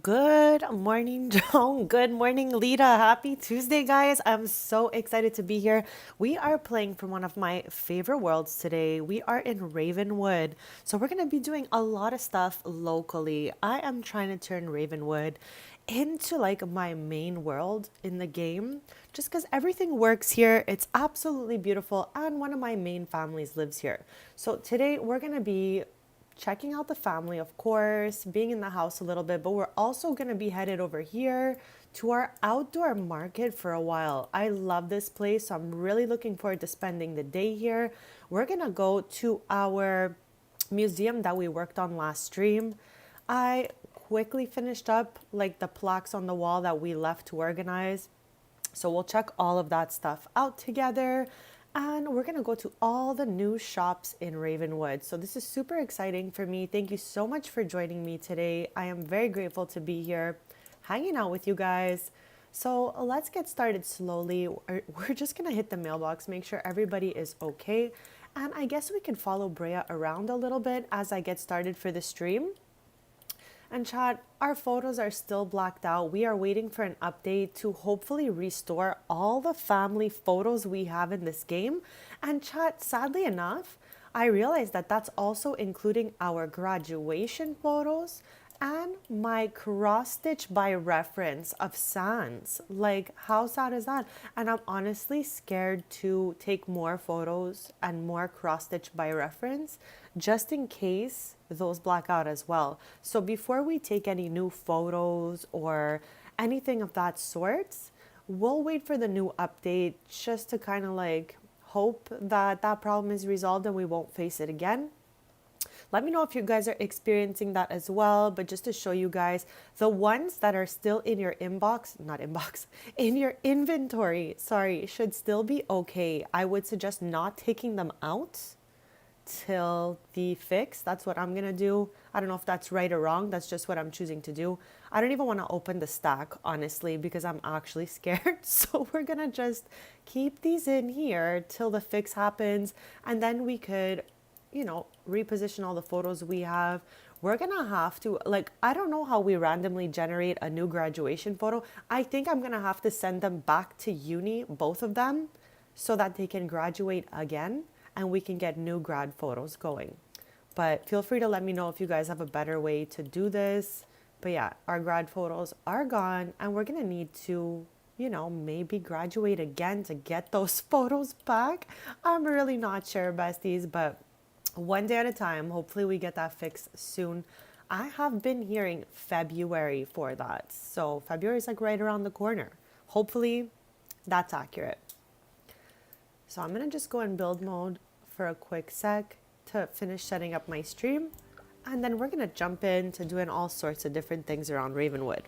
Good morning, Joan. Good morning, Lita. Happy Tuesday, guys. I'm so excited to be here. We are playing from one of my favorite worlds today. We are in Ravenwood. So, we're going to be doing a lot of stuff locally. I am trying to turn Ravenwood into like my main world in the game just because everything works here. It's absolutely beautiful, and one of my main families lives here. So, today we're going to be checking out the family, of course, being in the house a little bit, but we're also going to be headed over here to our outdoor market for a while. I love this place, so I'm really looking forward to spending the day here. We're going to go to our museum that we worked on last stream. I quickly finished up like the plaques on the wall that we left to organize. So we'll check all of that stuff out together. And we're going to go to all the new shops in Ravenwood. So this is super exciting for me. Thank you so much for joining me today. I am very grateful to be here hanging out with you guys. So let's get started slowly. We're just going to hit the mailbox, make sure everybody is okay. And I guess we can follow Brea around a little bit as I get started for the stream. And chat, our photos are still blacked out. We are waiting for an update to hopefully restore all the family photos we have in this game. And chat, sadly enough, I realized that that's also including our graduation photos and my cross stitch by reference of Sans. Like, how sad is that? And I'm honestly scared to take more photos and more cross stitch by reference just in case those black out as well. So before we take any new photos or anything of that sort, we'll wait for the new update just to kind of like hope that that problem is resolved and we won't face it again. Let me know if you guys are experiencing that as well. But just to show you guys, the ones that are still in your inbox, not inbox, in your inventory, sorry, should still be okay. I would suggest not taking them out till the fix. That's what I'm gonna do. I don't know if that's right or wrong. That's just what I'm choosing to do. I don't even want to open the stack, honestly, because I'm actually scared. So we're gonna just keep these in here till the fix happens, and then we could reposition all the photos we have. We're gonna have to, like, I don't know how we randomly generate a new graduation photo. I think I'm gonna have to send them back to uni, both of them, so that they can graduate again and we can get new grad photos going. But feel free to let me know if you guys have a better way to do this. But yeah, our grad photos are gone and we're gonna need to maybe graduate again to get those photos back. I'm really not sure, besties, but one day at a time. Hopefully we get that fixed soon. I have been hearing February for that. So February is like right around the corner. Hopefully that's accurate. So I'm going to just go in build mode for a quick sec to finish setting up my stream. And then we're going to jump into doing all sorts of different things around Ravenwood.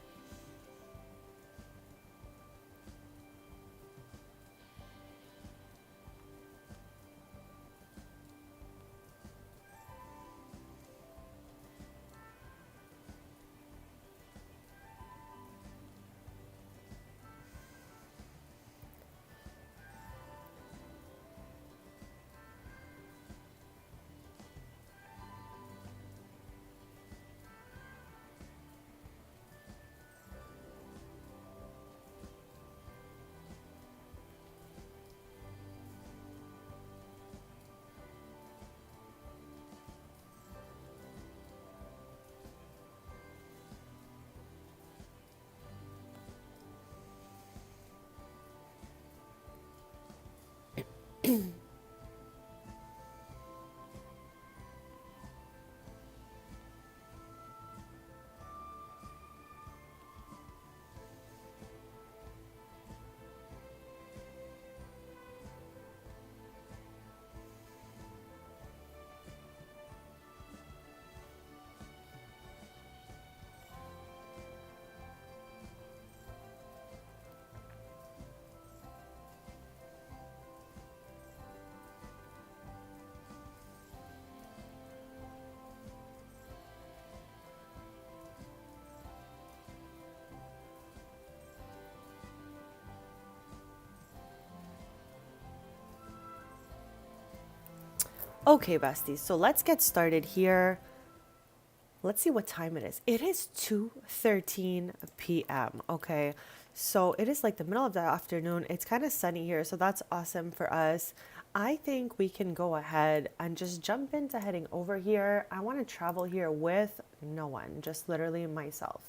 Okay, besties, so let's get started here. Let's see what time it is. It is 2:13 p.m. Okay. So it is like the middle of the afternoon. It's kind of sunny here, so that's awesome for us. I think we can go ahead and just jump into heading over here. I want to travel here with no one, just literally myself.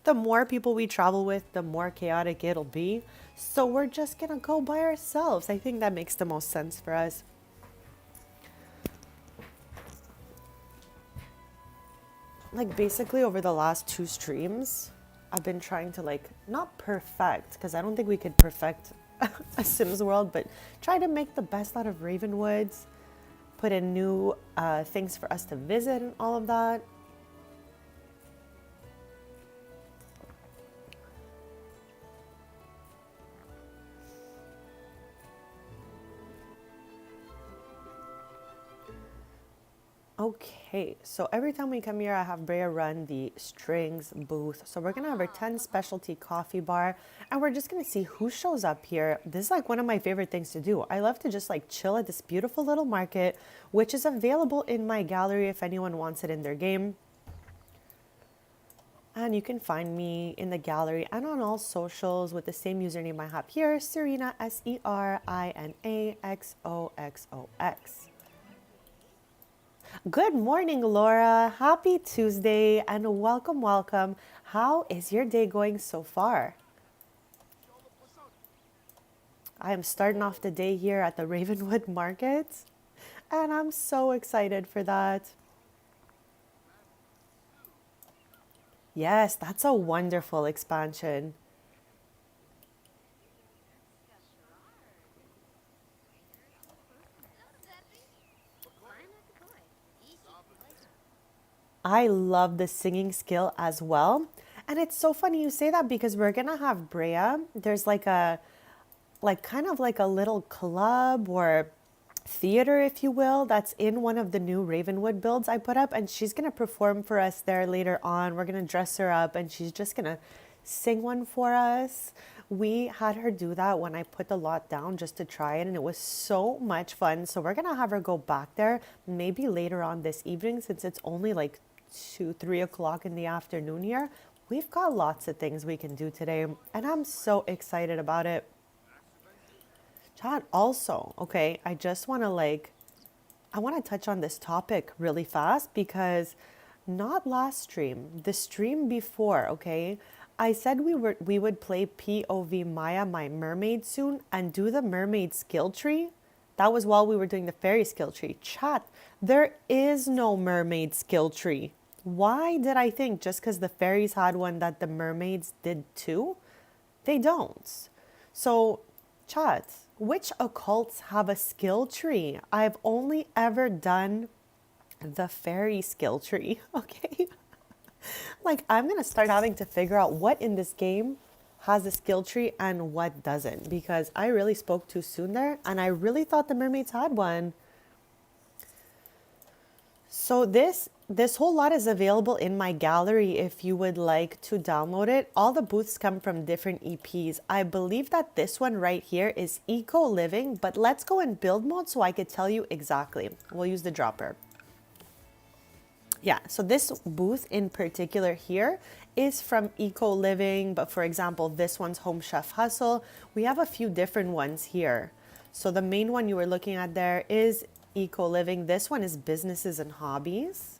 The more people we travel with, the more chaotic it'll be. So we're just gonna go by ourselves. I think that makes the most sense for us. Like basically over the last two streams, I've been trying to like not perfect, because I don't think we could perfect a Sims world, but try to make the best out of Ravenwoods, put in new things for us to visit and all of that. Okay, so every time we come here, I have Brea run the strings booth. So we're gonna have our 10 specialty coffee bar, and we're just gonna see who shows up here. This is like one of my favorite things to do. I love to just like chill at this beautiful little market, which is available in my gallery if anyone wants it in their game. And you can find me in the gallery and on all socials with the same username I have here, Serena, SERINAXOXOX. Good morning, Laura. Happy Tuesday and welcome, welcome. How is your day going so far? I am starting off the day here at the Ravenwood Market, and I'm so excited for that. Yes, that's a wonderful expansion. I love the singing skill as well. And it's so funny you say that because we're gonna have Brea. There's like a like kind of like a little club or theater, if you will, that's in one of the new Ravenwood builds I put up, and she's gonna perform for us there later on. We're gonna dress her up and she's just gonna sing one for us. We had her do that when I put the lot down just to try it, and it was so much fun. So we're gonna have her go back there maybe later on this evening, since it's only like 2, 3 o'clock in the afternoon here. We've got lots of things we can do today, and I'm so excited about it. Chat also, okay, I just want to I want to touch on this topic really fast because not last stream, the stream before, okay, I said we would play POV Maya, my mermaid soon, and do the mermaid skill tree. That was while we were doing the fairy skill tree. Chat, there is no mermaid skill tree. Why did I think just because the fairies had one that the mermaids did too? They don't. So, chat, which occults have a skill tree? I've only ever done the fairy skill tree, okay? Like, I'm gonna start having to figure out what in this game has a skill tree and what doesn't, because I really spoke too soon there and I really thought the mermaids had one. So this whole lot is available in my gallery if you would like to download it. All the booths come from different EPs. I believe that this one right here is Eco Living, but let's go in build mode so I could tell you exactly. We'll use the dropper. Yeah, so this booth in particular here is from Eco Living, but for example, this one's Home Chef Hustle. We have a few different ones here. So the main one you were looking at there is Eco Living. This one is Businesses and Hobbies,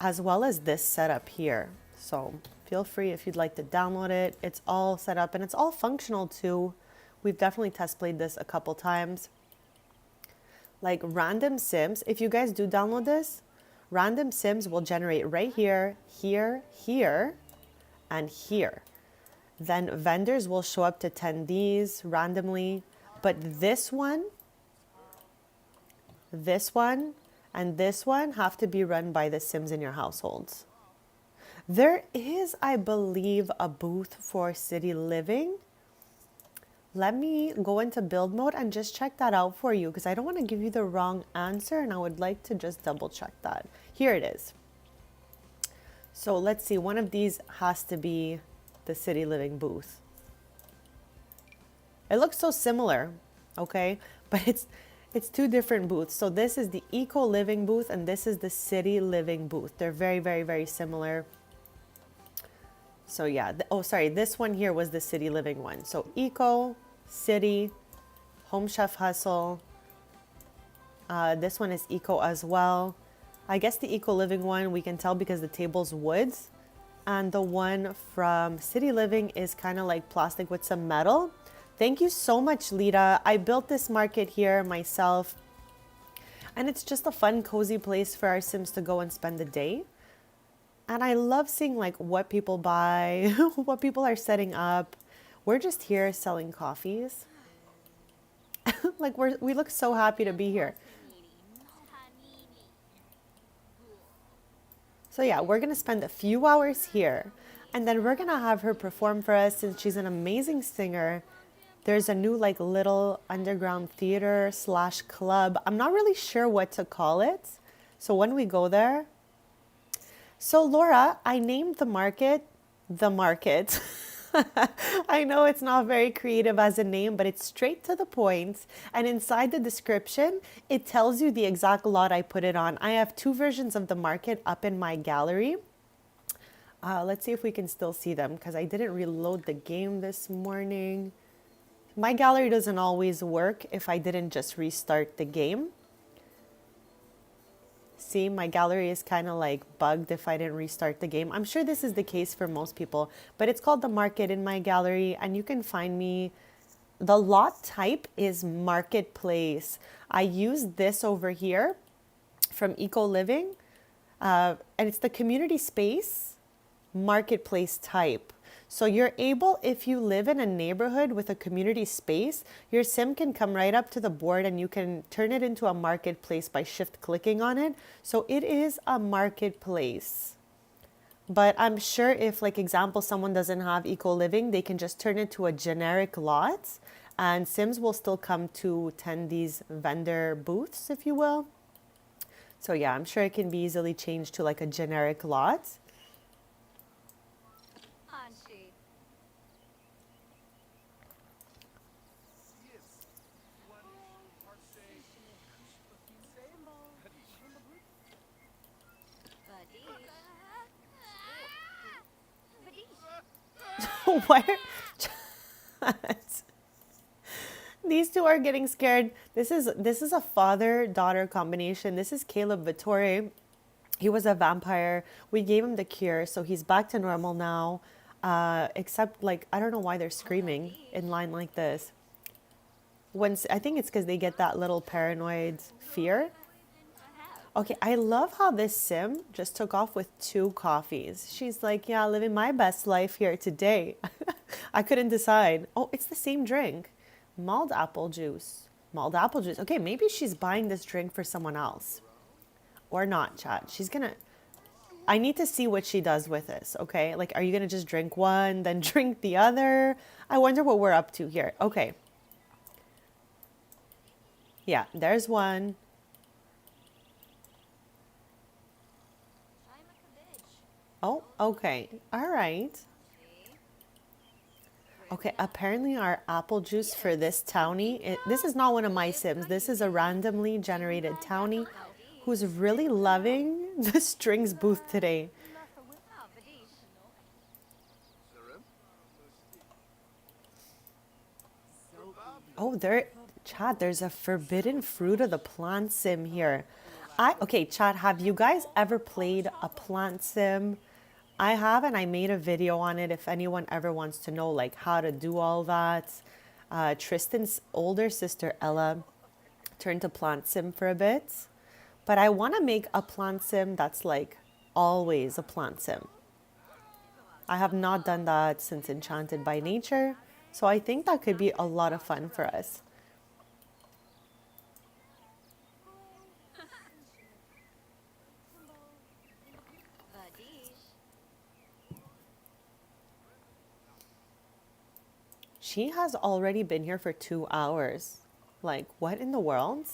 as well as this setup here. So feel free if you'd like to download it. It's all set up and it's all functional too. We've definitely test played this a couple times. Like random sims, if you guys do download this, random sims will generate right here, here, here, and here. Then vendors will show up to attendees randomly. But this one, and this one have to be run by the sims in your households. There is, I believe, a booth for city living. Let me go into build mode and just check that out for you because I don't want to give you the wrong answer and I would like to just double check that. Here it is. So let's see, one of these has to be the city living booth. It looks so similar, okay? But it's It's two different booths. So this is the eco living booth and this is the city living booth. They're very, very, very similar. So yeah, oh sorry, this one here was the city living one. So eco, city, home chef hustle. This one is eco as well. I guess the eco living one we can tell because the table's woods. And the one from city living is kind of like plastic with some metal. Thank you so much, Lita. I built this market here myself. And it's just a fun, cozy place for our Sims to go and spend the day. And I love seeing like what people buy, what people are setting up. We're just here selling coffees. Like we look so happy to be here. So yeah, we're gonna spend a few hours here and then we're gonna have her perform for us since she's an amazing singer. There's a new like little underground theater slash club. I'm not really sure what to call it. So when we go there, so Laura, I named the market, The Market. I know it's not very creative as a name, but it's straight to the point. And inside the description, it tells you the exact lot I put it on. I have two versions of the market up in my gallery. Let's see if we can still see them because I didn't reload the game this morning. My gallery doesn't always work if I didn't just restart the game. See, my gallery is kind of like bugged if I didn't restart the game. I'm sure this is the case for most people, but it's called The Market in my gallery and you can find me. The lot type is marketplace. I use this over here from Eco Living and it's the community space marketplace type. So you're able, if you live in a neighborhood with a community space, your sim can come right up to the board and you can turn it into a marketplace by shift clicking on it. So it is a marketplace. But I'm sure if, like example, someone doesn't have eco living, they can just turn it to a generic lot and sims will still come to attend these vendor booths, if you will. So yeah, I'm sure it can be easily changed to like a generic lot. Why are these two are getting scared? This is a father-daughter combination. This is Caleb Vittori. He was a vampire. We gave him the cure, so he's back to normal now. Except like I don't know why they're screaming in line like this. I think it's because they get that little paranoid fear. Okay, I love how this sim just took off with 2 coffees. She's like, yeah, living my best life here today. I couldn't decide. Oh, it's the same drink. Mulled apple juice. Mulled apple juice. Okay, maybe she's buying this drink for someone else. Or not, chat. I need to see what she does with this, okay? Like, are you gonna just drink one, then drink the other? I wonder what we're up to here. Okay. Yeah, there's one. Oh, okay. All right. Okay, apparently our apple juice for this townie, this is not one of my sims. This is a randomly generated townie who's really loving the strings booth today. Oh, Chad, there's a forbidden fruit of the plant sim here. Okay, Chad, have you guys ever played a plant sim? I have, and I made a video on it if anyone ever wants to know like how to do all that. Tristan's older sister, Ella, turned to plant sim for a bit. But I want to make a plant sim that's like always a plant sim. I have not done that since Enchanted by Nature. So I think that could be a lot of fun for us. She has already been here for 2 hours. Like, what in the world?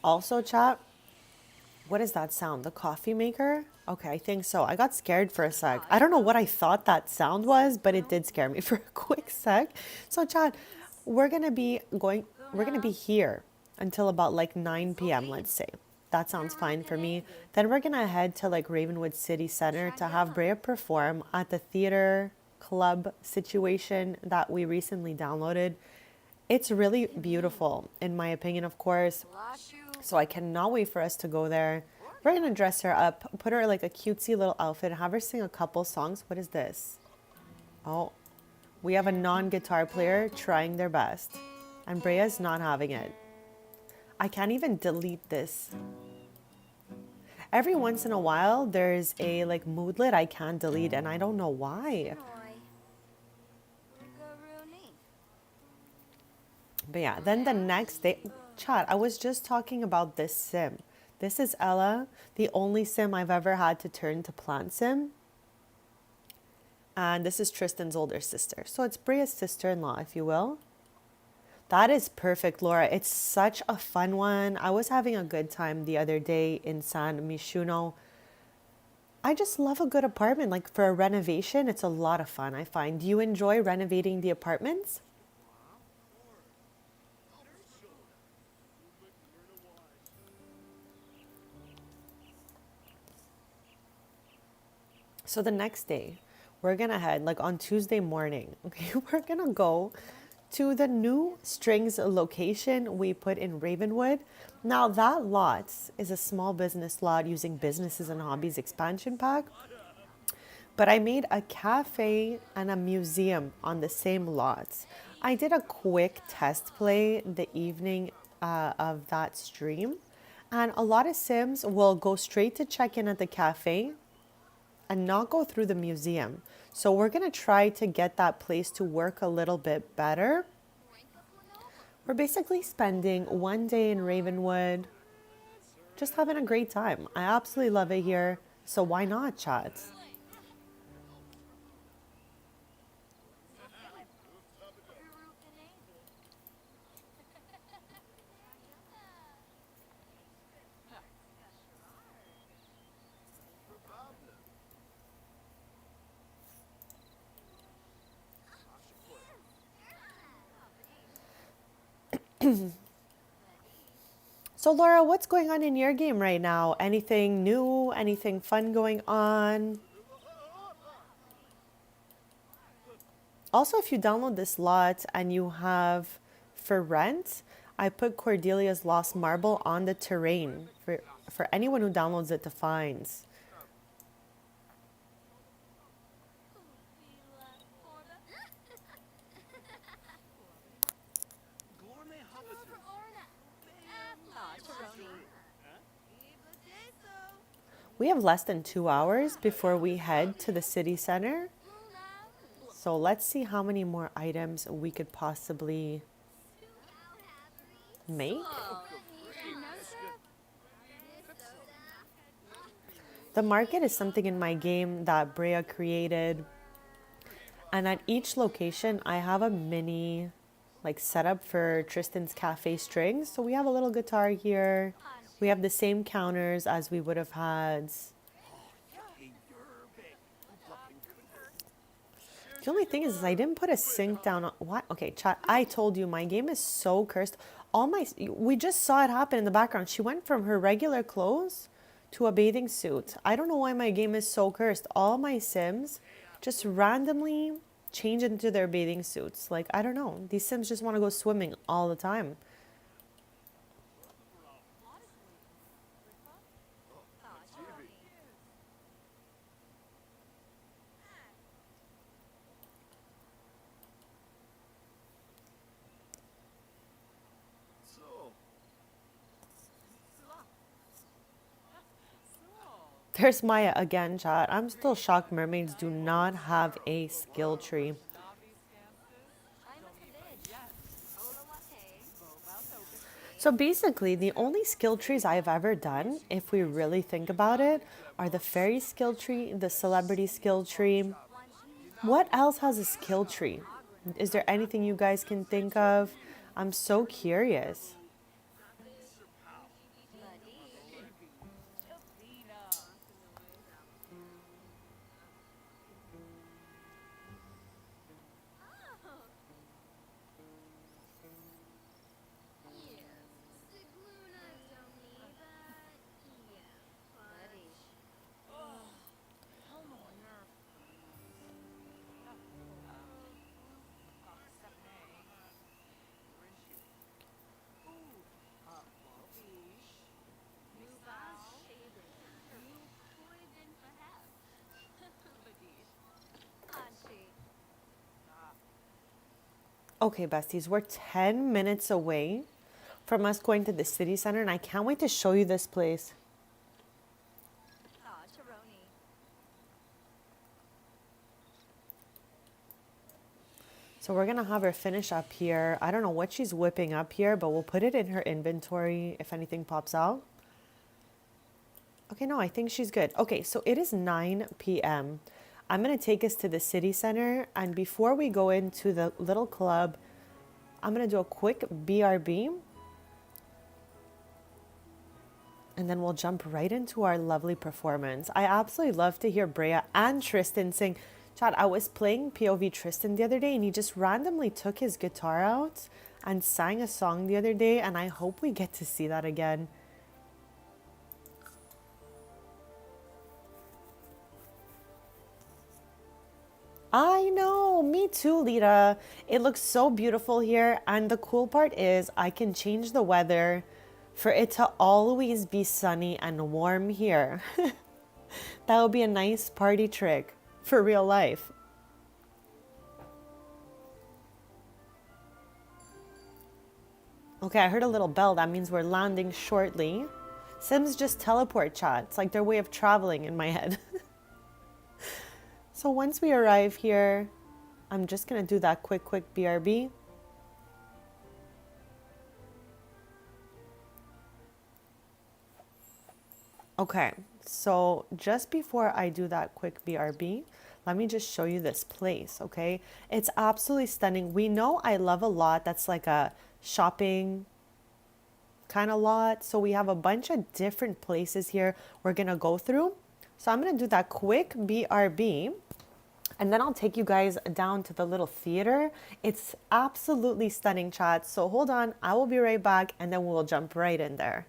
Also, chat, what is that sound? The coffee maker? Okay, I think so. I got scared for a sec. I don't know what I thought that sound was, but it did scare me for a quick sec. So, Chad, we're gonna be going, we're gonna be here until about like 9 p.m., let's say. That sounds fine for me. Then we're gonna head to like Ravenwood City Center to have Brea perform at the theater club situation that we recently downloaded. It's really beautiful, in my opinion, of course. So I cannot wait for us to go there. We're gonna dress her up, put her like a cutesy little outfit, have her sing a couple songs. What is this? Oh, we have a non-guitar player trying their best. And Brea's not having it. I can't even delete this. Every once in a while, there's a like moodlet I can't delete, and I don't know why. But yeah, then the next day, chat, I was just talking about this sim. This is Ella, the only sim I've ever had to turn to plant sim. And this is Tristan's older sister. So it's Brea's sister-in-law, if you will. That is perfect, Laura. It's such a fun one. I was having a good time the other day in San Mishuno. I just love a good apartment. Like for a renovation, it's a lot of fun, I find. Do you enjoy renovating the apartments? So the next day, we're gonna head like on Tuesday morning. Okay, we're gonna go to the new strings location we put in Ravenwood. Now that lot is a small business lot using businesses and hobbies expansion pack. But I made a cafe and a museum on the same lots. I did a quick test play the evening of that stream, and a lot of Sims will go straight to check in at the cafe and not go through the museum. So we're gonna try to get that place to work a little bit better. We're basically spending one day in Ravenwood, just having a great time. I absolutely love it here. So why not, chat? So Laura, what's going on in your game right now? Anything new? Anything fun going on? Also, if you download this lot and you have for rent, I put Cordelia's Lost Marble on the terrain for anyone who downloads it to find. We have less than 2 hours before we head to the city center. So let's see how many more items we could possibly make. The market is something in my game that Brea created. And at each location, I have a mini like setup for Tristan's cafe strings. So we have a little guitar here. We have the same counters as we would have had. The only thing is I didn't put a sync down on what? Okay, chat. I told you my game is so cursed. We just saw it happen in the background. She went from her regular clothes to a bathing suit. I don't know why my game is so cursed. All my Sims just randomly change into their bathing suits. Like, I don't know. These Sims just want to go swimming all the time. There's Maya again, chat. I'm still shocked mermaids do not have a skill tree. So basically, the only skill trees I've ever done, if we really think about it, are the fairy skill tree, the celebrity skill tree. What else has a skill tree? Is there anything you guys can think of? I'm so curious. Okay, besties, we're 10 minutes away from us going to the city center, and I can't wait to show you this place. So we're gonna have her finish up here. I don't know what she's whipping up here, but we'll put it in her inventory if anything pops out. Okay, no, I think she's good. Okay, so it is 9 p.m. I'm gonna take us to the city center, and before we go into the little club, I'm gonna do a quick BRB, and then we'll jump right into our lovely performance. I absolutely love to hear Brea and Tristan sing. Chad, I was playing POV Tristan the other day, and he just randomly took his guitar out and sang a song the other day, and I hope we get to see that again. I know, me too, Lita. It looks so beautiful here, and the cool part is I can change the weather for it to always be sunny and warm here. That would be a nice party trick for real life. Okay, I heard a little bell. That means we're landing shortly. Sims just teleport, chat. It's like their way of traveling in my head. So once we arrive here, I'm just going to do that quick BRB. Okay, so just before I do that quick BRB, let me just show you this place, okay? It's absolutely stunning. We know I love a lot that's like a shopping kind of lot. So we have a bunch of different places here we're going to go through. So I'm going to do that quick BRB. And then I'll take you guys down to the little theater. It's absolutely stunning, chat. So hold on, I will be right back, and then we'll jump right in there.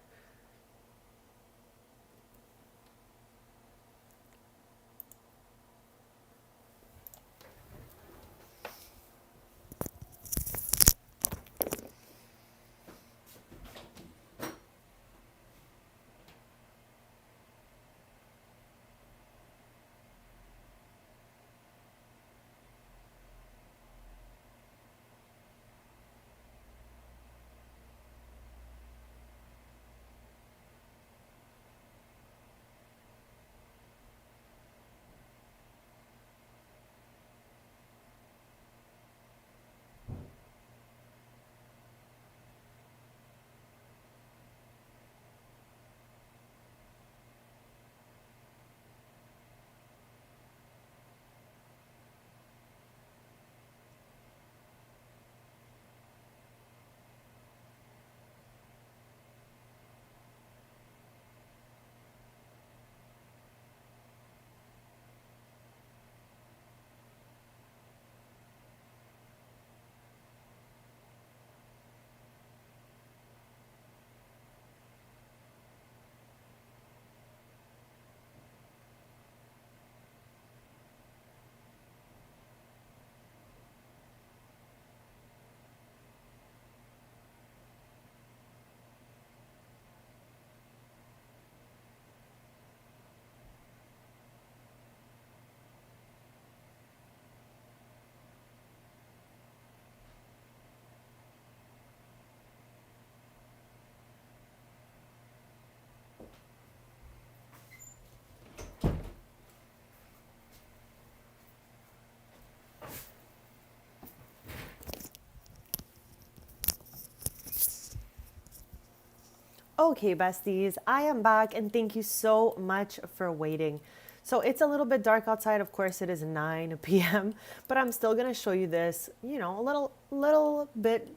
Okay, besties, I am back, and thank you so much for waiting. So it's a little bit dark outside. Of course, it is 9 p.m., but I'm still going to show you this, a little bit,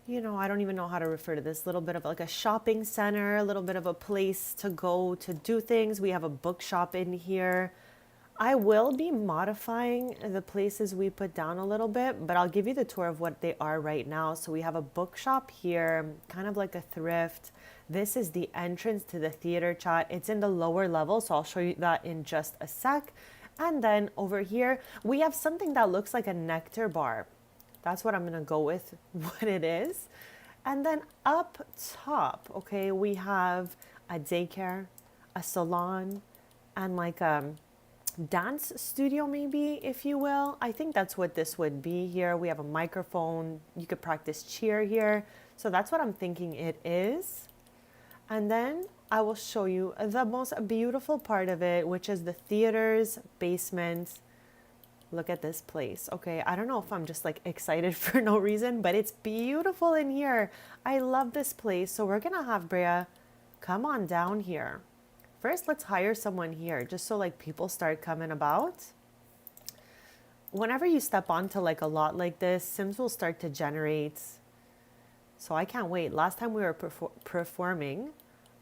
I don't even know how to refer to this, little bit of like a shopping center, a little bit of a place to go to do things. We have a bookshop in here. I will be modifying the places we put down a little bit, but I'll give you the tour of what they are right now. So we have a bookshop here, kind of like a thrift. This is the entrance to the theater, chat. It's in the lower level, so I'll show you that in just a sec. And then over here, we have something that looks like a nectar bar. That's what I'm gonna go with, what it is. And then up top, okay, we have a daycare, a salon, and like dance studio, maybe, if you will. I think that's what this would be here. We have a microphone. You could practice cheer here. So that's what I'm thinking it is. And then I will show you the most beautiful part of it, which is the theater's basement. Look at this place. Okay, I don't know if I'm just like excited for no reason, but it's beautiful in here. I love this place. So we're gonna have Brea come on down here. First, let's hire someone here just so like people start coming about. Whenever you step onto like a lot like this, Sims will start to generate. So I can't wait. Last time we were performing,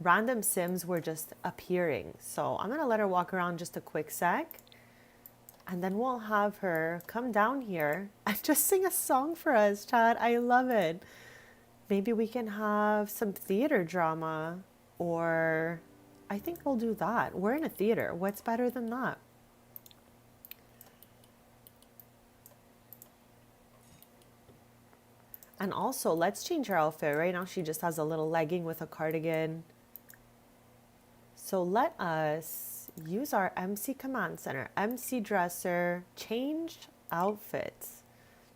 random Sims were just appearing. So I'm gonna let her walk around just a quick sec. And then we'll have her come down here and just sing a song for us, Chad. I love it. Maybe we can have some theater drama, or I think we'll do that. We're in a theater. What's better than that? And also, let's change her outfit. Right now, she just has a little legging with a cardigan. So let us use our MC Command Center, MC Dresser, changed outfits.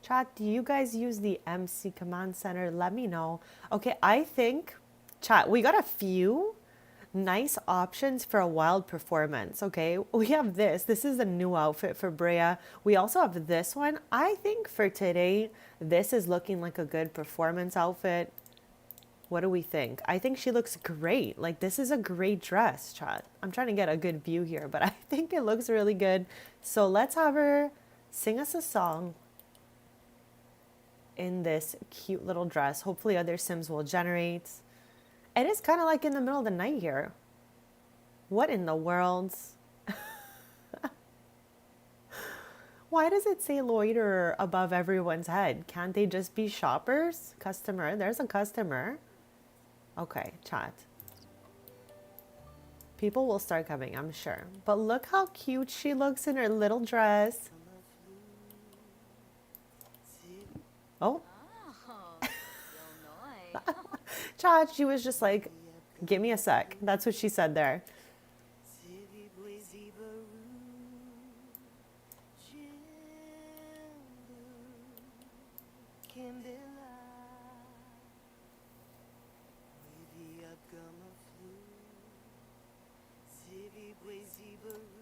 Chat, do you guys use the MC Command Center? Let me know. Okay, I think, chat, we got a few nice options for a wild performance. Okay, we have this. This is a new outfit for Brea. We also have this one. I think for today, this is looking like a good performance outfit. What do we think? I think she looks great. Like, this is a great dress, chat. I'm trying to get a good view here, but I think it looks really good. So let's have her sing us a song in this cute little dress. Hopefully other Sims will generate. It is kind of like in the middle of the night here. What in the world? Why does it say loiterer above everyone's head? Can't they just be shoppers? Customer, there's a customer. Okay, chat. People will start coming, I'm sure. But look how cute she looks in her little dress. Oh. Chat, she was just like, give me a sec. That's what she said there.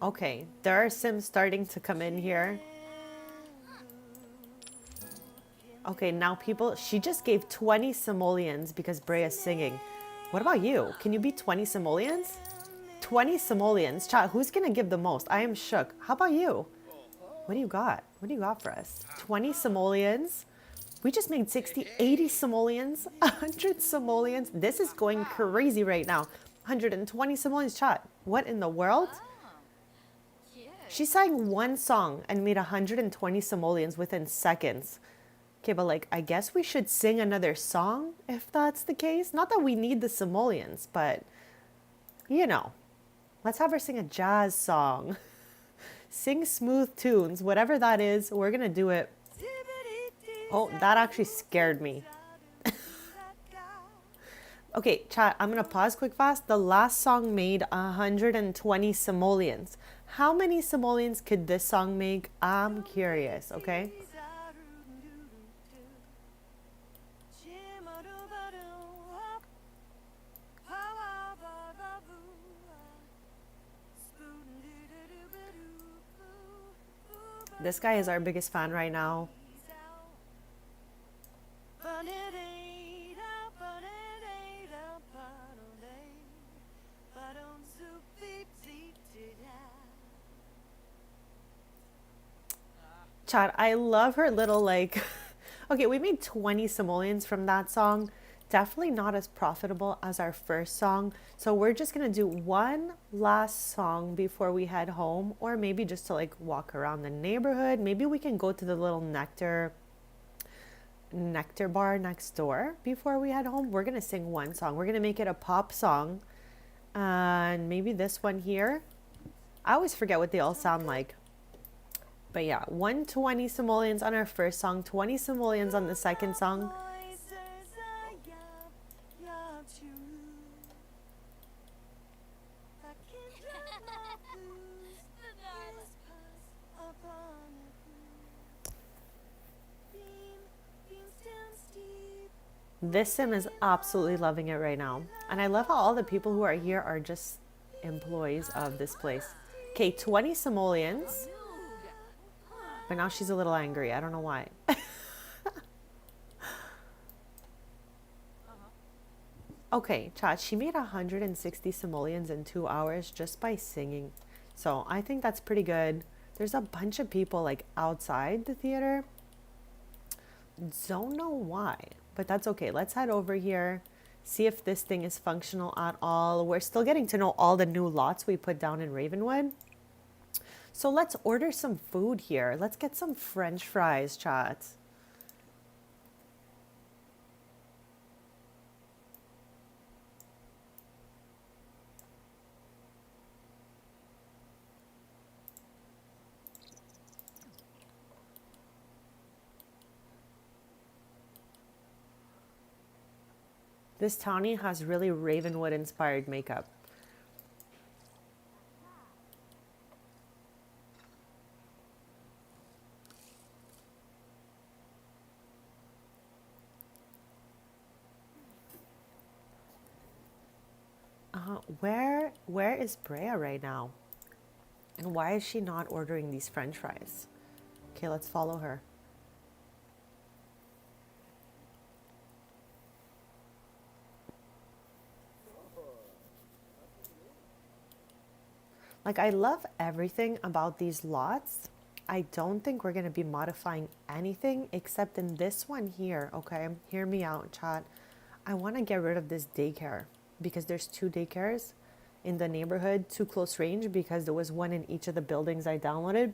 Okay, there are Sims starting to come in here. Okay, now people, she just gave 20 simoleons because Brea is singing. What about you? Can you be 20 simoleons? 20 simoleons. Chat, who's going to give the most? I am shook. How about you? What do you got? What do you got for us? 20 simoleons. We just made 60, 80 simoleons, 100 simoleons. This is going crazy right now. 120 simoleons, chat. What in the world? She sang one song and made 120 simoleons within seconds. Okay, but like, I guess we should sing another song if that's the case. Not that we need the simoleons, but, you know, let's have her sing a jazz song. Sing smooth tunes, whatever that is, we're gonna do it. Oh, that actually scared me. Okay, chat, I'm gonna pause quick fast. The last song made 120 simoleons. How many simoleons could this song make? I'm curious, okay? This guy is our biggest fan right now. Chat, I love her little like, okay, we made 20 simoleons from that song. Definitely not as profitable as our first song. So we're just gonna do one last song before we head home, or maybe just to like walk around the neighborhood. Maybe we can go to the little nectar bar next door before we head home. We're gonna sing one song. We're gonna make it a pop song. And maybe this one here. I always forget what they all sound like. But yeah, 120 simoleons on our first song, 20 simoleons on the second song. This sim is absolutely loving it right now. And I love how all the people who are here are just employees of this place. Okay, 20 simoleons. But now she's a little angry. I don't know why. Okay, chat, she made 160 simoleons in 2 hours just by singing. So I think that's pretty good. There's a bunch of people like outside the theater. Don't know why, but that's okay. Let's head over here, see if this thing is functional at all. We're still getting to know all the new lots we put down in Ravenwood. So let's order some food here. Let's get some French fries, chat. This townie has really Ravenwood inspired makeup. Where is Brea right now? And why is she not ordering these French fries? Okay, let's follow her. Like, I love everything about these lots. I don't think we're going to be modifying anything except in this one here, okay? Hear me out, chat. I want to get rid of this daycare because there's 2 daycares in the neighborhood, too close range, because there was one in each of the buildings I downloaded.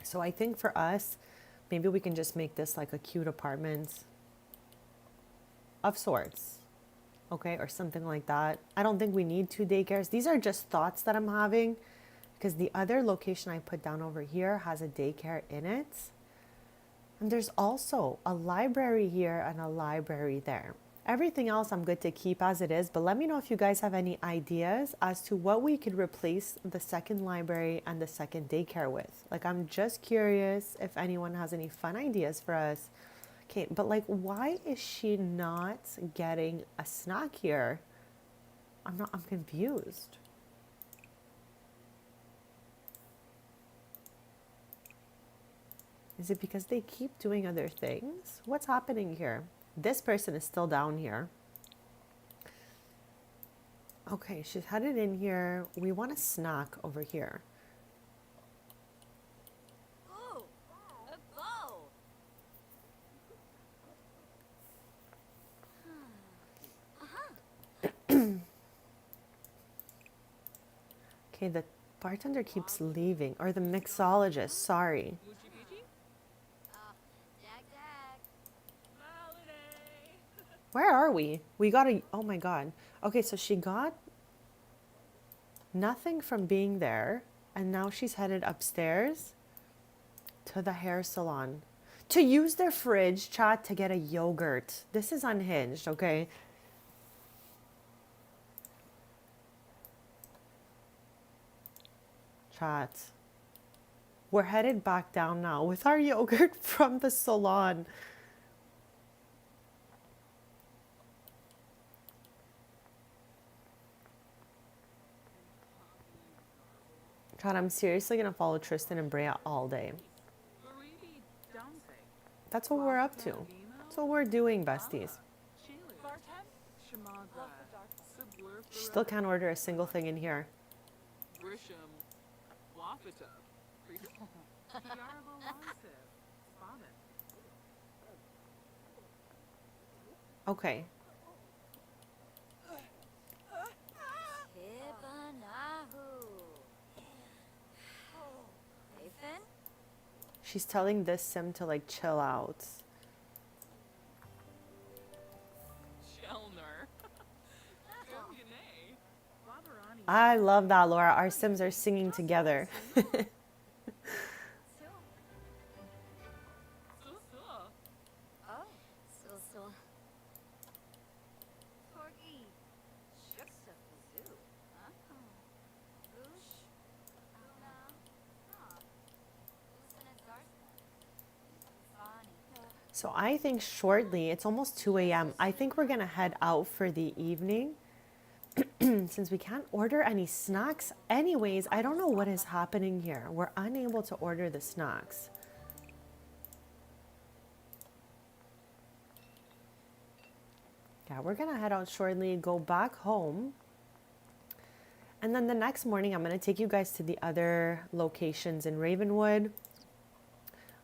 So I think for us, maybe we can just make this like a cute apartment of sorts, okay? Or something like that. I don't think we need 2 daycares. These are just thoughts that I'm having, because the other location I put down over here has a daycare in it. And there's also a library here and a library there. Everything else I'm good to keep as it is, but let me know if you guys have any ideas as to what we could replace the second library and the second daycare with. Like, I'm just curious if anyone has any fun ideas for us. Okay, but like, why is she not getting a snack here? I'm confused. Is it because they keep doing other things? What's happening here? This person is still down here. Okay, she's headed in here. We want a snack over here. Okay, the bartender keeps leaving, or the mixologist, sorry. Where are we? We got a, oh my God. Okay, so she got nothing from being there, and now she's headed upstairs to the hair salon to use their fridge, chat, to get a yogurt. This is unhinged, okay? Chat. We're headed back down now with our yogurt from the salon. God, I'm seriously gonna follow Tristan and Brea all day. That's what we're up to. That's what we're doing, besties. She still can't order a single thing in here. Okay. She's telling this sim to like chill out. I love that, Laura. Our sims are singing together. So I think shortly, it's almost 2 a.m. I think we're gonna head out for the evening. Since we can't order any snacks anyways, I don't know what is happening here. We're unable to order the snacks. Yeah, we're gonna head out shortly, go back home. And then the next morning, I'm gonna take you guys to the other locations in Ravenwood.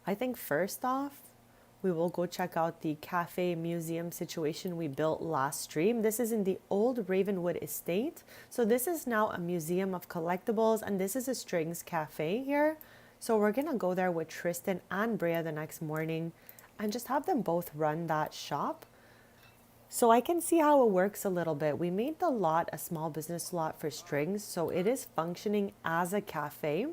I think first off, we will go check out the cafe museum situation we built last stream. This is in the old Ravenwood estate. So this is now a museum of collectibles, and this is a strings cafe here. So we're gonna go there with Tristan and Brea the next morning and just have them both run that shop. So I can see how it works a little bit. We made the lot a small business lot for strings, so it is functioning as a cafe.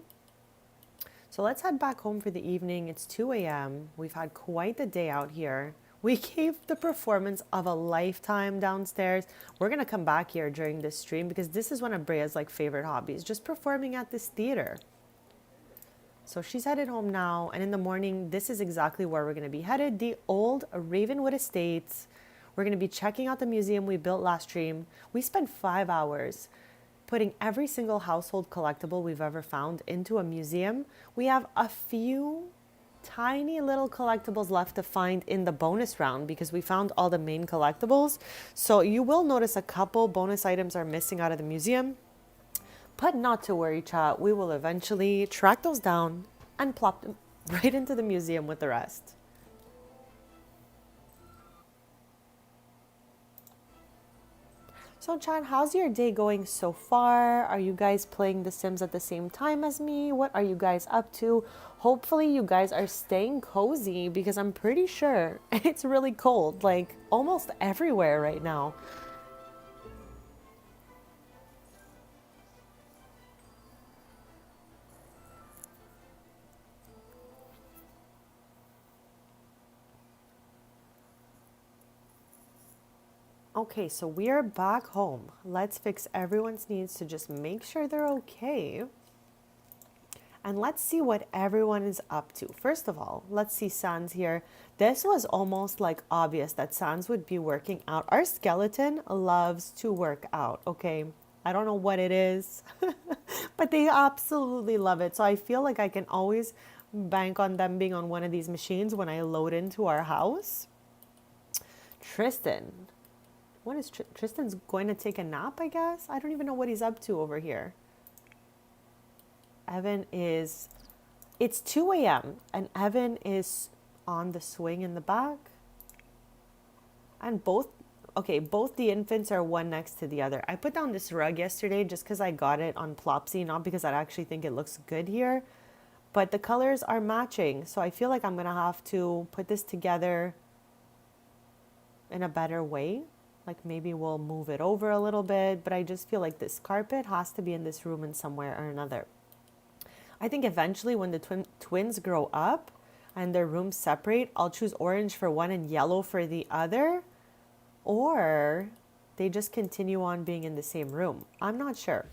So let's head back home for the evening. It's 2 a.m. We've had quite the day out here. We gave the performance of a lifetime downstairs. We're going to come back here during this stream because this is one of Brea's favorite hobbies, just performing at this theater. So she's headed home now. And in the morning, this is exactly where we're going to be headed. The old Ravenwood Estates. We're going to be checking out the museum we built last stream. We spent 5 hours putting every single household collectible we've ever found into a museum. We have a few tiny little collectibles left to find in the bonus round because we found all the main collectibles. So you will notice a couple bonus items are missing out of the museum, but not to worry, chat. We will eventually track those down and plop them right into the museum with the rest. So Chan, how's your day going so far? Are you guys playing The Sims at the same time as me? What are you guys up to? Hopefully you guys are staying cozy because I'm pretty sure it's really cold, almost everywhere right now. Okay, so we are back home. Let's fix everyone's needs to just make sure they're okay. And let's see what everyone is up to. First of all, let's see Sans here. This was almost obvious that Sans would be working out. Our skeleton loves to work out, okay? I don't know what it is, but they absolutely love it. So I feel like I can always bank on them being on one of these machines when I load into our house. Tristan. What is Tristan's going to take a nap, I guess? I don't even know what he's up to over here. Evan is, it's 2 a.m. and Evan is on the swing in the back. And both the infants are one next to the other. I put down this rug yesterday just because I got it on Plopsy, not because I actually think it looks good here. But the colors are matching, so I feel like I'm going to have to put this together in a better way. Maybe we'll move it over a little bit, but I just feel like this carpet has to be in this room in some way or another. I think eventually when the twins grow up and their rooms separate, I'll choose orange for one and yellow for the other, or they just continue on being in the same room. I'm not sure.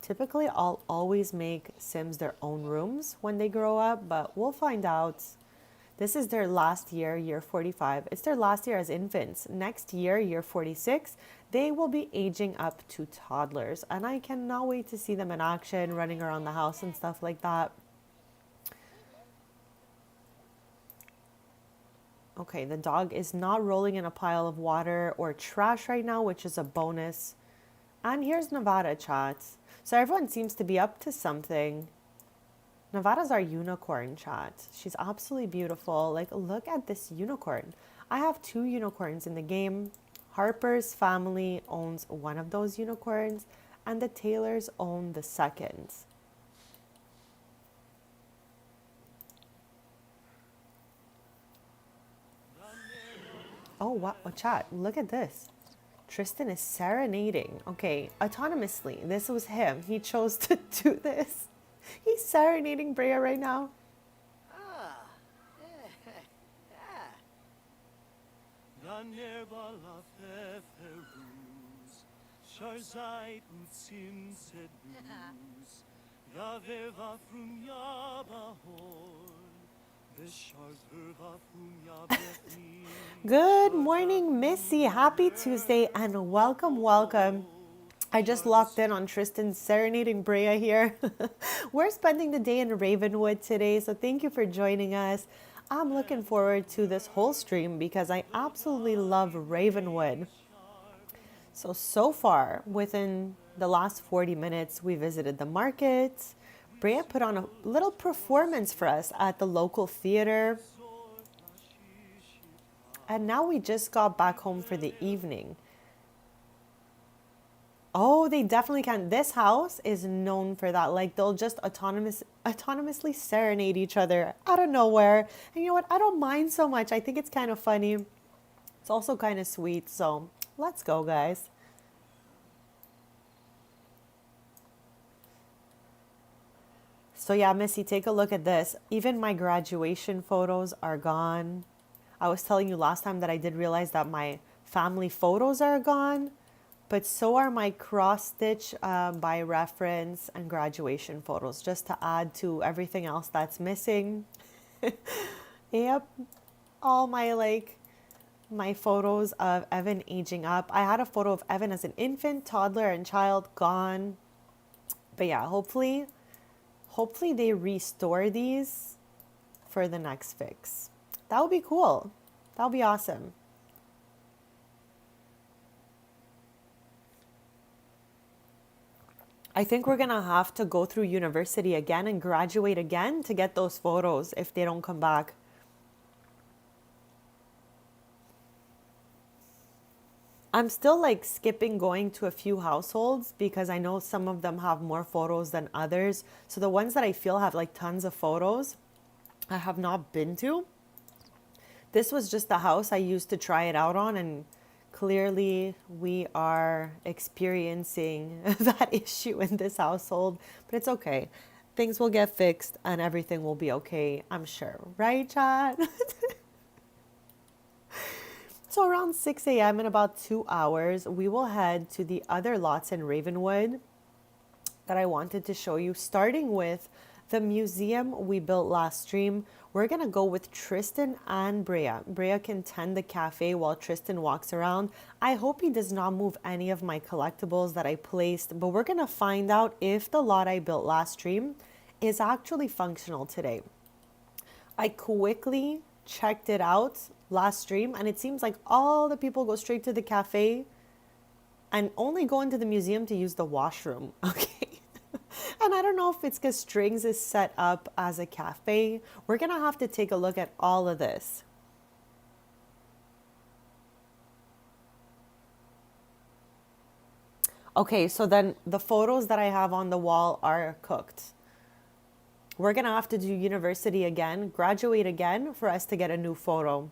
Typically, I'll always make Sims their own rooms when they grow up, but we'll find out. This is their last year, year 45. It's their last year as infants. Next year, year 46, they will be aging up to toddlers. And I cannot wait to see them in action, running around the house and stuff like that. Okay, the dog is not rolling in a pile of water or trash right now, which is a bonus. And here's Nevada, chat. So everyone seems to be up to something. Nevada's our unicorn, chat. She's absolutely beautiful. Look at this unicorn. I have 2 unicorns in the game. Harper's family owns one of those unicorns, and the Taylors own the second. Oh, wow, chat, look at this. Tristan is serenading. Okay, autonomously. This was him. He chose to do this. He's serenading Brea right now. Good morning, Missy. Happy Tuesday and welcome, welcome. I just locked in on Tristan serenading Brea here. We're spending the day in Ravenwood today, so thank you for joining us. I'm looking forward to this whole stream because I absolutely love Ravenwood. So far, within the last 40 minutes, we visited the markets. Brea put on a little performance for us at the local theater. And now we just got back home for the evening. Oh, they definitely can. This house is known for that. Like they'll just autonomously serenade each other out of nowhere. And you know what? I don't mind so much. I think it's kind of funny. It's also kind of sweet. So let's go, guys. So yeah, Missy, take a look at this. Even my graduation photos are gone. I was telling you last time that I did realize that my family photos are gone, but so are my cross stitch by reference and graduation photos, just to add to everything else that's missing. Yep, all my photos of Evan aging up. I had a photo of Evan as an infant, toddler, and child gone. But yeah, hopefully they restore these for the next fix. That would be cool. That would be awesome. I think we're gonna have to go through university again and graduate again to get those photos if they don't come back. I'm still like skipping going to a few households because I know some of them have more photos than others. So the ones that I feel have like tons of photos, I have not been to. This was just the house I used to try it out on, and clearly we are experiencing that issue in this household, but it's okay. Things will get fixed and everything will be okay, I'm sure. Right, Chad? So around 6 a.m. in about 2 hours, we will head to the other lots in Ravenwood that I wanted to show you, starting with the museum we built last stream. We're gonna go with Tristan and Brea. Brea can tend the cafe while Tristan walks around. I hope he does not move any of my collectibles that I placed, but we're gonna find out if the lot I built last stream is actually functional today. I quickly checked it out last stream and it seems like all the people go straight to the cafe and only go into the museum to use the washroom. Okay. And I don't know if it's because Strings is set up as a cafe. We're gonna have to take a look at all of this. Okay, so then the photos that I have on the wall are cooked. We're gonna have to do university again, graduate again for us to get a new photo.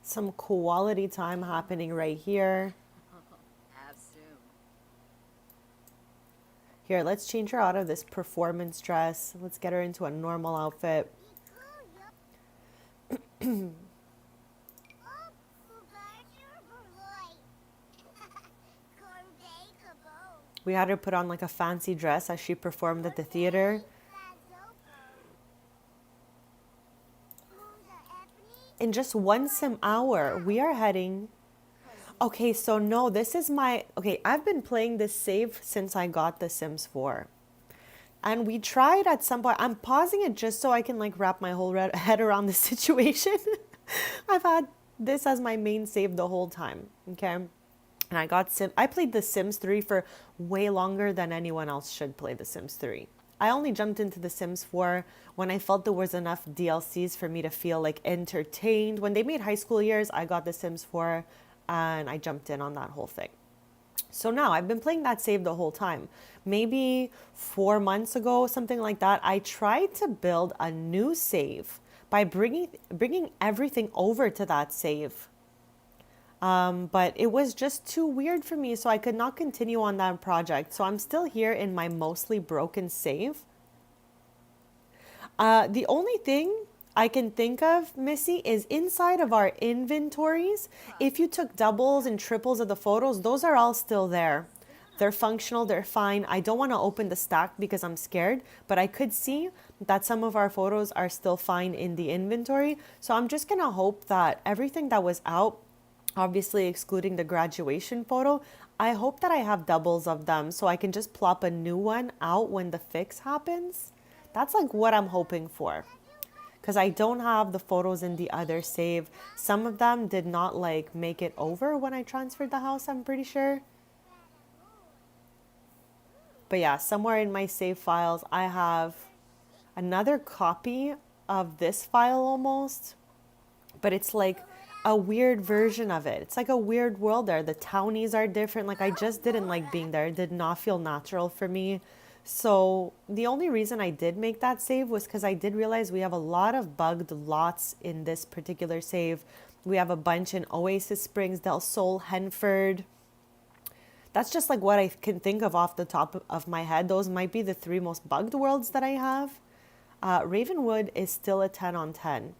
Some quality time happening right here. Here, let's change her out of this performance dress. Let's get her into a normal outfit. We had her put on like a fancy dress as she performed at the theater. In just one sim hour, we are heading. Okay, so no, this is my. Okay, I've been playing this save since I got the Sims 4. And we tried at some point. I'm pausing it just so I can like wrap my whole head around the situation. I've had this as my main save the whole time. Okay. And I played The Sims 3 for way longer than anyone else should play The Sims 3. I only jumped into The Sims 4 when I felt there was enough DLCs for me to feel like entertained. When they made High School Years, I got The Sims 4 and I jumped in on that whole thing. So now I've been playing that save the whole time. Maybe 4 months ago, something like that, I tried to build a new save by bringing everything over to that save. But it was just too weird for me, so I could not continue on that project. So I'm still here in my mostly broken save. The only thing I can think of, Missy, is inside of our inventories. If you took doubles and triples of the photos, those are all still there. They're functional, they're fine. I don't want to open the stack because I'm scared, but I could see that some of our photos are still fine in the inventory. So I'm just going to hope that everything that was out, obviously excluding the graduation photo, I hope that I have doubles of them so I can just plop a new one out when the fix happens. That's like what I'm hoping for, because I don't have the photos in the other save. Some of them did not like make it over when I transferred the house, I'm pretty sure. But yeah, somewhere in my save files, I have another copy of this file almost, but it's like a weird version of it. It's like a weird world there. The townies are different. Like I just didn't like being there. It did not feel natural for me. So the only reason I did make that save was because I did realize we have a lot of bugged lots in this particular save. We have a bunch in Oasis Springs, Del Sol, Henford. That's just like what I can think of off the top of my head. Those might be the three most bugged worlds that I have. Ravenwood is still a 10 on 10.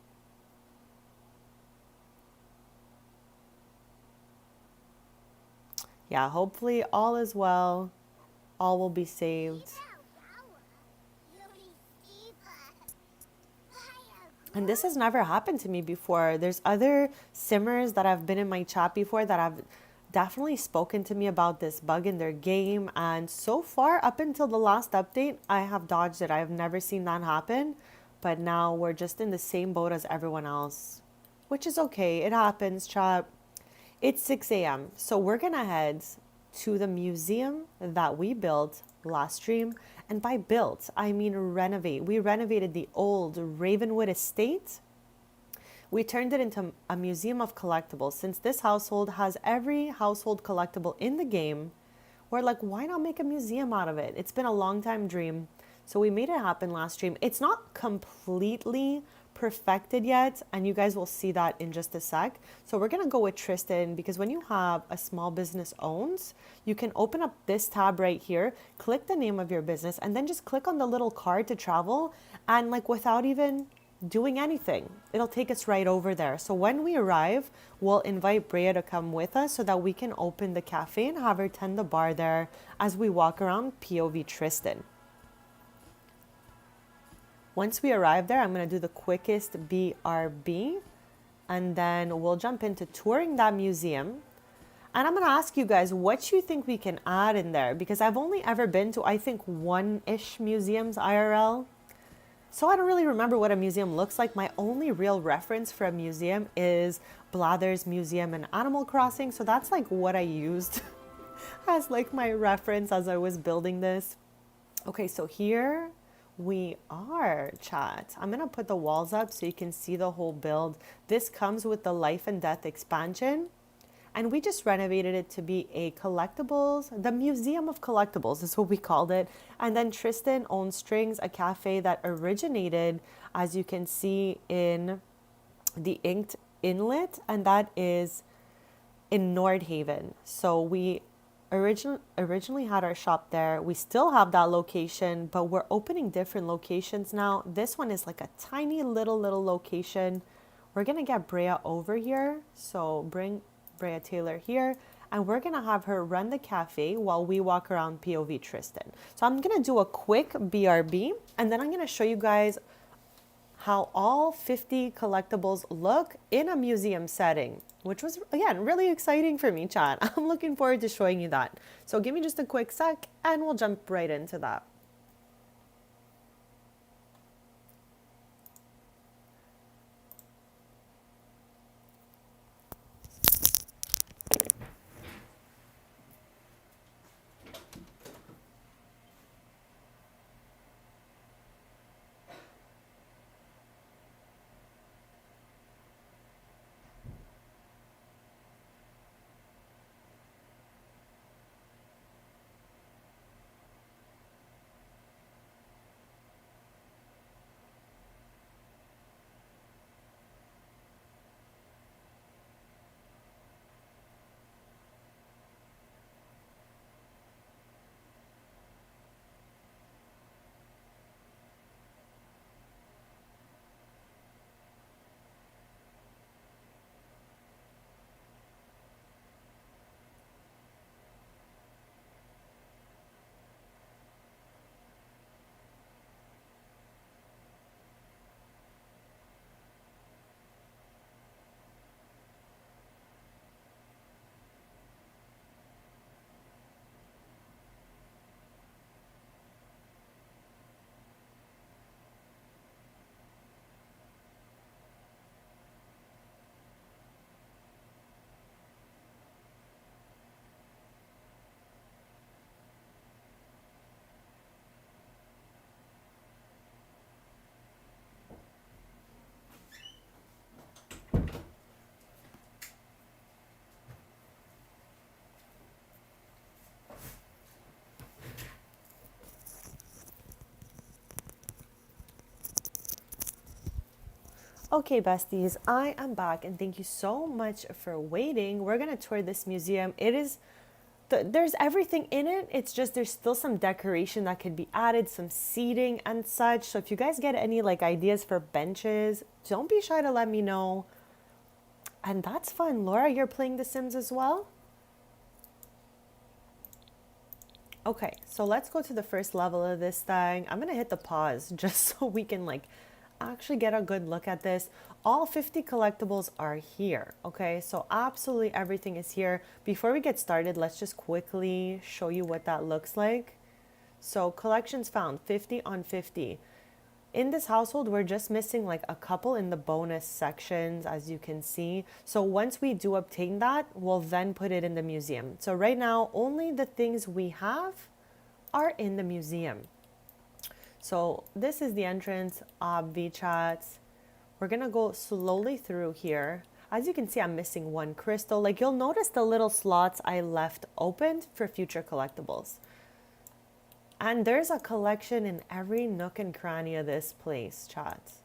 Yeah, hopefully all is well. All will be saved. And this has never happened to me before. There's other simmers that have been in my chat before that have definitely spoken to me about this bug in their game. And so far, up until the last update, I have dodged it. I've never seen that happen. But now we're just in the same boat as everyone else, which is okay. It happens, chat. It's 6 a.m. So we're going to head to the museum that we built last stream. And by built, I mean renovate. We renovated the old Ravenwood estate. We turned it into a museum of collectibles. Since this household has every household collectible in the game, we're like, why not make a museum out of it? It's been a long time dream. So we made it happen last stream. It's not completely perfected yet, and you guys will see that in just a sec. So we're gonna go with Tristan, because when you have a small business owns, you can open up this tab right here, click the name of your business, and then just click on the little card to travel, and like without even doing anything, it'll take us right over there. So when we arrive, we'll invite Brea to come with us so that we can open the cafe and have her tend the bar there as we walk around POV Tristan. Once we arrive there, I'm going to do the quickest BRB, and then we'll jump into touring that museum. And I'm going to ask you guys what you think we can add in there, because I've only ever been to, I think, one-ish museums IRL. So I don't really remember what a museum looks like. My only real reference for a museum is Blather's Museum and Animal Crossing. So that's like what I used as like my reference as I was building this. Okay, so here we are, chat. I'm gonna put the walls up so you can see the whole build. This comes with the Life and Death expansion, and we just renovated it to be a collectibles, the Museum of Collectibles is what we called it. And then Tristan owns Strings, a cafe that originated, as you can see, in the Inked Inlet, and that is in Nordhaven. So we originally had our shop there. We still have that location, but we're opening different locations now. This one is like a tiny little location. We're gonna get Brea over here, so bring Brea Taylor here, and we're gonna have her run the cafe while we walk around POV Tristan. So I'm gonna do a quick BRB, and then I'm gonna show you guys how all 50 collectibles look in a museum setting, which was, again, really exciting for me, chat. I'm looking forward to showing you that. So give me just a quick sec, and we'll jump right into that. Okay, besties, I am back and thank you so much for waiting. We're gonna tour this museum. There's everything in it. It's just there's still some decoration that could be added, some seating and such. So if you guys get any like ideas for benches, don't be shy to let me know. And that's fun. Laura, you're playing The Sims as well? Okay, so let's go to the first level of this thing. I'm gonna hit the pause just so we can like actually get a good look at this. All 50 collectibles are here, okay? So absolutely everything is here. Before we get started, let's just quickly show you what that looks like. So collections found, 50 on 50. In this household, we're just missing like a couple in the bonus sections, as you can see. So once we do obtain that, we'll then put it in the museum. So right now, only the things we have are in the museum. So this is the entrance, obvi chats. We're gonna go slowly through here. As you can see, I'm missing one crystal. Like you'll notice the little slots I left opened for future collectibles. And there's a collection in every nook and cranny of this place, chats.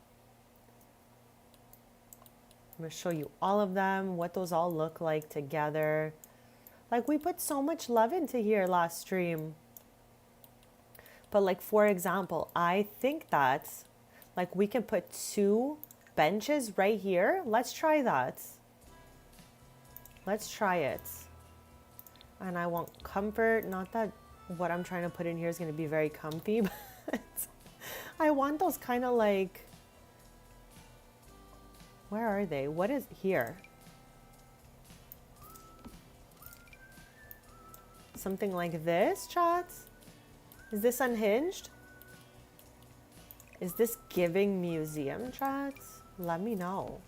I'm gonna show you all of them, what those all look like together. Like we put so much love into here last stream. But like, for example, I think that like we can put 2 benches right here. Let's try that. Let's try it. And I want comfort, not that what I'm trying to put in here is going to be very comfy, but I want those kind of like, where are they? What is here? Something like this, chats? Is this unhinged? Is this giving museum, chats? Let me know.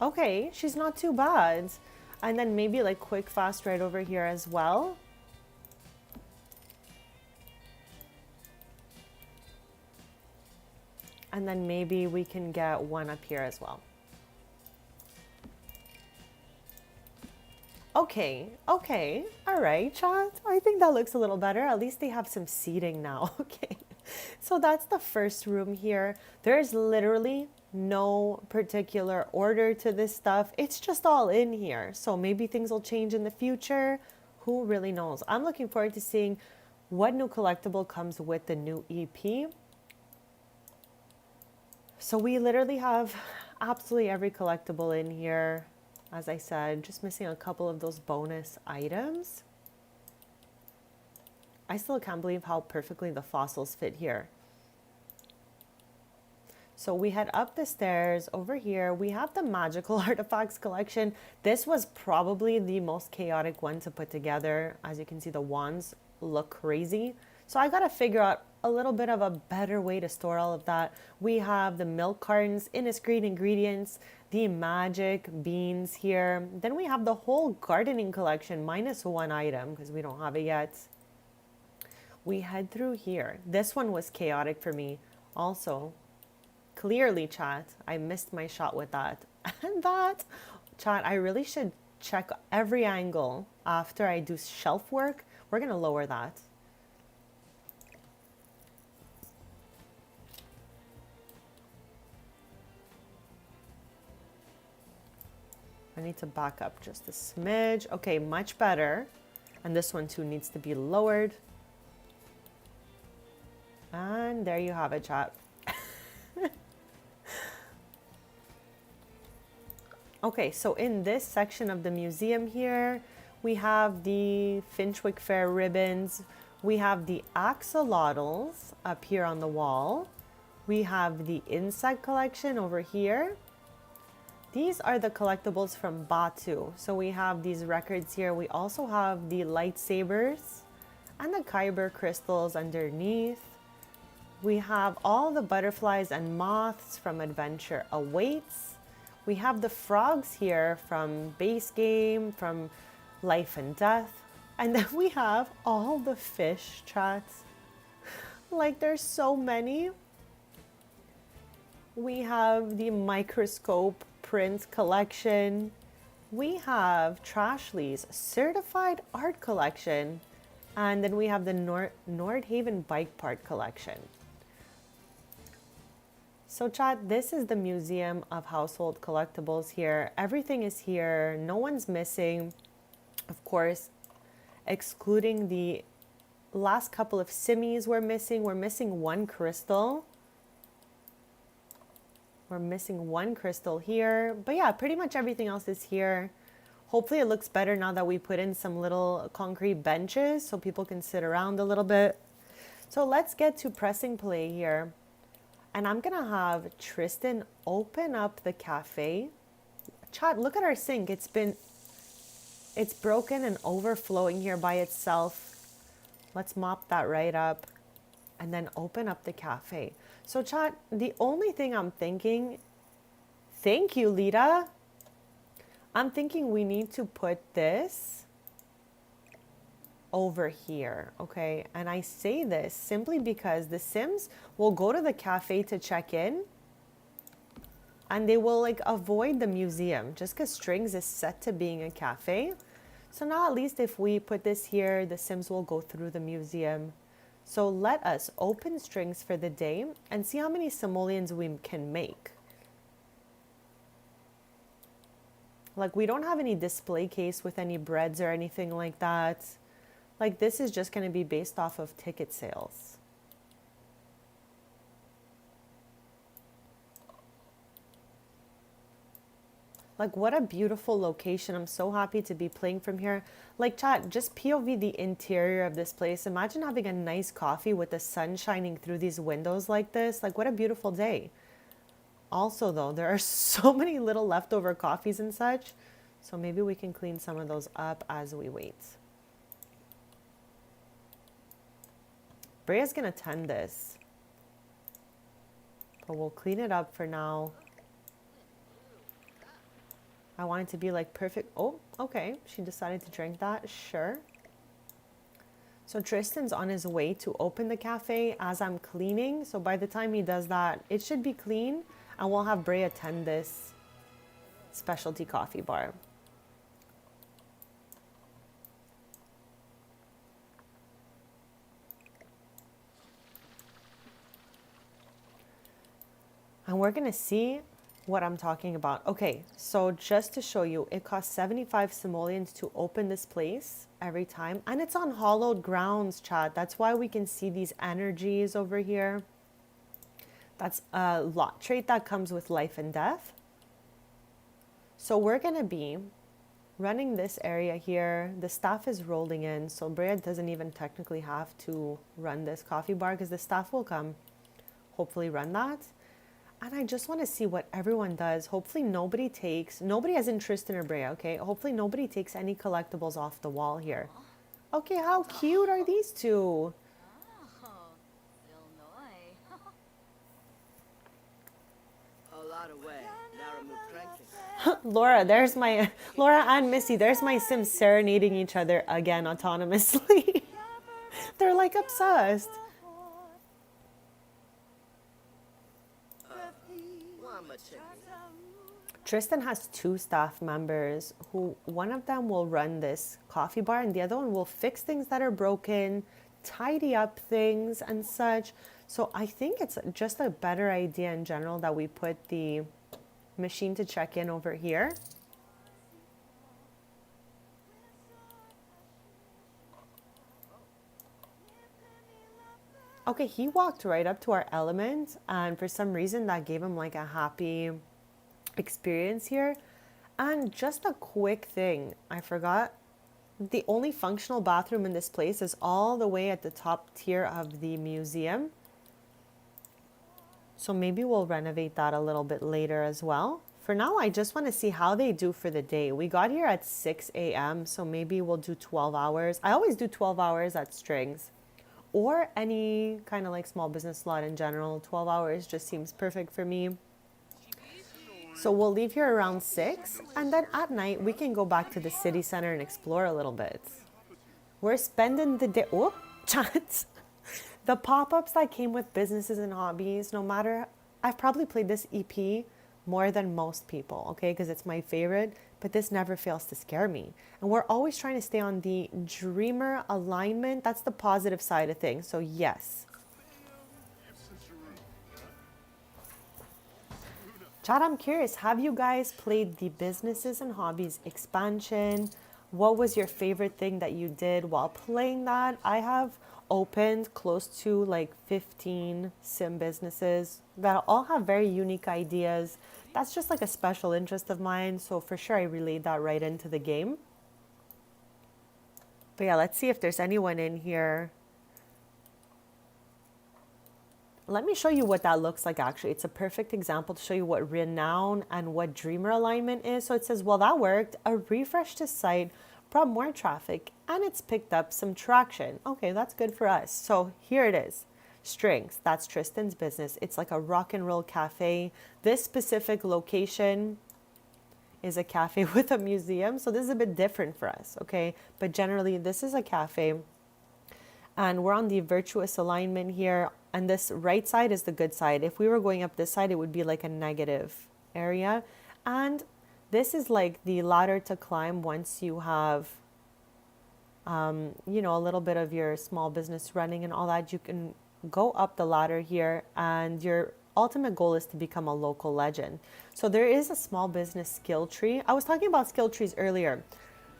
Okay, she's not too bad. And then maybe like quick fast right over here as well. And then maybe we can get one up here as well. Okay, okay, all right, chat. I think that looks a little better. At least they have some seating now. Okay, so that's the first room here. There's literally no particular order to this stuff. It's just all in here. So maybe things will change in the future. Who really knows? I'm looking forward to seeing what new collectible comes with the new EP. So we literally have absolutely every collectible in here. As I said, just missing a couple of those bonus items. I still can't believe how perfectly the fossils fit here. So we head up the stairs. Over here, we have the magical artifacts collection. This was probably the most chaotic one to put together. As you can see, the wands look crazy. So I gotta figure out a little bit of a better way to store all of that. We have the milk cartons, Inniscrete ingredients, the magic beans here. Then we have the whole gardening collection minus 1 item because we don't have it yet. We head through here. This one was chaotic for me also. Clearly, chat, I missed my shot with that. And that, chat, I really should check every angle after I do shelf work. We're gonna lower that. I need to back up just a smidge. Okay, much better. And this one too needs to be lowered. And there you have it, chat. Okay, so in this section of the museum here, we have the Finchwick Fair ribbons. We have the axolotls up here on the wall. We have the insect collection over here. These are the collectibles from Batu. So we have these records here. We also have the lightsabers and the Kyber crystals underneath. We have all the butterflies and moths from Adventure Awaits. We have the frogs here from Base Game, from Life and Death. And then we have all the fish, chats. Like there's so many. We have the microscope print collection. We have Trashly's certified art collection. And then we have the Nordhaven bike part collection. So chat, this is the Museum of Household Collectibles here. Everything is here. No one's missing. Of course, excluding the last couple of simmies we're missing. We're missing one crystal. We're missing one crystal here. But yeah, pretty much everything else is here. Hopefully it looks better now that we put in some little concrete benches so people can sit around a little bit. So let's get to pressing play here. And I'm gonna have Tristan open up the cafe. Chat, look at our sink. It's broken and overflowing here by itself. Let's mop that right up and then open up the cafe. So chat, the only thing I'm thinking, thank you, Lita. I'm thinking we need to put this over here, okay? And I say this simply because the Sims will go to the cafe to check in and they will like avoid the museum just because Strings is set to being a cafe. So now at least if we put this here, the Sims will go through the museum. So let us open Strings for the day and see how many simoleons we can make. Like we don't have any display case with any breads or anything like that. Like this is just going to be based off of ticket sales. Like what a beautiful location. I'm so happy to be playing from here. Like chat, just POV the interior of this place. Imagine having a nice coffee with the sun shining through these windows like this. Like what a beautiful day. Also though, there are so many little leftover coffees and such. So maybe we can clean some of those up as we wait. Brea's gonna tend this. But we'll clean it up for now. I want it to be like perfect. Oh, okay. She decided to drink that. Sure. So Tristan's on his way to open the cafe as I'm cleaning. So by the time he does that, it should be clean. And we'll have Brea attend this specialty coffee bar. And we're going to see what I'm talking about. Okay, so just to show you, it costs 75 simoleons to open this place every time. And it's on hollowed grounds, chat. That's why we can see these energies over here. That's a lot trait that comes with life and death. So we're going to be running this area here. The staff is rolling in, so Brea doesn't even technically have to run this coffee bar because the staff will come hopefully run that. And I just want to see what everyone does. Hopefully nobody as in Tristan or Brea, okay? Hopefully nobody takes any collectibles off the wall here. Okay, how cute are these two? Laura and Missy, there's my Sims serenading each other again autonomously. They're like obsessed. Tristan has two staff members who one of them will run this coffee bar and the other one will fix things that are broken, tidy up things and such. So I think it's just a better idea in general that we put the machine to check in over here. Okay, he walked right up to our element and for some reason that gave him like a happy experience here. And just a quick thing, I forgot, the only functional bathroom in this place is all the way at the top tier of the museum. So maybe we'll renovate that a little bit later as well. For now, I just want to see how they do for the day. We got here at 6 a.m., so maybe we'll do 12 hours. I always do 12 hours at Strings or any kind of like small business slot in general. 12 hours just seems perfect for me. So we'll leave here around 6, and then at night we can go back to the city center and explore a little bit. We're spending the day. Oh, chat. The pop-ups that came with businesses and hobbies, no matter, I've probably played this EP more than most people, okay, because it's my favorite, but this never fails to scare me. And we're always trying to stay on the dreamer alignment. That's the positive side of things. So yes. Chad, I'm curious, have you guys played the businesses and hobbies expansion? What was your favorite thing that you did while playing that? I have opened close to like 15 sim businesses that all have very unique ideas. That's just like a special interest of mine. So for sure, I relayed that right into the game. But yeah, let's see if there's anyone in here. Let me show you what that looks like actually. It's a perfect example to show you what renown and what dreamer alignment is. So it says, well, that worked. A refresh to site brought more traffic and it's picked up some traction. Okay, that's good for us. So here it is. Strings. That's Tristan's business. It's like a rock and roll cafe. This specific location is a cafe with a museum. So this is a bit different for us, okay? But generally, this is a cafe and we're on the virtuous alignment here, and this right side is the good side. If we were going up this side, it would be like a negative area, and this is like the ladder to climb once you have a little bit of your small business running and all that. You can go up the ladder here, and your ultimate goal is to become a local legend. So there is a small business skill tree. I was talking about skill trees earlier.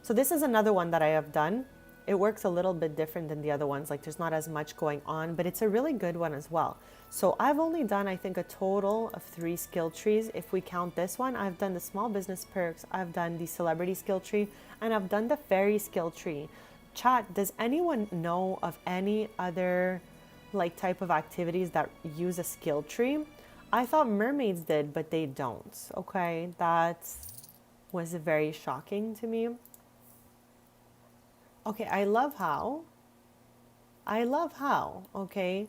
So this is another one that I have done. It works a little bit different than the other ones. Like there's not as much going on, but it's a really good one as well. So I've only done, I think, a total of 3 skill trees. If we count this one, I've done the small business perks, I've done the celebrity skill tree, and I've done the fairy skill tree. Chat, does anyone know of any other like type of activities that use a skill tree? I thought mermaids did, but they don't. Okay, that was very shocking to me. Okay, okay,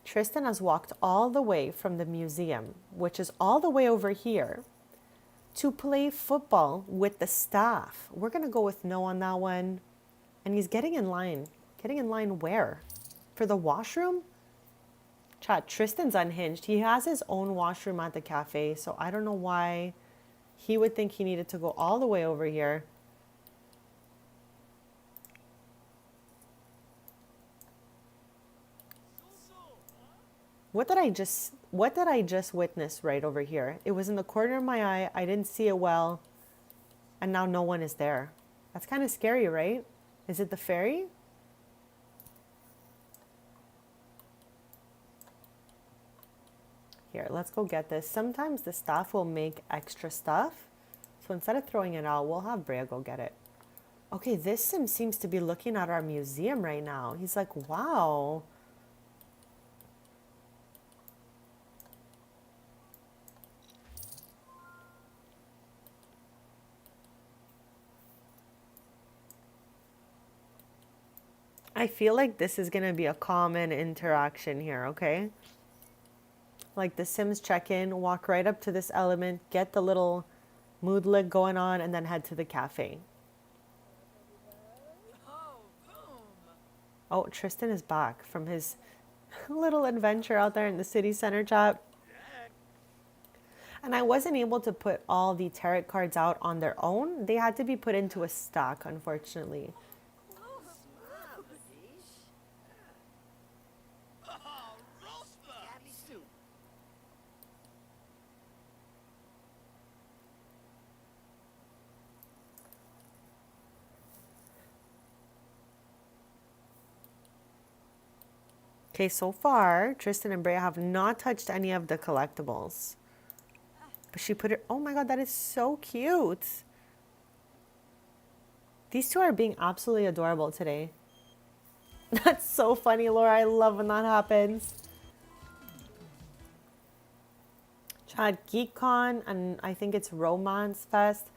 Tristan has walked all the way from the museum, which is all the way over here, to play football with the staff. We're going to go with no on that one. And he's getting in line. Getting in line where? For the washroom? Chat, Tristan's unhinged. He has his own washroom at the cafe, so I don't know why he would think he needed to go all the way over here. What did I just witness right over here? It was in the corner of my eye. I didn't see it well. And now no one is there. That's kind of scary, right? Is it the fairy? Here, let's go get this. Sometimes the staff will make extra stuff. So instead of throwing it out, we'll have Brea go get it. Okay, this sim seems to be looking at our museum right now. He's like, wow. I feel like this is going to be a common interaction here, okay? Like the Sims check in, walk right up to this element, get the little moodlet going on, and then head to the cafe. Oh, Tristan is back from his little adventure out there in the city center, chat. And I wasn't able to put all the tarot cards out on their own. They had to be put into a stack, unfortunately. Okay, so far, Tristan and Brea have not touched any of the collectibles. But she put it, oh my god, that is so cute. These two are being absolutely adorable today. That's so funny, Laura. I love when that happens. Chad, GeekCon and I think it's Romance Fest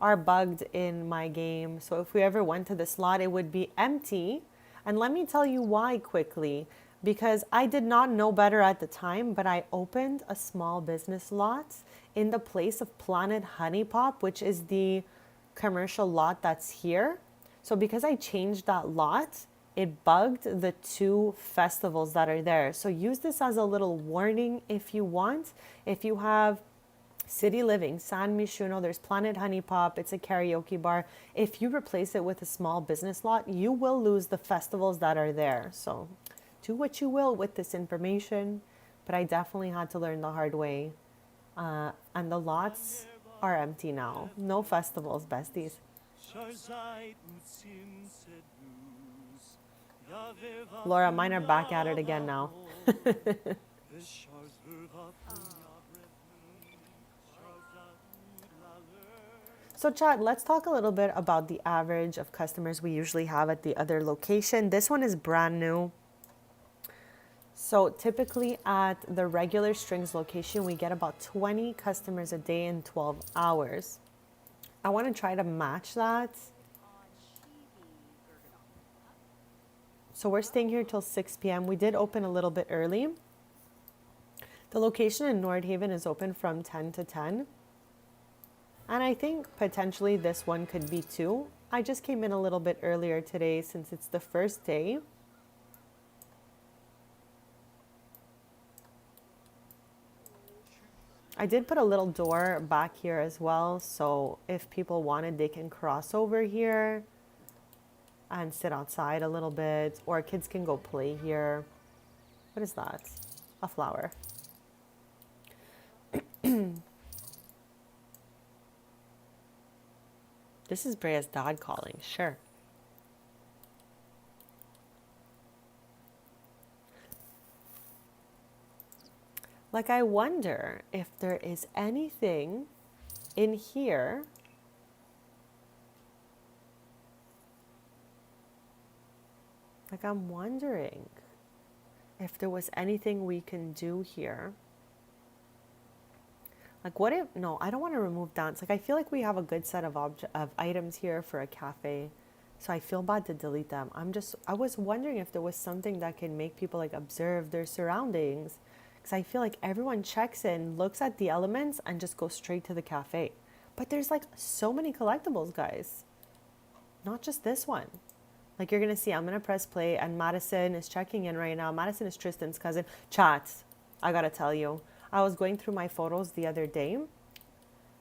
are bugged in my game. So if we ever went to the slot, it would be empty. And let me tell you why quickly. Because I did not know better at the time, but I opened a small business lot in the place of Planet Honey Pop, which is the commercial lot that's here. So because I changed that lot, it bugged the 2 festivals that are there. So use this as a little warning if you want. If you have City Living, San Mishuno, there's Planet Honey Pop, it's a karaoke bar. If you replace it with a small business lot, you will lose the festivals that are there. So do what you will with this information, but I definitely had to learn the hard way. And the lots are empty now. No festivals, besties. Laura, mine are back at it again now. So Chad, let's talk a little bit about the average of customers we usually have at the other location. This one is brand new. So typically at the regular strings location, we get about 20 customers a day in 12 hours. I want to try to match that. So we're staying here till 6 p.m. We did open a little bit early. The location in Nordhaven is open from 10 to 10. And I think potentially this one could be too. I just came in a little bit earlier today since it's the first day. I did put a little door back here as well, so if people wanted, they can cross over here and sit outside a little bit, or kids can go play here. What is that? A flower. This is Brea's dad calling, sure. Like, I wonder if there is anything in here like I'm wondering if there was anything we can do here. Like, what if, no, I don't want to remove dance. Like, I feel like we have a good set of items here for a cafe. So I feel bad to delete them. I was wondering if there was something that can make people like observe their surroundings. Because I feel like everyone checks in, looks at the elements, and just goes straight to the cafe. But there's like so many collectibles, guys. Not just this one. Like, you're going to see, I'm going to press play, and Madison is checking in right now. Madison is Tristan's cousin. Chat, I got to tell you. I was going through my photos the other day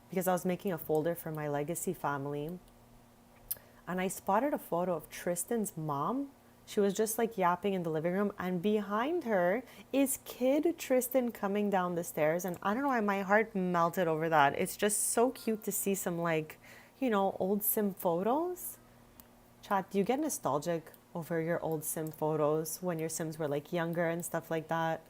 because I was making a folder for my legacy family. And I spotted a photo of Tristan's mom. She was just like yapping in the living room, and behind her is kid Tristan coming down the stairs. And I don't know why my heart melted over that. It's just so cute to see some like, old sim photos. Chat, do you get nostalgic over your old sim photos when your sims were like younger and stuff like that?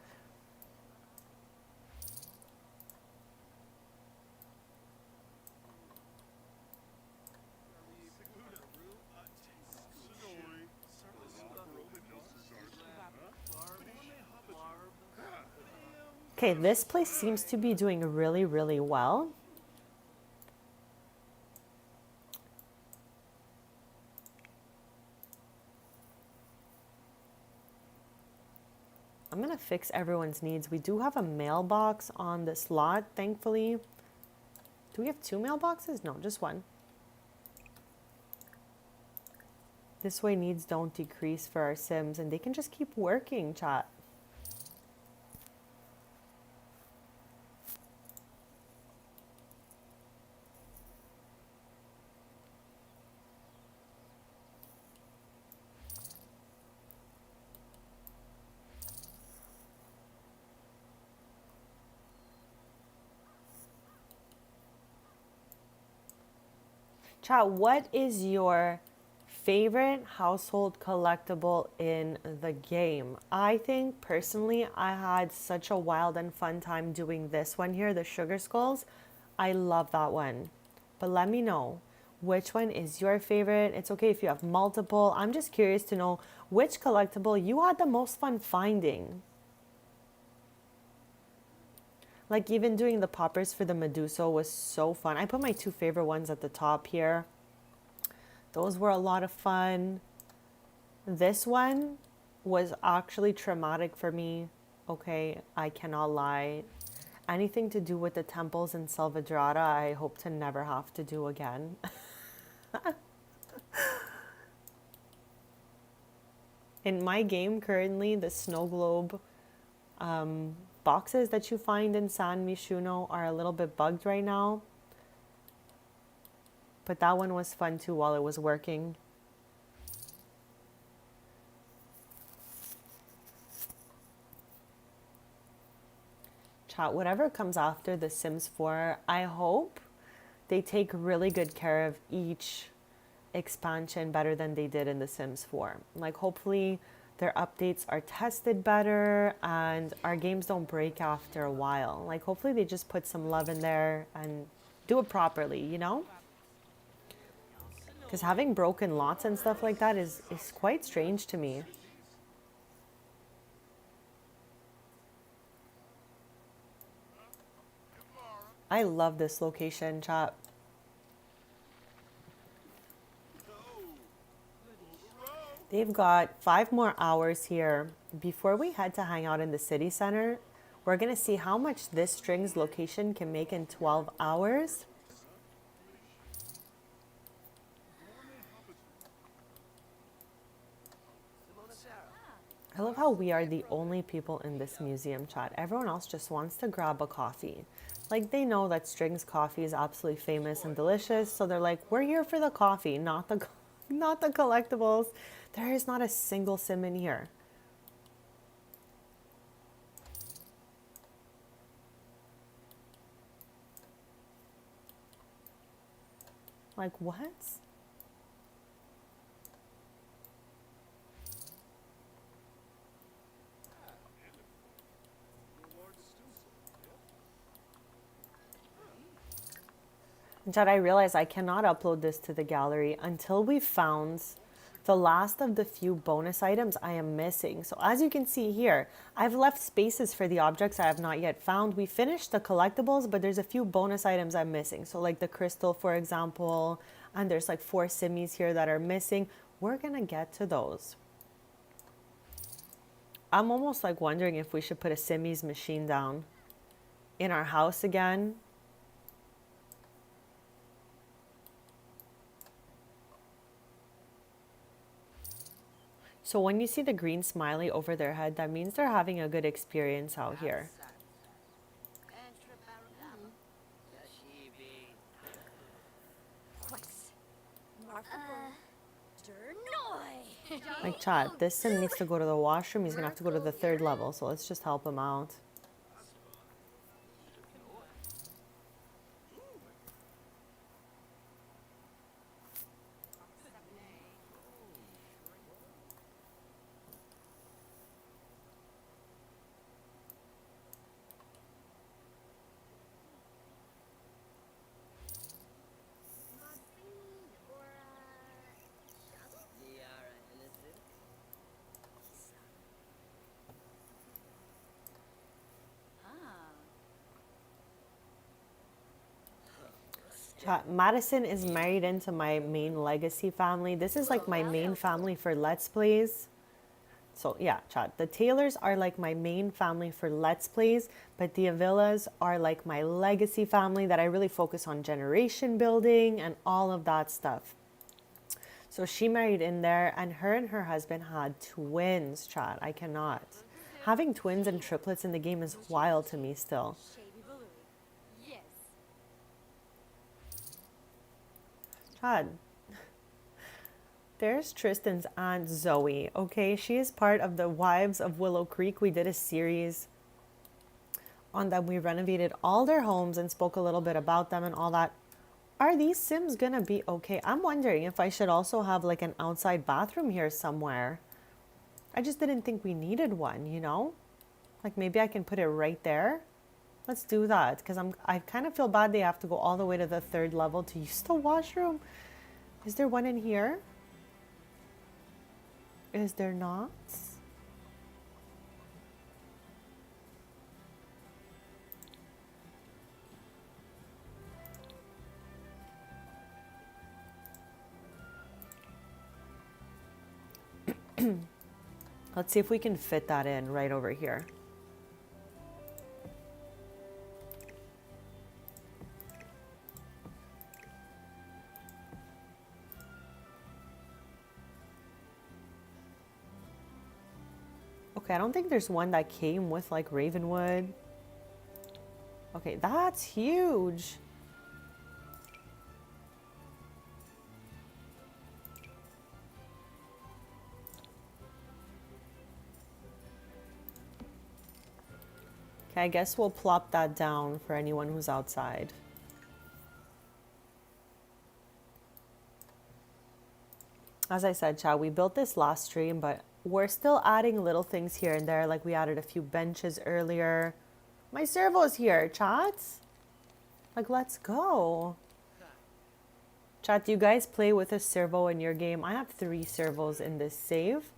Okay, this place seems to be doing really, really well. I'm gonna fix everyone's needs. We do have a mailbox on this lot, thankfully. Do we have 2 mailboxes? No, just one. This way needs don't decrease for our sims, and they can just keep working, chat. Chat, what is your favorite household collectible in the game? I think personally I had such a wild and fun time doing this one here, the sugar skulls. I love that one. But let me know which one is your favorite. It's okay if you have multiple. I'm just curious to know which collectible you had the most fun finding. Like, even doing the poppers for the Medusa was so fun. I put my 2 favorite ones at the top here. Those were a lot of fun. This one was actually traumatic for me. Okay, I cannot lie. Anything to do with the temples in Salvadrata, I hope to never have to do again. In my game currently, the snow globe boxes that you find in San Mishuno are a little bit bugged right now. But that one was fun too while it was working. Chat, whatever comes after The Sims 4, I hope they take really good care of each expansion better than they did in The Sims 4. Like, hopefully their updates are tested better and our games don't break after a while. Like, hopefully they just put some love in there and do it properly, you know? Because having broken lots and stuff like that is quite strange to me. I love this location, chat. They've got 5 more hours here. Before we head to hang out in the city center, we're going to see how much this string's location can make in 12 hours. I love how we are the only people in this museum, chat. Everyone else just wants to grab a coffee. Like, they know that String's coffee is absolutely famous and delicious, so they're like, we're here for the coffee, not the not the collectibles. There is not a single sim in here. Like, what? Jed, I realize I cannot upload this to the gallery until we found the last of the few bonus items I am missing. So as you can see here, I've left spaces for the objects I have not yet found. We finished the collectibles, but there's a few bonus items I'm missing. So like the crystal, for example, and there's like 4 simmies here that are missing. We're gonna get to those. I'm almost like wondering if we should put a simmies machine down in our house again. So when you see the green smiley over their head, that means they're having a good experience out here. Like, chat, this sim needs to go to the washroom. He's gonna have to go to the 3rd level, so let's just help him out. Madison is married into my main legacy family. This is like my main family for Let's Plays. So yeah, chat. The Taylors are like my main family for Let's Plays, but the Avilas are like my legacy family that I really focus on generation building and all of that stuff. So she married in there, and her husband had twins, chat. I cannot. Having twins and triplets in the game is wild to me still. Chad, there's Tristan's aunt Zoe, okay? She is part of the Wives of Willow Creek. We did a series on them. We renovated all their homes and spoke a little bit about them and all that. Are these Sims gonna be okay? I'm wondering if I should also have like an outside bathroom here somewhere. I just didn't think we needed one, you know? Like maybe I can put it right there. Let's do that, because I kind of feel bad they have to go all the way to the 3rd level to use the washroom. Is there one in here? Is there not? Let's see if we can fit that in right over here. Okay, I don't think there's one that came with like Ravenwood. Okay, that's huge. Okay, I guess we'll plop that down for anyone who's outside. As I said, chat, we built this last stream, but we're still adding little things here and there. Like we added a few benches earlier. My servo's here, chat. Like, let's go. Chat, do you guys play with a servo in your game? I have 3 servos in this save.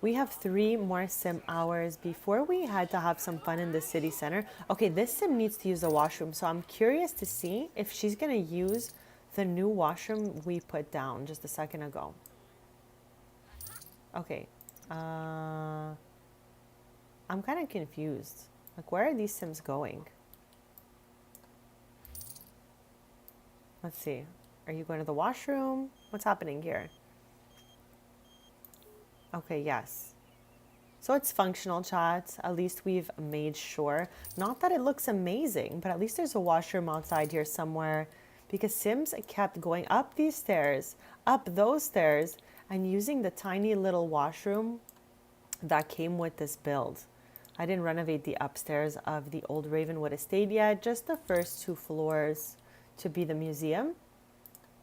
We have 3 more sim hours before we had to have some fun in the city center. Okay, this sim needs to use the washroom, so I'm curious to see if she's gonna use the new washroom we put down just a second ago. Okay, I'm kind of confused. Like, where are these sims going? Let's see. Are you going to the washroom? What's happening here? Okay, yes. So it's functional, chat. At least we've made sure. Not that it looks amazing, but at least there's a washroom outside here somewhere, because Sims kept going up these stairs, up those stairs, and using the tiny little washroom that came with this build. I didn't renovate the upstairs of the old Ravenwood estate yet, just the first 2 floors to be the museum.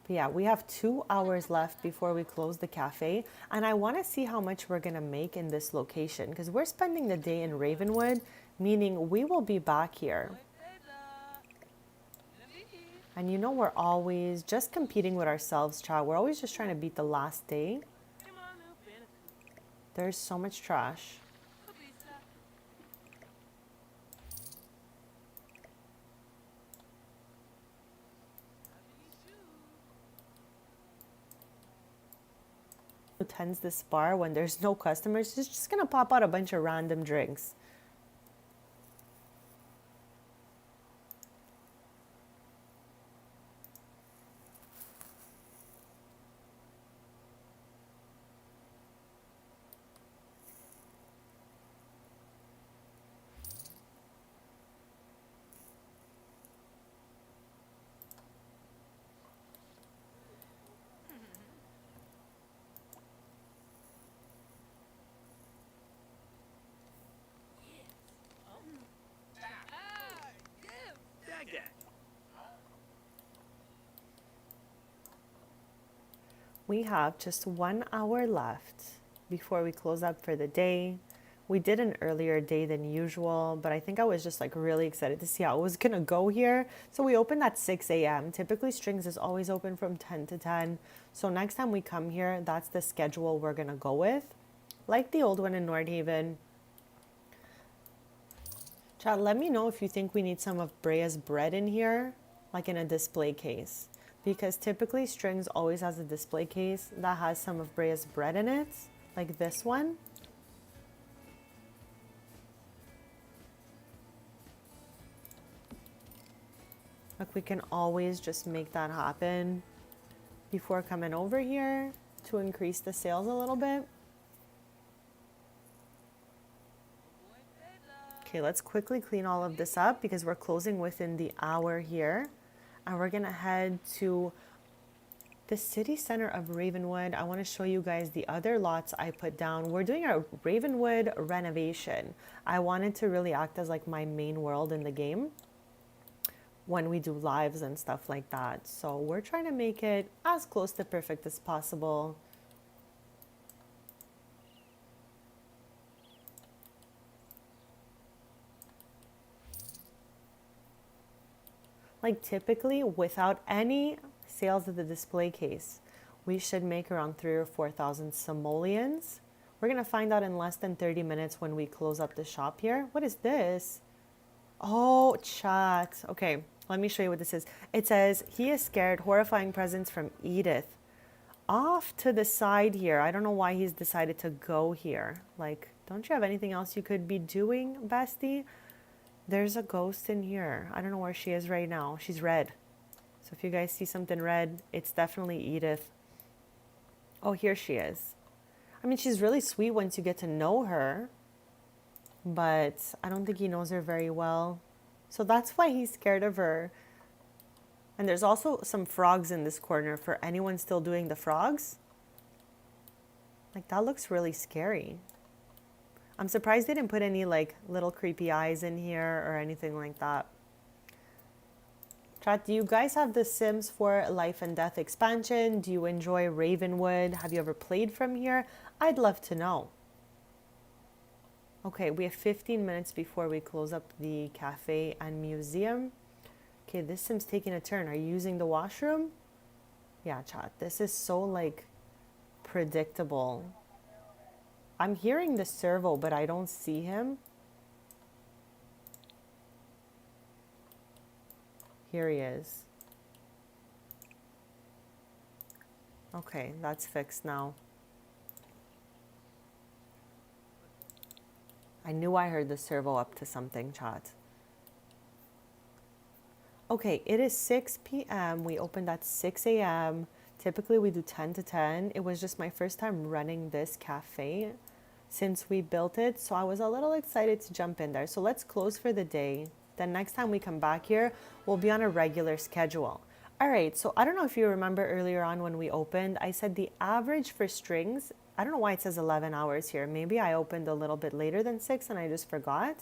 But yeah, we have 2 hours left before we close the cafe, and I want to see how much we're going to make in this location, because we're spending the day in Ravenwood, meaning we will be back here. And you know, we're always just competing with ourselves, chat. We're always just trying to beat the last day. There's so much trash. Who tends this bar when there's no customers? It's just gonna pop out a bunch of random drinks. We have just 1 hour left before we close up for the day. We did an earlier day than usual, but I think I was just like really excited to see how it was gonna go here. So we opened at 6 a.m. Typically Strings is always open from 10 to 10. So next time we come here, that's the schedule we're gonna go with. Like the old one in Nordhaven. Chat, let me know if you think we need some of Brea's bread in here, like in a display case. Because typically Strings always has a display case that has some of Brea's bread in it, like this one. Like, we can always just make that happen before coming over here to increase the sales a little bit. Okay, let's quickly clean all of this up because we're closing within the hour here. And we're gonna head to the city center of Ravenwood. I want to show you guys the other lots I put down. We're doing a Ravenwood renovation. I wanted to really act as like my main world in the game when we do lives and stuff like that. So we're trying to make it as close to perfect as possible. Like typically without any sales of the display case, we should make around 3,000 or 4,000 simoleons. We're gonna find out in less than 30 minutes when we close up the shop here. What is this? Oh, chat. Okay, let me show you what this is. It says, he is scared, horrifying presence from Edith. Off to the side here. I don't know why he's decided to go here. Like, don't you have anything else you could be doing, bestie? There's a ghost in here. I don't know where she is right now. She's red. So if you guys see something red, it's definitely Edith. Oh, here she is. I mean, she's really sweet once you get to know her, but I don't think he knows her very well. So that's why he's scared of her. And there's also some frogs in this corner for anyone still doing the frogs. Like, that looks really scary. I'm surprised they didn't put any like little creepy eyes in here or anything like that. Chat, do you guys have the Sims 4 Life and Death expansion? Do you enjoy Ravenwood? Have you ever played from here? I'd love to know. Okay, we have 15 minutes before we close up the cafe and museum. Okay, this Sim's taking a turn. Are you using the washroom? Yeah, chat, this is so like predictable. I'm hearing the servo, but I don't see him. Here he is. Okay, that's fixed now. I knew I heard the servo up to something, chat. Okay, it is 6 p.m. We opened at 6 a.m. Typically we do 10 to 10. It was just my first time running this cafe since we built it, so I was a little excited to jump in there. So let's close for the day. Then next time we come back here, we'll be on a regular schedule. All right, so I don't know if you remember earlier on when we opened, I said the average for strings, I don't know why it says 11 hours here. Maybe I opened a little bit later than 6 and I just forgot.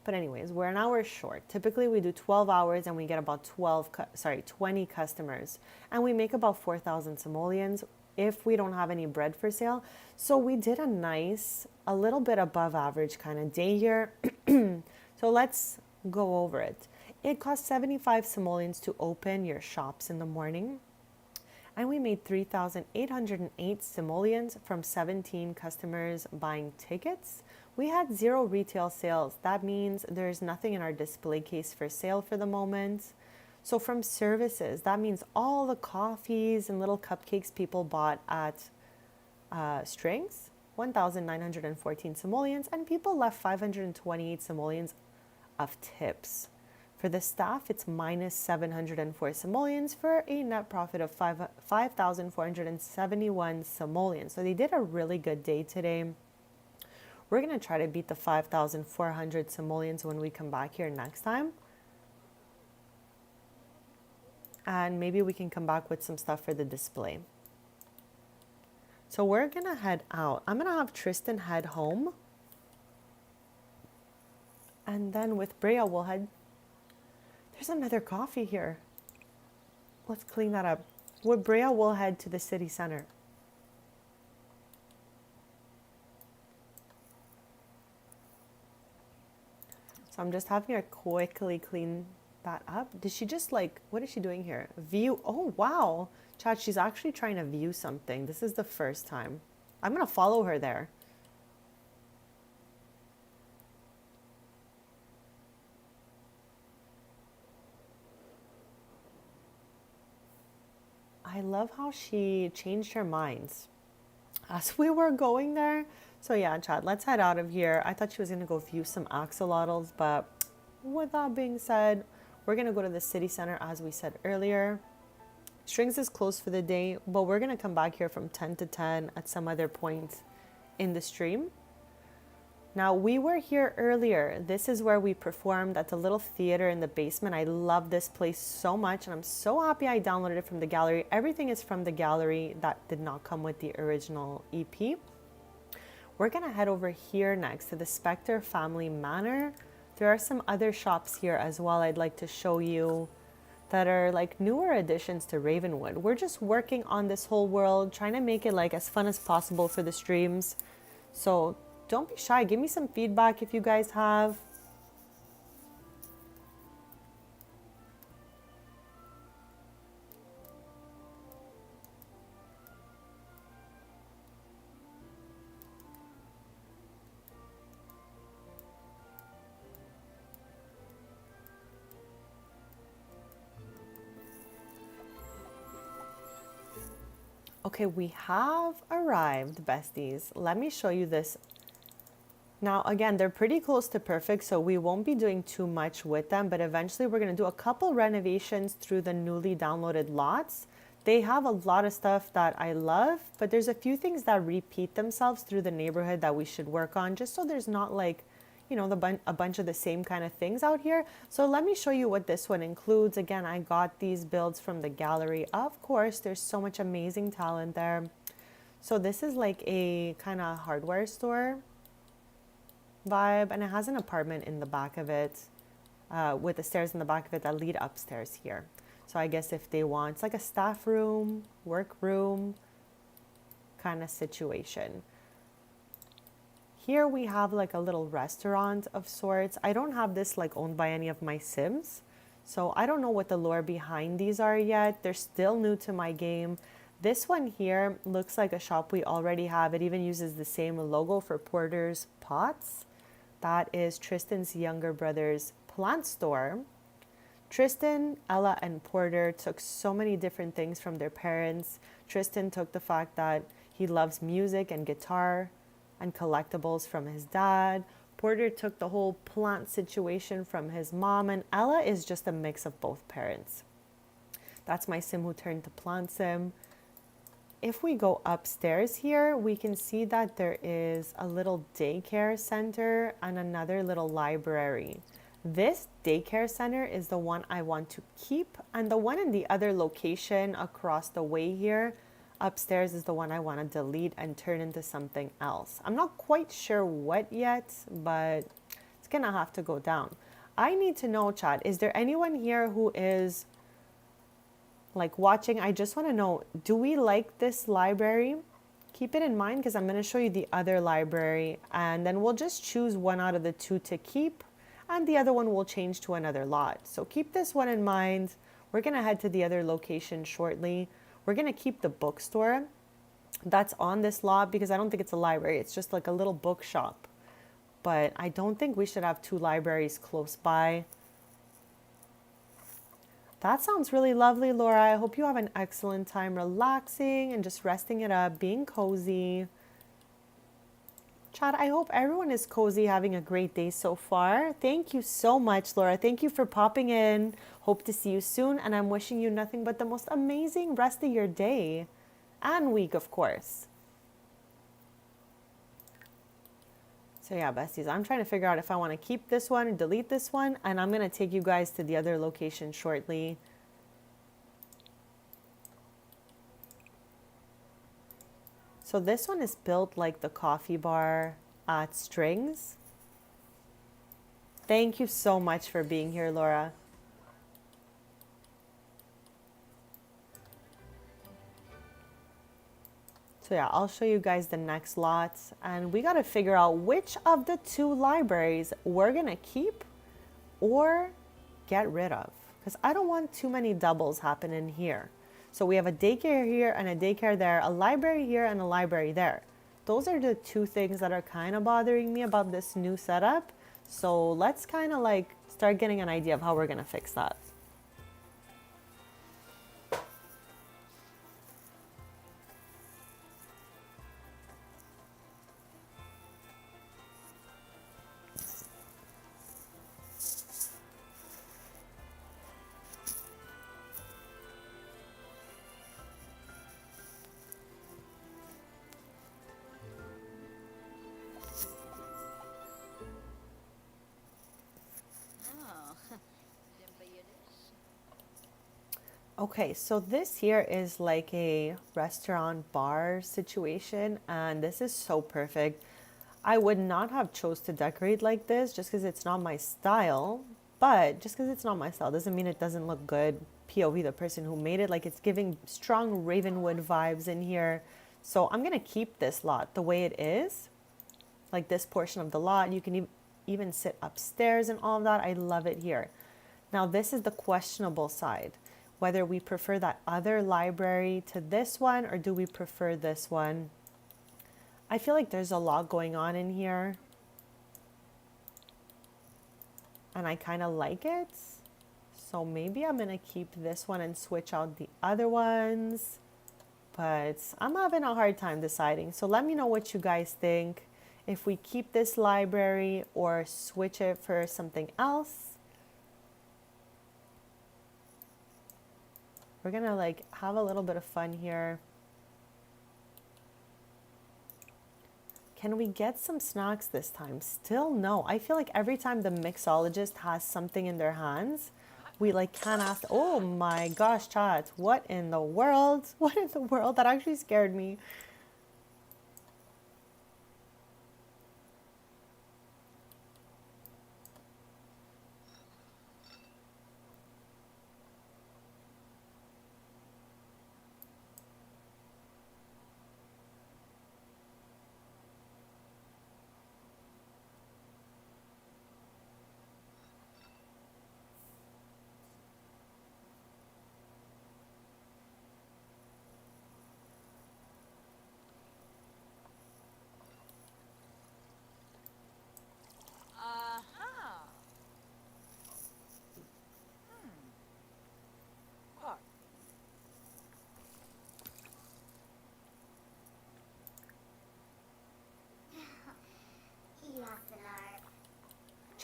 But anyways, we're an hour short. Typically we do 12 hours and we get about 20 customers. And we make about 4,000 simoleons if we don't have any bread for sale. So we did a nice, a little bit above average kind of day here. So let's go over it. It costs 75 simoleons to open your shops in the morning. And we made 3,808 simoleons from 17 customers buying tickets. We had 0 retail sales. That means there's nothing in our display case for sale for the moment. So from services, that means all the coffees and little cupcakes people bought at Strings, 1,914 simoleons, and people left 528 simoleons of tips. For the staff, it's minus 704 simoleons for a net profit of 5,471 simoleons. So they did a really good day today. We're going to try to beat the 5,400 simoleons when we come back here next time. And maybe we can come back with some stuff for the display. So we're going to head out. I'm going to have Tristan head home. And then with Brea, we'll head... There's another coffee here. Let's clean that up. With Brea, we'll head to the city center. So I'm just having her quickly clean that up. Did she just like, what is she doing here? View, oh wow. Chat, she's actually trying to view something. This is the first time. I'm gonna follow her there. I love how she changed her minds as we were going there. So yeah, Chad, let's head out of here. I thought she was gonna go view some axolotls, but with that being said, we're gonna go to the city center as we said earlier. Strings is closed for the day, but we're gonna come back here from 10 to 10 at some other point in the stream. Now, we were here earlier. This is where we performed at the little theater in the basement. I love this place so much, and I'm so happy I downloaded it from the gallery. Everything is from the gallery. That did not come with the original EP. We're gonna head over here next to the Spectre Family Manor. There are some other shops here as well I'd like to show you that are like newer additions to Ravenwood. We're just working on this whole world, trying to make it like as fun as possible for the streams. So don't be shy. Give me some feedback if you guys have. Okay, we have arrived, besties. Let me show you this. Now, again, they're pretty close to perfect, so we won't be doing too much with them, but eventually we're going to do a couple renovations through the newly downloaded lots. They have a lot of stuff that I love, but there's a few things that repeat themselves through the neighborhood that we should work on, just so there's not like, you know, a bunch of the same kind of things out here. So let me show you what this one includes. Again, I got these builds from the gallery. Of course, there's so much amazing talent there. So this is like a kind of hardware store. vibe, and it has an apartment in the back of it, with the stairs in the back of it that lead upstairs here. So I guess if they want, it's like a staff room, work room kind of situation. Here we have like a little restaurant of sorts. I don't have this like owned by any of my Sims, so I don't know what the lore behind these are yet. They're still new to my game. This one here looks like a shop we already have. It even uses the same logo for Porter's Pots. That is Tristan's younger brother's plant store. Tristan, Ella, and Porter took so many different things from their parents. Tristan took the fact that he loves music and guitar and collectibles from his dad. Porter took the whole plant situation from his mom, and Ella is just a mix of both parents. That's my sim who turned to plant sim. If we go upstairs here, we can see that there is a little daycare center and another little library. This daycare center is the one I want to keep, and the one in the other location across the way here upstairs is the one I want to delete and turn into something else. I'm not quite sure what yet, but it's gonna have to go down. I need to know, chat, is there anyone here who is like watching? I just want to know, do we like this library? Keep it in mind because I'm going to show you the other library, and then we'll just choose one out of the two to keep, and the other one will change to another lot. So keep this one in mind. We're going to head to the other location shortly. We're going to keep the bookstore that's on this lot because I don't think it's a library. It's just like a little bookshop. But I don't think we should have two libraries close by. That sounds really lovely, Laura. I hope you have an excellent time relaxing and just resting it up, being cozy. Chat, I hope everyone is cozy, having a great day so far. Thank you so much, Laura. Thank you for popping in. Hope to see you soon, and I'm wishing you nothing but the most amazing rest of your day and week, of course. So yeah, besties, I'm trying to figure out if I want to keep this one or delete this one, and I'm going to take you guys to the other location shortly. So this one is built like the coffee bar at Strings. Thank you so much for being here, Laura. So yeah, I'll show you guys the next lot, and we got to figure out which of the two libraries we're going to keep or get rid of, because I don't want too many doubles happening here. So we have a daycare here and a daycare there, a library here and a library there. Those are the two things that are kind of bothering me about this new setup. So let's kind of like start getting an idea of how we're going to fix that. Okay, so this here is like a restaurant bar situation, and this is so perfect. I would not have chose to decorate like this just because it's not my style, but just because it's not my style doesn't mean it doesn't look good. POV, the person who made it, like it's giving strong Ravenwood vibes in here. So I'm gonna keep this lot the way it is, like this portion of the lot. You can even sit upstairs and all of that. I love it here. Now this is the questionable side, whether we prefer that other library to this one or do we prefer this one. I feel like there's a lot going on in here, and I kind of like it. So maybe I'm going to keep this one and switch out the other ones, but I'm having a hard time deciding. So let me know what you guys think, if we keep this library or switch it for something else. We're going to like have a little bit of fun here. Can we get some snacks this time? Still no. I feel like every time the mixologist has something in their hands, we like can't ask. Oh my gosh, chat. What in the world? What in the world? That actually scared me.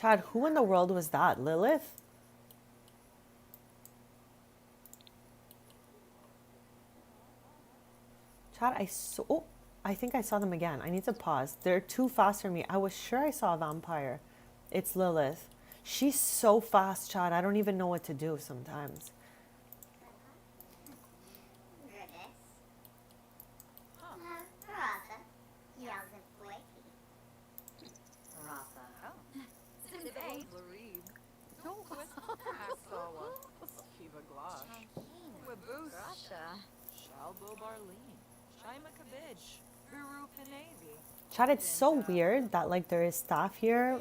Chad, who in the world was that? Lilith? Chad, oh, I think I saw them again. I need to pause. They're too fast for me. I was sure I saw a vampire. It's Lilith. She's so fast, Chad. I don't even know what to do sometimes. Chad, it's so weird that like there is staff here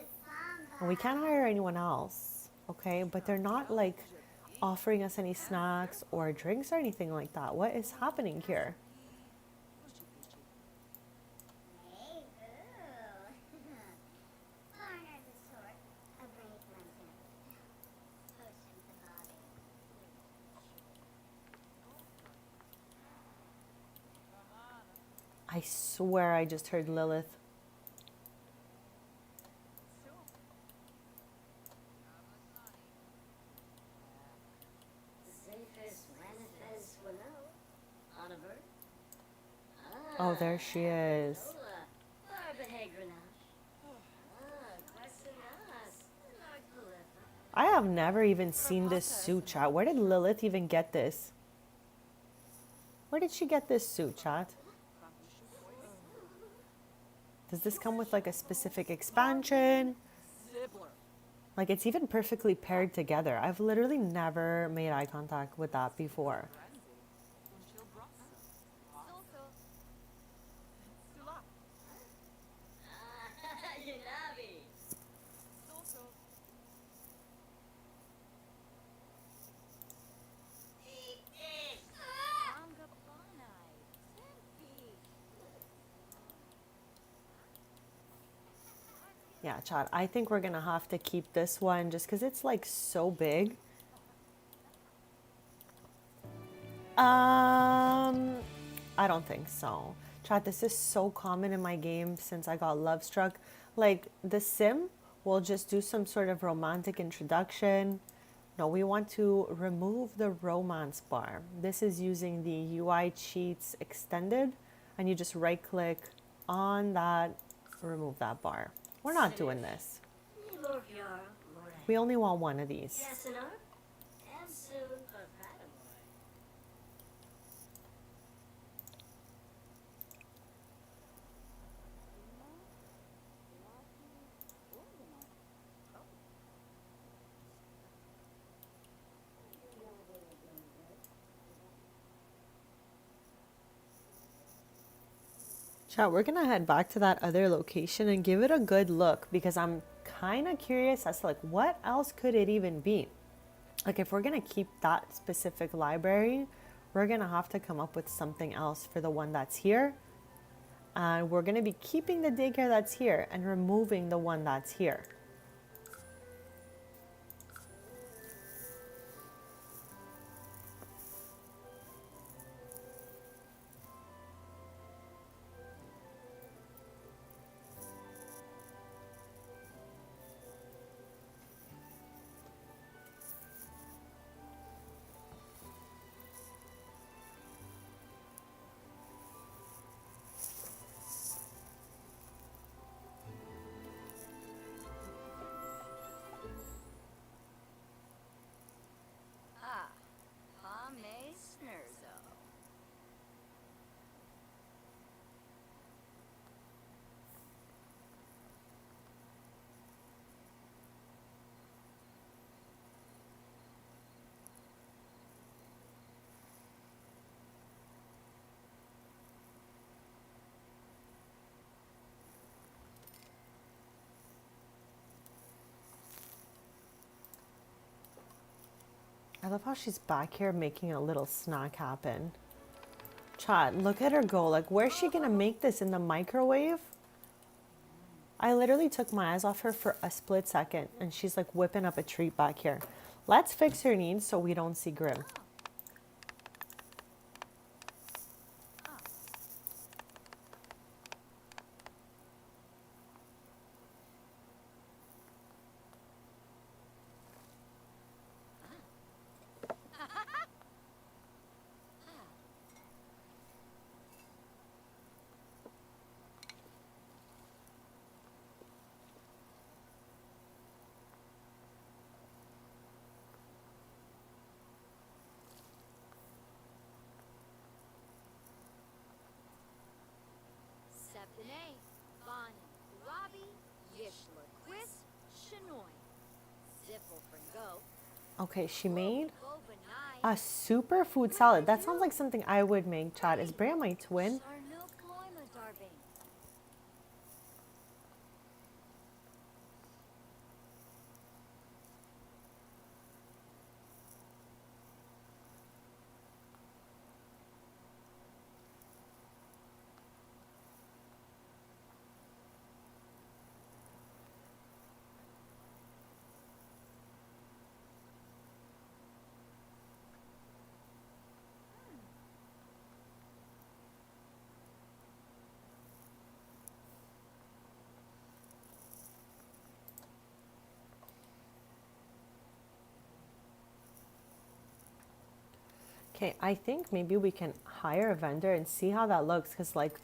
and we can't hire anyone else, okay? But they're not like offering us any snacks or drinks or anything like that. What is happening here? I swear I just heard Lilith. Oh, there she is. I have never even seen this suit, chat. Where did Lilith even get this? Where did she get this suit, chat? Does this come with like a specific expansion? Like it's even perfectly paired together. I've literally never made eye contact with that before. Yeah, Chad, I think we're gonna have to keep this one just because it's like so big. I don't think so. Chad, this is so common in my game since I got love struck. Like the sim will just do some sort of romantic introduction. No, we want to remove the romance bar. This is using the UI cheats extended, and you just right click on that, remove that bar. We're not doing this. We only want one of these. Chat, we're gonna head back to that other location and give it a good look because I'm kind of curious as to like what else could it even be. Like if we're gonna keep that specific library, we're gonna have to come up with something else for the one that's here. And we're gonna be keeping the daycare that's here and removing the one that's here. I love how she's back here making a little snack happen. Chat, look at her go. Like, where's she gonna make this? In the microwave? I literally took my eyes off her for a split second and she's like whipping up a treat back here. Let's fix her needs so we don't see Grim. Okay, she made a superfood salad. That sounds like something I would make, chat. Is Brea my twin? Okay, I think maybe we can hire a vendor and see how that looks. Because, like,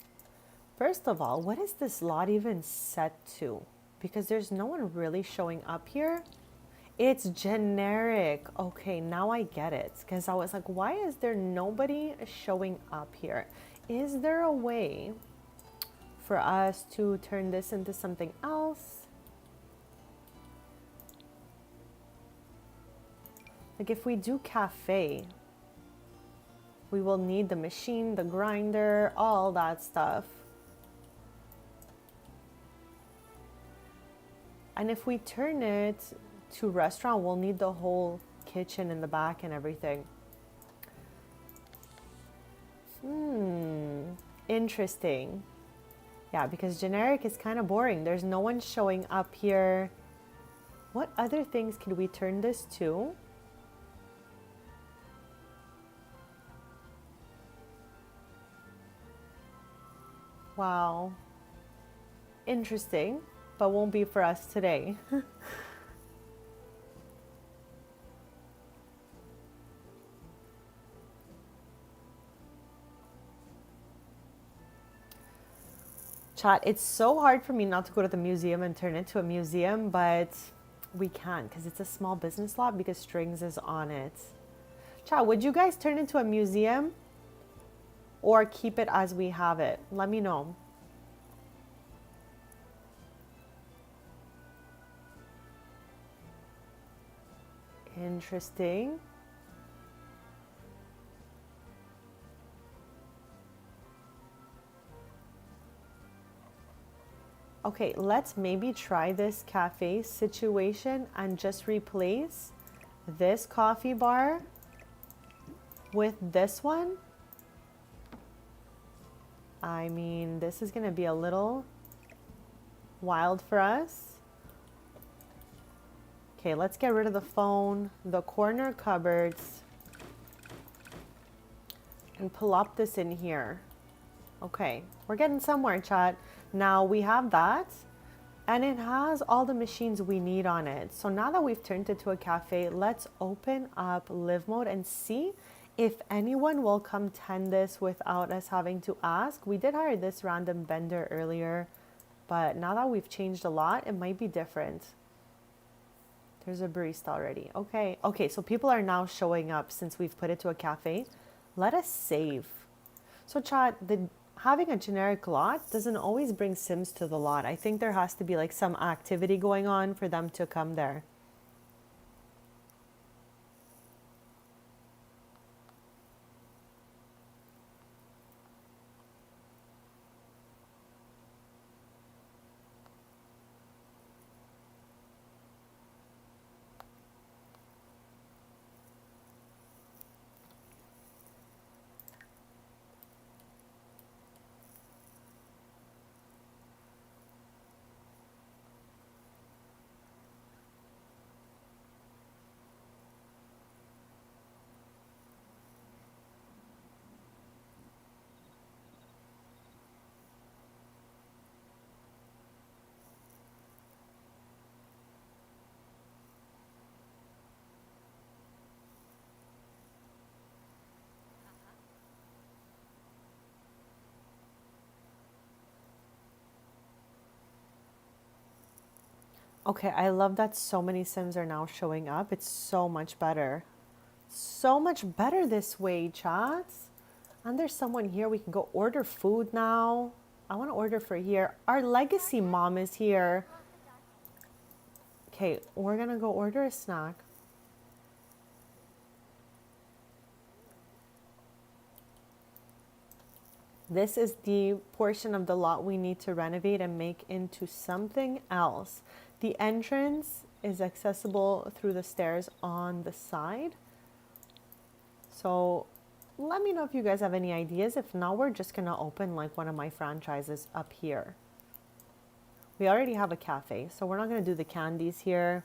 first of all, what is this lot even set to? Because there's no one really showing up here. It's generic. Okay, now I get it. Because I was like, why is there nobody showing up here? Is there a way for us to turn this into something else? Like if we do cafe, we will need the machine, the grinder, all that stuff. And if we turn it to restaurant, we'll need the whole kitchen in the back and everything. Interesting. Yeah, because generic is kind of boring. There's no one showing up here. What other things could we turn this to? Wow. Interesting, but won't be for us today. Chat, it's so hard for me not to go to the museum and turn it to a museum, but we can because it's a small business lot because strings is on it. Chat, would you guys turn it into a museum or keep it as we have it? Let me know. Interesting. Okay, let's maybe try this cafe situation and just replace this coffee bar with this one. I mean, this is gonna be a little wild for us. Okay, let's get rid of the phone, the corner cupboards, and pull up this in here. Okay, we're getting somewhere, chat. Now we have that, and it has all the machines we need on it. So now that we've turned it to a cafe, let's open up live mode and see if anyone will come tend this without us having to ask. We did hire this random vendor earlier, but now that we've changed a lot, it might be different. There's a barista already. Okay, so people are now showing up since we've put it to a cafe. Let us save. So chat, having a generic lot doesn't always bring Sims to the lot. I think there has to be like some activity going on for them to come there. Okay, I love that so many Sims are now showing up. It's so much better. So much better this way, chats. And there's someone here. We can go order food now. I want to order for here. Our legacy mom is here. Okay, we're going to go order a snack. This is the portion of the lot we need to renovate and make into something else. The entrance is accessible through the stairs on the side. So let me know if you guys have any ideas. If not, we're just gonna open like one of my franchises up here. We already have a cafe, so we're not gonna do the candies here.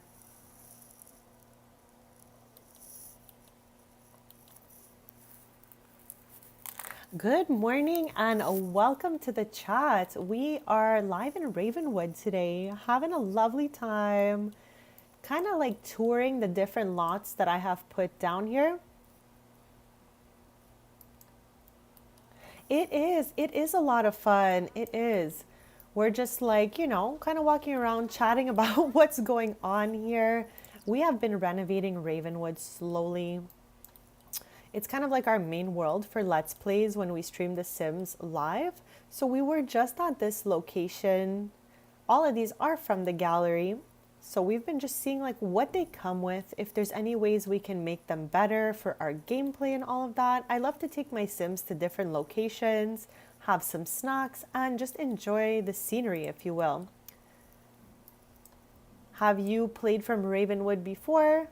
Good morning and welcome to the chat. We are live in Ravenwood today, having a lovely time, kind of like touring the different lots that I have put down here. It is a lot of fun. It is. We're just like, kind of walking around chatting about what's going on here. We have been renovating Ravenwood slowly. It's kind of like our main world for Let's Plays when we stream The Sims live. So we were just at this location. All of these are from the gallery. So we've been just seeing like what they come with, if there's any ways we can make them better for our gameplay and all of that. I love to take my Sims to different locations, have some snacks, and just enjoy the scenery, if you will. Have you played from Ravenwood before?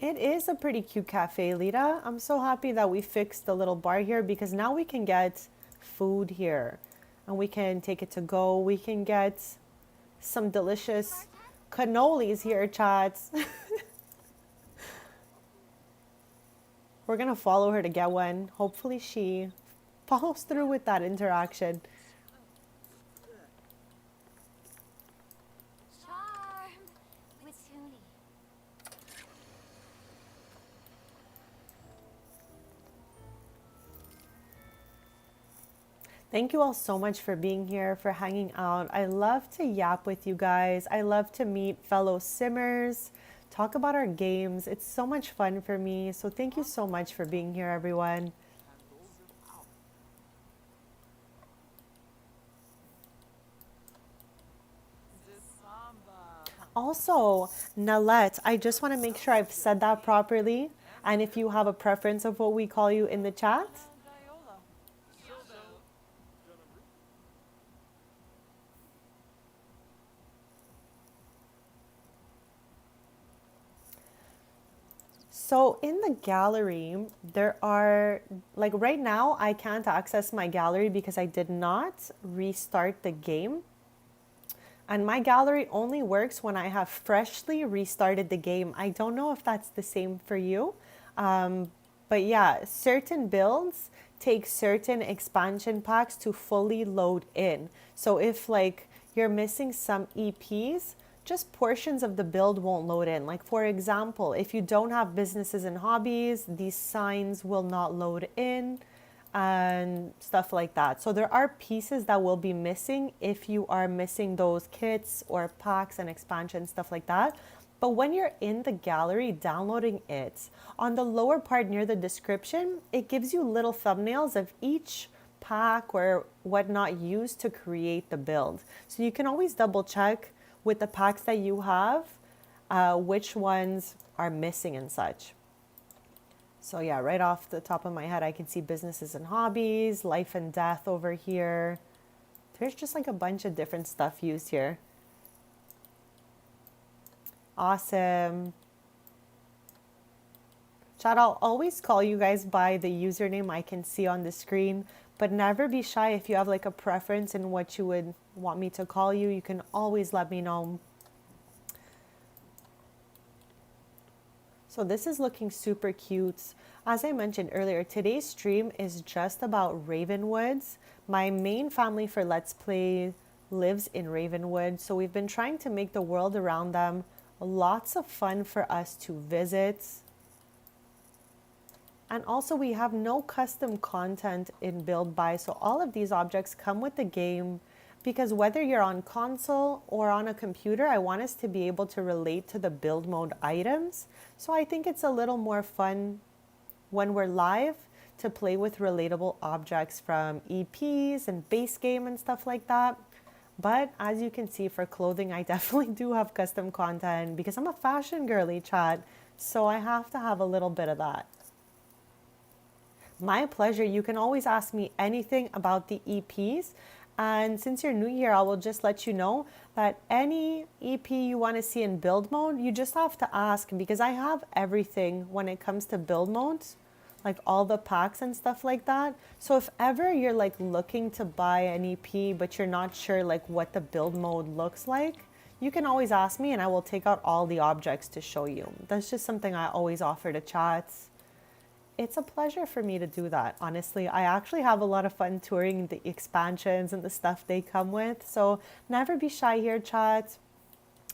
It is a pretty cute cafe, Lita. I'm so happy that we fixed the little bar here because now we can get food here and we can take it to go. We can get some delicious cannolis here, chats. We're gonna follow her to get one. Hopefully she follows through with that interaction. Thank you all so much for being here, for hanging out. I love to yap with you guys. I love to meet fellow Simmers, talk about our games. It's so much fun for me. So thank you so much for being here, everyone. Also, Nalette, I just want to make sure I've said that properly. And if you have a preference of what we call you in the chat. So in the gallery, there are, like right now, I can't access my gallery because I did not restart the game. And my gallery only works when I have freshly restarted the game. I don't know if that's the same for you. But yeah, certain builds take certain expansion packs to fully load in. So if like you're missing some EPs, just portions of the build won't load in. Like for example, if you don't have businesses and hobbies, these signs will not load in and stuff like that. So there are pieces that will be missing if you are missing those kits or packs and expansions, stuff like that. But when you're in the gallery downloading it, on the lower part near the description, it gives you little thumbnails of each pack or whatnot used to create the build. So you can always double check with the packs that you have, which ones are missing and such. So yeah, right off the top of my head, I can see businesses and hobbies, life and death over here. There's just like a bunch of different stuff used here. Awesome. Chat, I'll always call you guys by the username I can see on the screen, but never be shy if you have like a preference in what you would want me to call you. You can always let me know. So this is looking super cute. As I mentioned earlier, today's stream is just about Ravenwoods. My main family for Let's Play lives in Ravenwood, so we've been trying to make the world around them lots of fun for us to visit. And also we have no custom content in Build By, so all of these objects come with the game because whether you're on console or on a computer, I want us to be able to relate to the build mode items. So I think it's a little more fun when we're live to play with relatable objects from EPs and base game and stuff like that. But as you can see, for clothing, I definitely do have custom content because I'm a fashion girly, chat. So I have to have a little bit of that. My pleasure. You can always ask me anything about the EPs. And since you're new here, I will just let you know that any EP you want to see in build mode, you just have to ask because I have everything when it comes to build modes, like all the packs and stuff like that. So if ever you're like looking to buy an EP, but you're not sure like what the build mode looks like, you can always ask me and I will take out all the objects to show you. That's just something I always offer to chats. It's a pleasure for me to do that. Honestly, I actually have a lot of fun touring the expansions and the stuff they come with. So never be shy here, chat.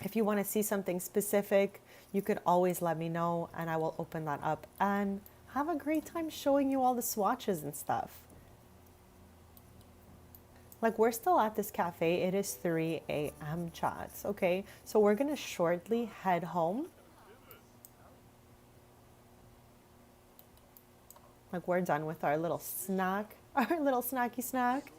If you want to see something specific, you could always let me know and I will open that up and have a great time showing you all the swatches and stuff. Like we're still at this cafe. It is 3 a.m. chats. Okay, so we're going to shortly head home. Like we're done with our little snack, our little snacky snack.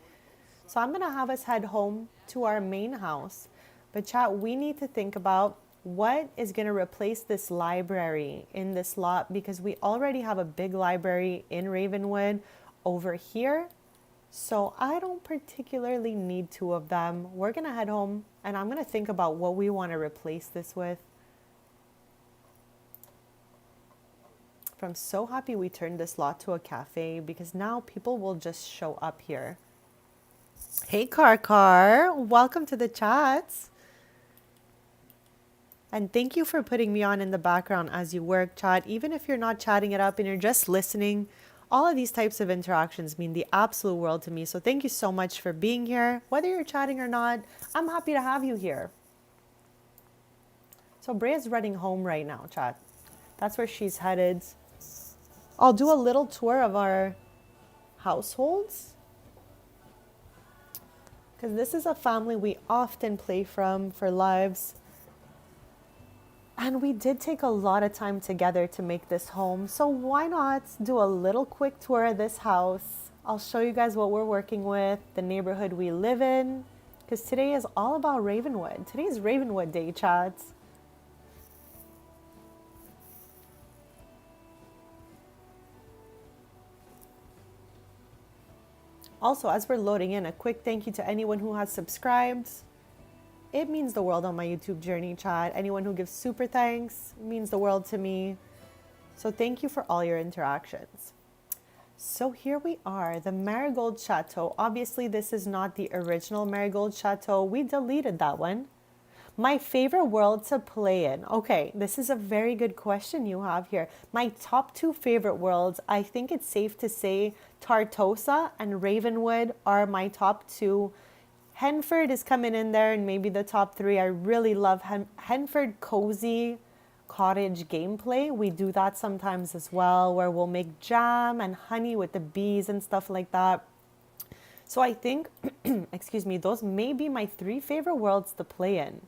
So I'm gonna have us head home to our main house. But chat, we need to think about what is gonna replace this library in this lot because we already have a big library in Ravenwood over here. So I don't particularly need 2 of them. We're gonna head home and I'm gonna think about what we wanna replace this with. I'm so happy we turned this lot to a cafe because now people will just show up here. Hey Car, welcome to the chats. And thank you for putting me on in the background as you work, chat. Even if you're not chatting it up and you're just listening, all of these types of interactions mean the absolute world to me. So thank you so much for being here. Whether you're chatting or not, I'm happy to have you here. So Brea's running home right now, chat. That's where she's headed. I'll do a little tour of our households because this is a family we often play from for lives. And we did take a lot of time together to make this home. So why not do a little quick tour of this house? I'll show you guys what we're working with, the neighborhood we live in, because today is all about Ravenwood. Today is Ravenwood Day, chats. Also, as we're loading in, a quick thank you to anyone who has subscribed. It means the world on my YouTube journey, chat. Anyone who gives super thanks means the world to me. So thank you for all your interactions. So here we are, the Marigold Chateau. Obviously, this is not the original Marigold Chateau. We deleted that one. My favorite world to play in. Okay, this is a very good question you have here. My top 2 favorite worlds, I think it's safe to say Tartosa and Ravenwood are my top 2. Henford is coming in there and maybe the top 3. I really love Henford cozy cottage gameplay. We do that sometimes as well, where we'll make jam and honey with the bees and stuff like that. So I think, excuse me, those may be my 3 favorite worlds to play in.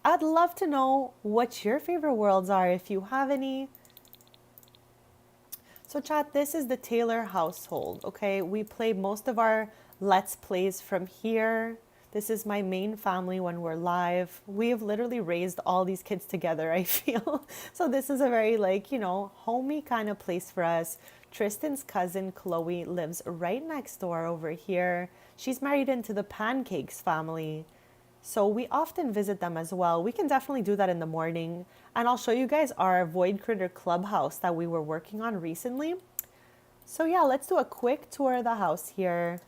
I'd love to know what your favorite worlds are if you have any. So chat, this is the Taylor household, okay? We play most of our Let's Plays from here. This is my main family when we're live. We've literally raised all these kids together, I feel. So this is a very like, you know, homey kind of place for us. Tristan's cousin, Chloe, lives right next door over here. She's married into the Pancakes family. So we often visit them as well. We can definitely do that in the morning. And I'll show you guys our Void Critter Clubhouse that we were working on recently. So yeah, let's do a quick tour of the house here.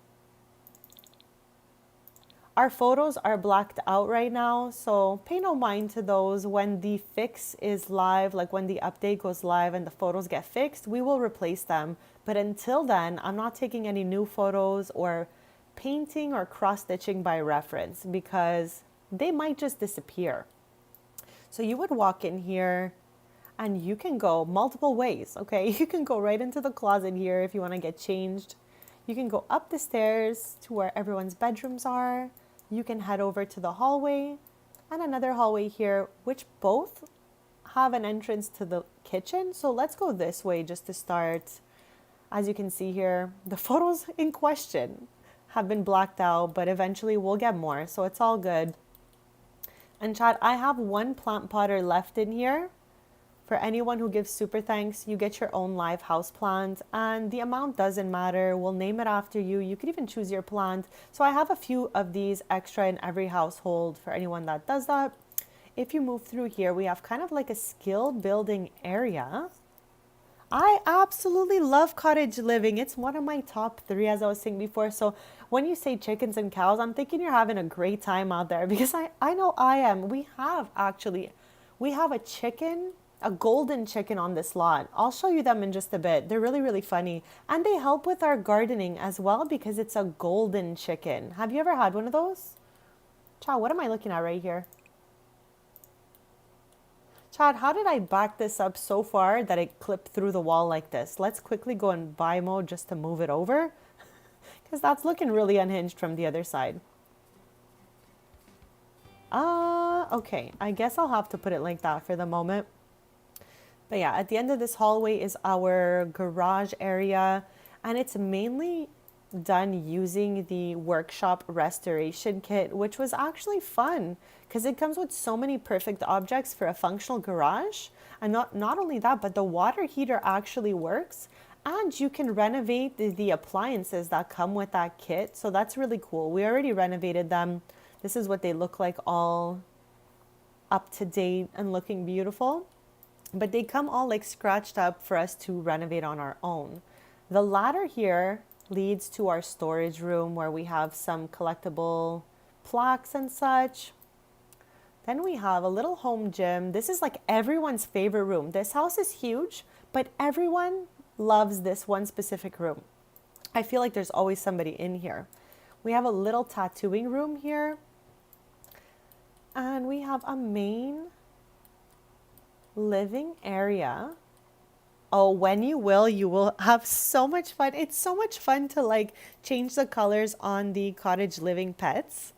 Our photos are blacked out right now, so pay no mind to those. When the fix is live, like when the update goes live and the photos get fixed, we will replace them. But until then, I'm not taking any new photos or painting or cross-stitching by reference because they might just disappear. So you would walk in here and you can go multiple ways, okay? You can go right into the closet here if you want to get changed. You can go up the stairs to where everyone's bedrooms are. You can head over to the hallway and another hallway here, which both have an entrance to the kitchen. So let's go this way just to start. As you can see here, the photos in question have been blacked out, but eventually we'll get more, so it's all good. And chat, I have one plant potter left in here. For anyone who gives super thanks, you get your own live house plant, and the amount doesn't matter. We'll name it after you. You could even choose your plant. So I have a few of these extra in every household for anyone that does that. If you move through here, we have kind of like a skill building area. I absolutely love cottage living. It's one of my top three, as I was saying before. So when you say chickens and cows, I'm thinking you're having a great time out there, because I know I am. We have a chicken, a golden chicken on this lot. I'll show you them in just a bit. They're really, really funny. And they help with our gardening as well, because it's a golden chicken. Have you ever had one of those? Chow, what am I looking at right here? Chad, how did I back this up so far that it clipped through the wall like this? Let's quickly go in buy mode just to move it over, because that's looking really unhinged from the other side. Okay. I guess I'll have to put it like that for the moment. But yeah, at the end of this hallway is our garage area, and it's mainly done using the workshop restoration kit, which was actually fun because it comes with so many perfect objects for a functional garage. And not only that, but the water heater actually works, and you can renovate the appliances that come with that kit. So that's really cool. We already renovated them. This is what they look like, all up to date and looking beautiful. But they come all like scratched up for us to renovate on our own. The ladder here leads to our storage room where we have some collectible plaques and such. Then we have a little home gym. This is like everyone's favorite room. This house is huge, but everyone loves this one specific room. I feel like there's always somebody in here. We have a little tattooing room here. And we have a main living area. Oh, when you will have so much fun. It's so much fun to like change the colors on the cottage living pets.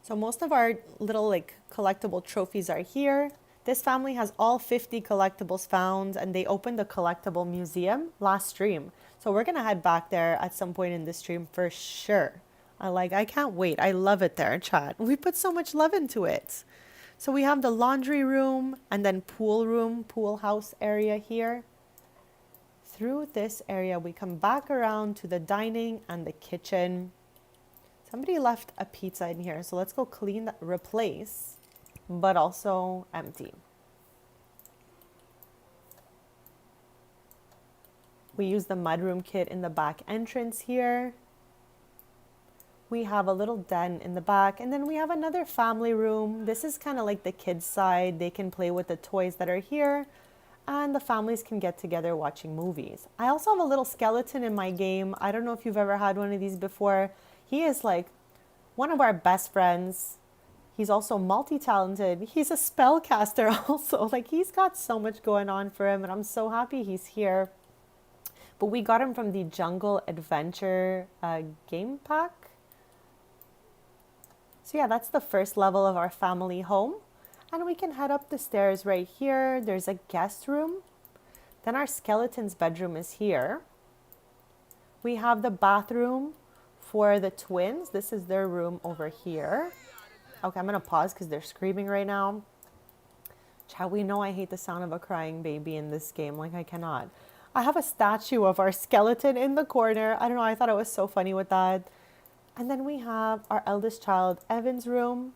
So most of our little like collectible trophies are here. This family has all 50 collectibles found, and they opened a collectible museum last stream. So we're gonna head back there at some point in the stream for sure. I can't wait. I love it there, chat. We put so much love into it. So we have the laundry room and then pool house area here. Through this area, we come back around to the dining and the kitchen. Somebody left a pizza in here, so let's go clean that, replace, but also empty. We use the mudroom kit in the back entrance here. We have a little den in the back, and then we have another family room. This is kind of like the kids' side. They can play with the toys that are here, and the families can get together watching movies. I also have a little skeleton in my game. I don't know if you've ever had one of these before. He is like one of our best friends. He's also multi-talented. He's a spellcaster also. Like, he's got so much going on for him, and I'm so happy he's here. But we got him from the Jungle Adventure game pack. So yeah, that's the first level of our family home. And we can head up the stairs right here. There's a guest room. Then our skeleton's bedroom is here. We have the bathroom for the twins. This is their room over here. Okay, I'm gonna pause because they're screaming right now. Chat, we know I hate the sound of a crying baby in this game. Like, I cannot. I have a statue of our skeleton in the corner. I don't know, I thought it was so funny with that. And then we have our eldest child, Evan's room.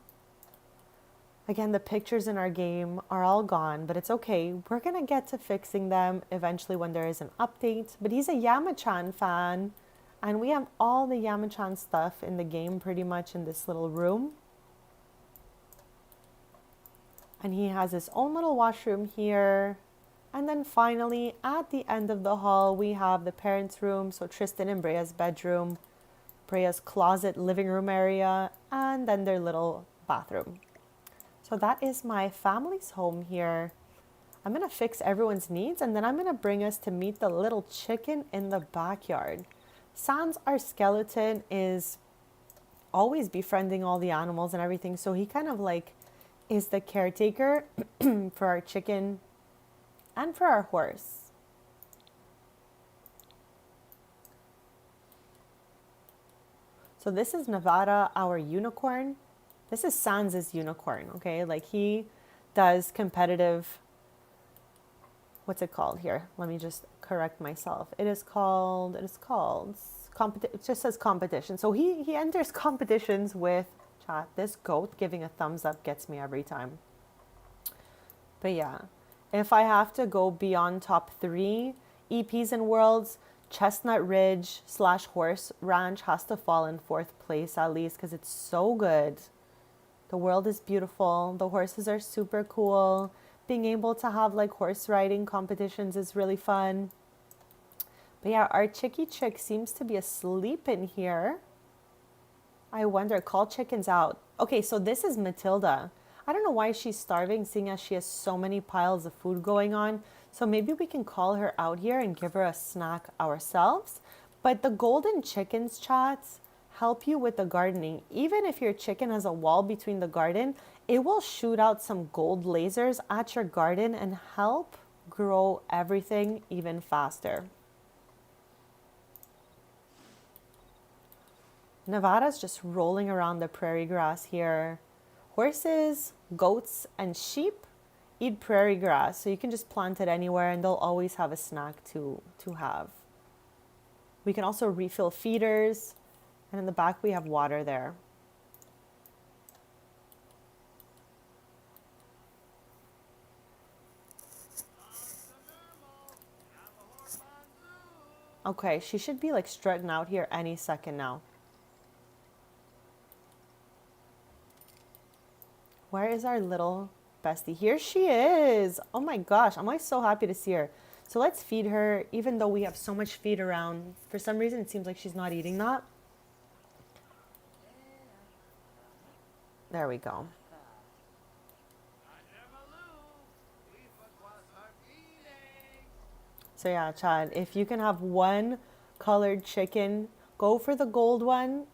Again, the pictures in our game are all gone, but it's okay. We're going to get to fixing them eventually when there is an update. But he's a Yamachan fan, and we have all the Yamachan stuff in the game pretty much in this little room. And he has his own little washroom here. And then finally, at the end of the hall, we have the parents' room. So Tristan and Brea's bedroom, Brea's closet, living room area, and then their little bathroom. So that is my family's home here. I'm going to fix everyone's needs, and then I'm going to bring us to meet the little chicken in the backyard. Sans, our skeleton, is always befriending all the animals and everything. So he kind of like is the caretaker for our chicken and for our horse. So this is Nevada, our unicorn. This is Sans' unicorn, okay? Like he does competitive, what's it called here? Let me just correct myself. It just says competition. So he enters competitions with chat. This goat giving a thumbs up gets me every time. But yeah, if I have to go beyond top 3 EPs and worlds, Chestnut Ridge / Horse Ranch has to fall in 4th place at least because it's so good. The world is beautiful. The horses are super cool. Being able to have like horse riding competitions is really fun. But yeah, our chickie chick seems to be asleep in here. I wonder, call chickens out. Okay, so this is Matilda. I don't know why she's starving, seeing as she has so many piles of food going on. So maybe we can call her out here and give her a snack ourselves. But the golden chickens, chats, help you with the gardening. Even if your chicken has a wall between the garden, it will shoot out some gold lasers at your garden and help grow everything even faster. Nevada's just rolling around the prairie grass here. Horses, goats, and sheep eat prairie grass, so you can just plant it anywhere and they'll always have a snack to have. We can also refill feeders, and in the back we have water there. Okay, she should be like strutting out here any second now. Where is our little bestie? Here she is. Oh my gosh, I'm like so happy to see her. So let's feed her, even though we have so much feed around. For some reason, it seems like she's not eating that. There we go. So yeah, Chad, if you can have one colored chicken, go for the gold one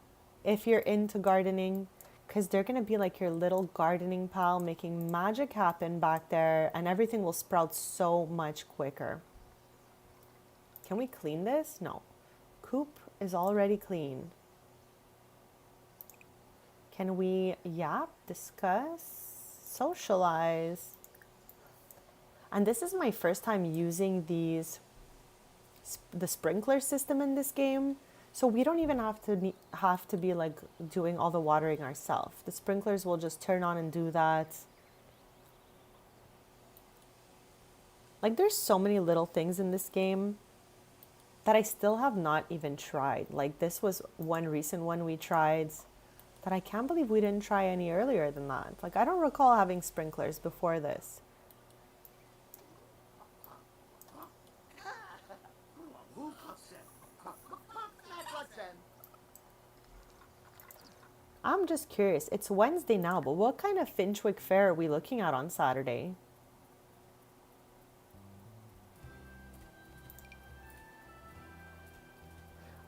if you're into gardening, because they're going to be like your little gardening pal, making magic happen back there, and everything will sprout so much quicker. Can we clean this? No. Coop is already clean. Can we yap, discuss, socialize? And this is my first time using the sprinkler system in this game. So we don't even have to be like doing all the watering ourselves. The sprinklers will just turn on and do that. Like there's so many little things in this game that I still have not even tried. Like this was one recent one we tried that I can't believe we didn't try any earlier than that. Like I don't recall having sprinklers before this. I'm just curious. It's Wednesday now, but what kind of Finchwick fair are we looking at on Saturday?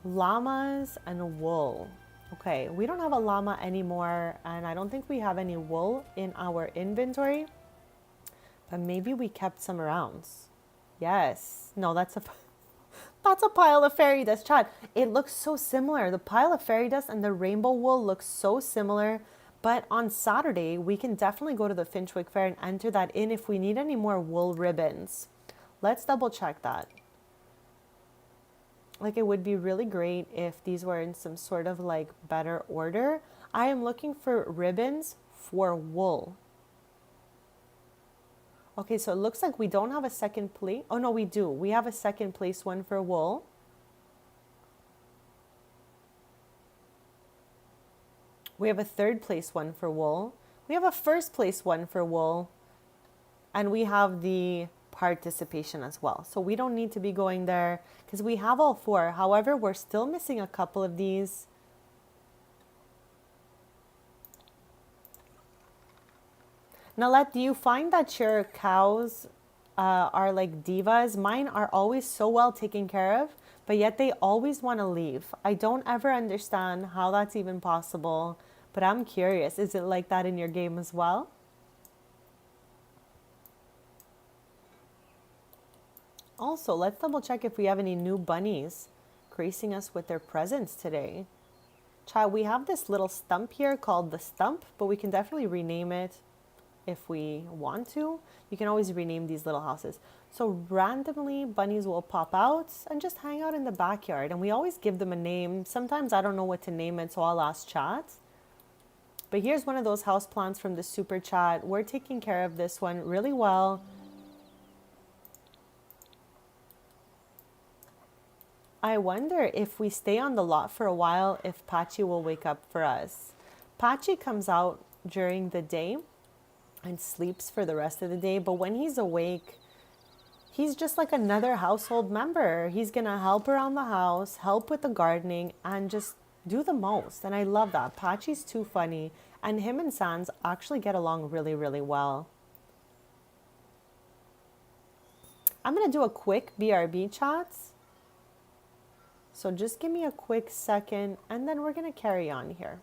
Llamas and wool. Okay, we don't have a llama anymore, and I don't think we have any wool in our inventory, but maybe we kept some around. Yes. No, that's a pile of fairy dust, Chad. It looks so similar. The pile of fairy dust and the rainbow wool looks so similar. But on Saturday, we can definitely go to the Finchwick Fair and enter that in if we need any more wool ribbons. Let's double check that. Like it would be really great if these were in some sort of like better order. I am looking for ribbons for wool. Okay, so it looks like we don't have a second place. Oh no, we do. We have a second place one for wool. We have a third place one for wool. We have a first place one for wool. And we have the participation as well. So we don't need to be going there because we have all 4. However, we're still missing a couple of these. Nalette, do you find that your cows are like divas? Mine are always so well taken care of, but yet they always want to leave. I don't ever understand how that's even possible, but I'm curious. Is it like that in your game as well? Also, let's double check if we have any new bunnies gracing us with their presence today. Chat, we have this little stump here called the stump, but we can definitely rename it if we want to. You can always rename these little houses. So randomly, bunnies will pop out and just hang out in the backyard. And we always give them a name. Sometimes I don't know what to name it, so I'll ask chat. But here's one of those house plants from the super chat. We're taking care of this one really well. I wonder if we stay on the lot for a while, if Pachi will wake up for us. Pachi comes out during the day and sleeps for the rest of the day, but when he's awake, he's just like another household member. He's gonna help around the house, help with the gardening, and just do the most. And I love that. Pachi's too funny, and him and Sans actually get along really, really well. I'm gonna do a quick BRB chats. So just give me a quick second, and then we're gonna carry on here.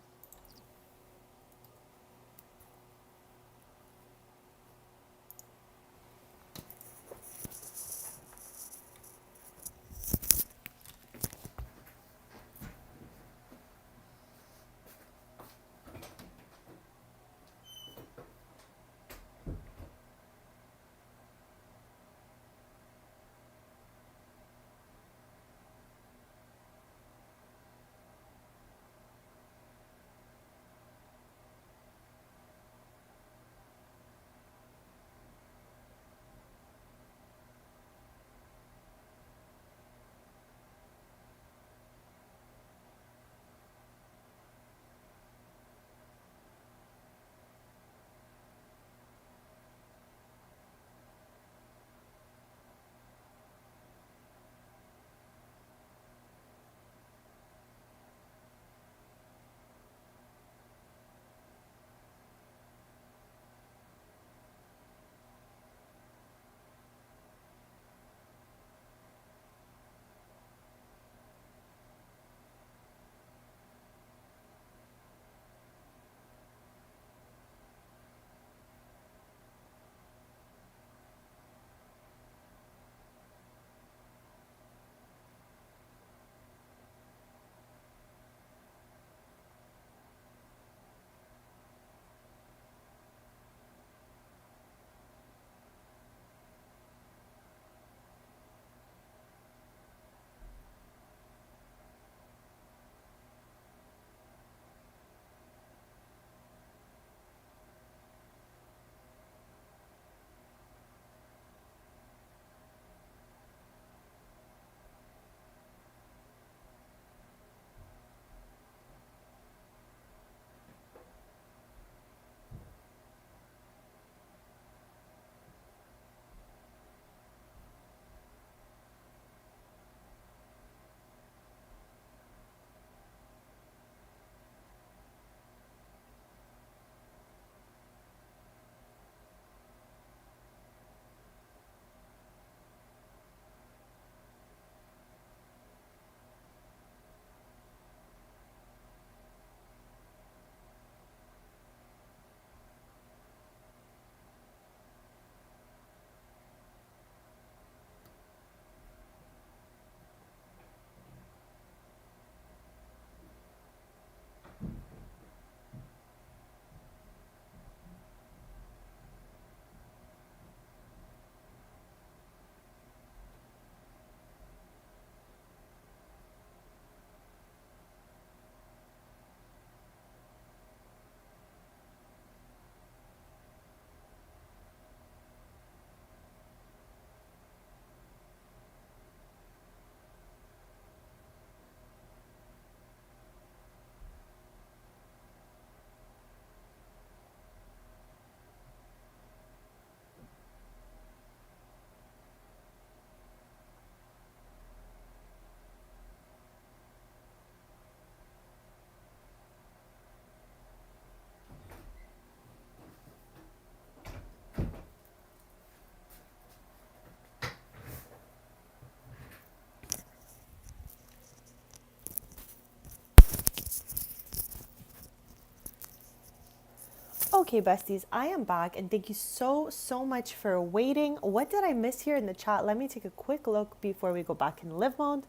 Okay, besties, I am back and thank you so much for waiting. What did I miss here in the chat? Let me take a quick look before we go back in live mode.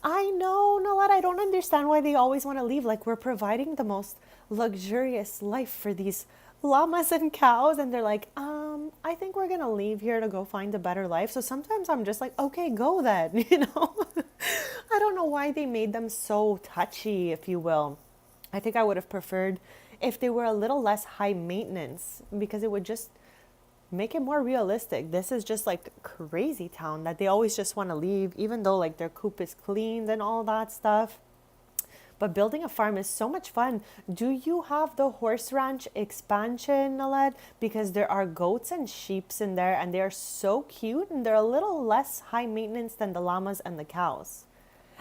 I know, Nalette, I don't understand why they always want to leave. Like, we're providing the most luxurious life for these llamas and cows, and they're like, I think we're gonna leave here to go find a better life. So sometimes I'm just like, okay, go then, you know? I don't know why they made them so touchy, if you will. I think I would have preferred if they were a little less high maintenance because it would just make it more realistic. This is just like crazy town that they always just want to leave, even though like their coop is cleaned and all that stuff. But building a farm is so much fun. Do you have the horse ranch expansion, Naled? Because there are goats and sheeps in there and they're so cute and they're a little less high maintenance than the llamas and the cows.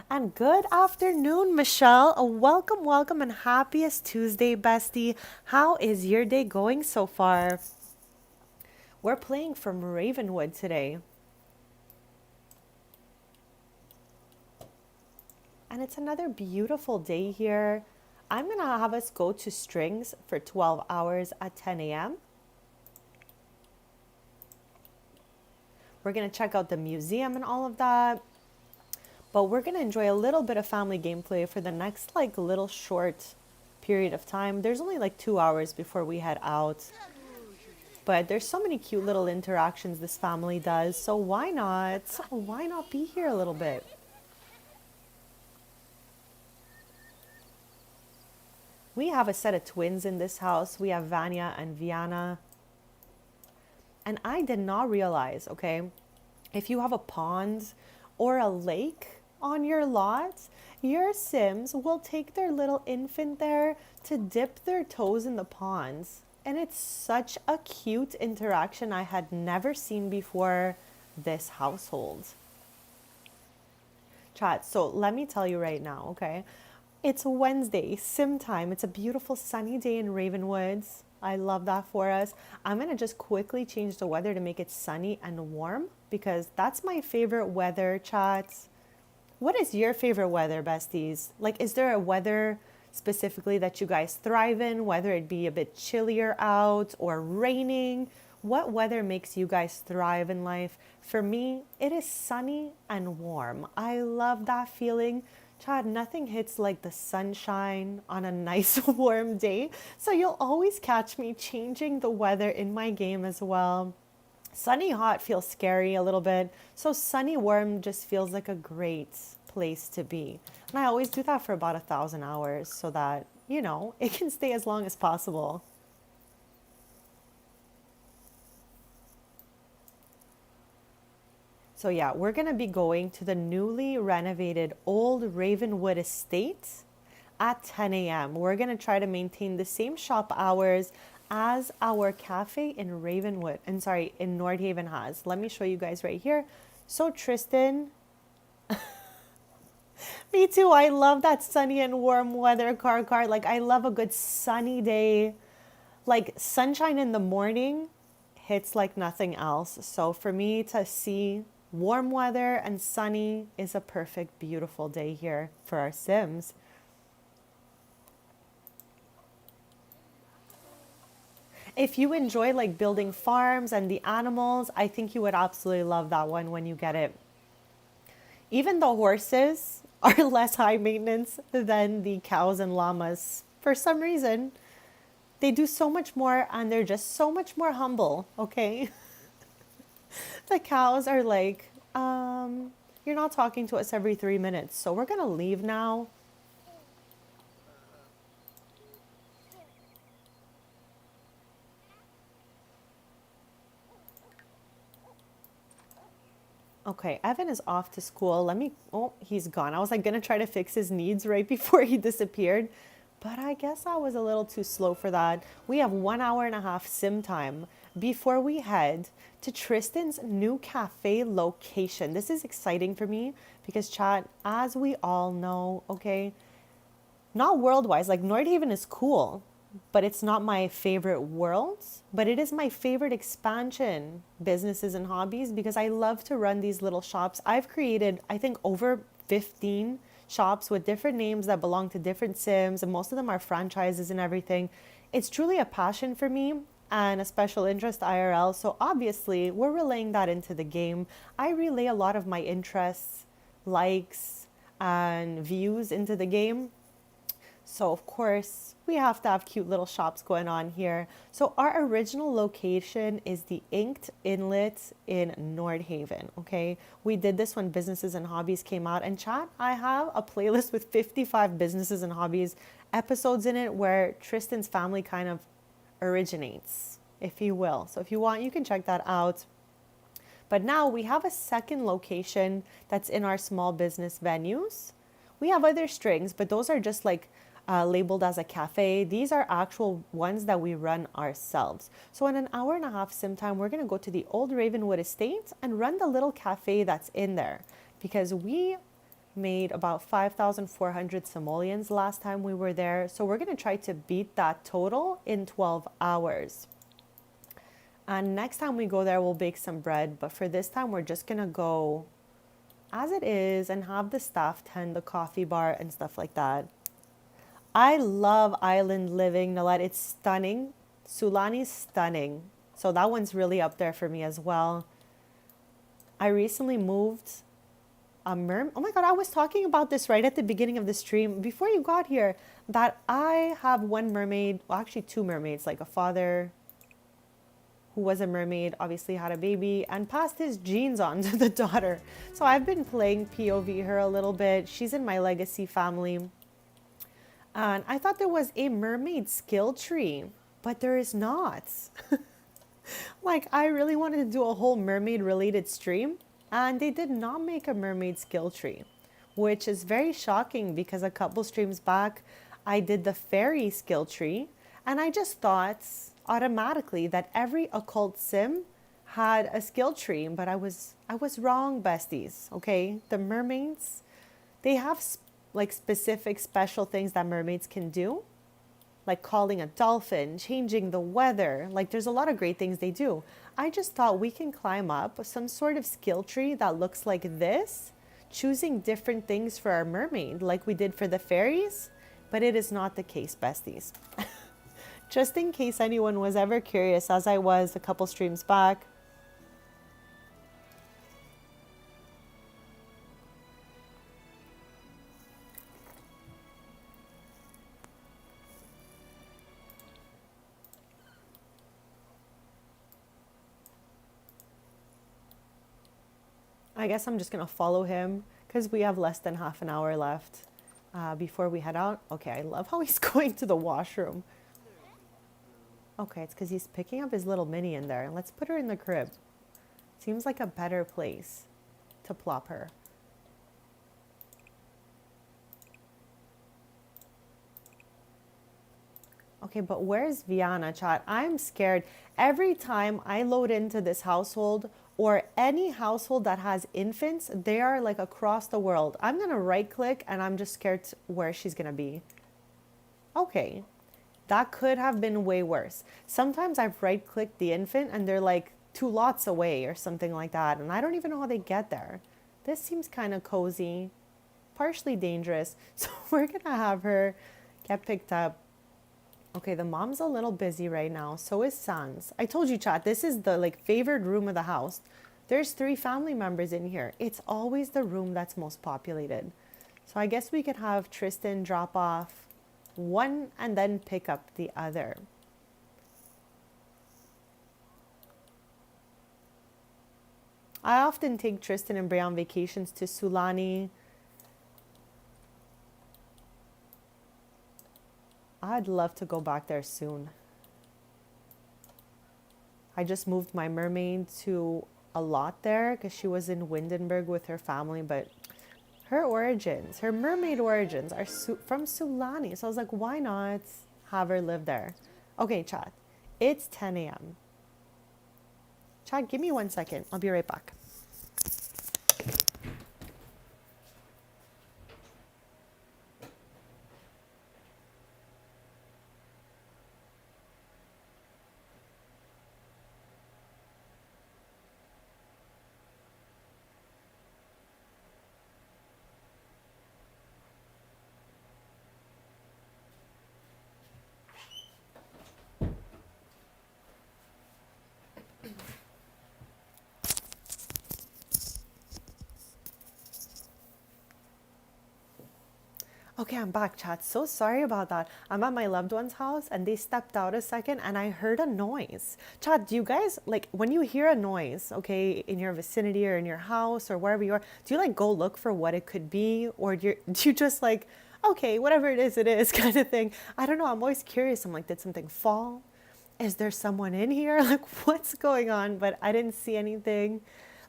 And good afternoon, Michelle. Welcome, welcome, and happiest Tuesday, bestie. How is your day going so far? We're playing from Ravenwood today. And it's another beautiful day here. I'm going to have us go to Strings for 12 hours at 10 a.m. We're going to check out the museum and all of that. But we're going to enjoy a little bit of family gameplay for the next like little short period of time. There's only like 2 hours before we head out. But there's so many cute little interactions this family does. So why not? Why not be here a little bit? We have a set of twins in this house. We have Vanya and Viana. And I did not realize, okay, if you have a pond or a lake on your lot, your Sims will take their little infant there to dip their toes in the ponds. And it's such a cute interaction I had never seen before this household. Chat, so let me tell you right now, okay? It's Wednesday, sim time. It's a beautiful sunny day in Ravenwoods. I love that for us. I'm going to just quickly change the weather to make it sunny and warm because that's my favorite weather, chats. What is your favorite weather, besties? Like, is there a weather specifically that you guys thrive in, whether it be a bit chillier out or raining? What weather makes you guys thrive in life? For me, it is sunny and warm. I love that feeling. Chad, nothing hits like the sunshine on a nice warm day. So you'll always catch me changing the weather in my game as well. Sunny hot feels scary a little bit. So sunny warm just feels like a great place to be. And I always do that for about 1,000 hours so that, you know, it can stay as long as possible. So yeah, we're going to be going to the newly renovated old Ravenwood estate at 10 a.m. We're going to try to maintain the same shop hours as our cafe in Ravenwood, and sorry, in Nordhaven has. Let me show you guys right here. So Tristan, me too. I love that sunny and warm weather, car. Like I love a good sunny day. Like sunshine in the morning hits like nothing else. So for me to see warm weather and sunny is a perfect, beautiful day here for our Sims. If you enjoy like building farms and the animals, I think you would absolutely love that one when you get it. Even the horses are less high maintenance than the cows and llamas. For some reason, they do so much more and they're just so much more humble, okay? The cows are like, you're not talking to us every 3 minutes, so we're gonna leave now. Okay, Evan is off to school. Oh, he's gone. I was like gonna try to fix his needs right before he disappeared, but I guess I was a little too slow for that. We have 1 hour and a half sim time before we head to Tristan's new cafe location. This is exciting for me because chat, as we all know, okay, not world-wise, like Nordhaven is cool, but it's not my favorite worlds, but it is my favorite expansion businesses and hobbies because I love to run these little shops. I've created, I think, over 15 shops with different names that belong to different Sims, and most of them are franchises and everything. It's truly a passion for me and a special interest IRL. So obviously, we're relaying that into the game. I relay a lot of my interests, likes, and views into the game. So of course, we have to have cute little shops going on here. So our original location is the Inked Inlet in Nordhaven, okay? We did this when Businesses and Hobbies came out. And chat, I have a playlist with 55 Businesses and Hobbies episodes in it where Tristan's family kind of originates, if you will. So if you want, you can check that out. But now we have a second location that's in our small business venues. We have other strings, but those are just like labeled as a cafe. These are actual ones that we run ourselves. So in an hour and a half sim time, we're going to go to the old Ravenwood estate and run the little cafe that's in there, because we made about 5,400 simoleons last time we were there. So we're going to try to beat that total in 12 hours. And next time we go there, we'll bake some bread. But for this time, we're just going to go as it is and have the staff tend the coffee bar and stuff like that. I love island living, Nalette. It's stunning. Sulani's stunning. So that one's really up there for me as well. I recently moved a mermaid. Oh my God, I was talking about this right at the beginning of the stream before you got here, that I have one mermaid, well, actually two mermaids, like a father who was a mermaid, obviously had a baby and passed his genes on to the daughter. So I've been playing POV her a little bit. She's in my legacy family. And I thought there was a mermaid skill tree, but there is not. Like, I really wanted to do a whole mermaid related stream, and they did not make a mermaid skill tree, which is very shocking because a couple streams back, I did the fairy skill tree, and I just thought automatically that every occult sim had a skill tree, but I was wrong, besties. Okay, the mermaids, they have like specific special things that mermaids can do, like calling a dolphin, changing the weather. Like, there's a lot of great things they do. I just thought we can climb up some sort of skill tree that looks like this, choosing different things for our mermaid like we did for the fairies, but it is not the case, besties. Just in case anyone was ever curious, as I was a couple streams back. I guess I'm just going to follow him because we have less than half an hour left before we head out. Okay, I love how he's going to the washroom. Okay, it's because he's picking up his little mini in there. Let's put her in the crib. Seems like a better place to plop her. Okay, but where's Viana, chat? I'm scared. Every time I load into this household or any household that has infants, they are like across the world. I'm going to right click and I'm just scared where she's going to be. Okay, that could have been way worse. Sometimes I've right clicked the infant and they're like 2 lots away or something like that. And I don't even know how they get there. This seems kind of cozy, partially dangerous. So we're going to have her get picked up. Okay, the mom's a little busy right now. So is Sans. I told you, chat, this is the like favored room of the house. There's 3 family members in here. It's always the room that's most populated. So I guess we could have Tristan drop off one and then pick up the other. I often take Tristan and Bray on vacations to Sulani. I'd love to go back there soon. I just moved my mermaid to a lot there because she was in Windenburg with her family, but her origins, her mermaid origins are from Sulani. So I was like, why not have her live there? Okay, chat, it's 10 a.m. Chat, give me 1 second. I'll be right back. Okay, I'm back, chat. So sorry about that. I'm at my loved one's house and they stepped out a second and I heard a noise. Chat, do you guys, like, when you hear a noise, okay, in your vicinity or in your house or wherever you are, do you like go look for what it could be? Or do you just like, okay, whatever it is kind of thing? I don't know. I'm always curious. I'm like, did something fall? Is there someone in here? Like, what's going on? But I didn't see anything.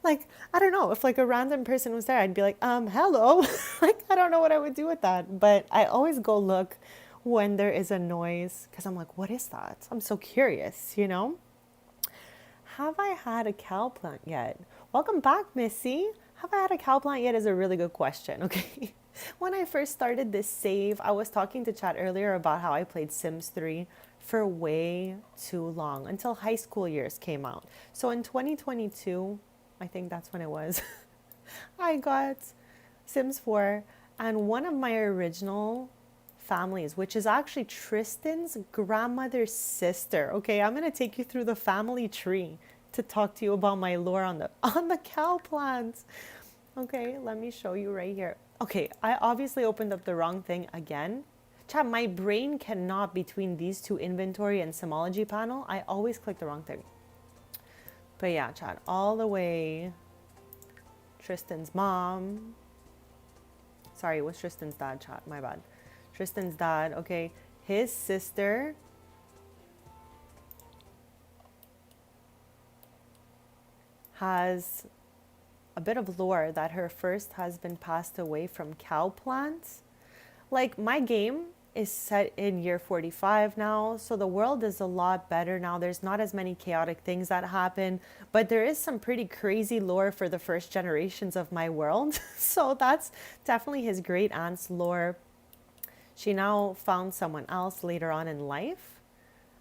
Like, I don't know, if like a random person was there, I'd be like, hello. Like, I don't know what I would do with that. But I always go look when there is a noise because I'm like, what is that? I'm so curious, you know? Have I had a cow plant yet? Welcome back, Missy. Have I had a cow plant yet is a really good question, okay? When I first started this save, I was talking to Chat earlier about how I played Sims 3 for way too long until high school years came out. So in 2022, I think that's when it was, I got Sims 4 and one of my original families, which is actually Tristan's grandmother's sister. Okay, I'm gonna take you through the family tree to talk to you about my lore on the cow plants. Okay, let me show you right here. Okay, I obviously opened up the wrong thing again. Chat, my brain cannot between these two inventory and Simology panel. I always click the wrong thing. But yeah, chat, all the way. Tristan's mom. Sorry, it was Tristan's dad, chat, my bad. Tristan's dad, okay. His sister has a bit of lore that her first husband passed away from cow plants. Like, my game is set in year 45 now, so the world is a lot better now. There's not as many chaotic things that happen, but there is some pretty crazy lore for the first generations of my world. So that's definitely his great aunt's lore. She now found someone else later on in life.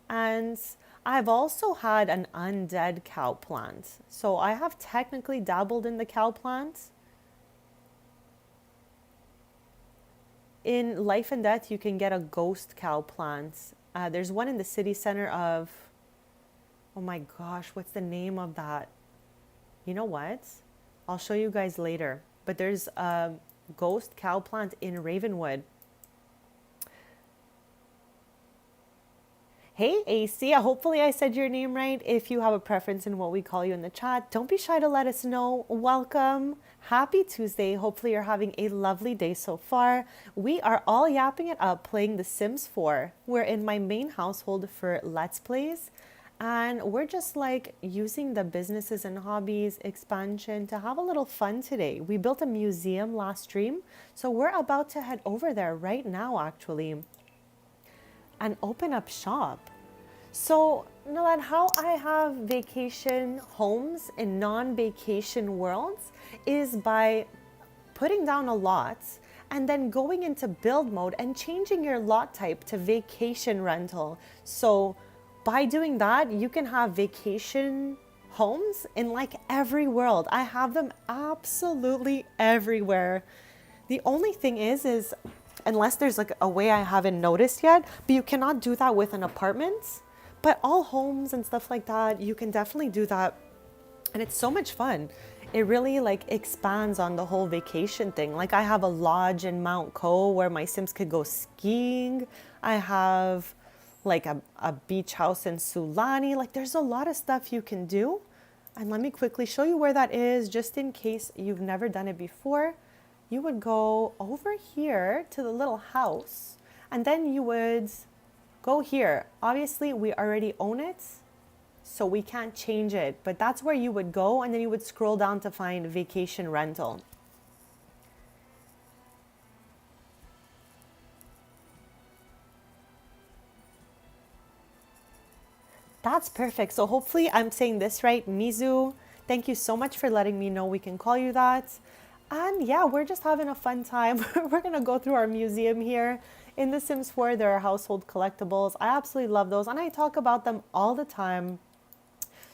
And I've also had an undead cow plant. So I have technically dabbled in the cow plant. In Life and Death, you can get a ghost cow plant. There's one in the city center of, oh my gosh, what's the name of that? You know what? I'll show you guys later. But there's a ghost cow plant in Ravenwood. Hey, AC, hopefully I said your name right. If you have a preference in what we call you in the chat, don't be shy to let us know. Welcome. Happy Tuesday. Hopefully you're having a lovely day so far. We are all yapping it up playing The Sims 4. We're in my main household for Let's Plays. And we're just like using the businesses and hobbies expansion to have a little fun today. We built a museum last stream. So we're about to head over there right now, actually, and open up shop. So, you know that how I have vacation homes in non-vacation worlds is by putting down a lot and then going into build mode and changing your lot type to vacation rental. So by doing that, you can have vacation homes in like every world. I have them absolutely everywhere. The only thing is unless there's like a way I haven't noticed yet, but you cannot do that with an apartment. But all homes and stuff like that, you can definitely do that. And it's so much fun. It really like expands on the whole vacation thing. Like, I have a lodge in Mount Co where my Sims could go skiing. I have like a beach house in Sulani. Like, there's a lot of stuff you can do. And let me quickly show you where that is, just in case you've never done it before. You would go over here to the little house, and then you would go here. Obviously, we already own it, so we can't change it, but that's where you would go, and then you would scroll down to find vacation rental. That's perfect. So hopefully I'm saying this right. Mizu, thank you so much for letting me know we can call you that. And yeah, we're just having a fun time. We're going to go through our museum here. In The Sims 4, there are household collectibles. I absolutely love those, and I talk about them all the time.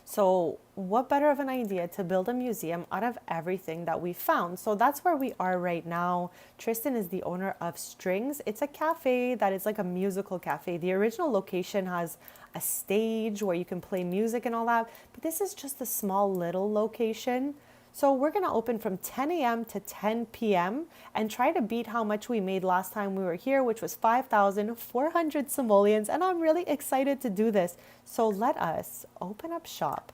So what better of an idea to build a museum out of everything that we found? So that's where we are right now. Tristan is the owner of Strings. It's a cafe that is like a musical cafe. The original location has a stage where you can play music and all that, but this is just a small little location. So we're gonna open from 10 a.m. to 10 p.m. and try to beat how much we made last time we were here, which was 5,400 simoleons. And I'm really excited to do this. So let us open up shop.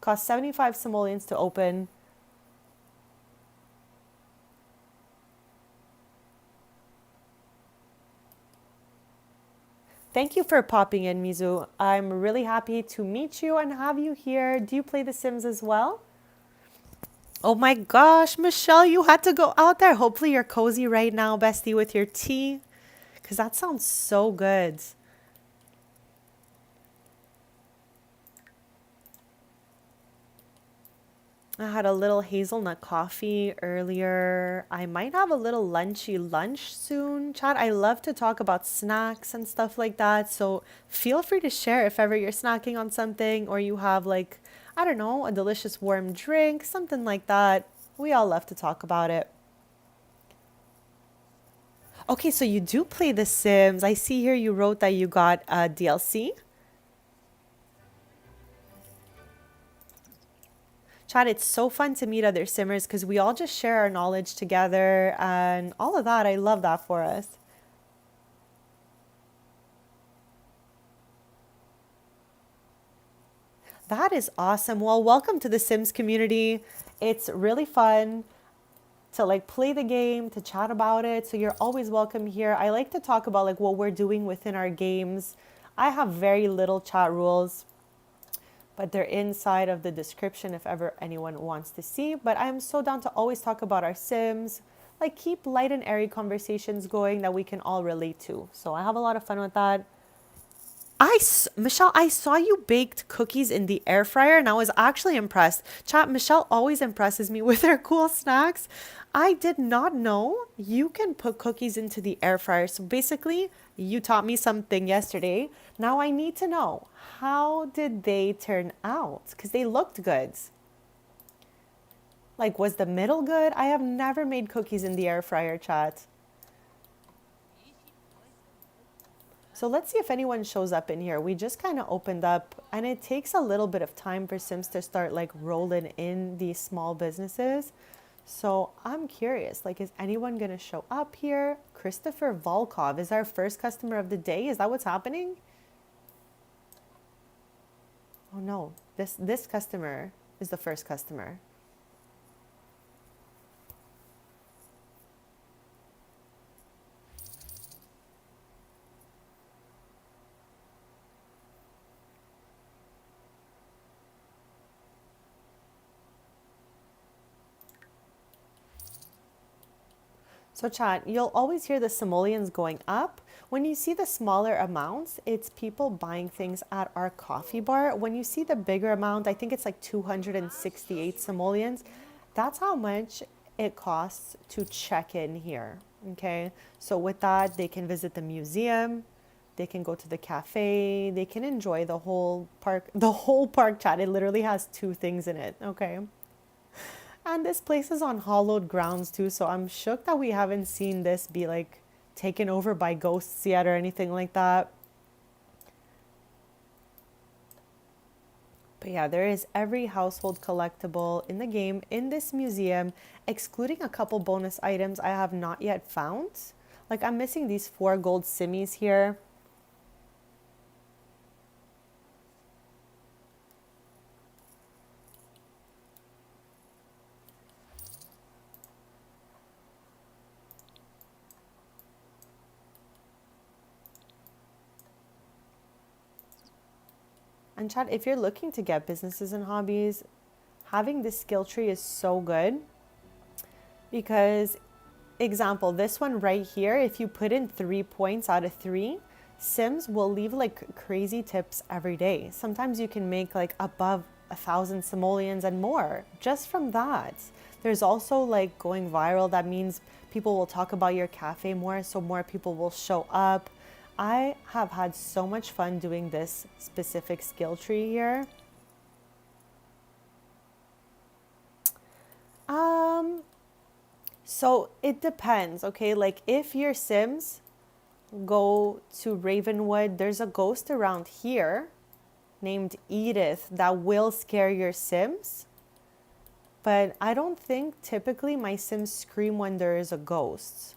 Cost 75 simoleons to open. Thank you for popping in, Mizu. I'm really happy to meet you and have you here. Do you play The Sims as well? Oh my gosh, Michelle, you had to go out there. Hopefully you're cozy right now, bestie, with your tea, because that sounds so good. I had a little hazelnut coffee earlier. I might have a little lunchy lunch soon. Chat, I love to talk about snacks and stuff like that. So feel free to share if ever you're snacking on something or you have like, I don't know, a delicious warm drink, something like that. We all love to talk about it. Okay, so you do play The Sims. I see here you wrote that you got a DLC. Chad, it's so fun to meet other Simmers because we all just share our knowledge together and all of that. I love that for us. That is awesome. Well, welcome to the Sims community. It's really fun to like play the game, to chat about it. So you're always welcome here. I like to talk about like what we're doing within our games. I have very little chat rules, but they're inside of the description if ever anyone wants to see. But I'm so down to always talk about our Sims, like keep light and airy conversations going that we can all relate to. So I have a lot of fun with that. Michelle, I saw you baked cookies in the air fryer and I was actually impressed. Chat, Michelle always impresses me with her cool snacks. I did not know you can put cookies into the air fryer. So basically, you taught me something yesterday. Now I need to know, how did they turn out? Because they looked good. Like, was the middle good? I have never made cookies in the air fryer, chat. So let's see if anyone shows up in here. We just kind of opened up and it takes a little bit of time for Sims to start like rolling in these small businesses. So I'm curious, like, is anyone going to show up here? Christopher Volkov is our first customer of the day. Is that what's happening? Oh no, this customer is the first customer. So chat, you'll always hear the simoleons going up. When you see the smaller amounts, it's people buying things at our coffee bar. When you see the bigger amount, I think it's like 268 simoleons. That's how much it costs to check in here. Okay, so with that, they can visit the museum, they can go to the cafe, they can enjoy the whole park. The whole park, chat, it literally has two things in it. Okay. And this place is on hollowed grounds too, so I'm shook that we haven't seen this be like taken over by ghosts yet or anything like that. But yeah, there is every household collectible in the game in this museum, excluding a couple bonus items I have not yet found. Like I'm missing these 4 gold simmies here. And chat, if you're looking to get businesses and hobbies, having this skill tree is so good because, example, this one right here, if you put in 3 points out of 3, Sims will leave like crazy tips every day. Sometimes you can make like above 1,000 simoleons and more just from that. There's also like going viral. That means people will talk about your cafe more, so more people will show up. I have had so much fun doing this specific skill tree here. So it depends, okay? Like if your Sims go to Ravenwood, there's a ghost around here named Edith that will scare your Sims. But I don't think typically my Sims scream when there is a ghost.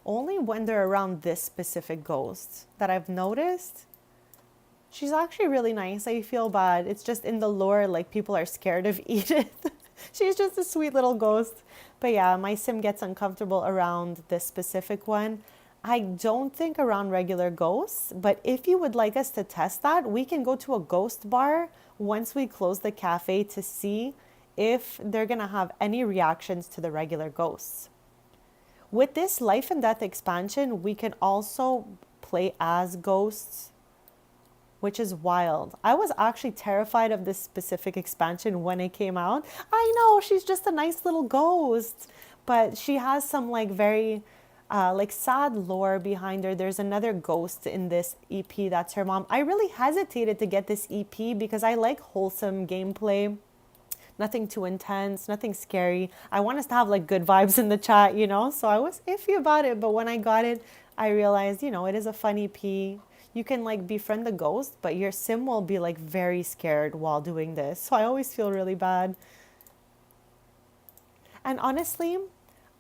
Only when they're around this specific ghost that I've noticed. She's actually really nice. I feel bad. It's just in the lore, like people are scared of Edith. She's just a sweet little ghost. But yeah, my Sim gets uncomfortable around this specific one. I don't think around regular ghosts, but if you would like us to test that, we can go to a ghost bar once we close the cafe to see if they're gonna have any reactions to the regular ghosts. With this life and death expansion, we can also play as ghosts, which is wild. I was actually terrified of this specific expansion when it came out. I know, she's just a nice little ghost, but she has some like very like sad lore behind her. There's another ghost in this EP that's her mom. I really hesitated to get this EP because I like wholesome gameplay. Nothing too intense, nothing scary. I want us to have like good vibes in the chat, you know? So I was iffy about it, but when I got it, I realized, you know, it is a fun EP. You can like befriend the ghost, but your sim will be like very scared while doing this. So I always feel really bad. And honestly,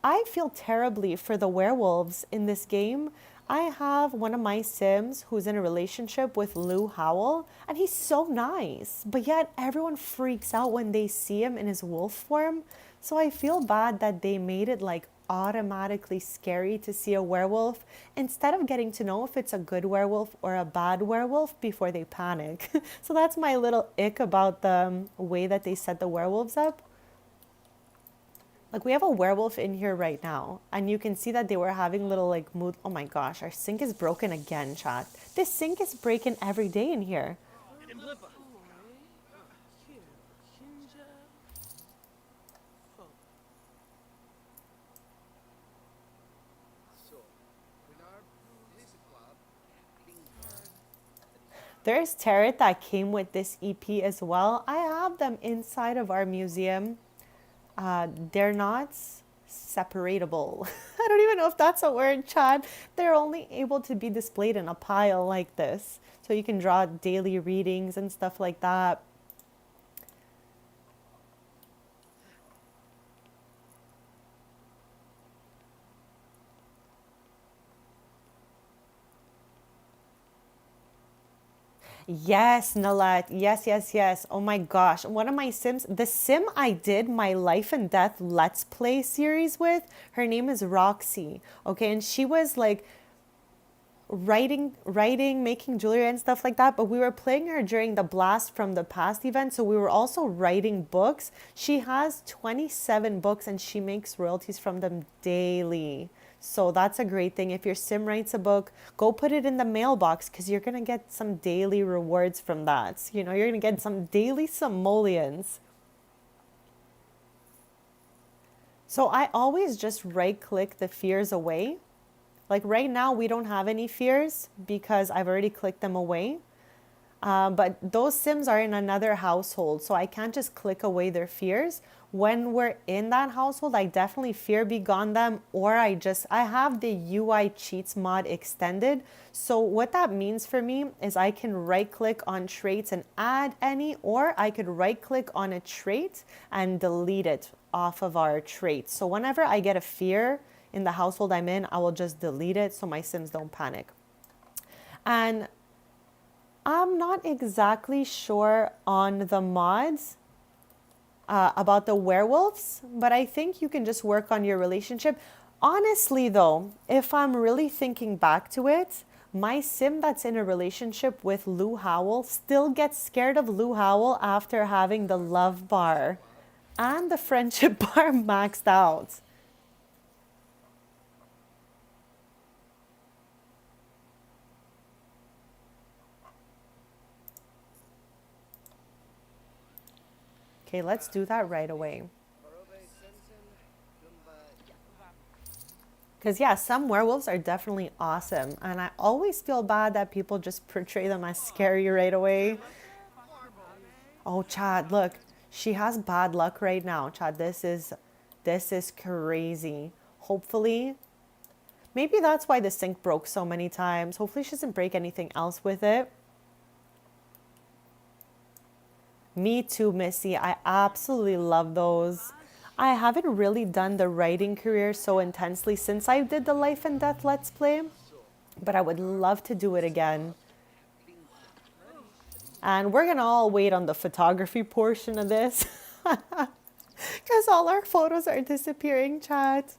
I feel terribly for the werewolves in this game. I have one of my Sims who's in a relationship with Lou Howell, and he's so nice, but yet everyone freaks out when they see him in his wolf form. So I feel bad that they made it like automatically scary to see a werewolf instead of getting to know if it's a good werewolf or a bad werewolf before they panic. So that's my little ick about the way that they set the werewolves up. Like we have a werewolf in here right now, and you can see that they were having little like mood. Oh my gosh, our sink is broken again, chat. This sink is breaking every day in here. There's tarot that came with this EP as well. I have them inside of our museum. They're not separatable. I don't even know if that's a word, Chad. They're only able to be displayed in a pile like this. So you can draw daily readings and stuff like that. Yes, Nalat. Yes, yes, yes. Oh my gosh. One of my Sims, the Sim I did my Life and Death Let's Play series with, her name is Roxy. Okay, and she was like writing, making jewelry and stuff like that, but we were playing her during the Blast from the Past event, so we were also writing books. She has 27 books and she makes royalties from them daily. So that's a great thing. If your sim writes a book, go put it in the mailbox because you're going to get some daily rewards from that. You know, you're going to get some daily simoleons. So I always just right click the fears away. Like right now, we don't have any fears because I've already clicked them away. But those Sims are in another household, so I can't just click away their fears. When we're in that household, I definitely fear begone them, or I have the UI cheats mod extended. So what that means for me is I can right click on traits and add any, or I could right click on a trait and delete it off of our traits. So whenever I get a fear in the household I'm in, I will just delete it so my Sims don't panic. And I'm not exactly sure on the mods about the werewolves, but I think you can just work on your relationship. Honestly, though, if I'm really thinking back to it, my Sim that's in a relationship with Lou Howell still gets scared of Lou Howell after having the love bar and the friendship bar maxed out. Okay, let's do that right away. Because, yeah, some werewolves are definitely awesome. And I always feel bad that people just portray them as scary right away. Oh, Chad, look. She has bad luck right now. Chad, this is crazy. Hopefully, maybe that's why the sink broke so many times. Hopefully she doesn't break anything else with it. Me too, Missy. I absolutely love those. I haven't really done the writing career so intensely since I did the Life and Death Let's Play, but I would love to do it again. And we're gonna all wait on the photography portion of this because all our photos are disappearing, chat.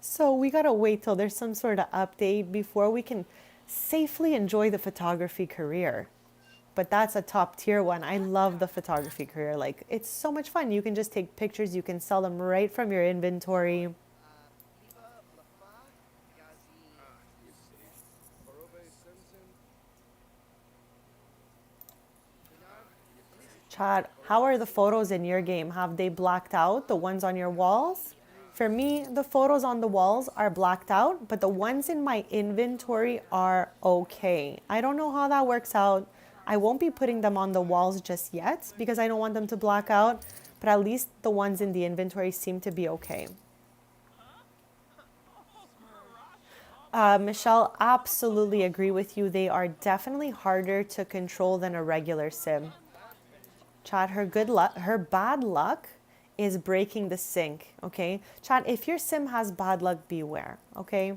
So we gotta wait till there's some sort of update before we can safely enjoy the photography career. But that's a top tier one. I love the photography career. Like, it's so much fun. You can just take pictures, you can sell them right from your inventory. Chad, how are the photos in your game? Have they blacked out, the ones on your walls? For me, the photos on the walls are blacked out, but the ones in my inventory are okay. I don't know how that works out. I won't be putting them on the walls just yet because I don't want them to black out, but at least the ones in the inventory seem to be okay. Michelle, absolutely agree with you. They are definitely harder to control than a regular sim. Chad, her bad luck is breaking the sink, okay? Chad, if your sim has bad luck, beware, okay?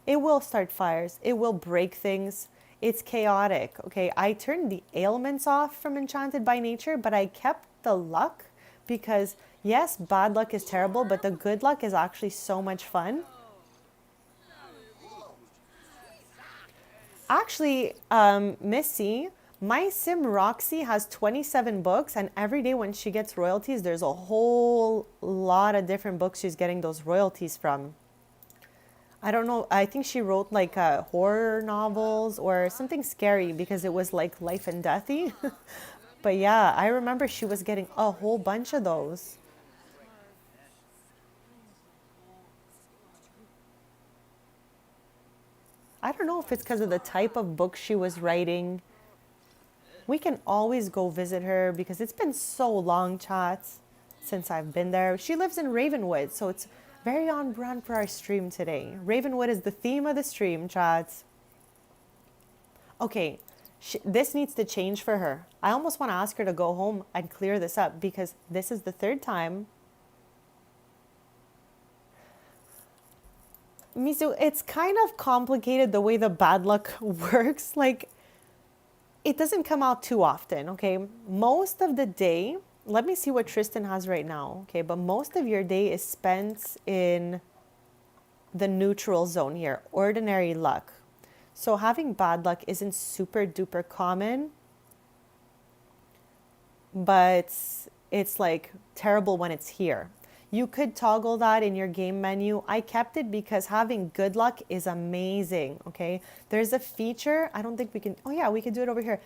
It will start fires. It will break things. It's chaotic, okay? I turned the ailments off from Enchanted by Nature, but I kept the luck because, yes, bad luck is terrible, but the good luck is actually so much fun. Actually, Missy, my sim Roxy has 27 books, and every day when she gets royalties, there's a whole lot of different books she's getting those royalties from. I don't know. I think she wrote like horror novels or something scary because it was like life and deathy. But yeah, I remember she was getting a whole bunch of those. I don't know if it's because of the type of book she was writing. We can always go visit her because it's been so long, chats, since I've been there. She lives in Ravenwood, so it's very on brand for our stream today. Ravenwood is the theme of the stream, chats. Okay, this needs to change for her. I almost want to ask her to go home and clear this up because this is the third time. Misu, it's kind of complicated the way the bad luck works. Like, it doesn't come out too often, okay? Most of the day, let me see what Tristan has right now, okay? But most of your day is spent in the neutral zone here, ordinary luck. So having bad luck isn't super duper common, but it's like terrible when it's here. You could toggle that in your game menu. I kept it because having good luck is amazing, okay? There's a feature, I don't think we can, oh yeah, we can do it over here.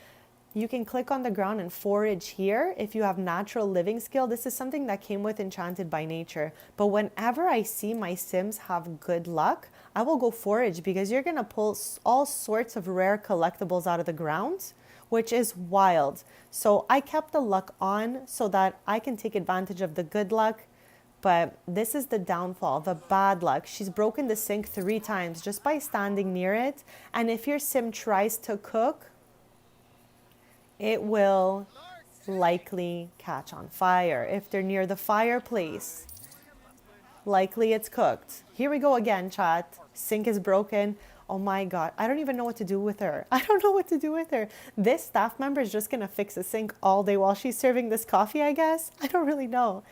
You can click on the ground and forage here if you have natural living skill. This is something that came with Enchanted by Nature. But whenever I see my Sims have good luck, I will go forage because you're gonna pull all sorts of rare collectibles out of the ground, which is wild. So I kept the luck on so that I can take advantage of the good luck. But this is the downfall, the bad luck. She's broken the sink 3 times just by standing near it. And if your sim tries to cook, it will likely catch on fire. If they're near the fireplace, likely it's cooked. Here we go again, chat. Sink is broken. Oh my God, I don't even know what to do with her. I don't know what to do with her. This staff member is just gonna fix a sink all day while she's serving this coffee, I guess. I don't really know.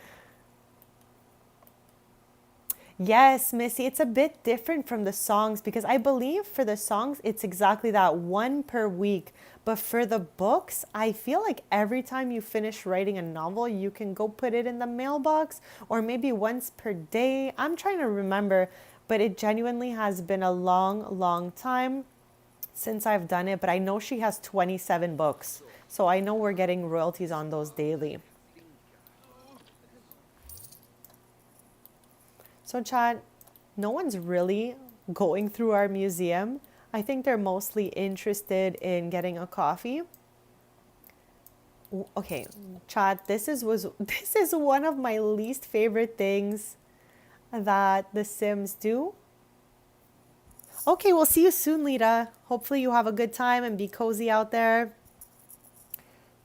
Yes, Missy, it's a bit different from the songs because I believe for the songs, it's exactly that, one per week. But for the books, I feel like every time you finish writing a novel, you can go put it in the mailbox or maybe once per day. I'm trying to remember, but it genuinely has been a long, long time since I've done it. But I know she has 27 books. So I know we're getting royalties on those daily. So, Chad, no one's really going through our museum. I think they're mostly interested in getting a coffee. Okay, Chad, this is one of my least favorite things that the Sims do. Okay, we'll see you soon, Lita. Hopefully you have a good time and be cozy out there.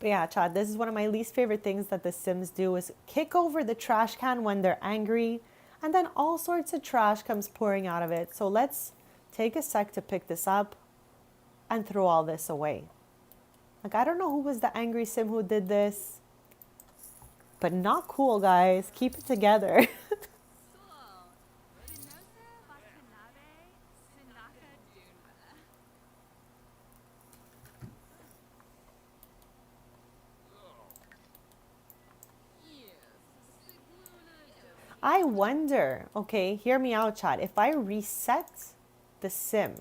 But yeah, Chad, this is one of my least favorite things that the Sims do is kick over the trash can when they're angry, and then all sorts of trash comes pouring out of it. So let's take a sec to pick this up and throw all this away. Like, I don't know who was the angry Sim who did this, but not cool, guys. Keep it together. I wonder, okay, hear me out, chat. If I reset the Sim,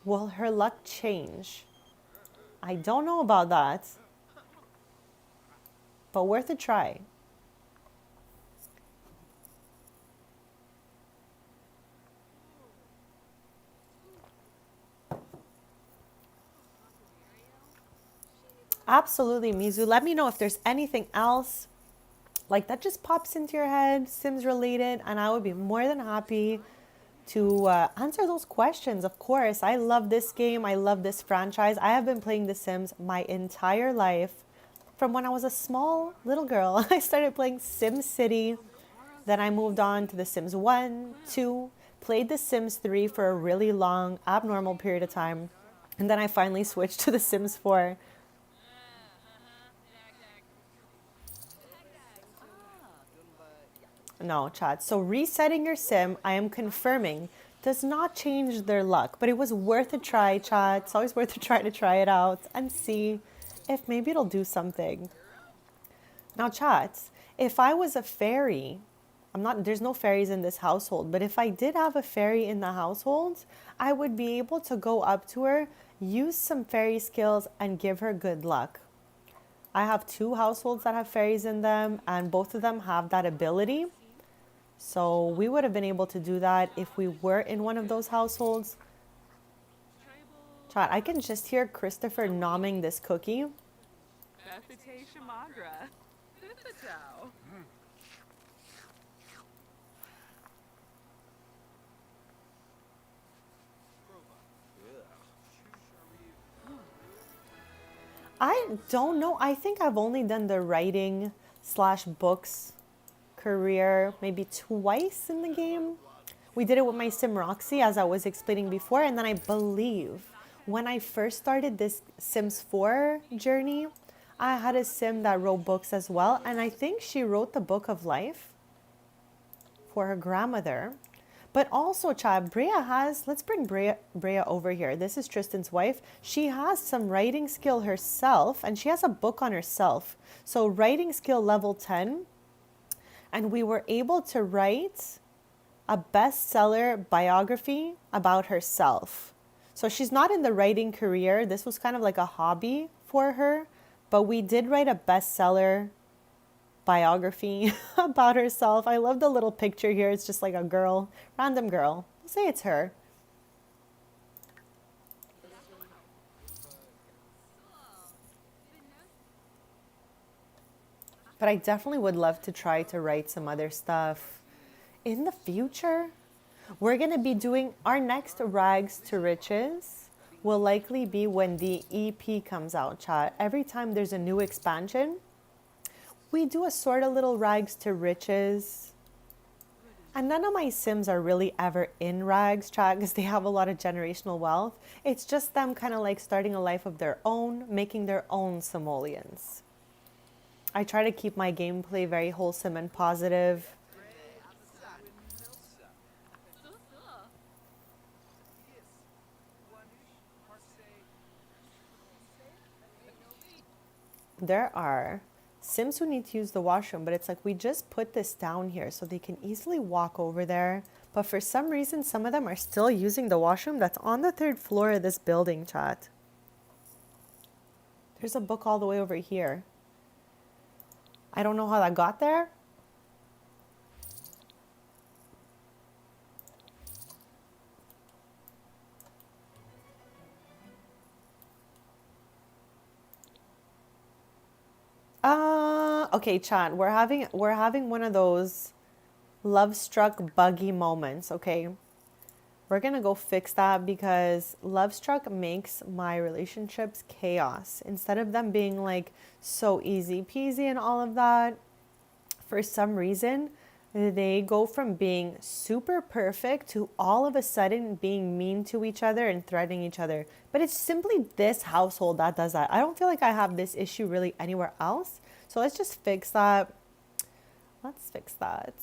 will her luck change? I don't know about that, but worth a try. Absolutely, Mizu. Let me know if there's anything else like that just pops into your head, Sims related, and I would be more than happy to answer those questions. Of course, I love this game. I love this franchise. I have been playing The Sims my entire life. From when I was a small little girl, I started playing Sim City. Then I moved on to The Sims 1, 2, played The Sims 3 for a really long, abnormal period of time. And then I finally switched to The Sims 4. No, chat. So resetting your sim, I am confirming, does not change their luck. But it was worth a try, chat. It's always worth a try to try it out and see if maybe it'll do something. Now, chat, if I was a fairy, there's no fairies in this household, but if I did have a fairy in the household, I would be able to go up to her, use some fairy skills, and give her good luck. I have 2 households that have fairies in them, and both of them have that ability. So we would have been able to do that if we were in one of those households. Chat, I can just hear Christopher nomming this cookie. I don't know. I think I've only done the writing slash books career maybe twice in the game. We did it with my sim Roxy, as I was explaining before, and then I believe when I first started this Sims 4 journey, I had a sim that wrote books as well, and I think she wrote the Book of Life for her grandmother. But also, Chad, Brea has, let's bring Brea over here. This is Tristan's wife. She has some writing skill herself, and she has a book on herself. So writing skill level 10, and we were able to write a bestseller biography about herself. So she's not in the writing career. This was kind of like a hobby for her, but we did write a bestseller biography about herself. I love the little picture here. It's just like a girl, random girl. We'll say it's her. But I definitely would love to try to write some other stuff in the future. We're going to be doing our next Rags to Riches will likely be when the EP comes out, chat. Every time there's a new expansion, we do a sort of little Rags to Riches. And none of my Sims are really ever in Rags, chat, because they have a lot of generational wealth. It's just them kind of like starting a life of their own, making their own simoleons. I try to keep my gameplay very wholesome and positive. There are Sims who need to use the washroom, but it's like we just put this down here so they can easily walk over there. But for some reason, some of them are still using the washroom that's on the 3rd floor of this building, chat. There's a book all the way over here. I don't know how that got there. Okay, chat. We're having one of those love struck buggy moments, okay? We're gonna go fix that because Love Struck makes my relationships chaos. Instead of them being like so easy peasy and all of that, for some reason, they go from being super perfect to all of a sudden being mean to each other and threatening each other. But it's simply this household that does that. I don't feel like I have this issue really anywhere else. So let's just fix that. Let's fix that.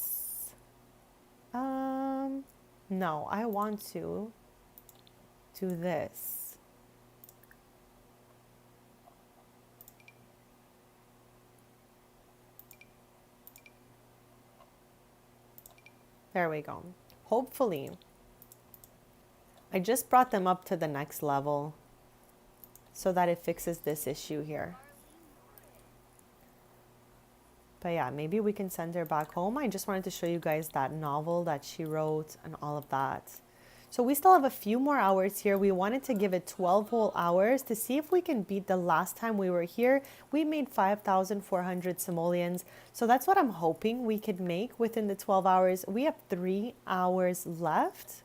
Um, no, I want to do this. There we go. Hopefully, I just brought them up to the next level so that it fixes this issue here. But yeah, maybe we can send her back home. I just wanted to show you guys that novel that she wrote and all of that. So we still have a few more hours here. We wanted to give it 12 whole hours to see if we can beat the last time we were here. We made 5,400 simoleons. So that's what I'm hoping we could make within the 12 hours. We have 3 hours left.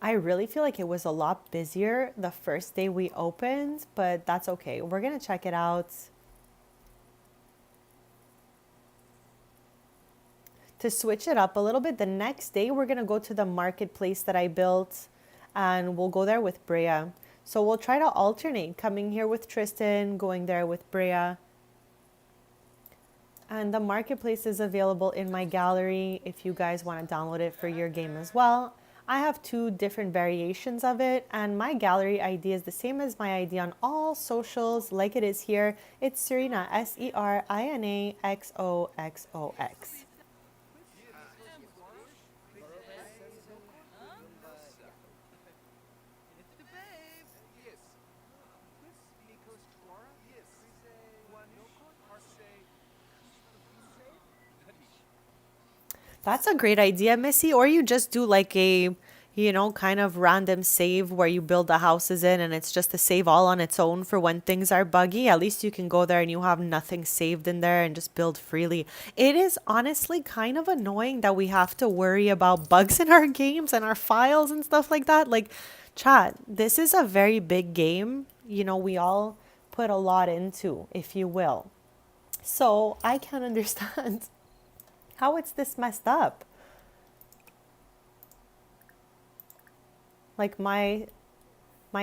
I really feel like it was a lot busier the first day we opened, but that's okay. We're gonna check it out. To switch it up a little bit, the next day we're gonna go to the marketplace that I built and we'll go there with Brea. So we'll try to alternate coming here with Tristan, going there with Brea. And the marketplace is available in my gallery if you guys want to download it for your game as well. I have 2 different variations of it, and my gallery ID is the same as my ID on all socials, like it is here. It's Serena, SERINAXOXOX. That's a great idea, Missy. Or you just do like a, kind of random save where you build the houses in and it's just a save all on its own for when things are buggy. At least you can go there and you have nothing saved in there and just build freely. It is honestly kind of annoying that we have to worry about bugs in our games and our files and stuff like that. Like, chat, this is a very big game. We all put a lot into, if you will. So I can understand how it's this messed up. Like my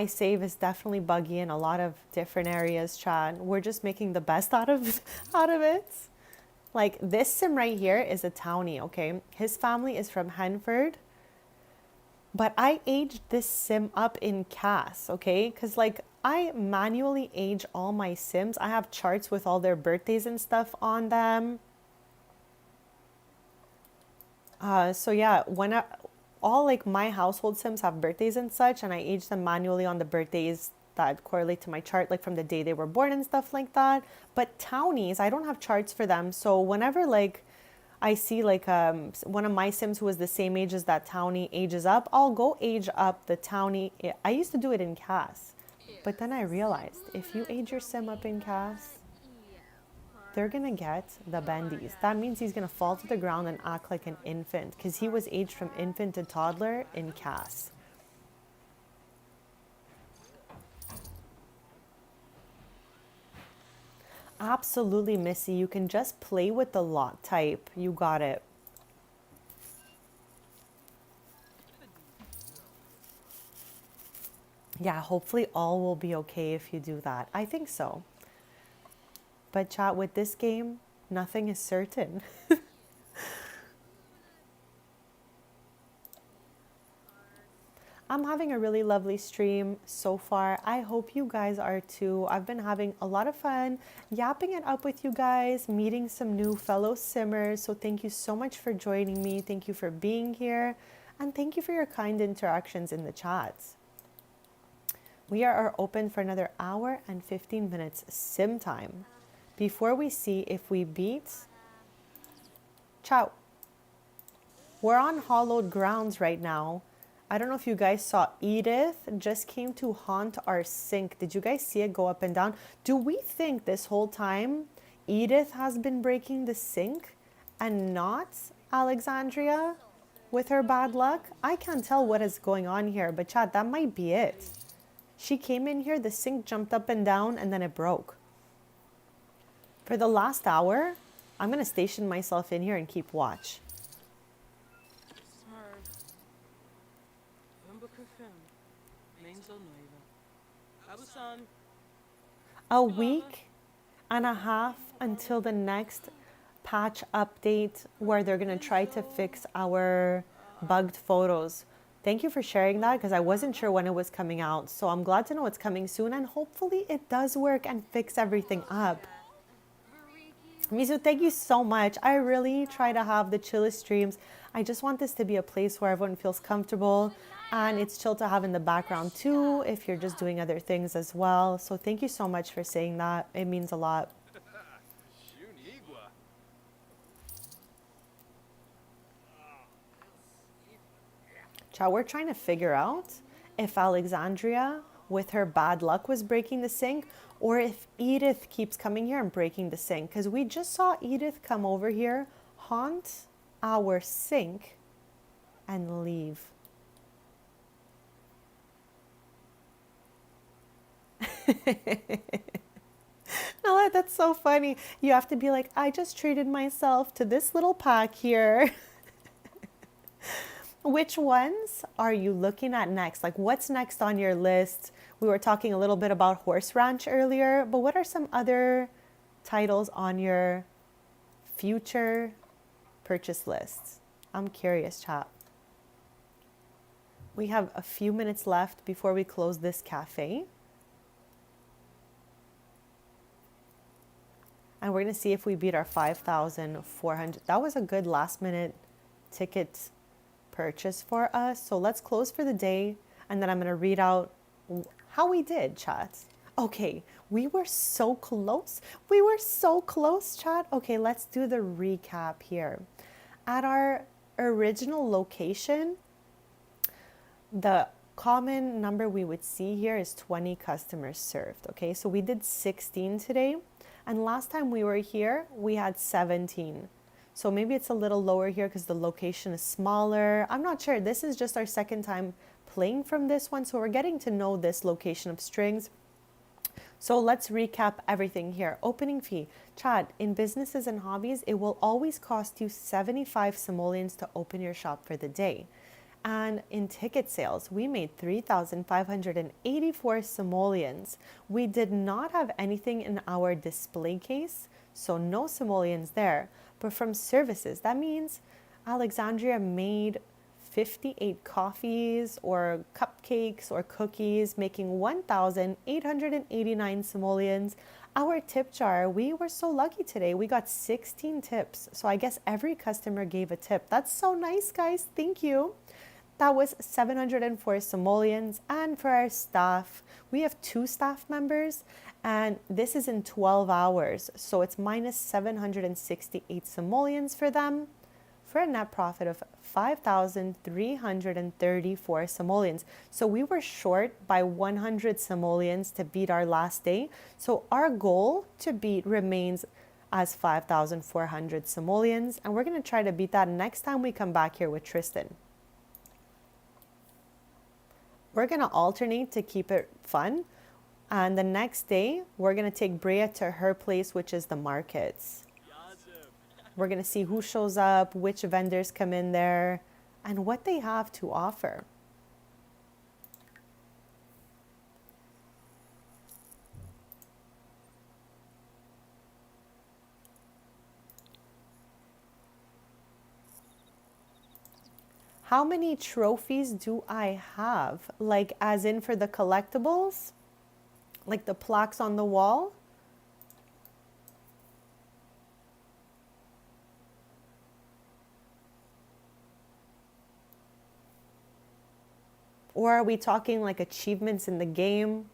save is definitely buggy in a lot of different areas, Chad. We're just making the best out of out of it. Like this sim right here is a townie, okay? His family is from Henford. But I aged this sim up in CAS, okay? Cuz like I manually age all my sims. I have charts with all their birthdays and stuff on them. So yeah, all like my household sims have birthdays and such, and I age them manually on the birthdays that correlate to my chart, like from the day they were born and stuff like that. But townies, I don't have charts for them. So whenever like I see like one of my sims who is the same age as that townie ages up, I'll go age up the townie. I used to do it in CAS, but then I realized if you age your sim up in CAS, they're gonna get the bendies. That means he's gonna fall to the ground and act like an infant because he was aged from infant to toddler in CAS. Absolutely, Missy. You can just play with the lot type. You got it. Yeah, hopefully all will be okay if you do that. I think so. But chat, with this game, nothing is certain. I'm having a really lovely stream so far. I hope you guys are too. I've been having a lot of fun yapping it up with you guys, meeting some new fellow simmers. So thank you so much for joining me. Thank you for being here. And thank you for your kind interactions in the chats. We are open for another hour and 15 minutes sim time before we see if we beat. Ciao. We're on hollowed grounds right now. I don't know if you guys saw Edith just came to haunt our sink. Did you guys see it go up and down? Do we think this whole time Edith has been breaking the sink and not Alexandria? with her bad luck. I can't tell what is going on here, but chat, that might be it. She came in here, the sink jumped up and down, and then it broke. For the last hour, I'm going to station myself in here and keep watch. A week and a half until the next patch update where they're going to try to fix our bugged photos. Thank you for sharing that because I wasn't sure when it was coming out. So I'm glad to know it's coming soon and hopefully it does work and fix everything up. Mizu, thank you so much. I really try to have the chillest streams. I just want this to be a place where everyone feels comfortable and it's chill to have in the background too if you're just doing other things as well. So thank you so much for saying that. It means a lot. Chat, we're trying to figure out if Alexandria with her bad luck was breaking the sink or if Edith keeps coming here and breaking the sink. Because we just saw Edith come over here, haunt our sink, and leave. No, that's so funny. You have to be like, I just treated myself to this little pack here. Which ones are you looking at next? Like, what's next on your list? We were talking a little bit about Horse Ranch earlier, but what are some other titles on your future purchase lists? I'm curious, chat. We have a few minutes left before we close this cafe. And we're going to see if we beat our 5,400. That was a good last minute ticket purchase for us. So let's close for the day and then I'm going to read out how we did, chat. Okay, we were so close. We were so close, chat. Okay, let's do the recap here. At our original location, the common number we would see here is 20 customers served. Okay, so we did 16 today. And last time we were here, we had 17. So maybe it's a little lower here because the location is smaller. I'm not sure. This is just our second time playing from this one. So we're getting to know this location of strings. So let's recap everything here. Opening fee. Chad, in businesses and hobbies, it will always cost you 75 simoleons to open your shop for the day. And in ticket sales, we made 3,584 simoleons. We did not have anything in our display case, so no simoleons there. But from services, that means Alexandria made 58 coffees or cupcakes or cookies, making 1,889 simoleons. Our tip jar, we were so lucky today. We got 16 tips. So I guess every customer gave a tip. That's so nice, guys. Thank you. That was 704 simoleons. And for our staff, we have 2 staff members and this is in 12 hours. So it's minus 768 simoleons for them for a net profit of 5,334 simoleons. So we were short by 100 simoleons to beat our last day. So our goal to beat remains as 5,400 simoleons. And we're going to try to beat that next time we come back here with Tristan. We're going to alternate to keep it fun. And the next day, we're going to take Brea to her place, which is the markets. We're going to see who shows up, which vendors come in there, and what they have to offer. How many trophies do I have? Like, as in for the collectibles? Like the plaques on the wall? Or are we talking like achievements in the game?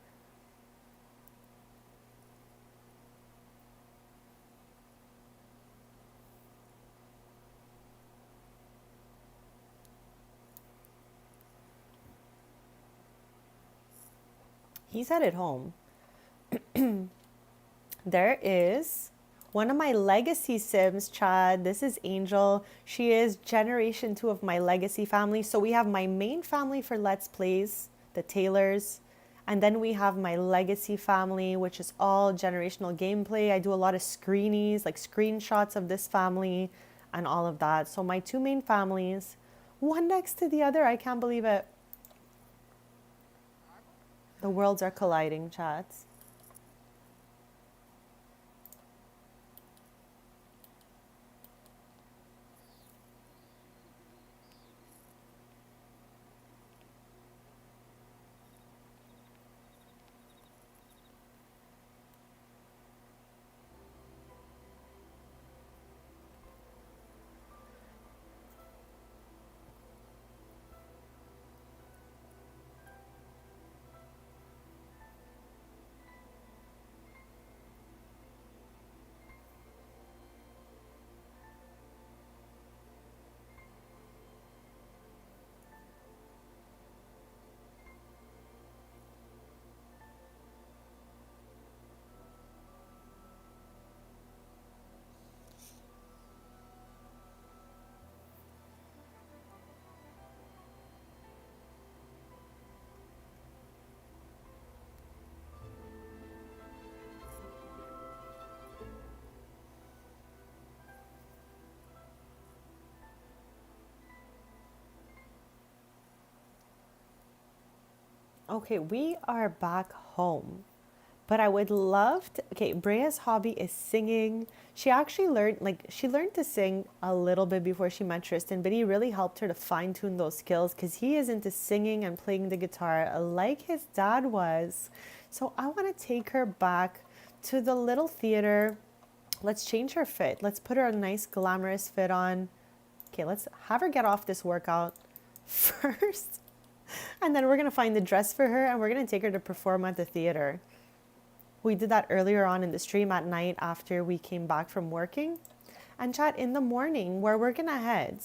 He's headed home. There is One of my legacy Sims, Chad, this is Angel. She is generation 2 of my legacy family. So we have my main family for Let's Plays, the Taylors. And then we have my legacy family, which is all generational gameplay. I do a lot of screenies, like screenshots of this family and all of that. So my two main families, one next to the other. I can't believe it. The worlds are colliding, chats. Okay, we are back home. But I would love to. Okay, Brea's hobby is singing. She actually learned to sing a little bit before she met Tristan, but he really helped her to fine tune those skills because he is into singing and playing the guitar like his dad was. So I want to take her back to the little theater. Let's change her fit. Let's put her a nice glamorous fit on. Okay, let's have her get off this workout first. And then we're going to find the dress for her and we're going to take her to perform at the theater. We did that earlier on in the stream at night after we came back from working. And chat, in the morning, where we're gonna head,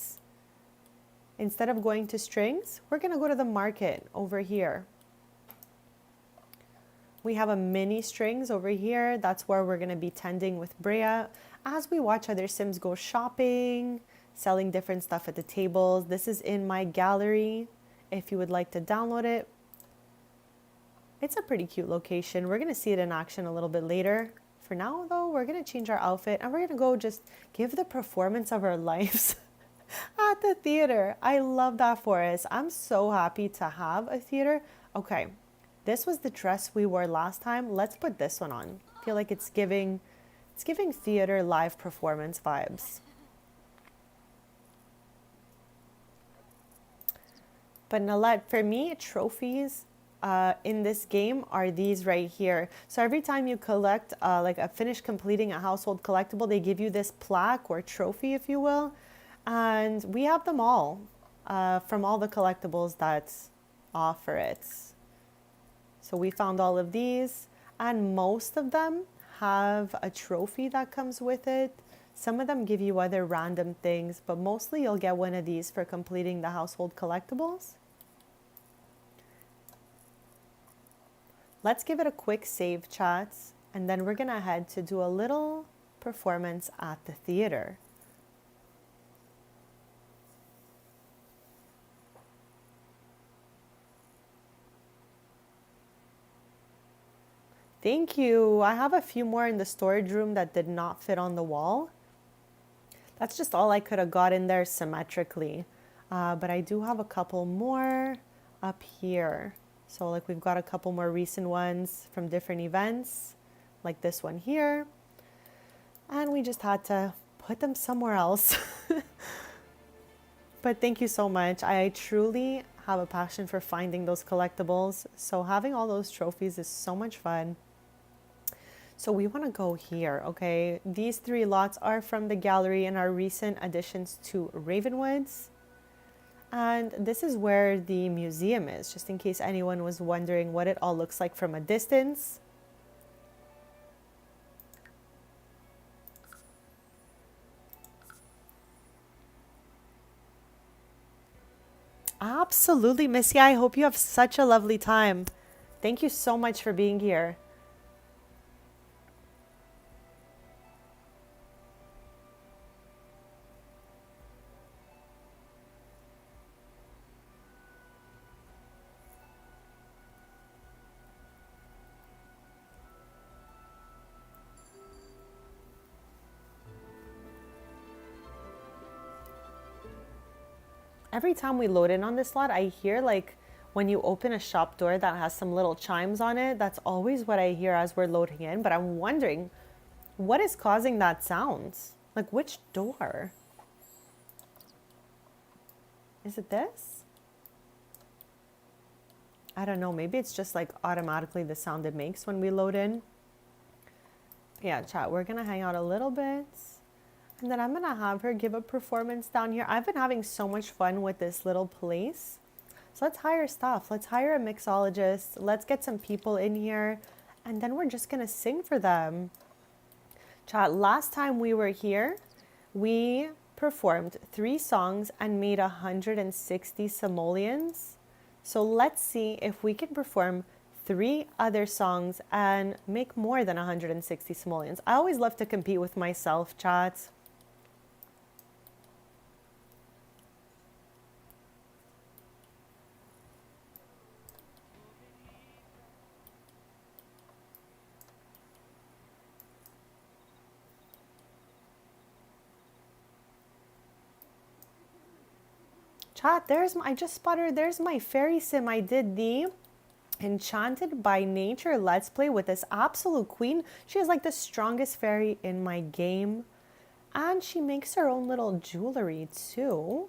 instead of going to strings, we're gonna go to the market over here. We have a mini strings over here. That's where we're gonna be tending with Brea as we watch other Sims go shopping, selling different stuff at the tables. This is in my gallery. If you would like to download it, it's a pretty cute location. We're going to see it in action a little bit later. For now, though, we're going to change our outfit and we're going to go just give the performance of our lives at the theater. I love that for us. I'm so happy to have a theater. Okay, this was the dress we wore last time. Let's put this one on. I feel like it's giving theater live performance vibes. But Nalette, for me, trophies in this game are these right here. So every time you collect like a finish completing a household collectible, they give you this plaque or trophy, if you will. And we have them all from all the collectibles that offer it. So we found all of these and most of them have a trophy that comes with it. Some of them give you other random things, but mostly you'll get one of these for completing the household collectibles. Let's give it a quick save, chats, and then we're gonna head to do a little performance at the theater. Thank you. I have a few more in the storage room that did not fit on the wall. That's just all I could have got in there symmetrically. But I do have a couple more up here. So like we've got a couple more recent ones from different events, like this one here. And we just had to put them somewhere else. But thank you so much. I truly have a passion for finding those collectibles. So having all those trophies is so much fun. So we want to go here, okay? These 3 lots are from the gallery and are recent additions to Ravenwoods. And this is where the museum is, just in case anyone was wondering what it all looks like from a distance. Absolutely, Missy. I hope you have such a lovely time. Thank you so much for being here. Every time we load in on this lot, I hear like when you open a shop door that has some little chimes on it. That's always what I hear as we're loading in. But I'm wondering what is causing that sound? Like which door? Is it this? I don't know. Maybe it's just like automatically the sound it makes when we load in. Yeah, chat, we're going to hang out a little bit. And then I'm going to have her give a performance down here. I've been having so much fun with this little place. So let's hire staff. Let's hire a mixologist. Let's get some people in here. And then we're just going to sing for them. Chat, last time we were here, we performed 3 songs and made 160 simoleons. So let's see if we can perform 3 other songs and make more than 160 simoleons. I always love to compete with myself, chat. Chat, I just spotted, there's my fairy sim. I did the Enchanted by Nature Let's Play with this absolute queen. She is like the strongest fairy in my game. And she makes her own little jewelry too.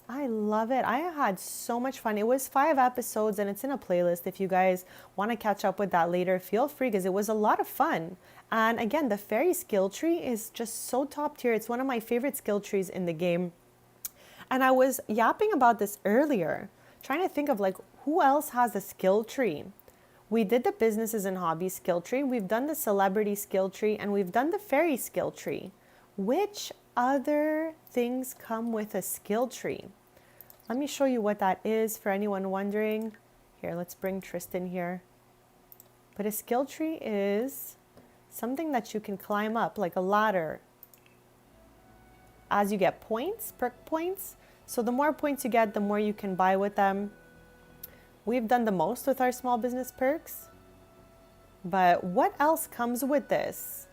I love it. I had so much fun. It was 5 episodes and it's in a playlist. If you guys want to catch up with that later, feel free because it was a lot of fun. And again, the fairy skill tree is just so top tier. It's one of my favorite skill trees in the game. And I was yapping about this earlier, trying to think of like who else has a skill tree. We did the businesses and hobbies skill tree, we've done the celebrity skill tree, and we've done the fairy skill tree. Which other things come with a skill tree? Let me show you what that is for anyone wondering. Here, let's bring Tristan here. But a skill tree is something that you can climb up like a ladder as you get points, perk points. So the more points you get, the more you can buy with them. We've done the most with our small business perks. But what else comes with this?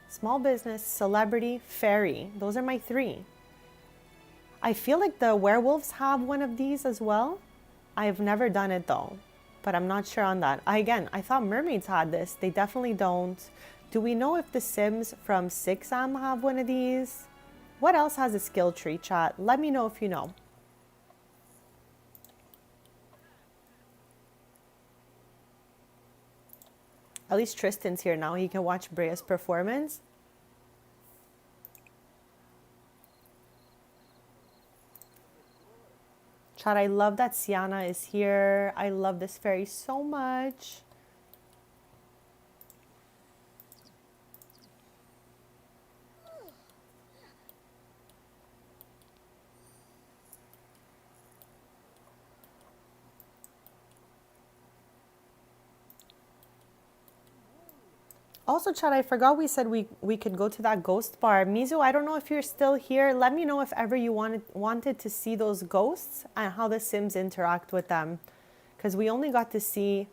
Small business, celebrity, fairy. Those are my 3. I feel like the werewolves have one of these as well. I've never done it though, but I'm not sure on that. Again, I thought mermaids had this. They definitely don't. Do we know if the Sims from 6am have one of these? What else has a skill tree, chat? Let me know if you know. At least Tristan's here now. He can watch Brea's performance. Chat, I love that Sienna is here. I love this fairy so much. Also, chat, I forgot we said we could go to that ghost bar. Mizu, I don't know if you're still here. Let me know if ever you wanted to see those ghosts and how the Sims interact with them. Because we only got to see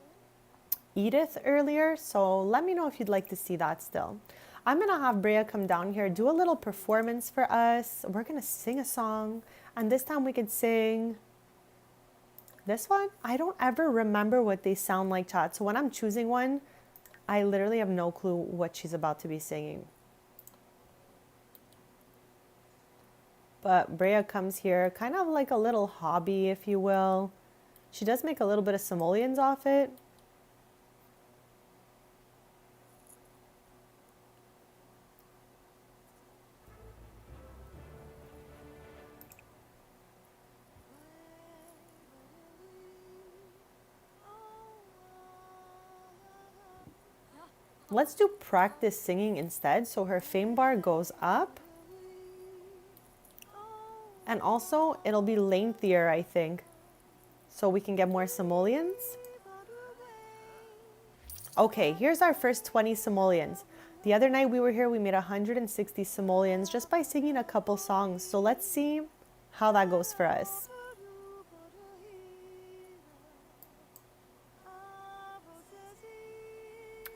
Edith earlier, so let me know if you'd like to see that still. I'm going to have Brea come down here, do a little performance for us. We're going to sing a song, and this time we could sing this one. I don't ever remember what they sound like, chat, so when I'm choosing one, I literally have no clue what she's about to be singing. But Brea comes here, kind of like a little hobby, if you will. She does make a little bit of simoleons off it. Let's do practice singing instead, so her fame bar goes up. And also, it'll be lengthier, I think, so we can get more simoleons. Okay, here's our first 20 simoleons. The other night we were here, we made 160 simoleons just by singing a couple songs. So let's see how that goes for us.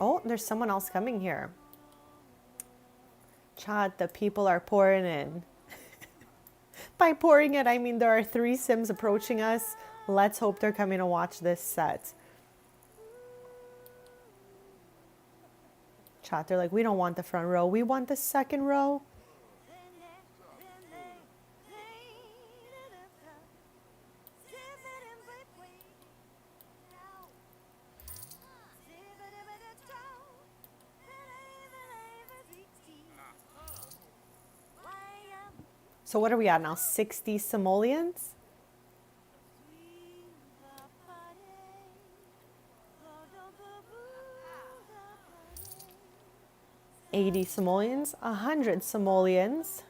Oh, there's someone else coming here. Chat, the people are pouring in. By pouring it, I mean there are 3 Sims approaching us. Let's hope they're coming to watch this set. Chat, they're like, we don't want the front row. We want the second row. So what are we at now? 60 simoleons? 80 simoleons? 100 simoleons?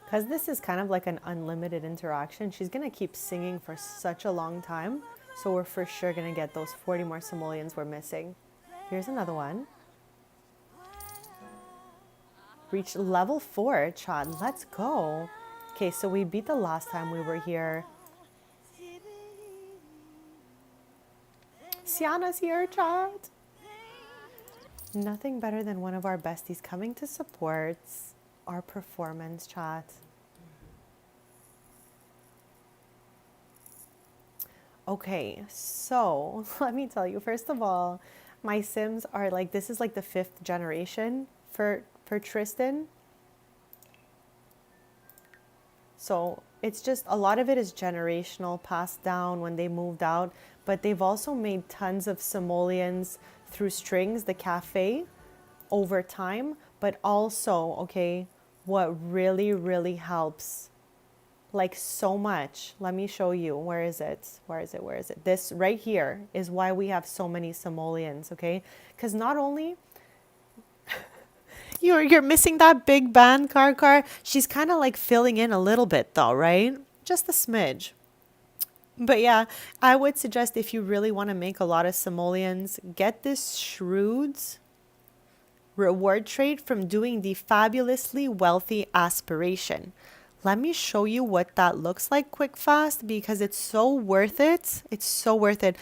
Because this is kind of like an unlimited interaction, she's going to keep singing for such a long time. So we're for sure going to get those 40 more simoleons we're missing. Here's another one. Reach level 4, chat. Let's go. Okay, so we beat the last time we were here. Sienna's here, chat. Nothing better than one of our besties coming to support our performance, chat. Okay, so let me tell you, first of all, my Sims are like, this is like the 5th generation for Tristan. So it's just, a lot of it is generational, passed down when they moved out, but they've also made tons of simoleons through strings, the cafe, over time. But also, okay, what really, really helps, like so much. Let me show you. Where is it? Where is it? Where is it? This right here is why we have so many simoleons, okay? Because not only you're missing that big band car. She's kind of like filling in a little bit though, right? Just a smidge. But yeah, I would suggest if you really want to make a lot of simoleons, get this Shrewd's reward trait from doing the fabulously wealthy aspiration. Let me show you what that looks like quick fast because it's so worth it. It's so worth it.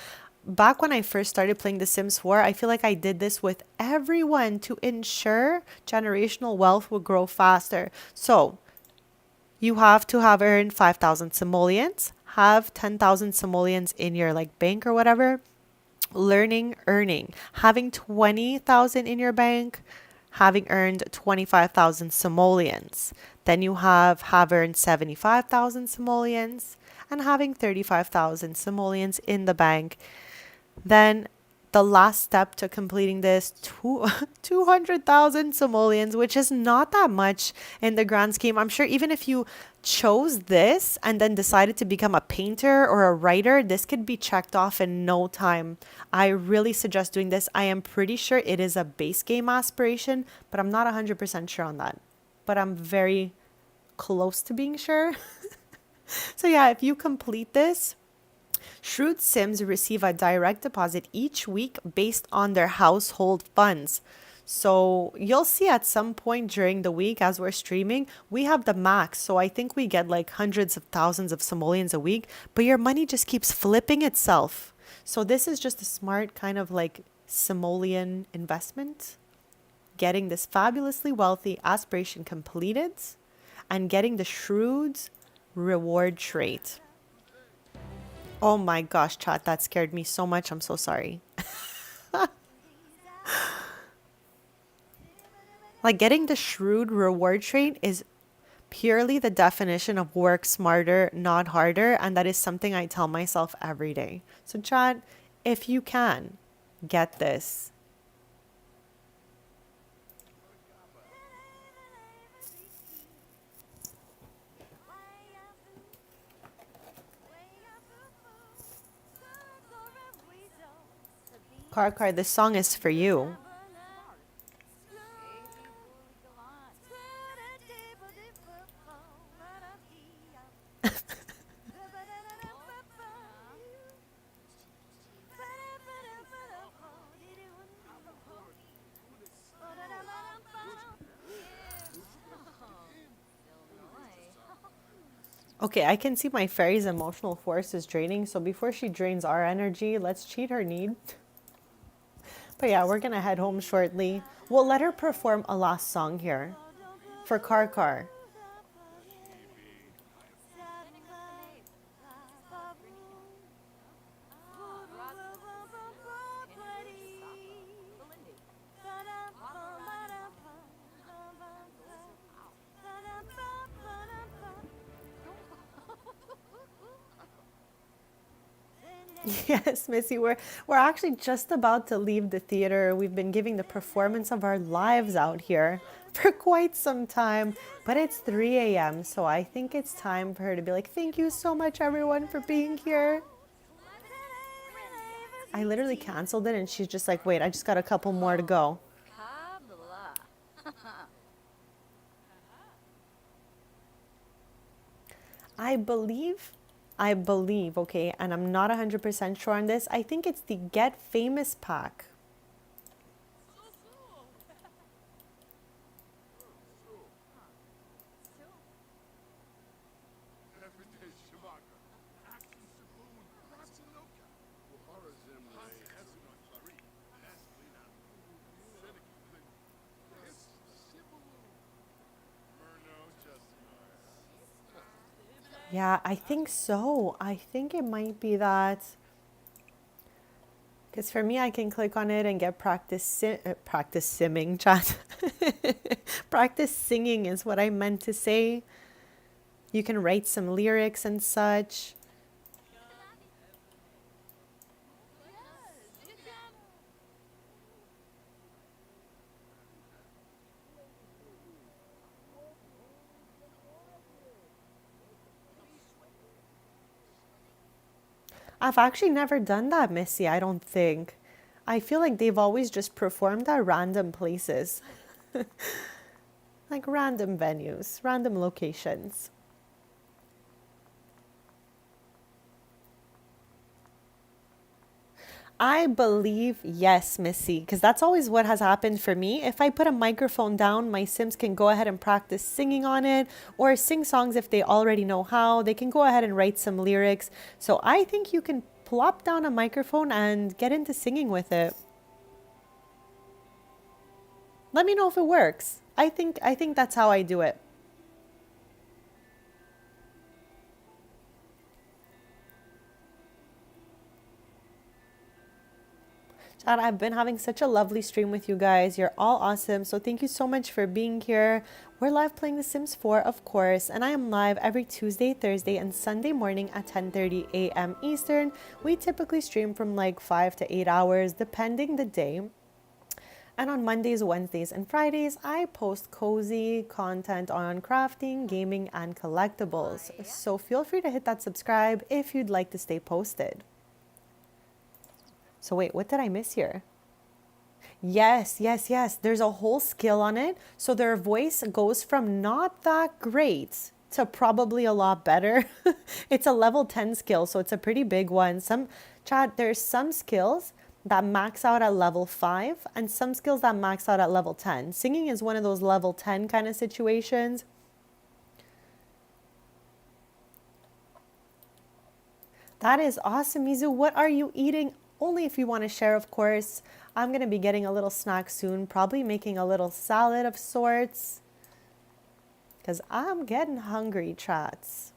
Back when I first started playing The Sims 4, I feel like I did this with everyone to ensure generational wealth would grow faster. So you have to have earned 5,000 simoleons, have 10,000 simoleons in your like bank or whatever. Learning, earning, having 20,000 in your bank, having earned 25,000 simoleons. Then you have earned 75,000 simoleons and having 35,000 simoleons in the bank. Then the last step to completing this, 200,000 simoleons, which is not that much in the grand scheme. I'm sure even if you chose this and then decided to become a painter or a writer, this could be checked off in no time. I really suggest doing this. I am pretty sure it is a base game aspiration, but I'm not 100% sure on that. But I'm very close to being sure. So yeah, if you complete this, Shrewd Sims receive a direct deposit each week based on their household funds. So you'll see at some point during the week as we're streaming, we have the max. So I think we get like hundreds of thousands of simoleons a week, but your money just keeps flipping itself. So this is just a smart kind of like simoleon investment. Getting this fabulously wealthy aspiration completed and getting the Shrewd's reward trait. Oh my gosh, chat, that scared me so much. I'm so sorry. Like getting the Shrewd reward trait is purely the definition of work smarter, not harder. And that is something I tell myself every day. So chat, if you can, get this. Car, this song is for you. Okay, I can see my fairy's emotional force is draining, so before she drains our energy, let's cheat her need. But yeah, we're gonna head home shortly. We'll let her perform a last song here for Car Car. Yes, Missy, we're actually just about to leave the theater. We've been giving the performance of our lives out here for quite some time, but it's 3 a.m., so I think it's time for her to be like, "Thank you so much, everyone, for being here." I literally canceled it, and she's just like, "Wait, I just got a couple more to go." I believe, I believe, okay, and I'm not 100% sure on this. I think it's the Get Famous pack. Yeah, I think so. I think it might be that. Because for me, I can click on it and get practice simming, chat. Practice singing is what I meant to say. You can write some lyrics and such. I've actually never done that, Missy, I don't think. I feel like they've always just performed at random places, like random venues, random locations. I believe yes, Missy, because that's always what has happened for me. If I put a microphone down, my Sims can go ahead and practice singing on it or sing songs if they already know how. They can go ahead and write some lyrics. So I think you can plop down a microphone and get into singing with it. Let me know if it works. I think that's how I do it. Chad, I've been having such a lovely stream with you guys. You're all awesome. So thank you so much for being here. We're live playing The Sims 4, of course, and I am live every Tuesday, Thursday, and Sunday morning at 10:30 a.m. Eastern. We typically stream from like 5 to 8 hours, depending the day. And on Mondays, Wednesdays, and Fridays, I post cozy content on crafting, gaming, and collectibles. So feel free to hit that subscribe if you'd like to stay posted. So wait, what did I miss here? Yes, yes, yes. There's a whole skill on it. So their voice goes from not that great to probably a lot better. It's a level 10 skill, so it's a pretty big one. There's some skills that max out at level 5 and some skills that max out at level 10. Singing is one of those level 10 kind of situations. That is awesome, Mizu. What are you eating? Only if you want to share, of course. I'm going to be getting a little snack soon, probably making a little salad of sorts, because I'm getting hungry, chats.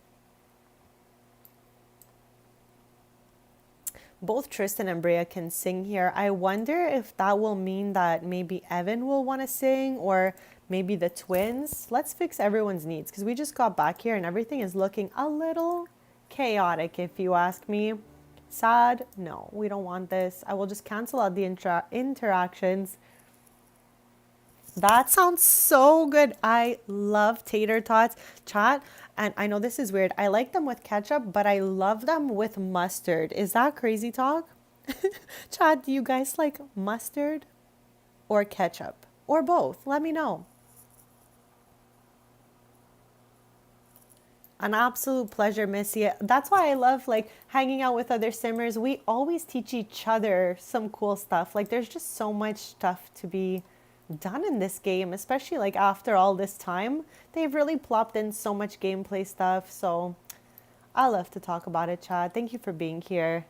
Both Tristan and Brea can sing here. I wonder if that will mean that maybe Evan will want to sing or maybe the twins. Let's fix everyone's needs because we just got back here and everything is looking a little chaotic, if you ask me. Sad? No, we don't want this. I will just cancel out the interactions. That sounds so good. I love tater tots. Chat, and I know this is weird. I like them with ketchup, but I love them with mustard. Is that crazy talk? Chat, do you guys like mustard or ketchup? Or both? Let me know. An absolute pleasure, Missy. That's why I love like hanging out with other simmers. We always teach each other some cool stuff. Like there's just so much stuff to be done in this game, especially like after all this time. They've really plopped in so much gameplay stuff. So I love to talk about it, Chad. Thank you for being here.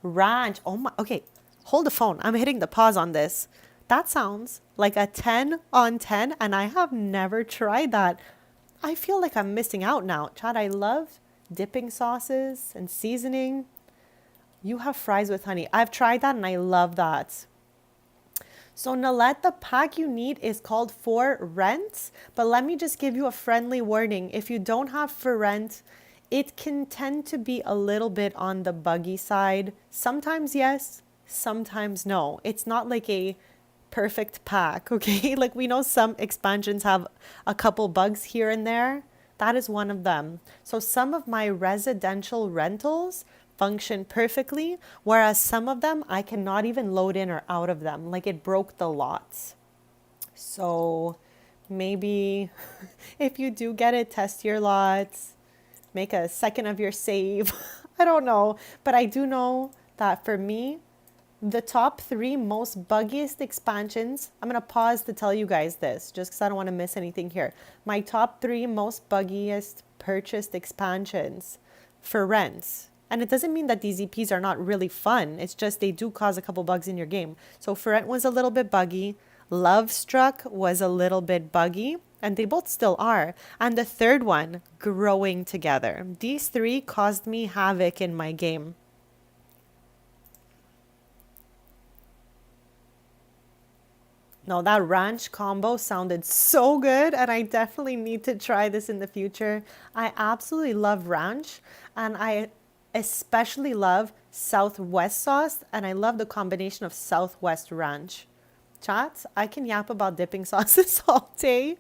Ranch. Oh my. Okay, hold the phone. I'm hitting the pause on this. That sounds like a 10 on 10, and I have never tried that. I feel like I'm missing out now. Chad, I love dipping sauces and seasoning. You have fries with honey. I've tried that and I love that. So Nalette, the pack you need is called For Rent, but let me just give you a friendly warning. If you don't have For Rent, it can tend to be a little bit on the buggy side. Sometimes yes, sometimes no. It's not like a perfect pack, okay? Like we know some expansions have a couple bugs here and there. That is one of them. So some of my residential rentals function perfectly, whereas some of them I cannot even load in or out of them. Like it broke the lots. So maybe if you do get it, test your lots, make a second of your save. I don't know. But I do know that for me, the top three most buggiest expansions, I'm going to pause to tell you guys this just because I don't want to miss anything here. My top three most buggiest purchased expansions for rents. And it doesn't mean that these EPs are not really fun. It's just they do cause a couple bugs in your game. So For Rent was a little bit buggy. Love Struck was a little bit buggy. And they both still are. And the third one, Growing Together. These three caused me havoc in my game. No, that ranch combo sounded so good, and I definitely need to try this in the future. I absolutely love ranch, and I especially love Southwest sauce, and I love the combination of Southwest ranch. Chats, I can yap about dipping sauces all day.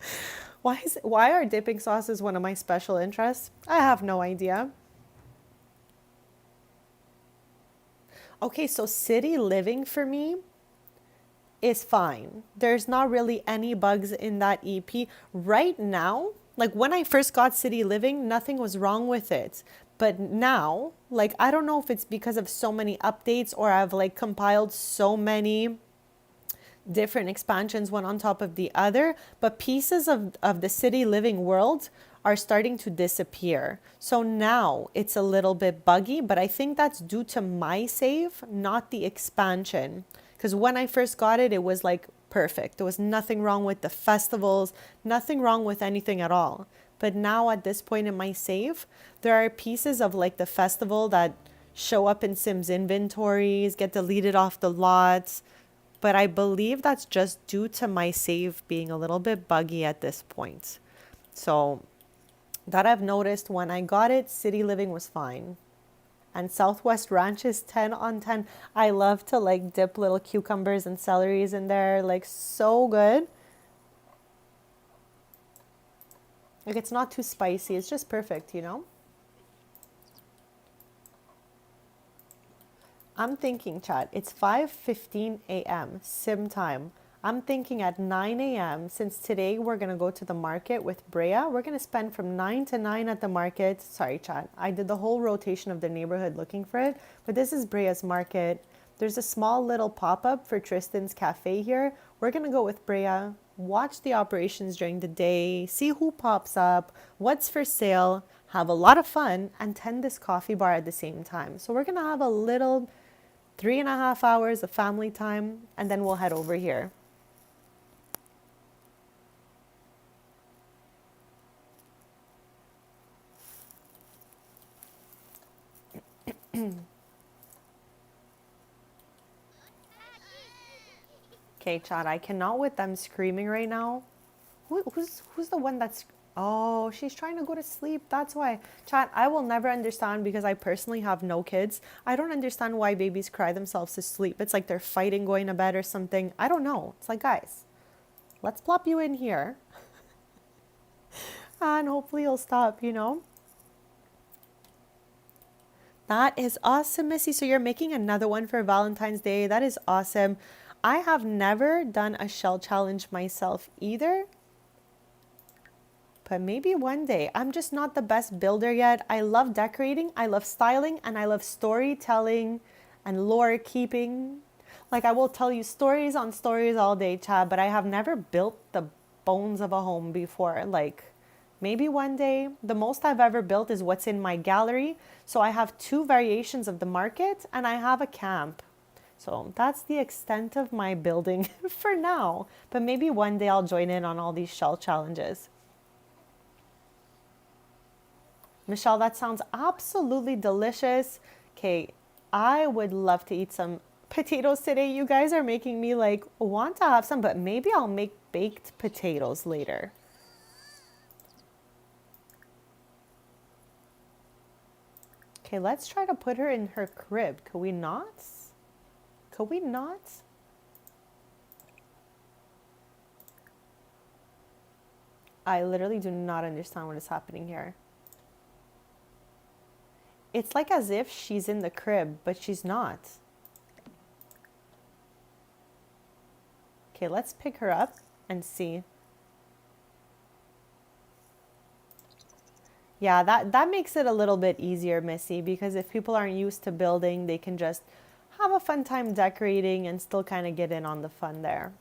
Why are dipping sauces one of my special interests? I have no idea. Okay, so city living for me is fine. There's not really any bugs in that EP. Right now, like when I first got City Living, nothing was wrong with it. But now, like I don't know if it's because of so many updates or I've like compiled so many different expansions one on top of the other, but pieces of the City Living world are starting to disappear. So now it's a little bit buggy, but I think that's due to my save, not the expansion. Because when I first got it, it was like perfect. There was nothing wrong with the festivals, nothing wrong with anything at all. But now at this point in my save, there are pieces of like the festival that show up in Sims inventories, get deleted off the lots. But I believe that's just due to my save being a little bit buggy at this point. So that I've noticed when I got it, City Living was fine. And Southwest Ranch is 10 on 10. I love to like dip little cucumbers and celeries in there, like so good. Like it's not too spicy, it's just perfect, you know? I'm thinking, chat, it's 5:15 a.m. sim time. I'm thinking at 9 a.m. since today we're going to go to the market with Brea. We're going to spend from 9 to 9 at the market. Sorry, chat. I did the whole rotation of the neighborhood looking for it, but this is Brea's market. There's a small little pop-up for Tristan's Cafe here. We're going to go with Brea, watch the operations during the day, see who pops up, what's for sale, have a lot of fun, and tend this coffee bar at the same time. So we're going to have a little 3.5 hours of family time, and then we'll head over here. Okay, Chad, I cannot with them screaming right now. Who's the one that's... Oh, she's trying to go to sleep. That's why. Chad, I will never understand because I personally have no kids. I don't understand why babies cry themselves to sleep. It's like they're fighting going to bed or something. I don't know. It's like, guys, let's plop you in here. And hopefully you'll stop, you know? That is awesome, Missy. So you're making another one for Valentine's Day. That is awesome. I have never done a shell challenge myself either, but maybe one day. I'm just not the best builder yet. I love decorating, I love styling, and I love storytelling and lore keeping. Like I will tell you stories on stories all day, Chad, but I have never built the bones of a home before. Like Maybe one day. The most I've ever built is what's in my gallery. So I have 2 variations of the market and I have a camp. So that's the extent of my building for now. But maybe one day I'll join in on all these shell challenges. Michelle, that sounds absolutely delicious. Okay, I would love to eat some potatoes today. You guys are making me like want to have some, but maybe I'll make baked potatoes later. Okay, let's try to put her in her crib. Could we not? Could we not? I literally do not understand what is happening here. It's like as if she's in the crib, but she's not. Okay, let's pick her up and see. Yeah, that makes it a little bit easier, Missy, because if people aren't used to building, they can just have a fun time decorating and still kind of get in on the fun there.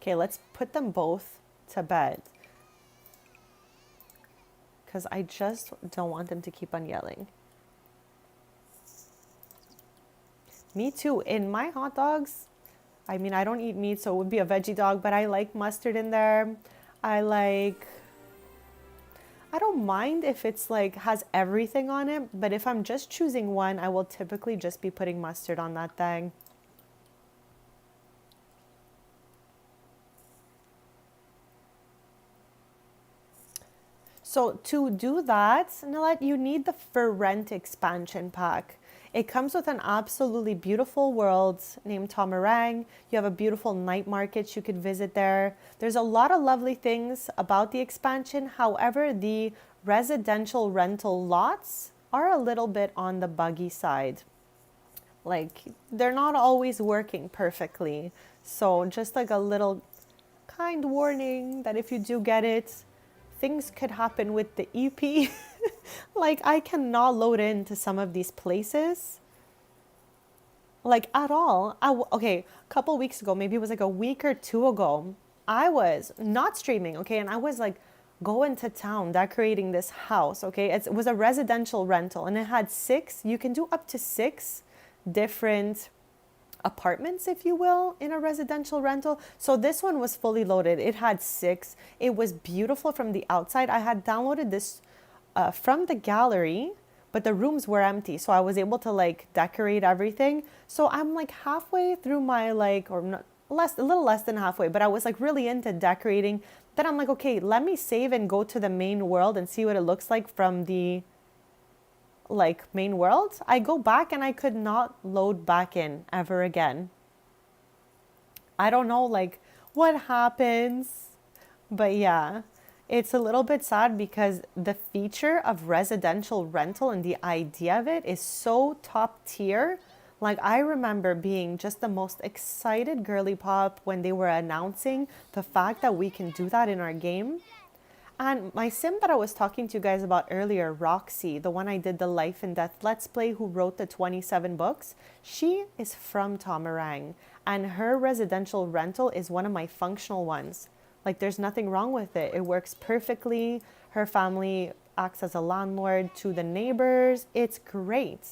Okay, let's put them both to bed because I just don't want them to keep on yelling. Me too. In my hot dogs, I mean, I don't eat meat, so it would be a veggie dog, but I like mustard in there. I don't mind if it's like has everything on it, but if I'm just choosing one, I will typically just be putting mustard on that thing. So to do that, Nilet, you need the For Rent expansion pack. It comes with an absolutely beautiful world named Tomarang. You have a beautiful night market you could visit there. There's a lot of lovely things about the expansion. However, the residential rental lots are a little bit on the buggy side. Like, they're not always working perfectly. So just like a little kind warning that if you do get it, things could happen with the EP. Like, I cannot load into some of these places, like at all. Okay, a couple weeks ago, maybe it was like a week or 2 ago, I was not streaming, okay, and I was like going to town decorating this house, okay. It was a residential rental and it had 6, you can do up to 6 different apartments, if you will, in a residential rental. So this one was fully loaded. It had 6. It was beautiful from the outside. I had downloaded this from the gallery, but the rooms were empty. So I was able to like decorate everything. So I'm like halfway through my like, or not, a little less than halfway, but I was like really into decorating. Then I'm like, okay, let me save and go to the main world and see what it looks like from the like main world. I go back and I could not load back in ever again. I don't know like what happens, but yeah, it's a little bit sad because the feature of residential rental and the idea of it is so top tier. Like, I remember being just the most excited girly pop when they were announcing the fact that we can do that in our game. And my sim that I was talking to you guys about earlier, Roxy, the one I did the Life and Death Let's Play, who wrote the 27 books, she is from Tomarang. And her residential rental is one of my functional ones. Like, there's nothing wrong with it. It works perfectly. Her family acts as a landlord to the neighbors. It's great.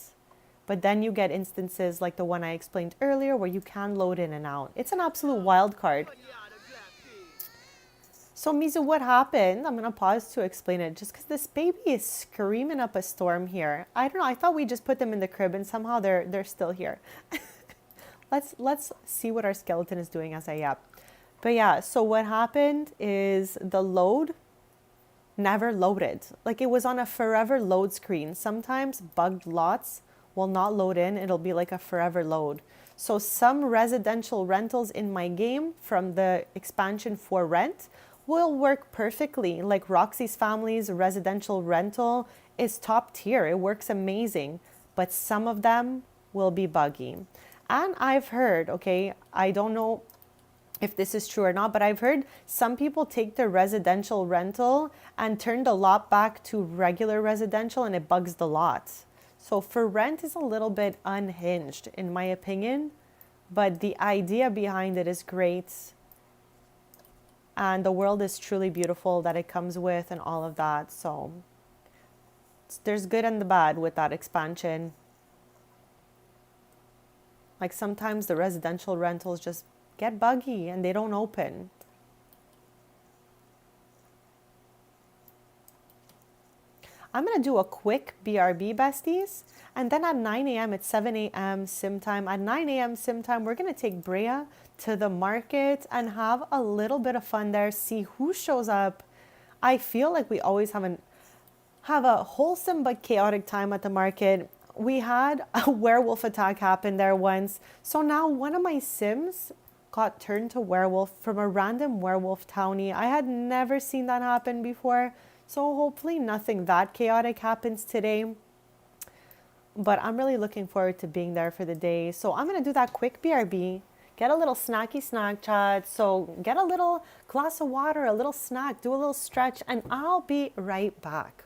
But then you get instances like the one I explained earlier where you can load in and out. It's an absolute wild card. So Mizu, what happened? I'm gonna pause to explain it just because this baby is screaming up a storm here. I don't know, I thought we just put them in the crib and somehow they're still here. Let's see what our skeleton is doing as I yap. But yeah, so what happened is the load never loaded. Like, it was on a forever load screen. Sometimes bugged lots will not load in, it'll be like a forever load. So some residential rentals in my game from the expansion For Rent will work perfectly. Like Roxy's family's residential rental is top tier. It works amazing. But some of them will be buggy. And I've heard, okay, I don't know if this is true or not, but I've heard some people take their residential rental and turn the lot back to regular residential and it bugs the lot. So For Rent is a little bit unhinged in my opinion, but the idea behind it is great. and the world is truly beautiful that it comes with and all of that. So there's good and the bad with that expansion. Like sometimes the residential rentals just get buggy and they don't open. I'm gonna do a quick BRB, besties, and then at 9 a.m. it's 7 a.m. sim time. At 9 a.m. sim time, we're gonna take Brea to the market and have a little bit of fun there, see who shows up. I feel like we always have a wholesome but chaotic time at the market. We had a werewolf attack happen there once. So now one of my sims got turned to werewolf from a random werewolf townie. I had never seen that happen before. So hopefully nothing that chaotic happens today. But I'm really looking forward to being there for the day. So I'm going to do that quick BRB, get a little snacky snack chat. So get a little glass of water, a little snack, do a little stretch, and I'll be right back.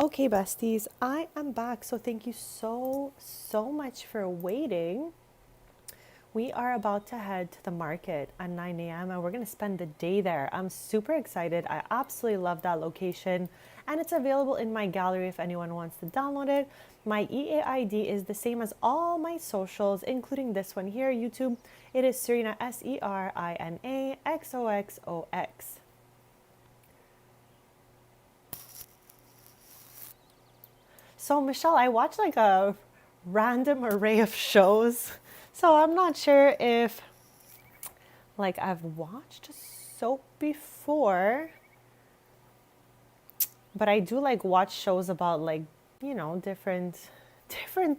Okay, besties, I am back. So thank you so much for waiting. We are about to head to the market at 9 a.m. and we're going to spend the day there. I'm super excited. I absolutely love that location and it's available in my gallery if anyone wants to download it. My EAID is the same as all my socials, including this one here, YouTube. It is Serena, Serina XOXOX. So, Michelle, I watch like a random array of shows. So, I'm not sure if like I've watched soap before, but I do like watch shows about like, different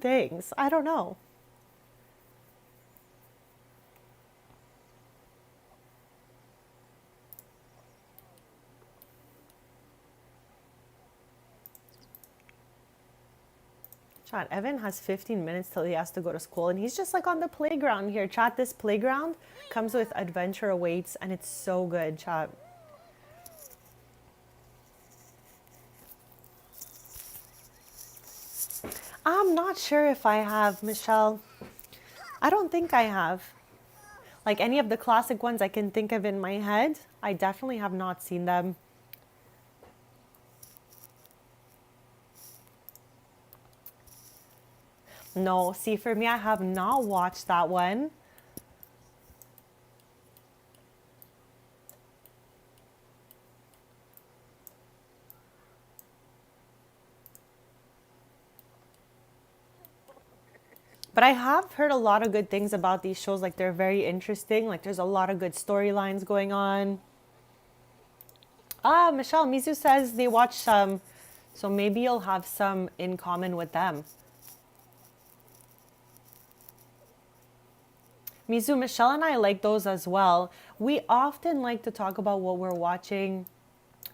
things. I don't know. Chat, Evan has 15 minutes till he has to go to school and he's just like on the playground here. Chat, this playground comes with adventure awaits and it's so good, chat. I'm not sure if I have, Michelle. I don't think I have. Like any of the classic ones I can think of in my head, I definitely have not seen them. No, see, for me, I have not watched that one. But I have heard a lot of good things about these shows. Like they're very interesting. Like there's a lot of good storylines going on. Ah, Michelle, Mizu says they watch some. So maybe you'll have some in common with them. Mizu, Michelle and I like those as well. We often like to talk about what we're watching.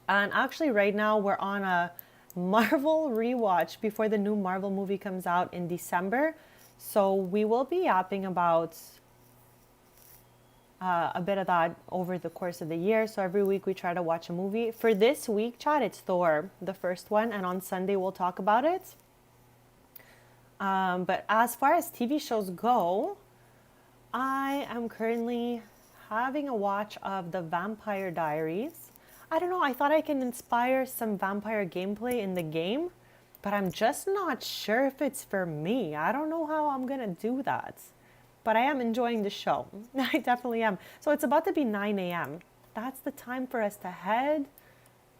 And actually right now we're on a Marvel rewatch before the new Marvel movie comes out in December. So we will be yapping about a bit of that over the course of the year. So every week we try to watch a movie. For this week, chat, it's Thor, the first one. And on Sunday we'll talk about it. But as far as TV shows go, I am currently having a watch of The Vampire Diaries. I don't know, I thought I can inspire some vampire gameplay in the game, but I'm just not sure if it's for me. I don't know how I'm gonna do that. But I am enjoying the show. I definitely am. So it's about to be 9 a.m. That's the time for us to head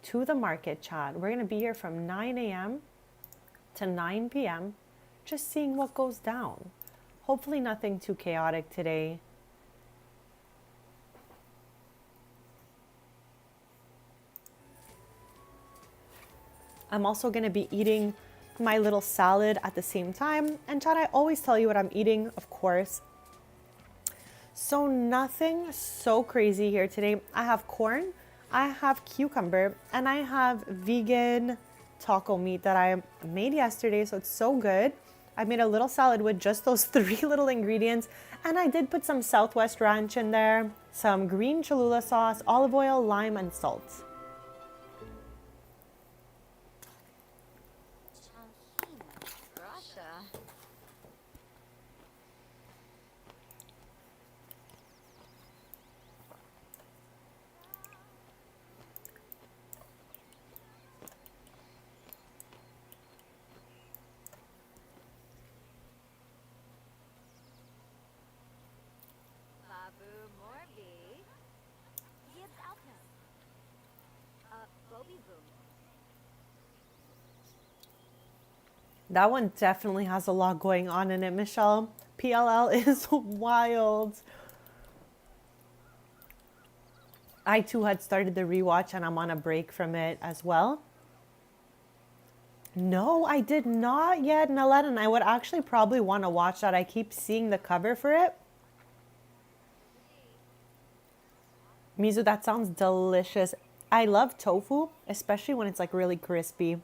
to the market, chat. We're gonna be here from 9 a.m. to 9 p.m. just seeing what goes down. Hopefully nothing too chaotic today. I'm also going to be eating my little salad at the same time. And Chad, I always tell you what I'm eating, of course. So nothing so crazy here today. I have corn, I have cucumber, and I have vegan taco meat that I made yesterday. So it's so good. I made a little salad with just those 3 little ingredients. And I did put some Southwest Ranch in there, some green Cholula sauce, olive oil, lime, and salt. That one definitely has a lot going on in it, Michelle. PLL is wild. I too had started the rewatch and I'm on a break from it as well. No, I did not yet, Nalette, and I would actually probably want to watch that. I keep seeing the cover for it. Mizu, that sounds delicious. I love tofu, especially when it's like really crispy.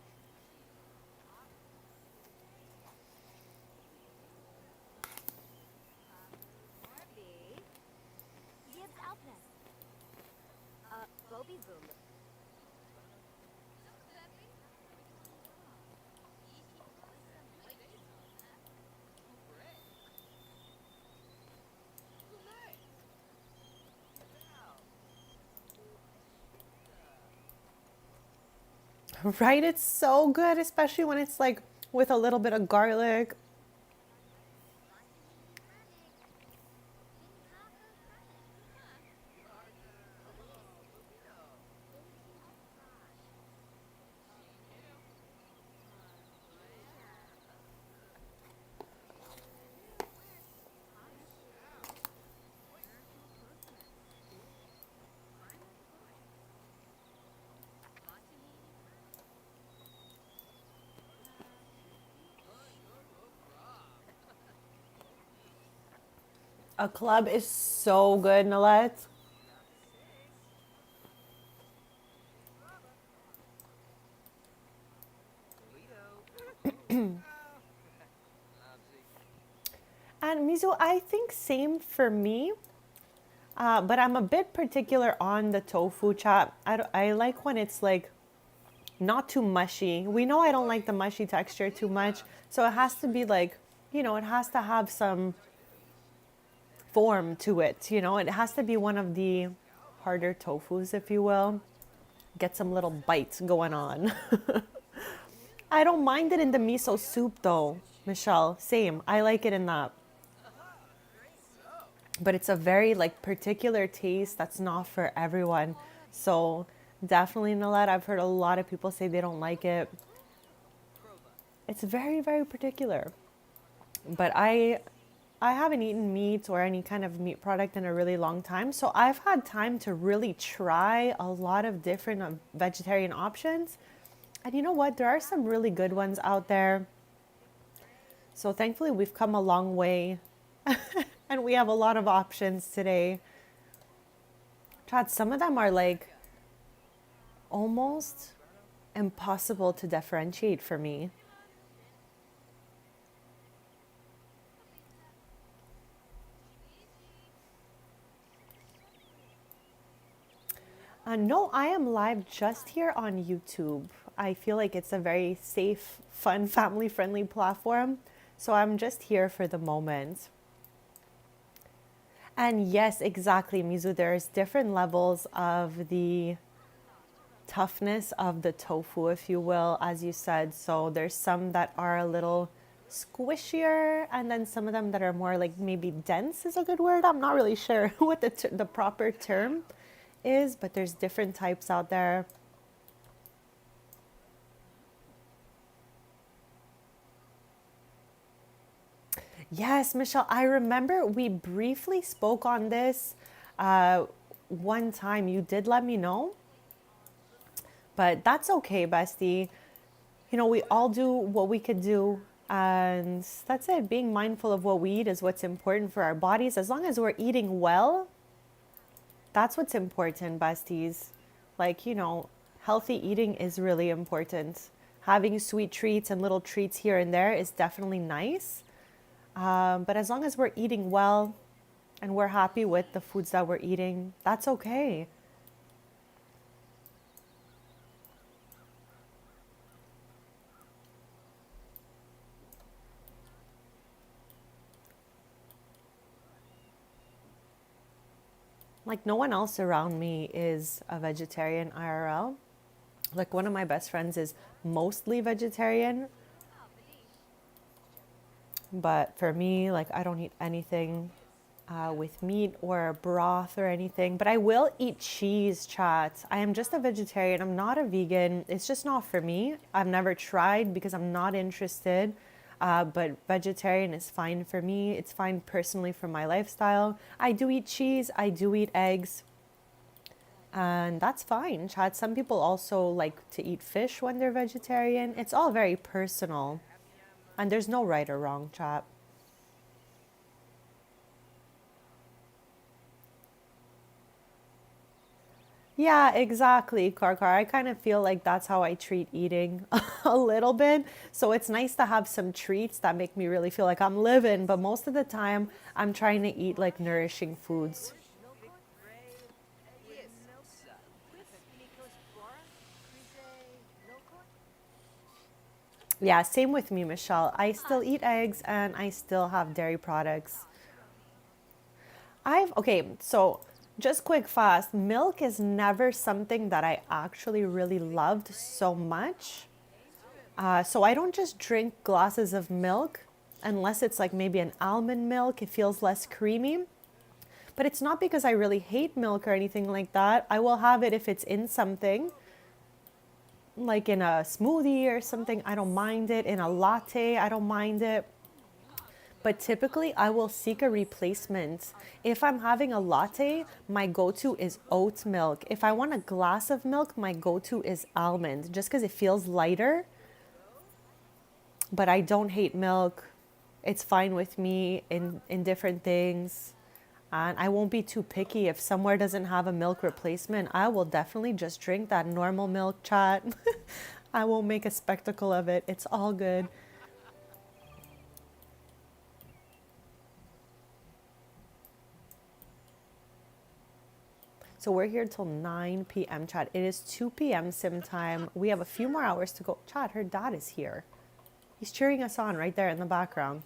Right? It's so good, especially when it's like with a little bit of garlic. A club is so good, Nalette. And Mizu, I think same for me. But I'm a bit particular on the tofu chop. I like when it's like not too mushy. We know I don't like the mushy texture too much. So it has to be like, it has to have some form to it. It has to be one of the harder tofus, if you will. Get some little bites going on. I don't mind it in the miso soup though, Michelle. Same. I like it in that. But it's a very like particular taste that's not for everyone. So definitely Nalette, I've heard a lot of people say they don't like it. It's very, very particular. But I haven't eaten meat or any kind of meat product in a really long time. So I've had time to really try a lot of different vegetarian options. And you know what? There are some really good ones out there. So thankfully, we've come a long way and we have a lot of options today. Chad, some of them are like almost impossible to differentiate for me. No, I am live just here on YouTube. I feel like it's a very safe, fun, family friendly platform. So I'm just here for the moment. And yes, exactly, Mizu, there's different levels of the toughness of the tofu, if you will, as you said. So there's some that are a little squishier, and then some of them that are more like maybe dense is a good word. I'm not really sure what the proper term is, but there's different types out there. Yes, Michelle, I remember we briefly spoke on this uh, one time. You did let me know, but that's okay, bestie. We all do what we could do. And that's it. Being mindful of what we eat is what's important for our bodies. As long as we're eating well, that's what's important, besties. Like, healthy eating is really important. Having sweet treats and little treats here and there is definitely nice. But as long as we're eating well and we're happy with the foods that we're eating, that's okay. Like, no one else around me is a vegetarian IRL. Like, one of my best friends is mostly vegetarian. But for me, like, I don't eat anything with meat or broth or anything. But I will eat cheese, chat. I am just a vegetarian. I'm not a vegan. It's just not for me. I've never tried because I'm not interested. But vegetarian is fine for me. It's fine personally for my lifestyle. I do eat cheese. I do eat eggs. And that's fine, chat. Some people also like to eat fish when they're vegetarian. It's all very personal. And there's no right or wrong, chat. Yeah, exactly, Karkar. I kind of feel like that's how I treat eating a little bit. So it's nice to have some treats that make me really feel like I'm living, but most of the time I'm trying to eat like nourishing foods. Yeah, same with me, Michelle. I still eat eggs and I still have dairy products. Okay, so Just quick fast, milk is never something that I actually really loved so much. So I don't just drink glasses of milk unless it's like maybe an almond milk. It feels less creamy. But it's not because I really hate milk or anything like that. I will have it if it's in something, like in a smoothie or something. I don't mind it. In a latte, I don't mind it. But typically, I will seek a replacement. If I'm having a latte, my go to is oat milk. If I want a glass of milk, my go to is almond, just because it feels lighter. But I don't hate milk. It's fine with me in different things. And I won't be too picky. If somewhere doesn't have a milk replacement, I will definitely just drink that normal milk, chat. I won't make a spectacle of it. It's all good. So we're here till 9 p.m. chat. It is 2 p.m. sim time. We have a few more hours to go. Chat, her dad is here. He's cheering us on right there in the background.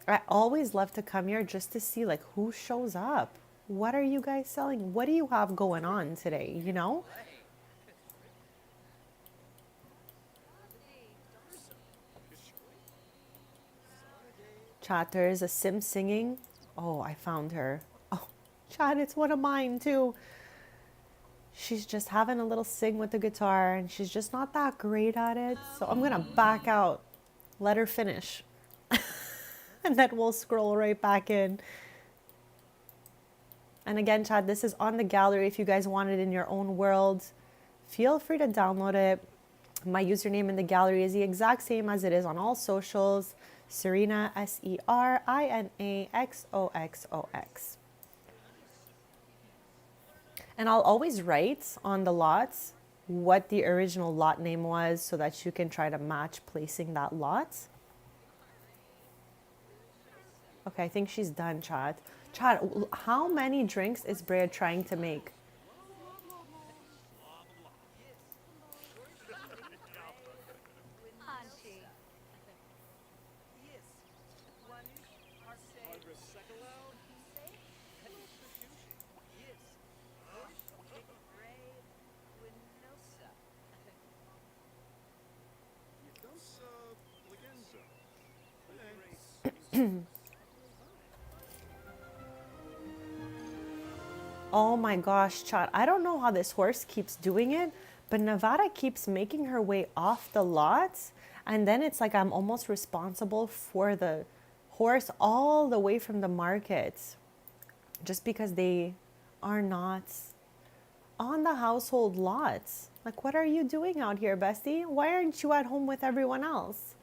I always love to come here just to see like who shows up. What are you guys selling? What do you have going on today, you know? Chat, there is a sim singing. Oh, I found her. Oh, chat, it's one of mine too. She's just having a little sing with the guitar and she's just not that great at it. So I'm gonna back out, let her finish. And then we'll scroll right back in. And again, chat, this is on the gallery. If you guys want it in your own world, feel free to download it. My username in the gallery is the exact same as it is on all socials. Serena, SERINAXOXOX. And I'll always write on the lots what the original lot name was so that you can try to match placing that lot. Okay, I think she's done, chat. Chat, how many drinks is Brea trying to make? Oh my gosh, chat. I don't know how this horse keeps doing it, but Nevada keeps making her way off the lot. And then it's like I'm almost responsible for the horse all the way from the market just because they are not on the household lots. Like, what are you doing out here, bestie? Why aren't you at home with everyone else?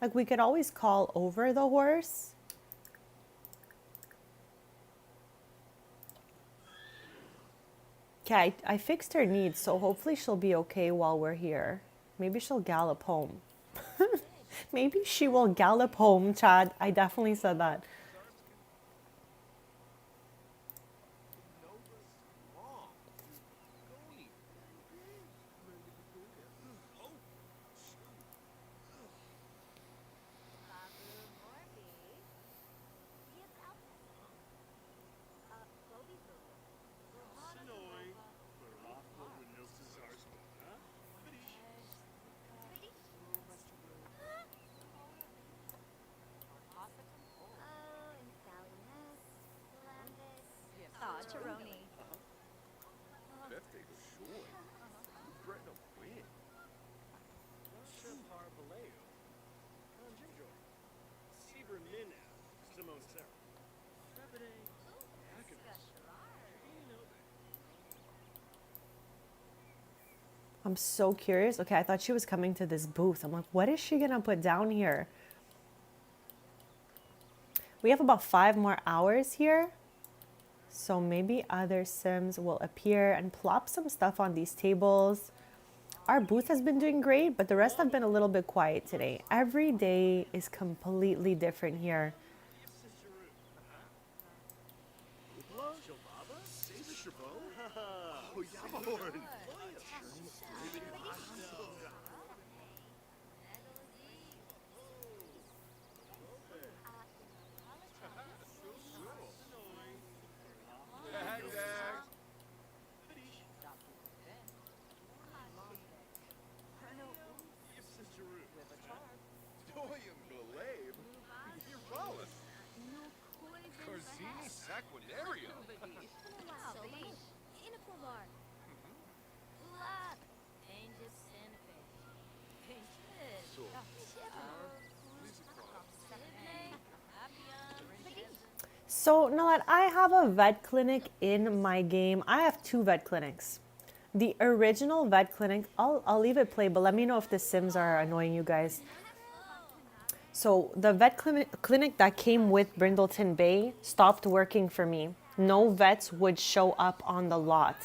Like, we could always call over the horse. Okay, I fixed her needs, so hopefully she'll be okay while we're here. Maybe she'll gallop home. Maybe she will gallop home, Chad. I definitely said that. I'm so curious. Okay, I thought she was coming to this booth. I'm like, what is she gonna put down here? We have about 5 more hours here. So maybe other Sims will appear and plop some stuff on these tables. Our booth has been doing great, but the rest have been a little bit quiet today. Every day is completely different here. So, Nalat, I have a vet clinic in my game. I have two vet clinics. The original vet clinic, I'll leave it play, but let me know if the Sims are annoying you guys. So the clinic that came with Brindleton Bay stopped working for me. No vets would show up on the lot.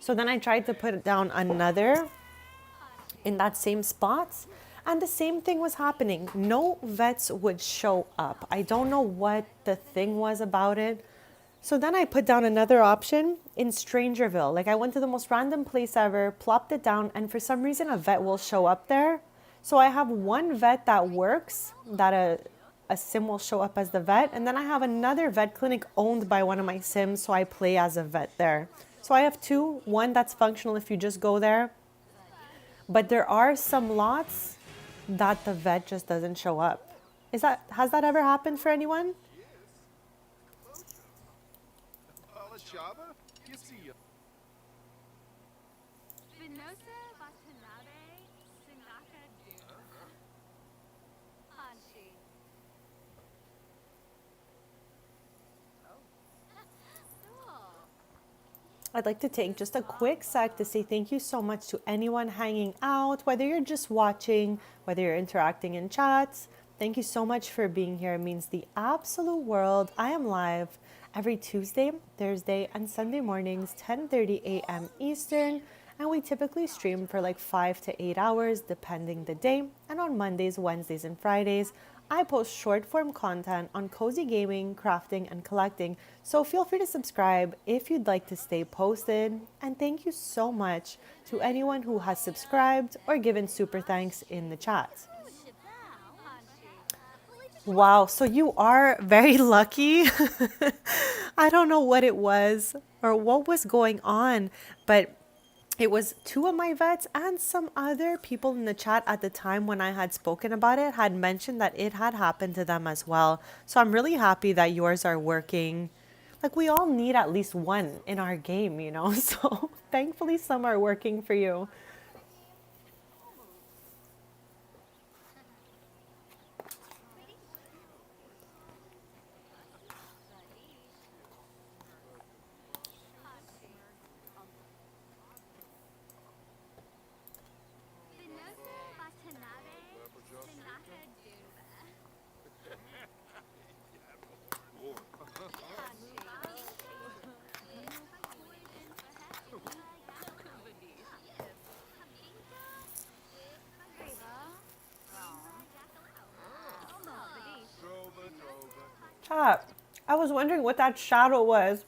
So then I tried to put down another in that same spot, and the same thing was happening. No vets would show up. I don't know what the thing was about it. So then I put down another option in Strangerville. Like I went to the most random place ever, plopped it down, and for some reason a vet will show up there. So I have one vet that works, that a sim will show up as the vet, and then I have another vet clinic owned by one of my sims, so I play as a vet there. So I have two, one that's functional if you just go there, but there are some lots that the vet just doesn't show up. Has that ever happened for anyone? I'd like to take just a quick sec to say thank you so much to anyone hanging out, whether you're just watching, whether you're interacting in chats. Thank you so much for being here. It means the absolute world. I am live every Tuesday, Thursday, and Sunday mornings, 10:30 a.m. Eastern. And we typically stream for like 5 to 8 hours, depending the day. And on Mondays, Wednesdays, and Fridays, I post short form content on cozy gaming, crafting, and collecting. So feel free to subscribe if you'd like to stay posted. And thank you so much to anyone who has subscribed or given super thanks in the chat. Wow, so you are very lucky. I don't know what it was or what was going on, but it was two of my vets and some other people in the chat at the time when I had spoken about it had mentioned that it had happened to them as well. So I'm really happy that yours are working. Like we all need at least one in our game, you know? So thankfully some are working for you. Chat, I was wondering what that shadow was.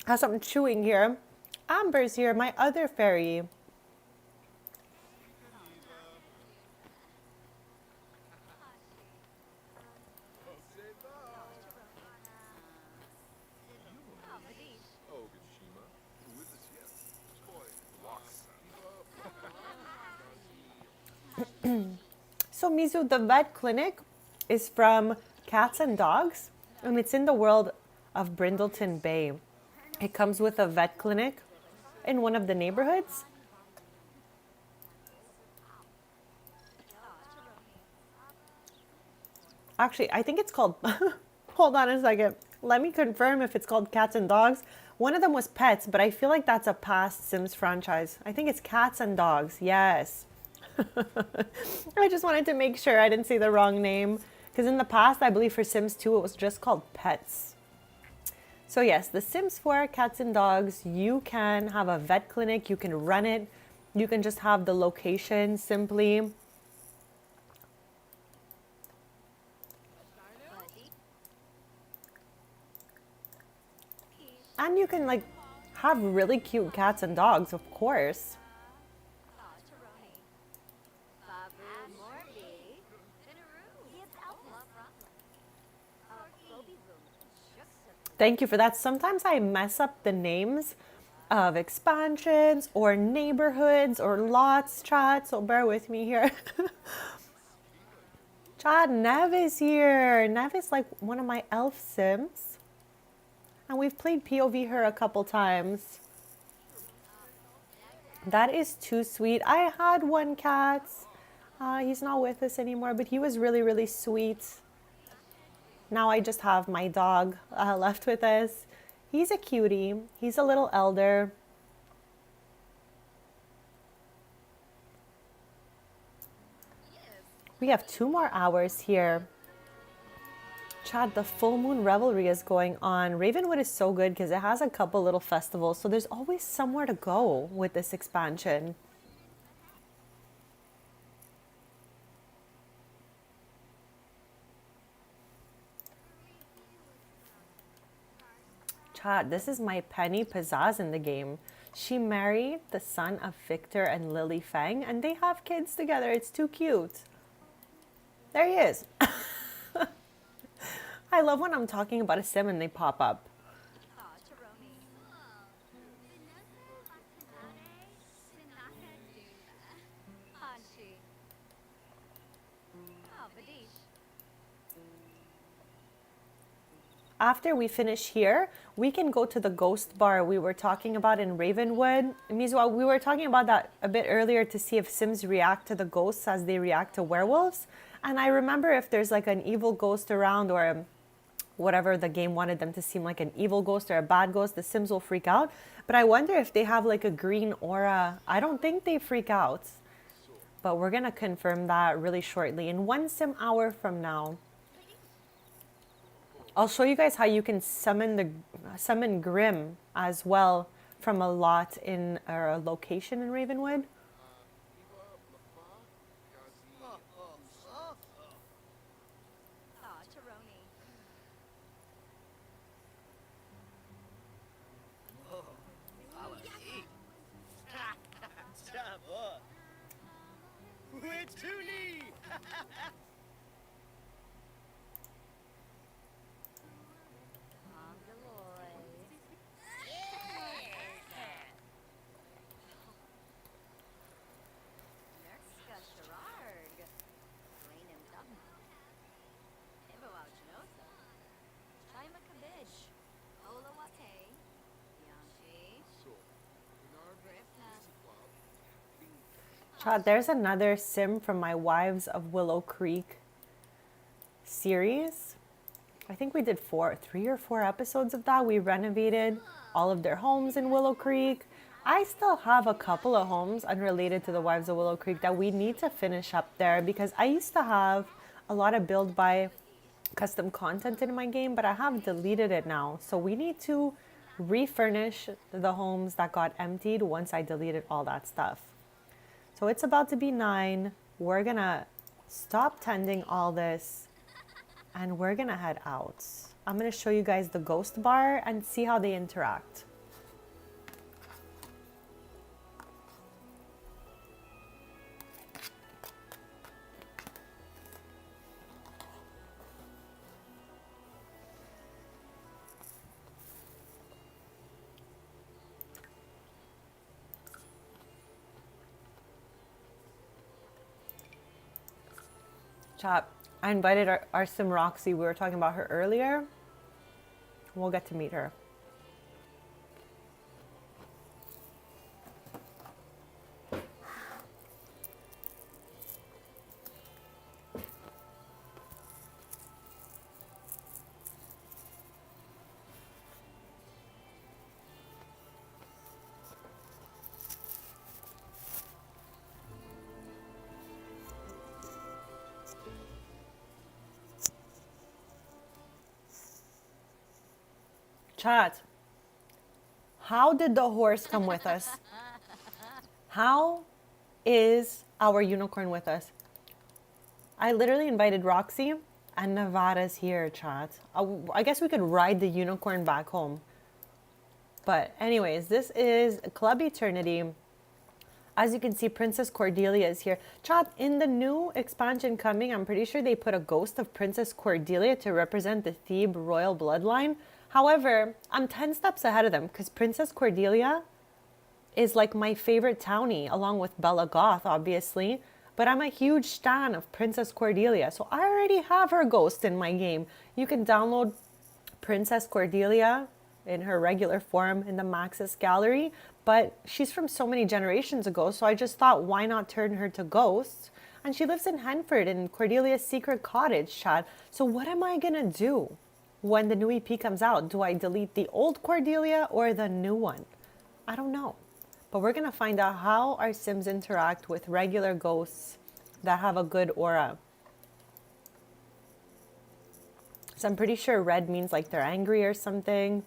Has something chewing here. Amber's here, my other fairy. So Mizu, the vet clinic is from Cats and Dogs, and it's in the world of Brindleton Bay. It comes with a vet clinic in one of the neighborhoods. Actually, I think it's called, hold on a second. Let me confirm if it's called Cats and Dogs. One of them was Pets, but I feel like that's a past Sims franchise. I think it's Cats and Dogs, yes. I just wanted to make sure I didn't say the wrong name. Because in the past, I believe for Sims 2, it was just called Pets. So yes, the Sims 4, Cats and Dogs, you can have a vet clinic, you can run it. You can just have the location simply. And you can like have really cute cats and dogs, of course. Thank you for that. Sometimes I mess up the names of expansions or neighborhoods or lots, chat, so bear with me here. Chat, Nev is here. Nev is like one of my elf sims. And we've played POV her a couple times. That is too sweet. I had one cat. He's not with us anymore, but he was really, really sweet. Now I just have my dog left with us. He's a cutie. He's a little elder. We have 2 more hours here. Chad, the full moon revelry is going on. Ravenwood is so good because it has a couple little festivals, so there's always somewhere to go with this expansion. Chad, this is my Penny Pizzazz in the game. She married the son of Victor and Lily Fang, and they have kids together. It's too cute. There he is. I love when I'm talking about a sim and they pop up. After we finish here, we can go to the ghost bar we were talking about in Ravenwood. Mizwa, we were talking about that a bit earlier to see if Sims react to the ghosts as they react to werewolves. And I remember if there's like an evil ghost around or whatever the game wanted them to seem like an evil ghost or a bad ghost, the Sims will freak out. But I wonder if they have like a green aura. I don't think they freak out. But we're going to confirm that really shortly in 1 sim hour from now. I'll show you guys how you can summon Grim as well from a lot in a location in Ravenwood. Chad, there's another sim from my Wives of Willow Creek series. I think we did 3 or 4 episodes of that. We renovated all of their homes in Willow Creek. I still have a couple of homes unrelated to the Wives of Willow Creek that we need to finish up there because I used to have a lot of build by custom content in my game, but I have deleted it now. So we need to refurnish the homes that got emptied once I deleted all that stuff. So it's about to be 9. We're gonna stop tending all this and we're gonna head out. I'm gonna show you guys the ghost bar and see how they interact. Chat, I invited our sim Roxy. We were talking about her earlier. We'll get to meet her. Chat, how did the horse come with us? How is our unicorn with us? I literally invited Roxy and Nevada's here, chat. I guess we could ride the unicorn back home. But anyways, this is Club Eternity. As you can see, Princess Cordelia is here. Chat, in the new expansion coming, I'm pretty sure they put a ghost of Princess Cordelia to represent the Thebe royal bloodline. However, I'm 10 steps ahead of them because Princess Cordelia is like my favorite townie, along with Bella Goth, obviously. But I'm a huge stan of Princess Cordelia, so I already have her ghost in my game. You can download Princess Cordelia in her regular form in the Maxis gallery, but she's from so many generations ago, so I just thought, why not turn her to ghost? And she lives in Henford in Cordelia's secret cottage, Chad. So what am I gonna do when the new EP comes out? Do I delete the old Cordelia or the new one? I don't know. But we're gonna find out how our Sims interact with regular ghosts that have a good aura. So I'm pretty sure red means like they're angry or something.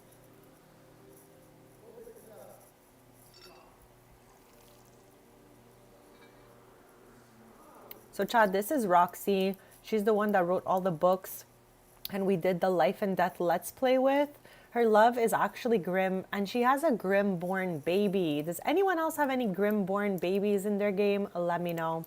So Chad, this is Roxy. She's the one that wrote all the books and we did the life and death let's play with. Her love is actually Grim and she has a Grim born baby. Does anyone else have any Grim born babies in their game? Let me know.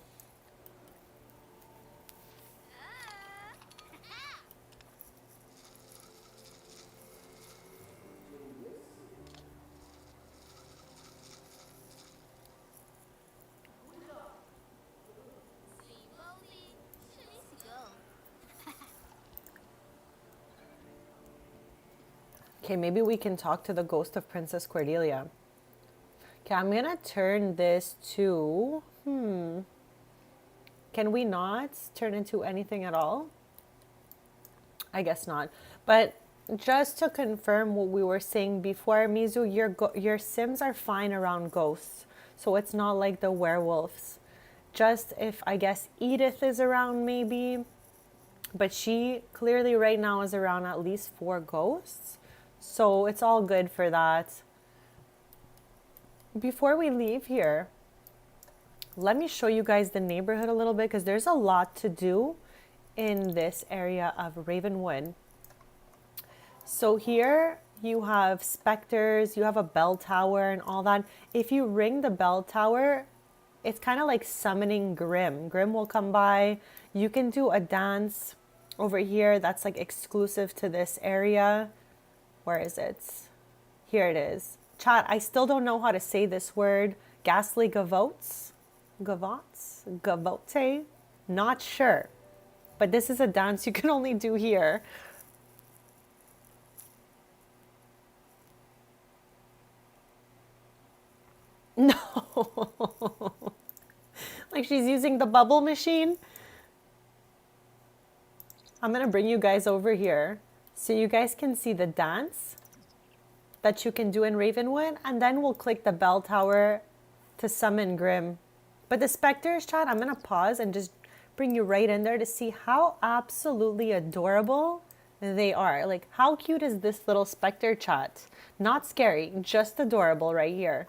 Okay, maybe we can talk to the ghost of Princess Cordelia. Okay, I'm gonna turn this to, can we not turn into anything at all? I guess not. But just to confirm what we were saying before, Mizu, your Sims are fine around ghosts. So it's not like the werewolves. Just if, I guess, Edith is around maybe. But she clearly right now is around at least 4 ghosts. So it's all good for that. Before we leave here, let me show you guys the neighborhood a little bit because there's a lot to do in this area of Ravenwood. So here you have specters, you have a bell tower and all that. If you ring the bell tower, it's kind of like summoning Grim. Grim will come by. You can do a dance over here that's like exclusive to this area. Where is it? Here it is. Chat, I still don't know how to say this word. Ghastly gavots? Gavots? Gavote? Not sure. But this is a dance you can only do here. No. Like she's using the bubble machine. I'm going to bring you guys over here so you guys can see the dance that you can do in Ravenwood, and then we'll click the bell tower to summon Grim. But the specters, chat, I'm going to pause and just bring you right in there to see how absolutely adorable they are. Like, how cute is this little specter, chat? Not scary, just adorable right here.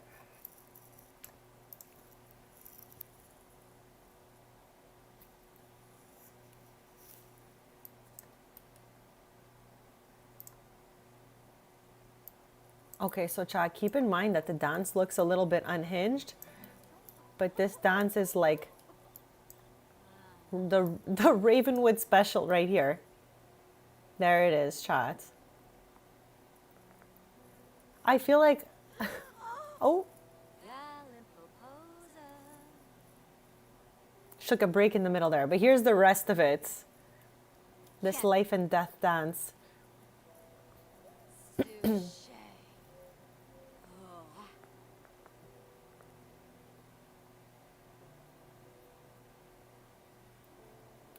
Okay, so chat, keep in mind that the dance looks a little bit unhinged, but this dance is like the Ravenwood special right here. There it is, chat. I feel like, oh, shook a break in the middle there, but here's the rest of it. This life and death dance.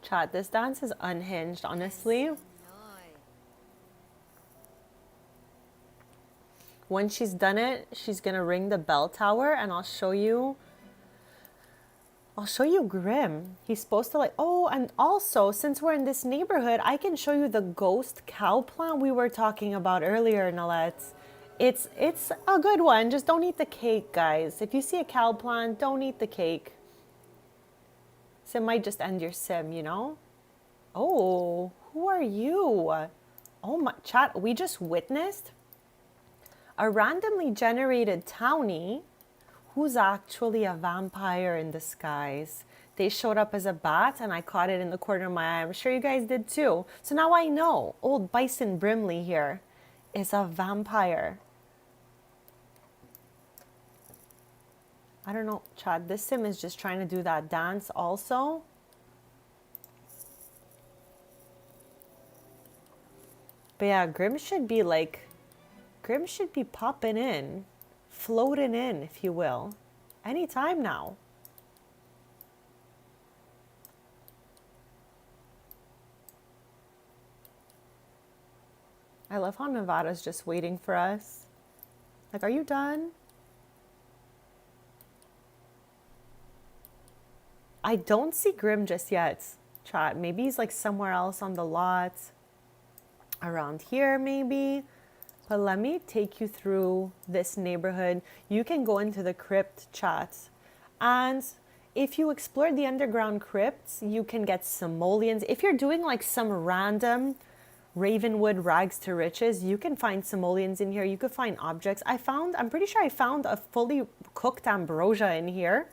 Chat, this dance is unhinged, honestly. When she's done it, she's gonna ring the bell tower and I'll show you Grim. He's supposed to like, oh, and also since we're in this neighborhood, I can show you the ghost cow plant we were talking about earlier, Nalette. It's a good one. Just don't eat the cake, guys. If you see a cow plant, don't eat the cake. So it might just end your sim, you know? Oh, who are you? Oh my, chat, we just witnessed a randomly generated townie who's actually a vampire in disguise. They showed up as a bat and I caught it in the corner of my eye. I'm sure you guys did too. So now I know old Bison Brimley here is a vampire. I don't know, Chad, this sim is just trying to do that dance also. But yeah, Grim should be like Grim should be popping in, floating in, if you will, anytime now. I love how Nevada's just waiting for us. Like, are you done? I don't see Grim just yet, chat. Maybe he's like somewhere else on the lot. Around here, maybe. But let me take you through this neighborhood. You can go into the crypt, chat. And if you explore the underground crypts, you can get simoleons. If you're doing like some random Ravenwood rags to riches, you can find simoleons in here. You could find objects. I'm pretty sure I found a fully cooked ambrosia in here.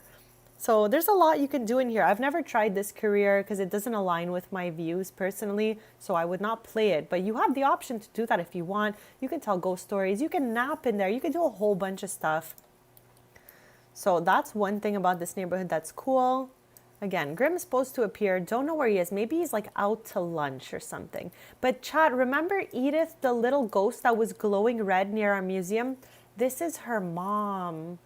So there's a lot you can do in here. I've never tried this career because it doesn't align with my views personally, so I would not play it. But you have the option to do that if you want. You can tell ghost stories. You can nap in there. You can do a whole bunch of stuff. So that's one thing about this neighborhood that's cool. Again, Grim's supposed to appear. Don't know where he is. Maybe he's like out to lunch or something. But chat, remember Edith, the little ghost that was glowing red near our museum? This is her mom.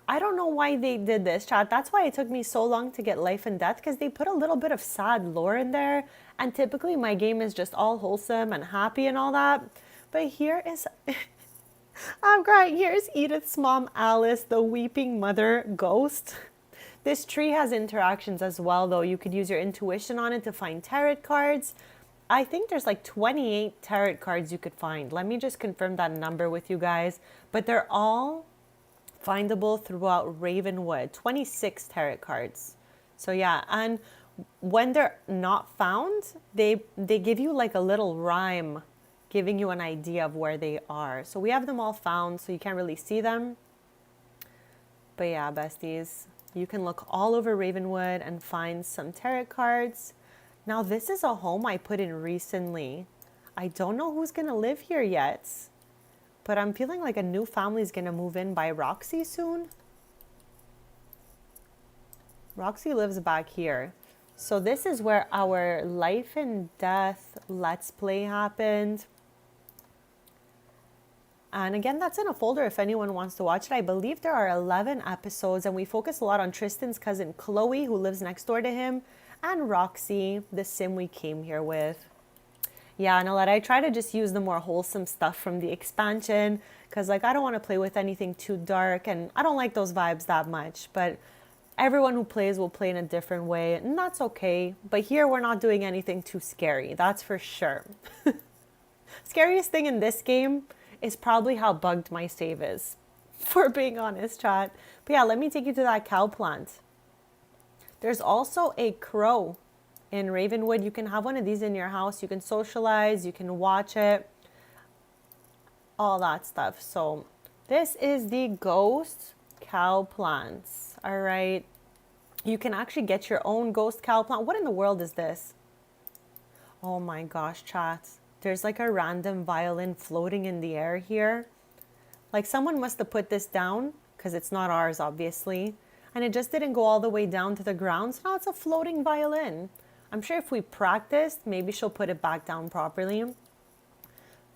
I don't know why they did this, chat. That's why it took me so long to get Life and Death, because they put a little bit of sad lore in there. And typically my game is just all wholesome and happy and all that. But here is... I'm crying. Here's Edith's mom, Alice, the weeping mother ghost. This tree has interactions as well, though. You could use your intuition on it to find tarot cards. I think there's like 28 tarot cards you could find. Let me just confirm that number with you guys. But they're all findable throughout Ravenwood. 26 tarot cards. So yeah, and when they're not found, they give you like a little rhyme giving you an idea of where they are. So we have them all found, so you can't really see them. But yeah, besties, you can look all over Ravenwood and find some tarot cards. Now this is a home I put in recently. I don't know who's gonna live here yet, but I'm feeling like a new family is gonna move in by Roxy soon. Roxy lives back here. So this is where our Life and Death Let's Play happened. And again, that's in a folder if anyone wants to watch it. I believe there are 11 episodes, and we focus a lot on Tristan's cousin Chloe, who lives next door to him, and Roxy, the sim we came here with. Yeah, Nolette, I try to just use the more wholesome stuff from the expansion, because like I don't want to play with anything too dark, and I don't like those vibes that much. But everyone who plays will play in a different way, and that's okay. But here we're not doing anything too scary, that's for sure. Scariest thing in this game is probably how bugged my save is, for being honest, chat. But yeah, let me take you to that cow plant. There's also a crow in Ravenwood. You can have one of these in your house. You can socialize, you can watch it, all that stuff. So this is the ghost cow plants, all right? You can actually get your own ghost cow plant. What in the world is this? Oh my gosh, chat. There's like a random violin floating in the air here. Like someone must have put this down, because it's not ours, obviously. And it just didn't go all the way down to the ground. So now it's a floating violin. I'm sure if we practiced, maybe she'll put it back down properly.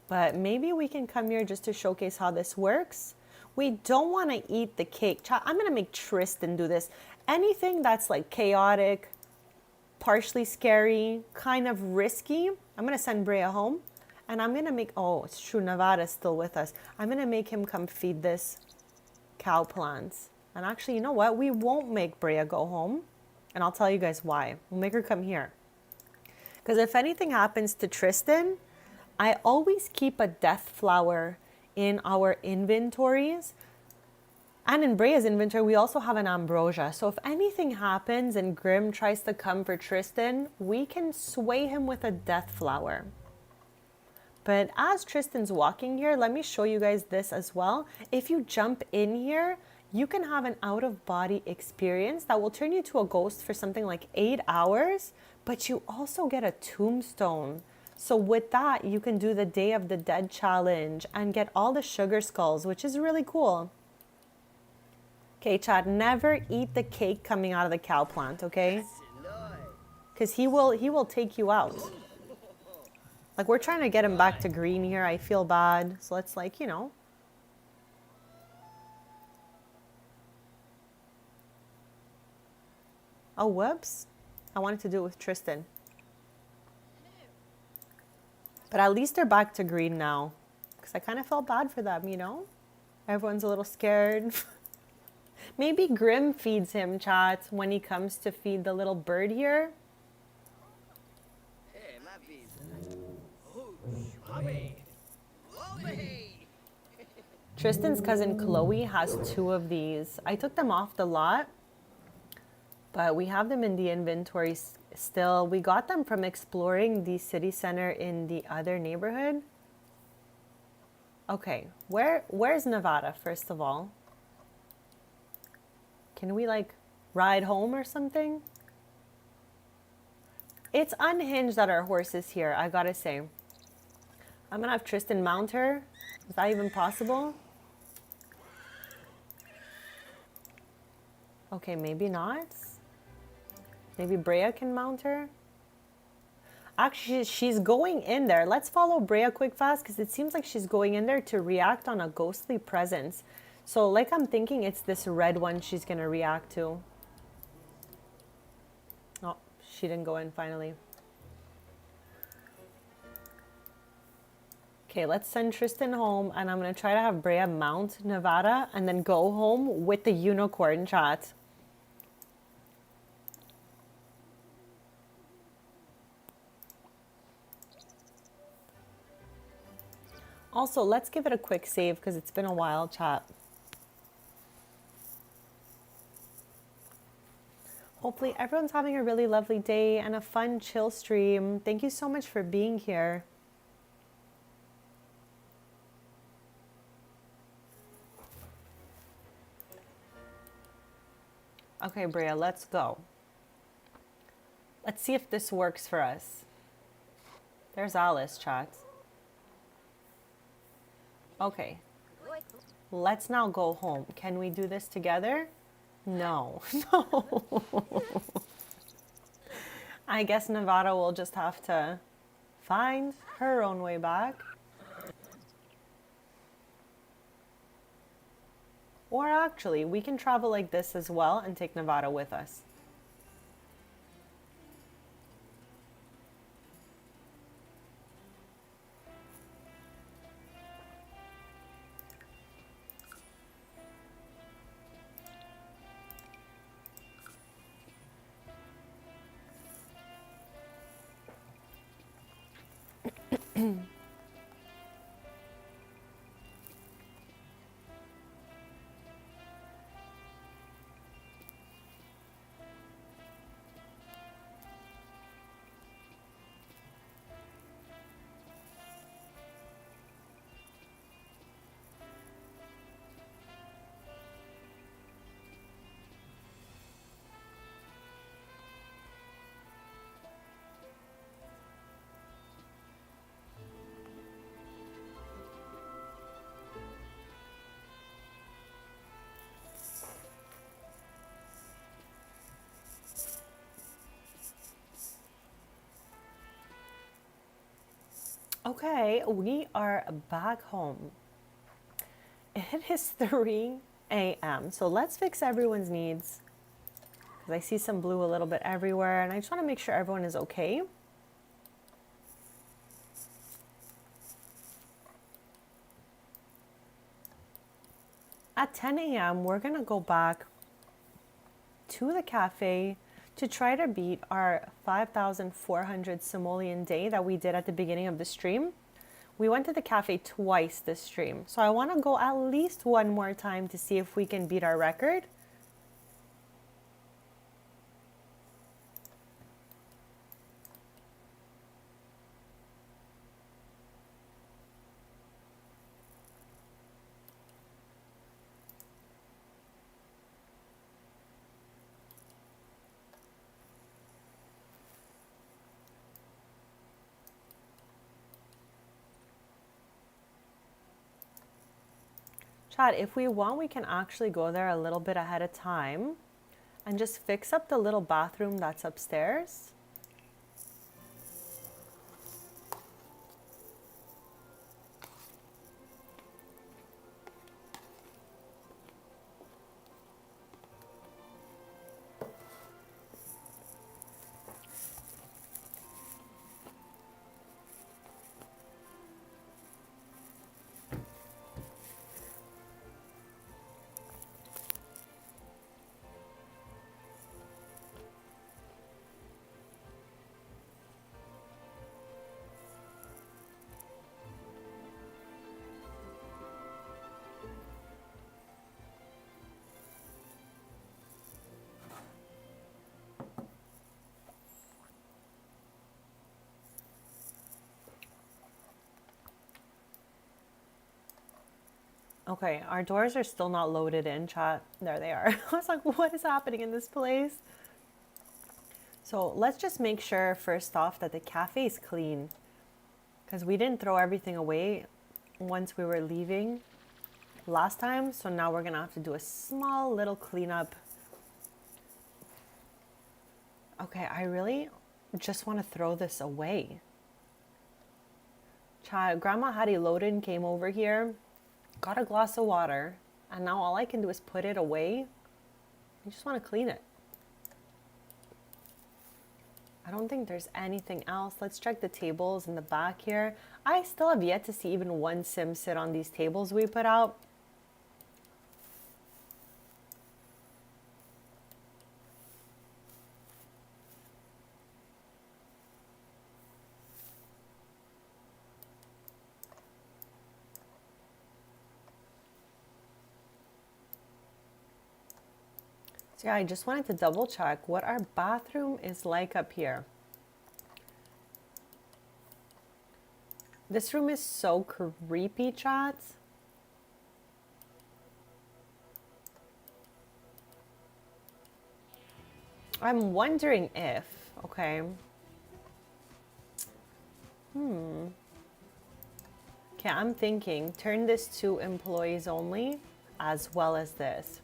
But maybe we can come here just to showcase how this works. We don't want to eat the cake. I'm going to make Tristan do this. Anything that's like chaotic, partially scary, kind of risky, I'm going to send Brea home. And I'm going to make, oh, it's true, Nevada's still with us. I'm going to make him come feed this cow plants. And actually, you know what? We won't make Brea go home. And I'll tell you guys why. We'll make her come here. Because if anything happens to Tristan, I always keep a death flower in our inventories. And in Brea's inventory, we also have an ambrosia. So if anything happens and Grim tries to come for Tristan, we can sway him with a death flower. But as Tristan's walking here, let me show you guys this as well. If you jump in here, you can have an out-of-body experience that will turn you to a ghost for something like 8 hours, but you also get a tombstone. So with that, you can do the Day of the Dead challenge and get all the sugar skulls, which is really cool. Okay, Chad, never eat the cake coming out of the cow plant, okay? Because he will take you out. Like, we're trying to get him back to green here. I feel bad. So let's, like, you know. Oh, whoops. I wanted to do it with Tristan. But at least they're back to green now. Because I kind of felt bad for them, you know? Everyone's a little scared. Maybe Grim feeds him, chat, when he comes to feed the little bird here. Tristan's cousin Chloe has 2 of these. I took them off the lot, but we have them in the inventory still. We got them from exploring the city center in the other neighborhood. Okay, where's Nevada, first of all? Can we, like, ride home or something? It's unhinged that our horse is here, I gotta say. I'm gonna have Tristan mount her. Is that even possible? Okay, maybe not. Maybe Brea can mount her. Actually, she's going in there. Let's follow Brea quick fast because it seems like she's going in there to react on a ghostly presence. So, like, I'm thinking it's this red one she's going to react to. Oh, she didn't go in finally. Okay, let's send Tristan home, and I'm going to try to have Brea mount Nevada and then go home with the unicorn, chat. Also, let's give it a quick save because it's been a while, chat. Hopefully everyone's having a really lovely day and a fun, chill stream. Thank you so much for being here. Okay, Brea, let's go. Let's see if this works for us. There's Alice, chat. Okay. Let's now go home. Can we do this together? No. No. I guess Nevada will just have to find her own way back. Or actually, we can travel like this as well and take Nevada with us. Okay, we are back home. It is 3 a.m. So let's fix everyone's needs. Because I see some blue a little bit everywhere, and I just want to make sure everyone is okay. At 10 a.m., we're going to go back to the cafe to try to beat our 5,400 simoleon day that we did at the beginning of the stream. We went to the cafe twice this stream, so I want to go at least one more time to see if we can beat our record. Chad, if we want, we can actually go there a little bit ahead of time and just fix up the little bathroom that's upstairs. Okay, our doors are still not loaded in, chat. There they are. I was like, what is happening in this place? So let's just make sure first off that the cafe is clean because we didn't throw everything away once we were leaving last time. So now we're gonna have to do a small little cleanup. Okay, I really just want to throw this away. Chat, Grandma Hattie Loden came over here, got a glass of water, and now all I can do is put it away. I just want to clean it. I don't think there's anything else. Let's check the tables in the back here. I still have yet to see even one sim sit on these tables we put out. So yeah, I just wanted to double check what our bathroom is like up here. This room is so creepy, chat. I'm wondering if, okay. Okay, I'm thinking turn this to employees only as well as this.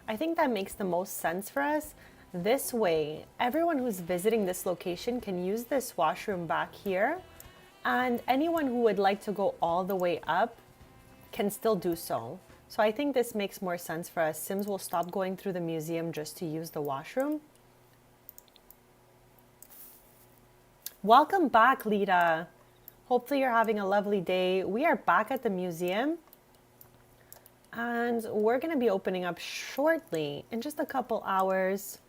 I think that makes the most sense for us. This way, everyone who's visiting this location can use this washroom back here, and anyone who would like to go all the way up can still do so. So I think this makes more sense for us. Sims will stop going through the museum just to use the washroom. Welcome back, Lita. Hopefully you're having a lovely day. We are back at the museum. And we're going to be opening up shortly in just a couple hours.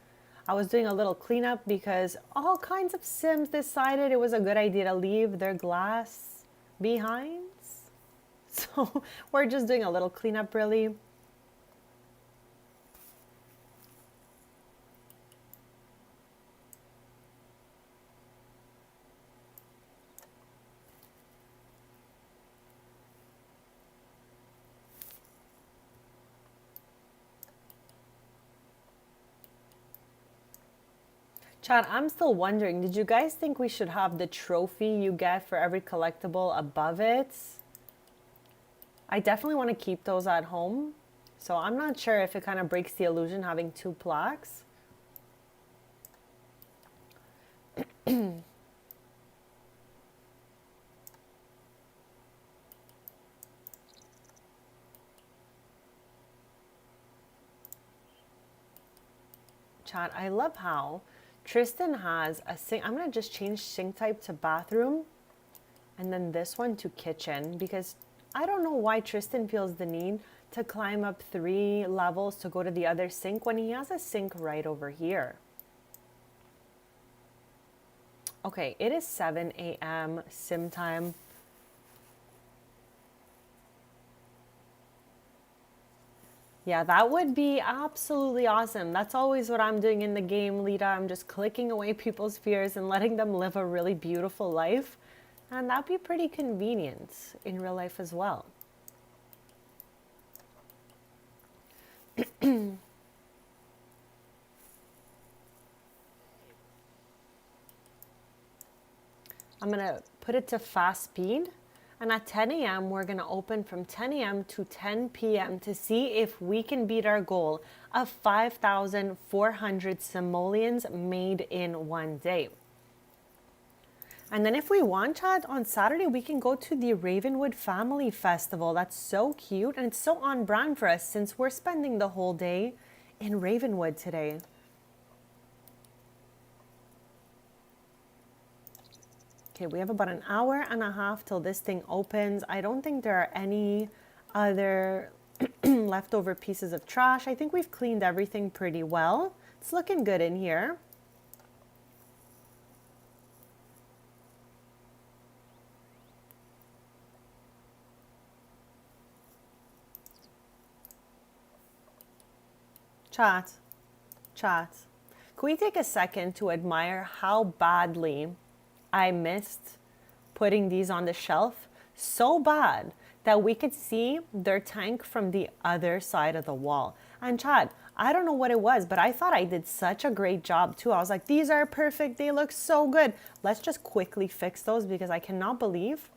I was doing a little cleanup because all kinds of Sims decided it was a good idea to leave their glass behind. So we're just doing a little cleanup, really. Chad, I'm still wondering, did you guys think we should have the trophy you get for every collectible above it? I definitely want to keep those at home. So I'm not sure if it kind of breaks the illusion having two plaques. I'm Chad, I love how Tristan has a sink. I'm going to just change sink type to bathroom and then this one to kitchen because I don't know why Tristan feels the need to climb up 3 levels to go to the other sink when he has a sink right over here. Okay, it is 7 a.m. sim time. Yeah, that would be absolutely awesome. That's always what I'm doing in the game, Lita. I'm just clicking away people's fears and letting them live a really beautiful life. And that'd be pretty convenient in real life as well. I'm going to put it to fast speed. And at 10 a.m., we're going to open from 10 a.m. to 10 p.m. to see if we can beat our goal of 5,400 simoleons made in one day. And then if we want, Chad, on Saturday, we can go to the Ravenwood Family Festival. That's so cute. And it's so on brand for us since we're spending the whole day in Ravenwood today. Okay, we have about an hour and a half till this thing opens. I don't think there are any other leftover pieces of trash. I think we've cleaned everything pretty well. It's looking good in here. Chat. Can we take a second to admire how badly I missed putting these on the shelf? So bad that we could see their tank from the other side of the wall. And Chad, I don't know what it was, but I thought I did such a great job too. I was like, these are perfect. They look so good. Let's just quickly fix those because I cannot believe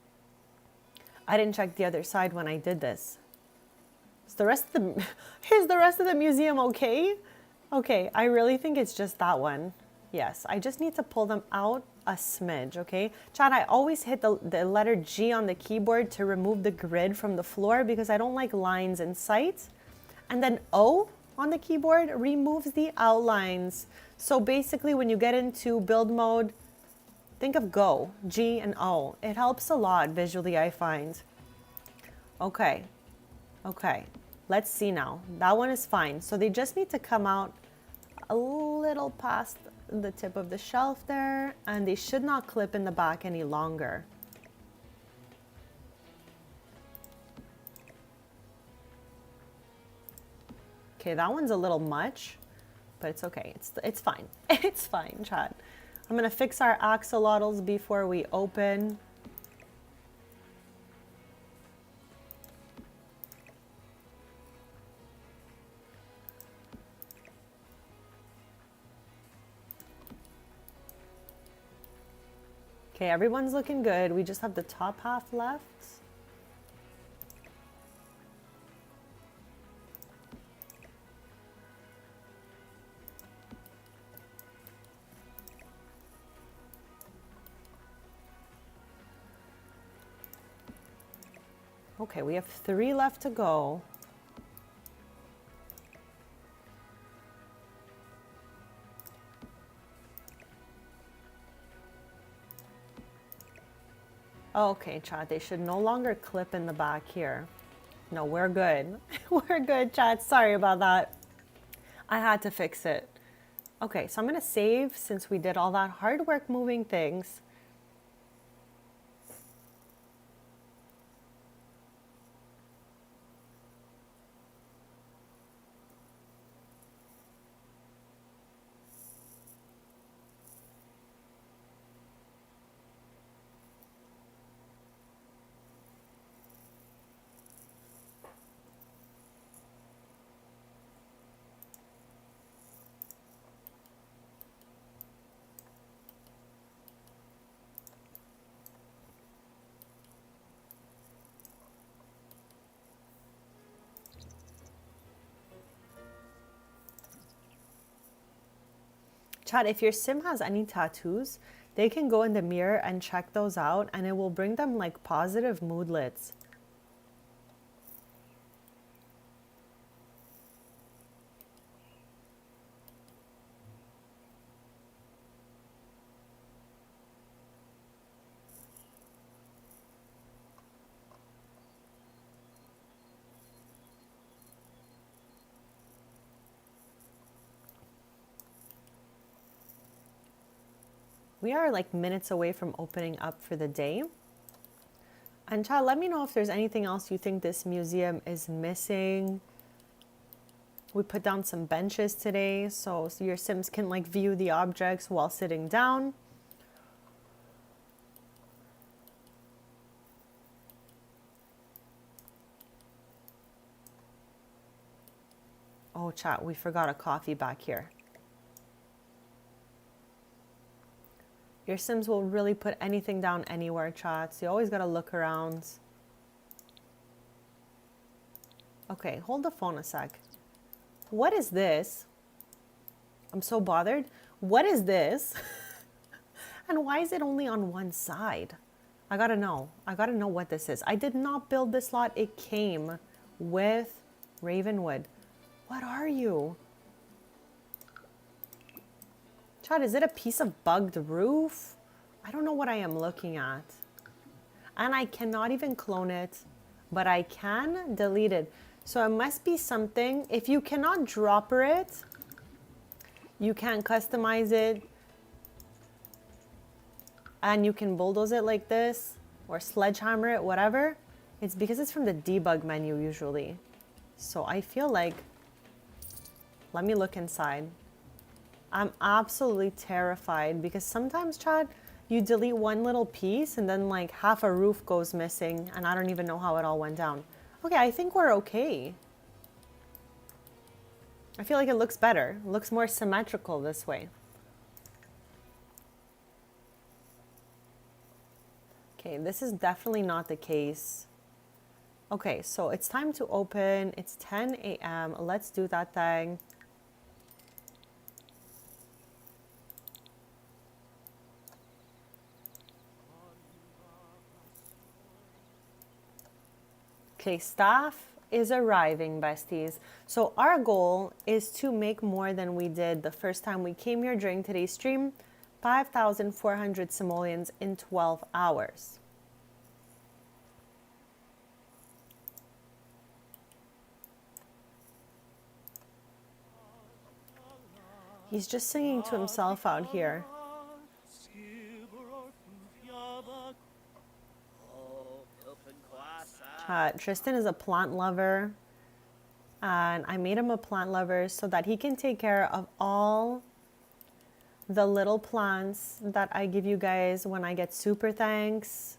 I didn't check the other side when I did this. Is the rest of the, is the rest of the museum okay? Okay, I really think it's just that one. Yes, I just need to pull them out a smidge, okay? Chad, I always hit the letter G on the keyboard to remove the grid from the floor because I don't like lines in sight. And then O on the keyboard removes the outlines. So basically when you get into build mode, think of go, G and O. It helps a lot visually, I find. Okay, okay. Let's see now. That one is fine. So they just need to come out a little past the tip of the shelf there, and they should not clip in the back any longer. Okay, that one's a little much, but it's okay. It's fine. It's fine, Chad. I'm gonna fix our axolotls before we open. Okay, everyone's looking good. We just have the top half left. Okay, we have 3 left to go. Okay, Chad, they should no longer clip in the back here. No, we're good. We're good, Chad. Sorry about that. I had to fix it. Okay, so I'm gonna save since we did all that hard work moving things. Chad, if your sim has any tattoos, they can go in the mirror and check those out and it will bring them like positive moodlets. We are like minutes away from opening up for the day. And Chad, let me know if there's anything else you think this museum is missing. We put down some benches today so your Sims can like view the objects while sitting down. Oh, chat, we forgot a coffee back here. Your Sims will really put anything down anywhere, chat. So you always gotta look around. Okay, hold the phone a sec. What is this? I'm so bothered. What is this? And why is it only on one side? I gotta know. I gotta know what this is. I did not build this lot. It came with Ravenwood. What are you? Chad, is it a piece of bugged roof? I don't know what I am looking at. And I cannot even clone it, but I can delete it. So it must be something. If you cannot dropper it, you can customize it. And you can bulldoze it like this or sledgehammer it, whatever. It's because it's from the debug menu usually. So I feel like, let me look inside. I'm absolutely terrified because sometimes, Chad, you delete one little piece and then like half a roof goes missing and I don't even know how it all went down. Okay, I think we're okay. I feel like it looks better. It looks more symmetrical this way. Okay, this is definitely not the case. Okay, so it's time to open. It's 10 a.m. Let's do that thing. Okay, staff is arriving, besties. So our goal is to make more than we did the first time we came here during today's stream, 5,400 simoleons in 12 hours. He's just singing to himself out here. Tristan is a plant lover, and I made him a plant lover so that he can take care of all the little plants that I give you guys when I get super thanks.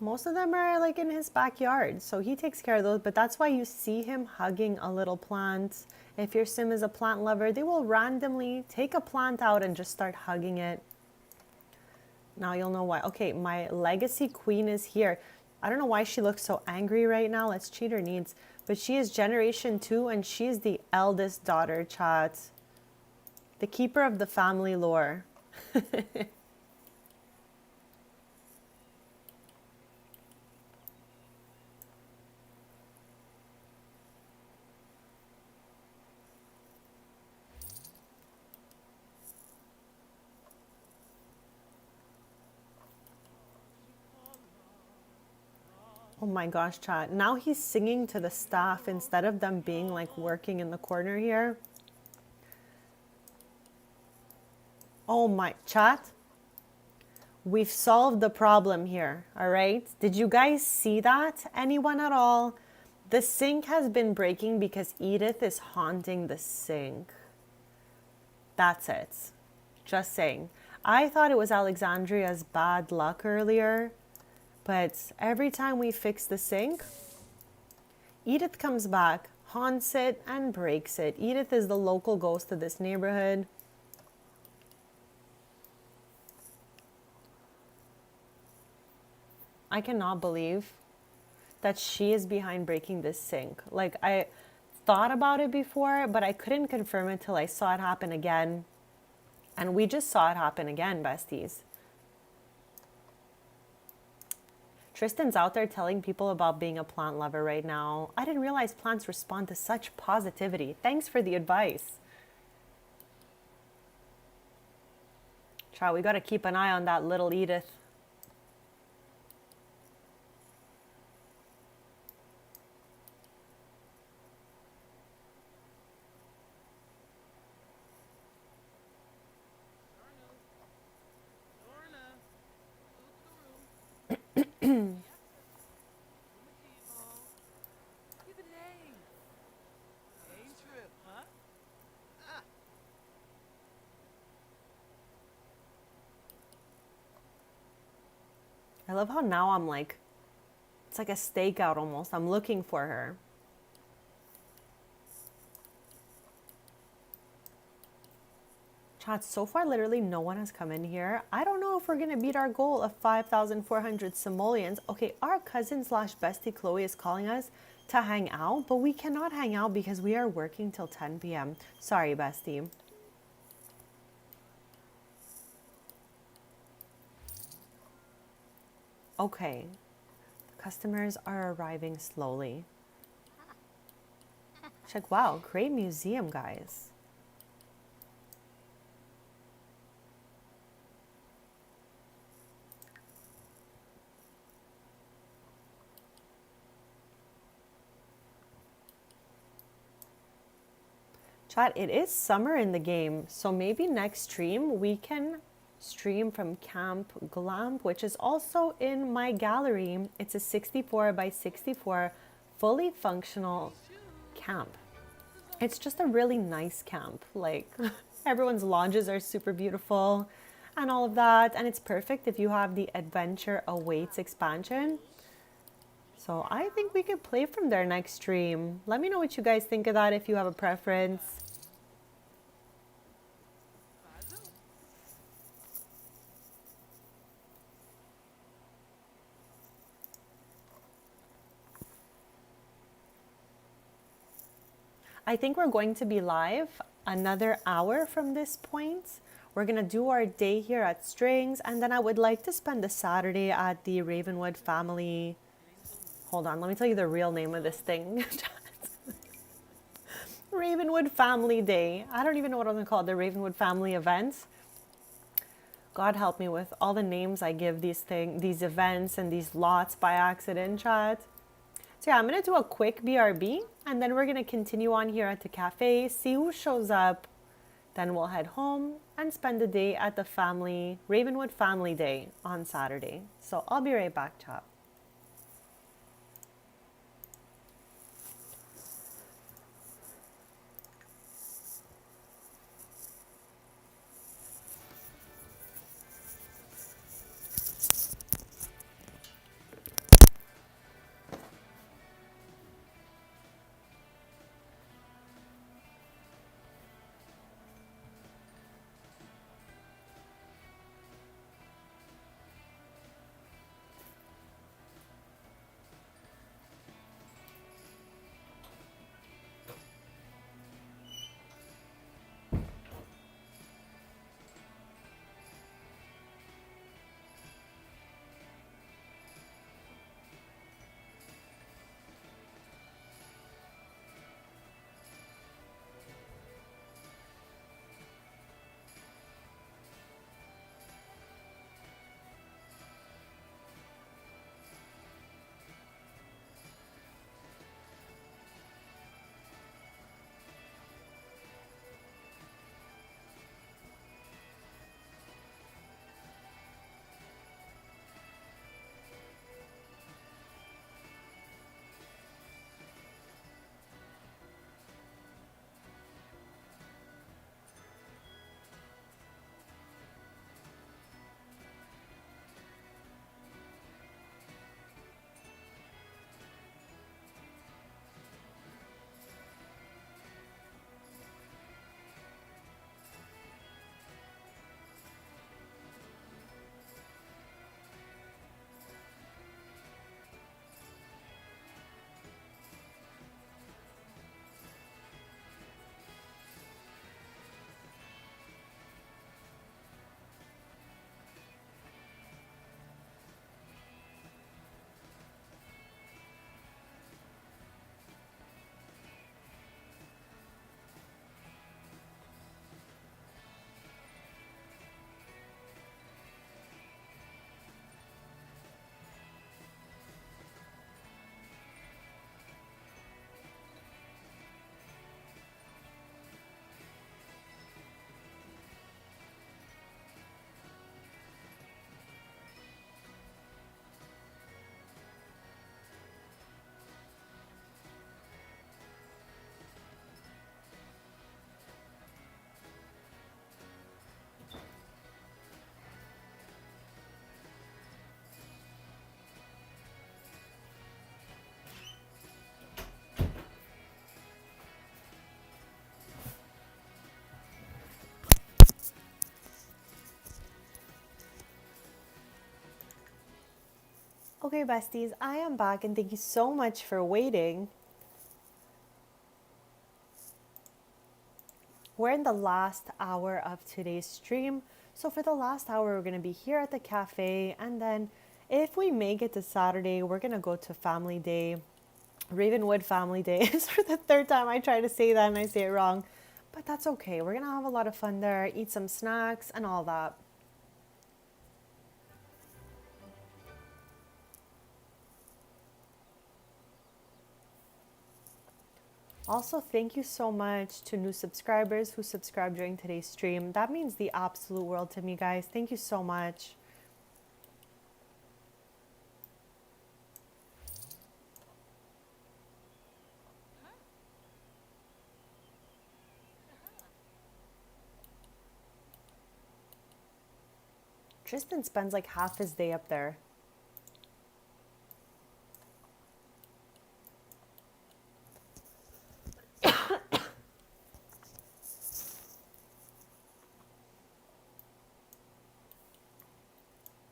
Most of them are like in his backyard, so he takes care of those, but that's why you see him hugging a little plant. If your sim is a plant lover, they will randomly take a plant out and just start hugging it. Now you'll know why. Okay, my legacy queen is here. I don't know why she looks so angry right now. Let's cheat her needs. But she is generation 2 and she is the eldest daughter, chat. The keeper of the family lore. Oh my gosh, chat. Now he's singing to the staff instead of them being like working in the corner here. Oh my, chat. We've solved the problem here, all right? Did you guys see that? Anyone at all? The sink has been breaking because Edith is haunting the sink. That's it. Just saying. I thought it was Alexandria's bad luck earlier, but every time we fix the sink, Edith comes back, haunts it, and breaks it. Edith is the local ghost of this neighborhood. I cannot believe that she is behind breaking this sink. Like, I thought about it before, but I couldn't confirm it till I saw it happen again. And we just saw it happen again, besties. Tristan's out there telling people about being a plant lover right now. I didn't realize plants respond to such positivity. Thanks for the advice. Child, we gotta keep an eye on that little Edith. I love how now I'm like, it's like a stakeout almost. I'm looking for her. Chat, so far literally no one has come in here. I don't know if we're gonna beat our goal of 5,400 simoleons. Okay, our cousin slash bestie Chloe is calling us to hang out, but we cannot hang out because we are working till 10 p.m. Sorry, bestie. Okay, the customers are arriving slowly. Check, wow, great museum, guys. Chat, it is summer in the game, so maybe next stream we can stream from Camp Glamp, which is also in my gallery. It's a 64 by 64 fully functional camp. It's just a really nice camp. Like, Everyone's lodges are super beautiful and all of that. And it's perfect if you have the Adventure Awaits expansion. So I think we could play from there next stream. Let me know what you guys think of that if you have a preference. I think we're going to be live another hour from this point. We're going to do our day here at Strings, and then I would like to spend the Saturday at the Ravenwood family. Hold on, let me tell you the real name of this thing. Ravenwood Family Day. I don't even know what I'm going to call it, the Ravenwood Family events. God help me with all the names I give these events and these lots by accident, chat. So yeah, I'm going to do a quick BRB and then we're going to continue on here at the cafe, see who shows up. Then we'll head home and spend the day at the Ravenwood Family Day on Saturday. So I'll be right back, chat. Okay, besties, I am back and thank you so much for waiting. We're in the last hour of today's stream. So for the last hour, we're going to be here at the cafe. And then if we make it to Saturday, we're going to go to Family Day. Ravenwood Family Day is for the third time I try to say that and I say it wrong. But that's okay. We're going to have a lot of fun there, eat some snacks and all that. Also, thank you so much to new subscribers who subscribed during today's stream. That means the absolute world to me, guys. Thank you so much. Tristan spends like half his day up there.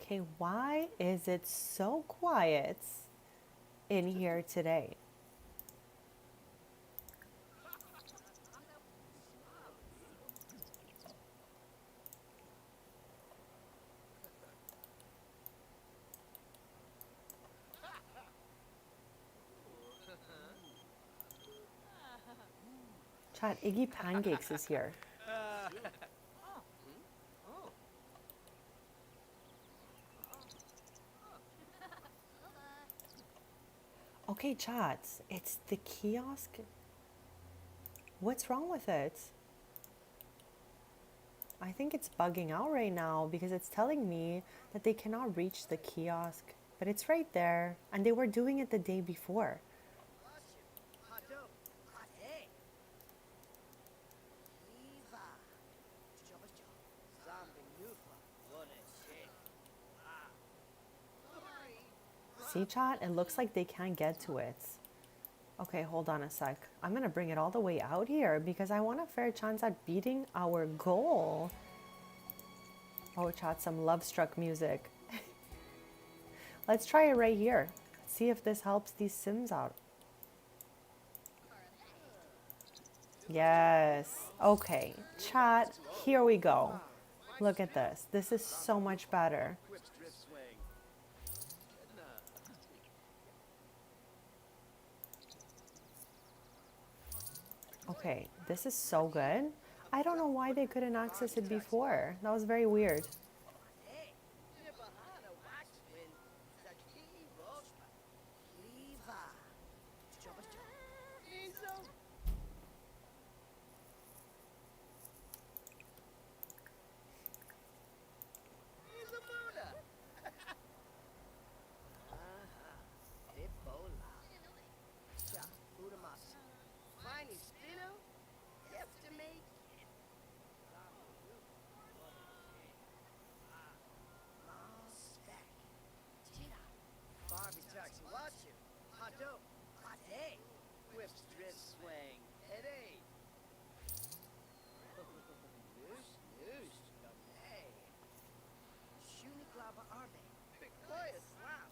Okay, why is it so quiet in here today? Chat, Iggy Pancakes is here. Okay, chat, it's the kiosk. What's wrong with it? I think it's bugging out right now because it's telling me that they cannot reach the kiosk, but it's right there, and they were doing it the day before. See, chat, it looks like they can't get to it. Okay, hold on a sec. I'm gonna bring it all the way out here because I want a fair chance at beating our goal. Oh, chat, some Love Struck music. Let's try it right here. See if this helps these Sims out. Yes. Okay, chat, here we go. Look at this. This is so much better. Okay, this is so good. I don't know why they couldn't access it before. That was very weird.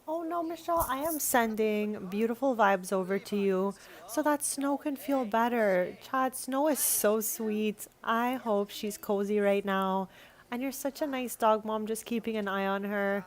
Oh no, Michelle, I am sending beautiful vibes over to you so that Snow can feel better. Chad, Snow is so sweet. I hope she's cozy right now. And you're such a nice dog mom, just keeping an eye on her.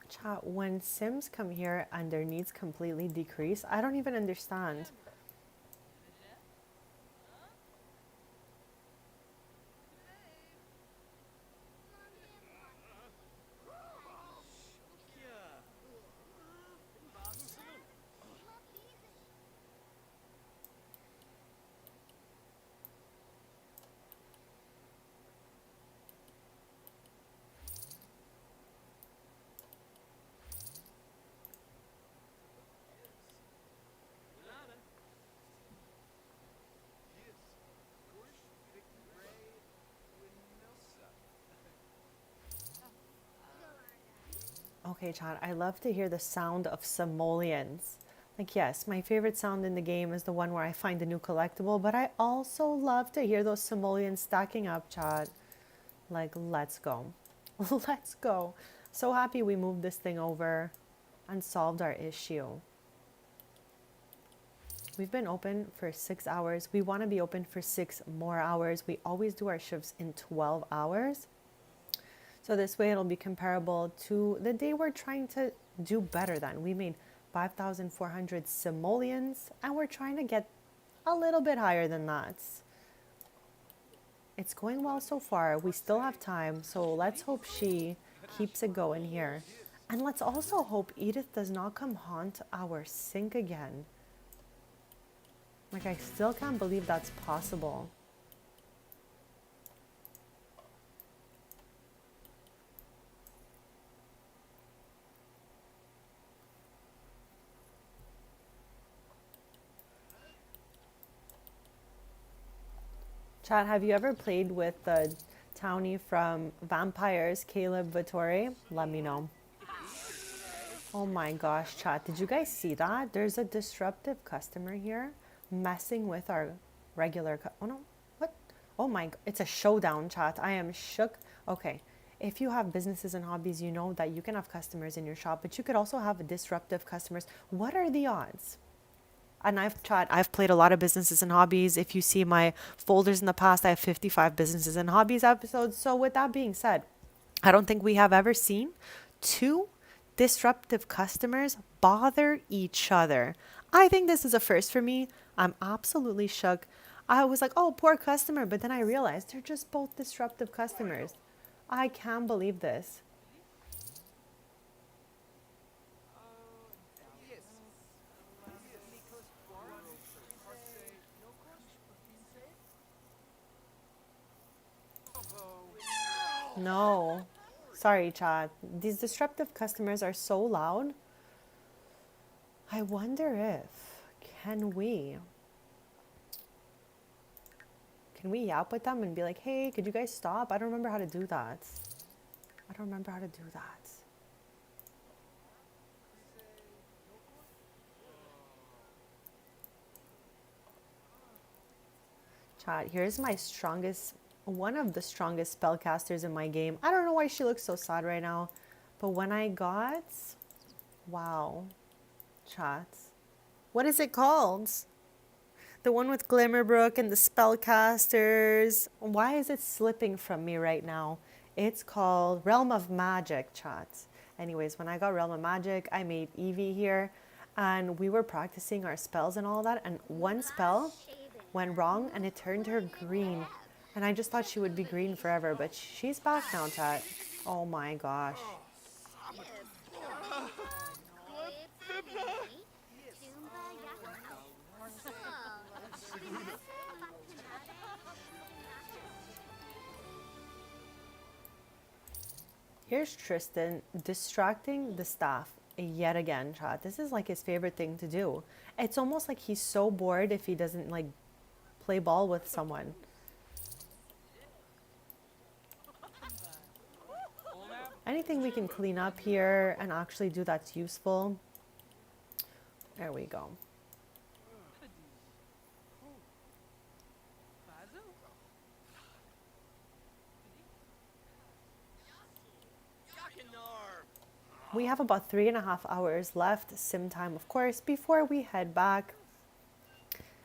Chat, when Sims come here and their needs completely decrease, I don't even understand. Okay, Chad, I love to hear the sound of simoleons. Like, yes, my favorite sound in the game is the one where I find a new collectible, but I also love to hear those simoleons stacking up, Chad. Like, let's go. Let's go. So happy we moved this thing over and solved our issue. We've been open for 6 hours. We want to be open for 6 more hours. We always do our shifts in 12 hours. So this way it'll be comparable to the day we're trying to do better than. We made 5,400 simoleons and we're trying to get a little bit higher than that. It's going well so far. We still have time, so let's hope she keeps it going here. And let's also hope Edith does not come haunt our sink again. Like, I still can't believe that's possible. Chad, have you ever played with the townie from Vampires, Caleb Vittori? Let me know. Oh my gosh, chat. Did you guys see that? There's a disruptive customer here messing with our regular. Oh no, what? Oh my, it's a showdown, chat. I am shook. Okay. If you have businesses and hobbies, you know that you can have customers in your shop, but you could also have disruptive customers. What are the odds? And I've played a lot of businesses and hobbies. If you see my folders in the past, I have 55 businesses and hobbies episodes. So with that being said, I don't think we have ever seen two disruptive customers bother each other. I think this is a first for me. I'm absolutely shook. I was like, oh, poor customer. But then I realized they're just both disruptive customers. I can't believe this. No. Sorry, chat. These disruptive customers are so loud. I wonder if can we yap with them and be like, hey, could you guys stop? I don't remember how to do that. I don't remember how to do that. Chat, here's my one of the strongest spellcasters in my game. I don't know why she looks so sad right now, but when I got, wow, chat, what is it called? The one with Glimmerbrook and the spellcasters. Why is it slipping from me right now? It's called Realm of Magic, chat. Anyways, when I got Realm of Magic, I made Evie here, and we were practicing our spells and all that, and one spell went wrong and it turned her green. And I just thought she would be green forever, but she's back now, chat. Oh my gosh. Here's Tristan distracting the staff yet again, chat. This is like his favorite thing to do. It's almost like he's so bored if he doesn't like play ball with someone. Anything we can clean up here and actually do that's useful. There we go. We have about 3.5 hours left, sim time of course, before we head back.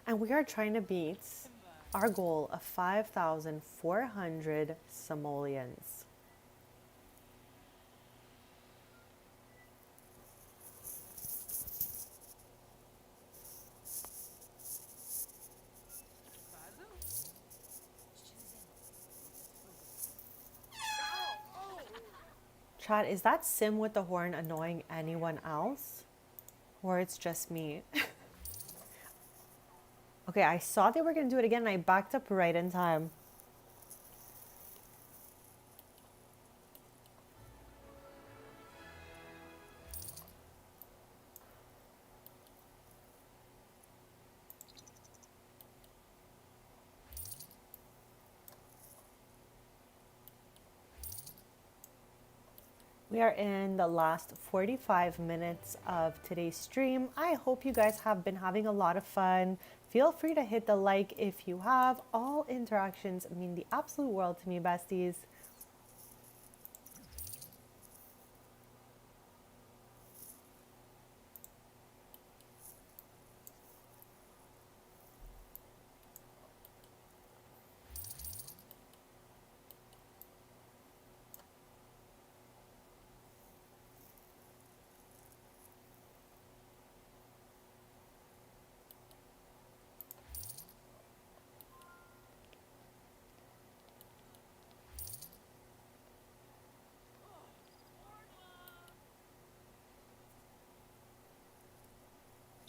And we are trying to beat our goal of 5,400 simoleons. Chat, is that Sim with the horn annoying anyone else? Or it's just me? Okay, I saw they were going to do it again and I backed up right in time. We are in the last 45 minutes of today's stream. I hope you guys have been having a lot of fun. Feel free to hit the like if you have. All interactions mean the absolute world to me, besties.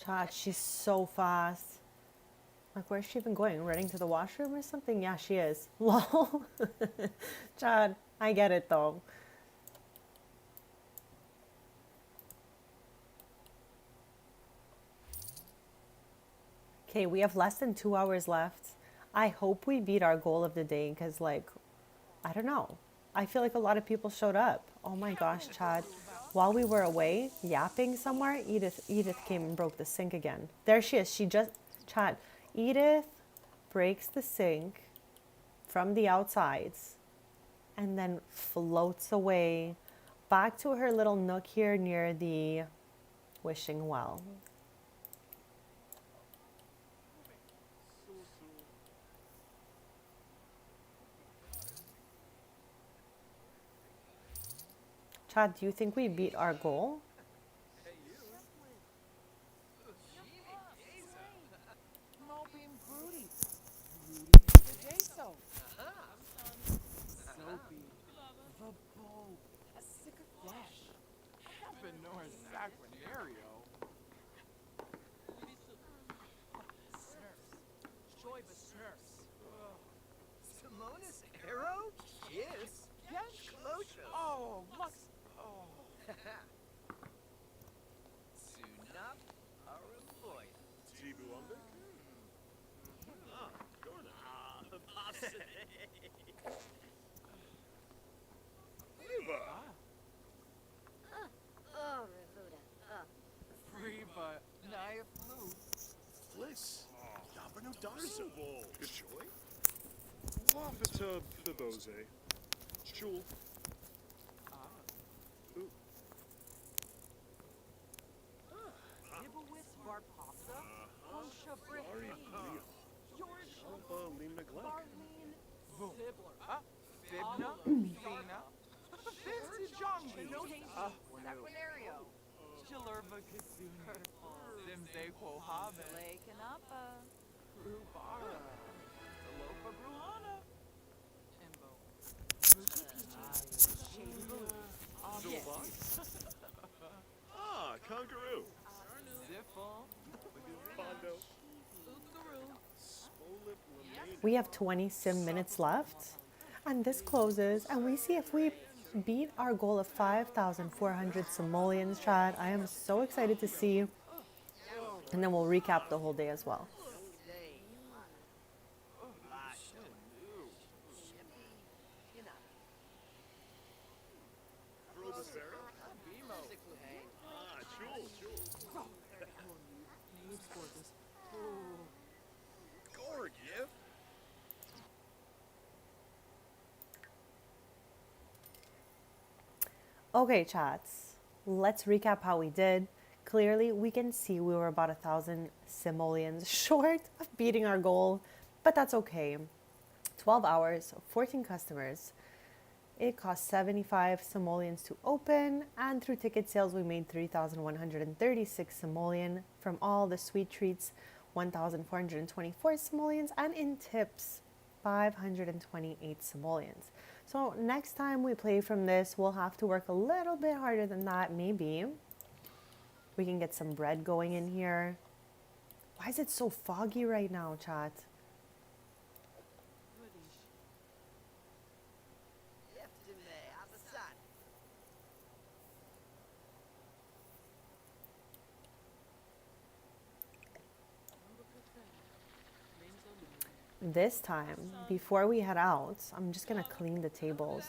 Chad, she's so fast. Like, where's she even going? Running to the washroom or something? Yeah, she is. Lol. Chad, I get it though. Okay, we have less than 2 hours left. I hope we beat our goal of the day because, like, I don't know. I feel like a lot of people showed up. Oh my gosh, Chad. While we were away yapping somewhere, Edith came and broke the sink again. There she is. She just Chad. Edith breaks the sink from the outsides and then floats away back to her little nook here near the wishing well. Chad, do you think we beat our goal? We have 20 sim minutes left, and this closes, and we see if we beat our goal of 5,400 simoleons, Chad. I am so excited to see, and then we'll recap the whole day as well. Okay, chats, let's recap how we did. Clearly, we can see we were about 1,000 simoleons short of beating our goal, but that's okay. 12 hours, 14 customers. It cost 75 simoleons to open, and through ticket sales, we made 3,136 simoleon. From all the sweet treats, 1,424 simoleons, and in tips, 528 simoleons. So next time we play from this, we'll have to work a little bit harder than that. Maybe we can get some bread going in here. Why is it so foggy right now, chat? This time, before we head out, I'm just gonna clean the tables.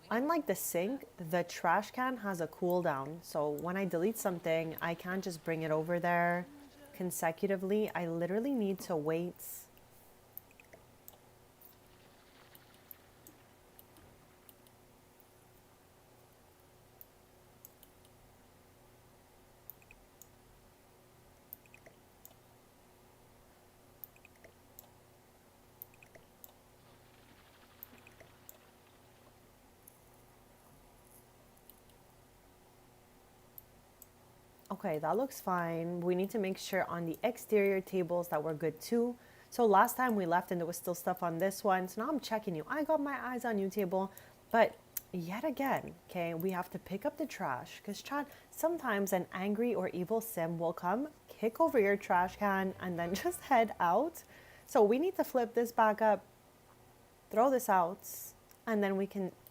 Unlike the sink, the trash can has a cooldown. So when I delete something, I can't just bring it over there consecutively. I literally need to wait. Okay, that looks fine. We need to make sure on the exterior tables that we're good too. So last time we left and there was still stuff on this one. So now I'm checking you. I got my eyes on you table, but yet again, okay, we have to pick up the trash because, Chad, sometimes an angry or evil sim will come, kick over your trash can, and then just head out. So we need to flip this back up, throw this out, and then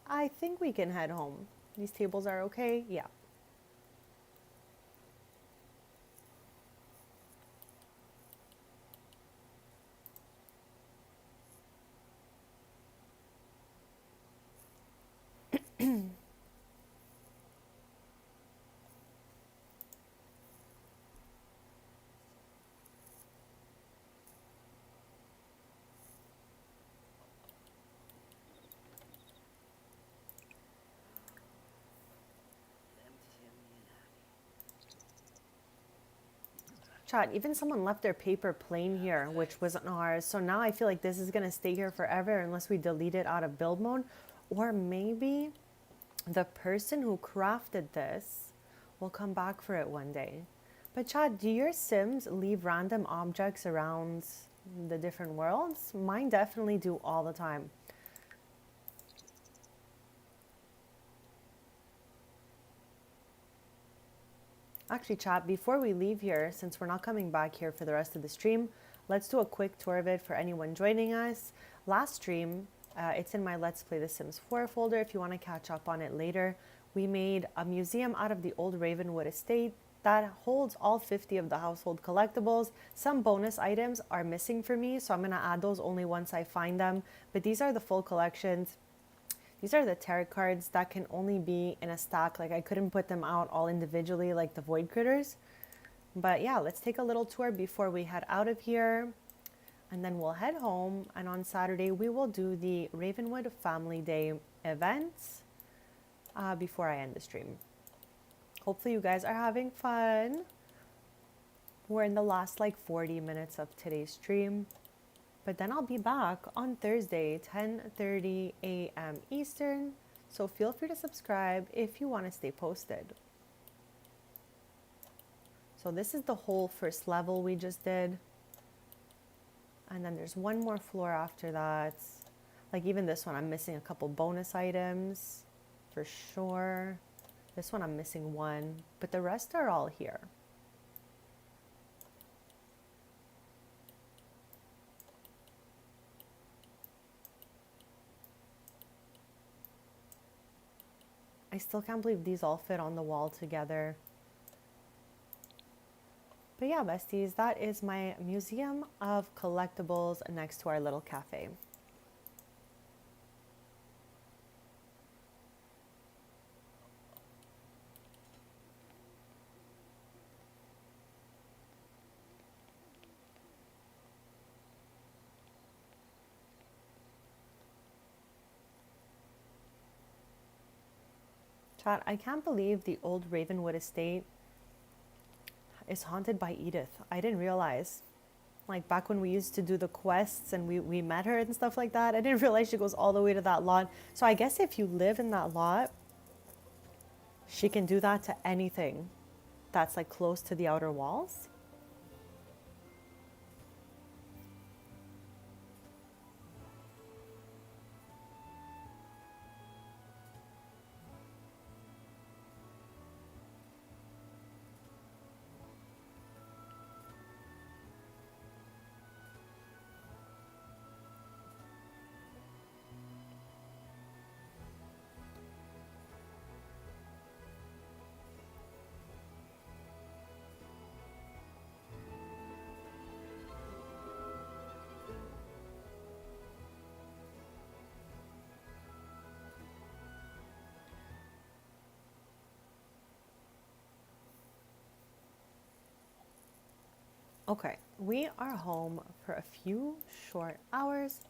I think we can head home. These tables are okay? Yeah. Chat, even someone left their paper plane here, which wasn't ours. So now I feel like this is going to stay here forever unless we delete it out of build mode. Or maybe the person who crafted this will come back for it one day. But Chad, do your Sims leave random objects around the different worlds? Mine definitely do all the time. Actually, chat, before we leave here, since we're not coming back here for the rest of the stream, let's do a quick tour of it for anyone joining us. Last stream, it's in my Let's Play The Sims 4 folder if you want to catch up on it later. We made a museum out of the old Ravenwood estate that holds all 50 of the household collectibles. Some bonus items are missing for me, so I'm going to add those only once I find them. But these are the full collections. These are the tarot cards that can only be in a stack. Like I couldn't put them out all individually like the void critters. But yeah, let's take a little tour before we head out of here. And then we'll head home. And on Saturday, we will do the Ravenwood Family Day events before I end the stream. Hopefully you guys are having fun. We're in the last like 40 minutes of today's stream. But then I'll be back on Thursday, 10:30 a.m. Eastern. So feel free to subscribe if you want to stay posted. So this is the whole first level we just did. And then there's one more floor after that. Like even this one, I'm missing a couple bonus items for sure. This one I'm missing one, but the rest are all here. I still can't believe these all fit on the wall together. But yeah, besties, that is my museum of collectibles next to our little cafe. Chat, I can't believe the old Ravenwood estate is haunted by Edith. I didn't realize. Like back when we used to do the quests and we met her and stuff like that, I didn't realize she goes all the way to that lot. So I guess if you live in that lot, she can do that to anything that's like close to the outer walls. Okay, we are home for a few short hours.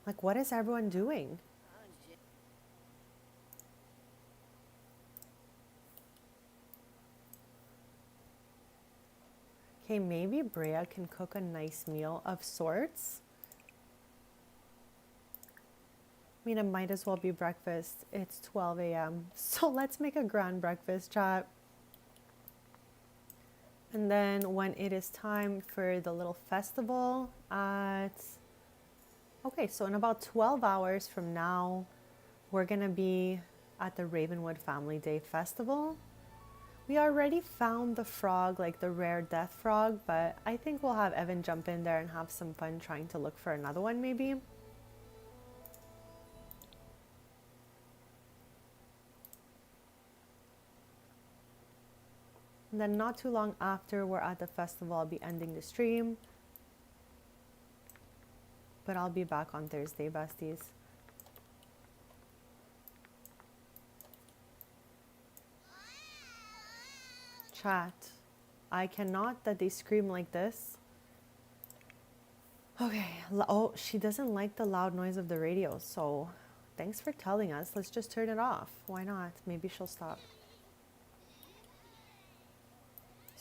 Like, what is everyone doing? Okay, maybe Brea can cook a nice meal of sorts. I mean, it might as well be breakfast. It's 12 a.m. So let's make a grand breakfast, chat. And then when it is time for the little festival okay, so in about 12 hours from now, we're gonna be at the Ravenwood Family Day Festival. We already found the frog, like the rare death frog, but I think we'll have Evan jump in there and have some fun trying to look for another one maybe. And then not too long after we're at the festival, I'll be ending the stream. But I'll be back on Thursday, besties. Chat. I cannot that they scream like this. Okay. Oh, she doesn't like the loud noise of the radio, so thanks for telling us. Let's just turn it off. Why not? Maybe she'll stop.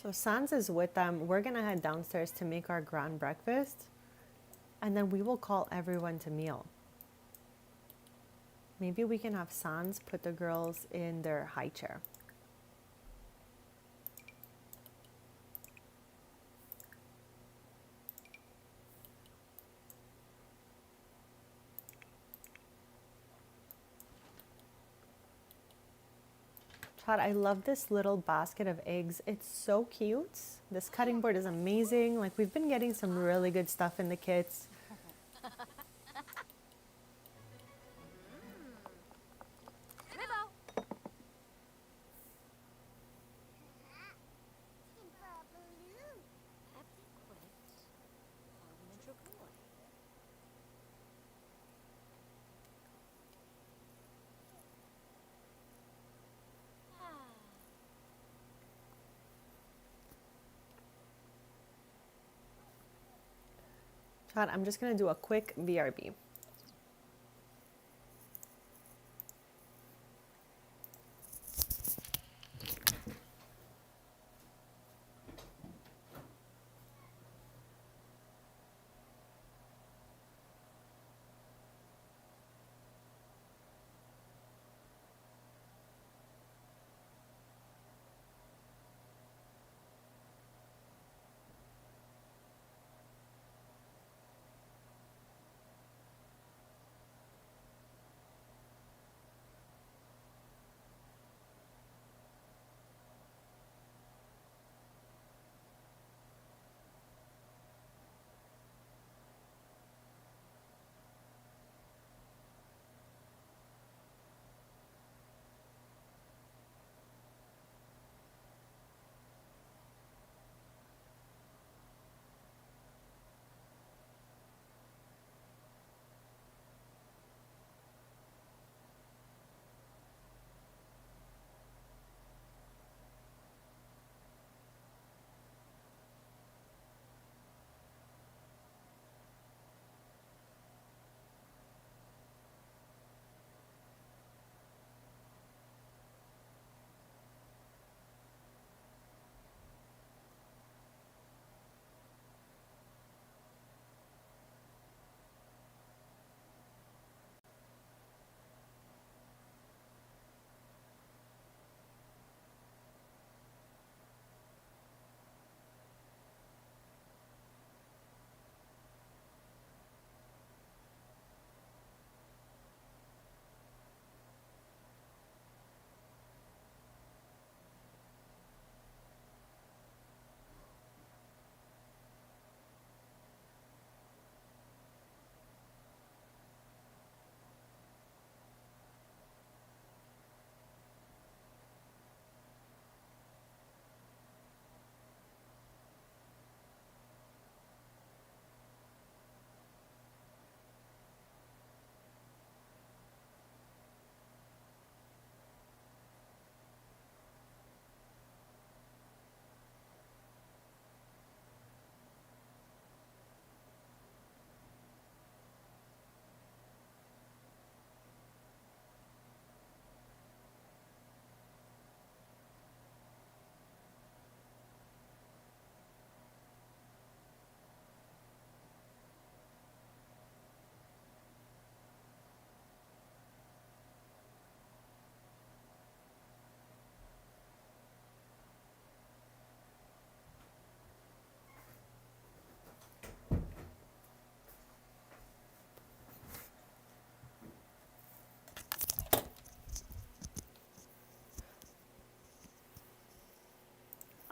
So Sans is with them. We're gonna head downstairs to make our grand breakfast, and then we will call everyone to meal. Maybe we can have Sans put the girls in their high chair. Chad, I love this little basket of eggs. It's so cute. This cutting board is amazing. Like, we've been getting some really good stuff in the kits. Chad, I'm just gonna do a quick BRB.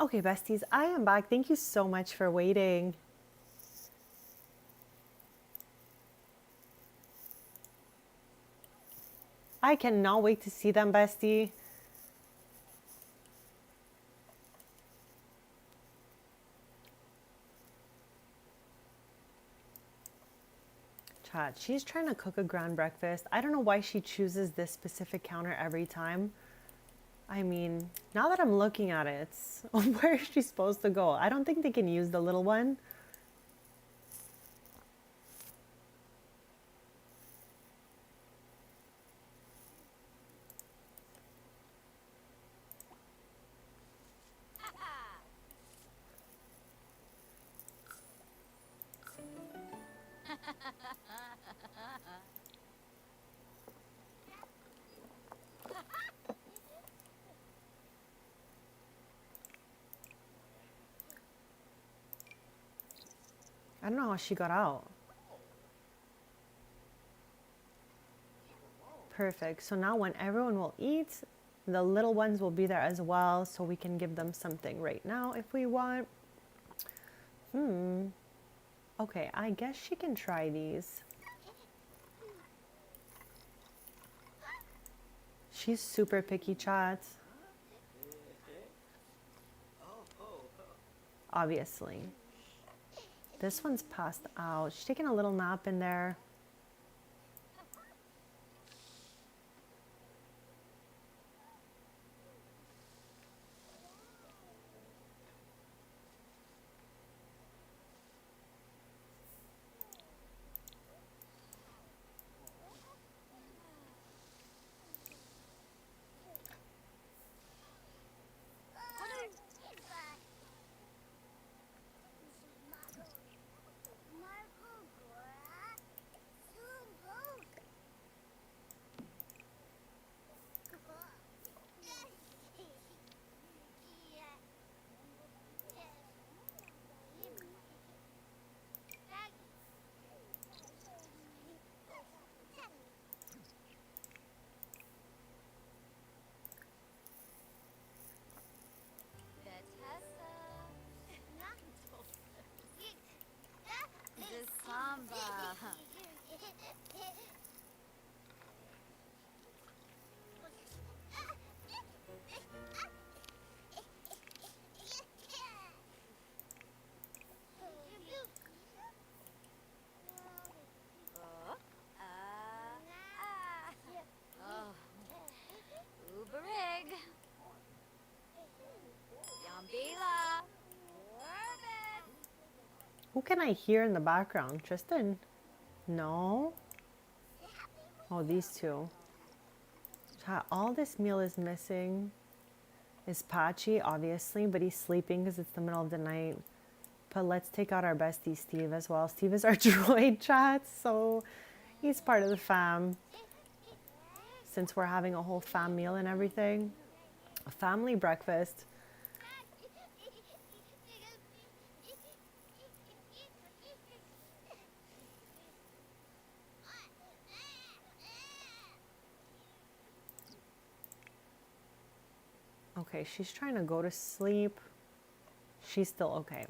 Okay, besties, I am back. Thank you so much for waiting. I cannot wait to see them, bestie. Chat, she's trying to cook a grand breakfast. I don't know why she chooses this specific counter every time. I mean, now that I'm looking at it, where is she supposed to go? I don't think they can use the little one. I don't know how she got out. Perfect. So now when everyone will eat, the little ones will be there as well, so we can give them something right now if we want. Okay, I guess she can try these. She's super picky, chat. Obviously. This one's passed out. She's taking a little nap in there. Who can I hear in the background? Tristan? No? Oh, these two. Chat, all this meal is missing is Patchy, obviously, but he's sleeping because it's the middle of the night. But let's take out our bestie, Steve, as well. Steve is our droid, chat, so he's part of the fam. Since we're having a whole fam meal and everything. A family breakfast. Okay, she's trying to go to sleep. She's still okay.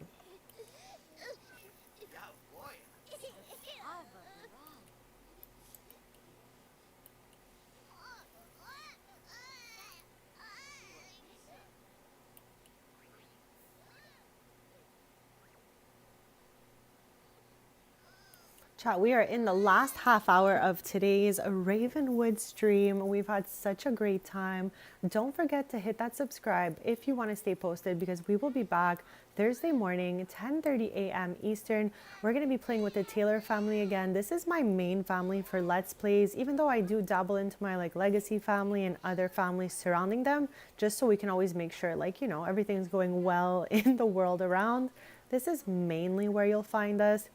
Chat, we are in the last half hour of today's Ravenwood stream. We've had such a great time. Don't forget to hit that subscribe if you want to stay posted, because we will be back Thursday morning, 10:30 a.m. Eastern. We're going to be playing with the Taylor family again. This is my main family for Let's Plays, even though I do dabble into my legacy family and other families surrounding them, just so we can always make sure everything's going well in the world around. This is mainly where you'll find us.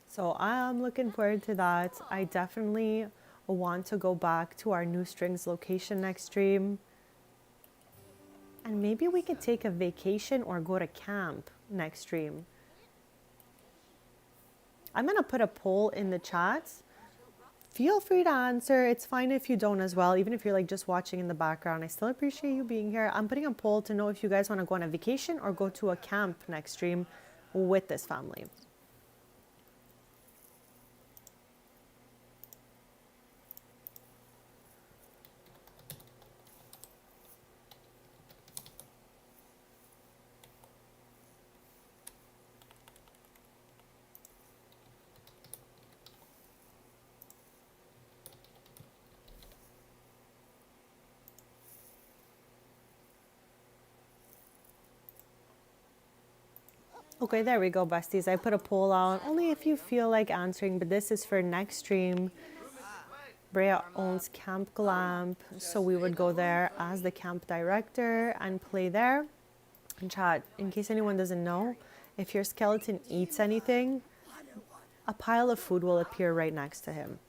So I'm looking forward to that. I definitely want to go back to our New Strings location next stream. And maybe we could take a vacation or go to camp next stream. I'm going to put a poll in the chat feel free to answer. It's fine if you don't as well. Even if you're like just watching in the background, I still appreciate you being here. I'm putting a poll to know if you guys want to go on a vacation or go to a camp next stream with this family. Okay, there we go, besties. I put a poll out. Only if you feel like answering, but this is for next stream. Brea owns Camp Glamp, so we would go there as the camp director and play there. And chat, in case anyone doesn't know, if your skeleton eats anything, a pile of food will appear right next to him.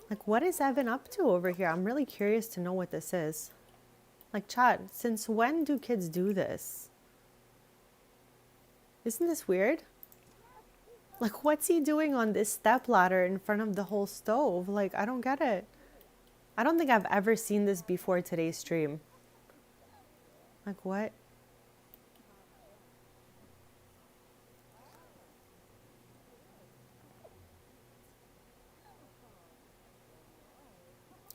Like, what is Evan up to over here? I'm really curious to know what this is. Like, chat, since when do kids do this? Isn't this weird? Like, what's he doing on this step ladder in front of the whole stove? Like, I don't get it. I don't think I've ever seen this before today's stream. Like, what?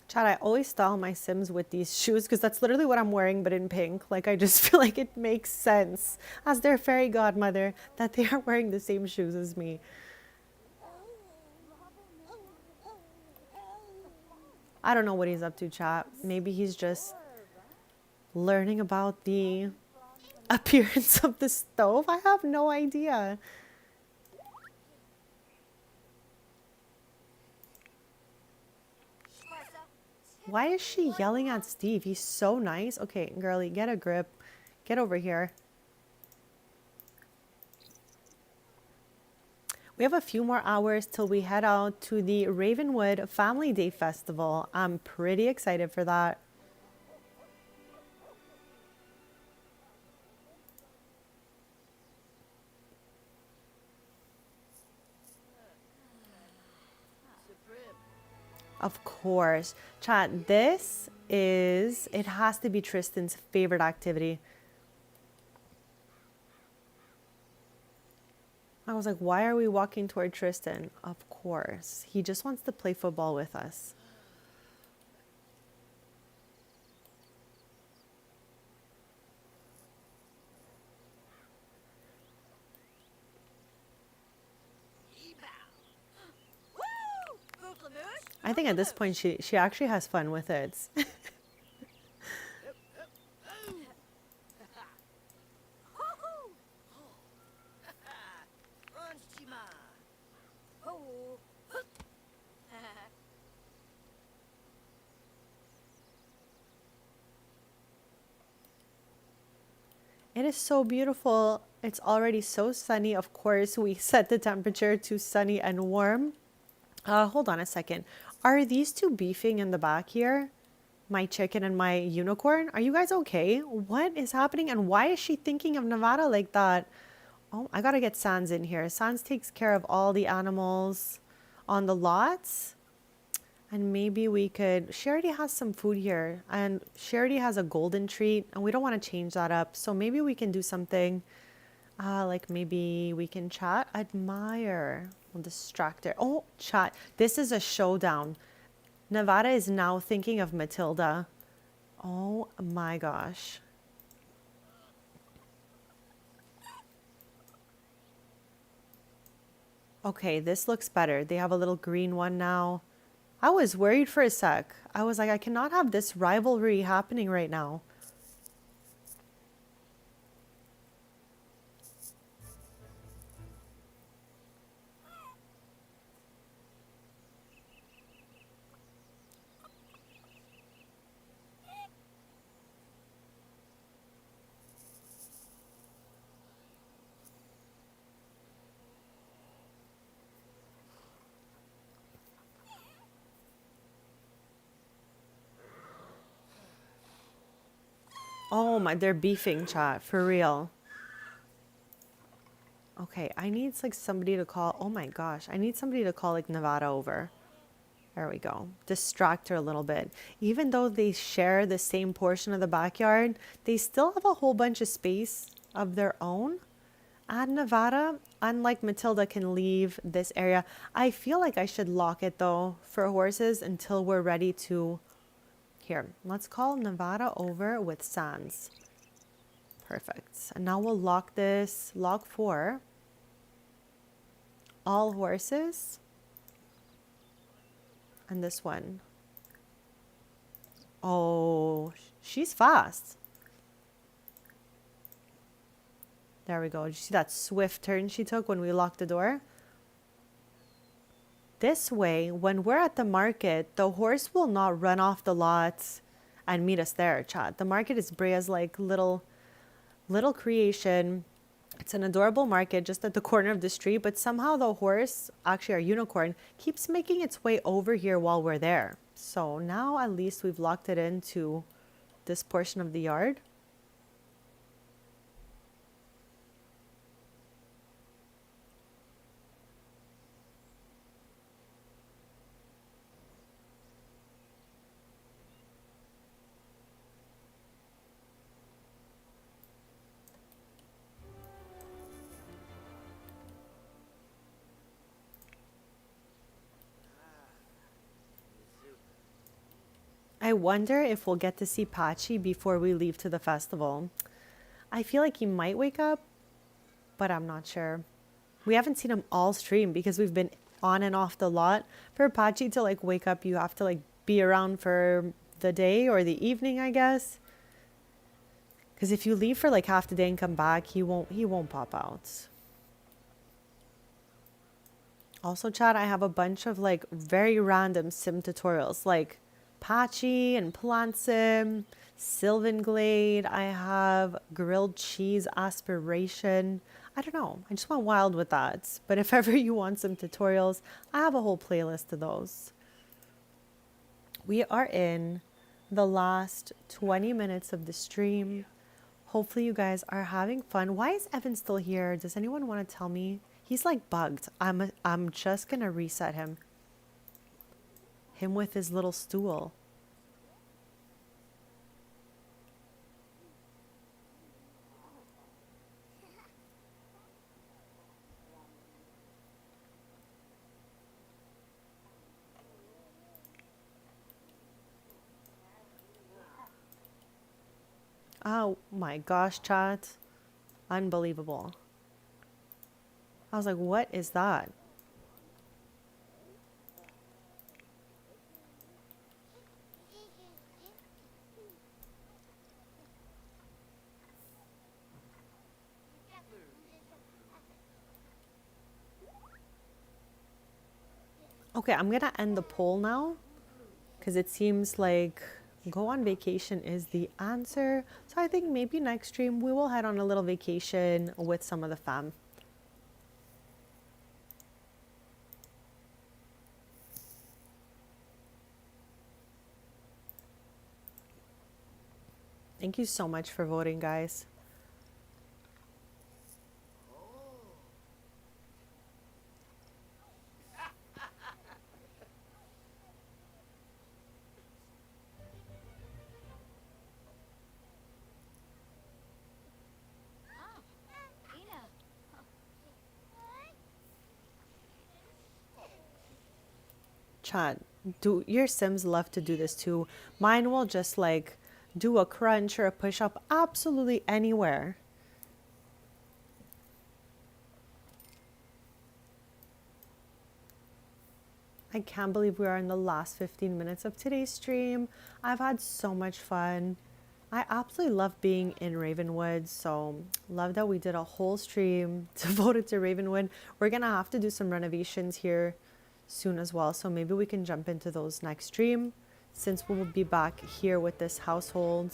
Chad, I always style my Sims with these shoes because that's literally what I'm wearing, but in pink. Like, I just feel like it makes sense as their fairy godmother that they are wearing the same shoes as me. I don't know what he's up to, chat. Maybe he's just learning about the appearance of the stove. I have no idea. Why is she yelling at Steve? He's so nice. Okay, girlie, get a grip. Get over here. We have a few more hours till we head out to the Ravenwood Family Day Festival. I'm pretty excited for that. Of course. Chat, it has to be Tristan's favorite activity. I was like, why are we walking toward Tristan? Of course. He just wants to play football with us. I think at this point she actually has fun with it. It is so beautiful. It's already so sunny. Of course, we set the temperature to sunny and warm. Hold on a second. Are these two beefing in the back here? My chicken and my unicorn? Are you guys okay? What is happening? And why is she thinking of Nevada like that? Oh, I gotta get Sans in here. Sans takes care of all the animals on the lots. And maybe we could... She already has some food here. And she already has a golden treat. And we don't want to change that up. So maybe we can do something... like maybe we can chat. Admire. We'll distract her. Oh, chat. This is a showdown. Nevada is now thinking of Matilda. Oh my gosh. Okay, this looks better. They have a little green one now. I was worried for a sec. I was like, I cannot have this rivalry happening right now. Oh my, they're beefing, chat, for real. Okay, I need like somebody to call. Oh my gosh, I need somebody to call like Nevada over. There we go. Distract her a little bit. Even though they share the same portion of the backyard, they still have a whole bunch of space of their own. And Nevada, unlike Matilda, can leave this area. I feel like I should lock it though for horses until we're ready to. Here, let's call Nevada over with Sans. Perfect. And now we'll lock this. Lock 4. All horses. And this one. Oh, she's fast. There we go. Did you see that swift turn she took when we locked the door? This way, when we're at the market, the horse will not run off the lot and meet us there, chat. The market is Brea's like little creation. It's an adorable market just at the corner of the street, but somehow the horse, actually our unicorn, keeps making its way over here while we're there. So now at least we've locked it into this portion of the yard. I wonder if we'll get to see Pachi before we leave to the festival. I feel like he might wake up, but I'm not sure. We haven't seen him all stream because we've been on and off the lot. For Pachi to like wake up, you have to like be around for the day or the evening, I guess. Because if you leave for like half the day and come back, he won't pop out. Also, chat, I have a bunch of like very random sim tutorials like Pachi and Plant Sim, Sylvan Glade. I have grilled cheese aspiration. I don't know. I just went wild with that. But if ever you want some tutorials, I have a whole playlist of those. We are in the last 20 minutes of the stream. Hopefully you guys are having fun. Why is Evan still here? Does anyone want to tell me? He's like bugged. I'm just gonna reset him. Him with his little stool. Oh my gosh, chat. Unbelievable. I was like, what is that? Okay, I'm gonna end the poll now because it seems like go on vacation is the answer. So I think maybe next stream we will head on a little vacation with some of the fam. Thank you so much for voting, guys. Chat, do your Sims love to do this too? Mine will just like do a crunch or a push up absolutely anywhere. I can't believe we are in the last 15 minutes of today's stream. I've had so much fun. I absolutely love being in Ravenwood, so love that we did a whole stream devoted to Ravenwood. We're gonna have to do some renovations here soon as well, so maybe we can jump into those next stream since we will be back here with this household.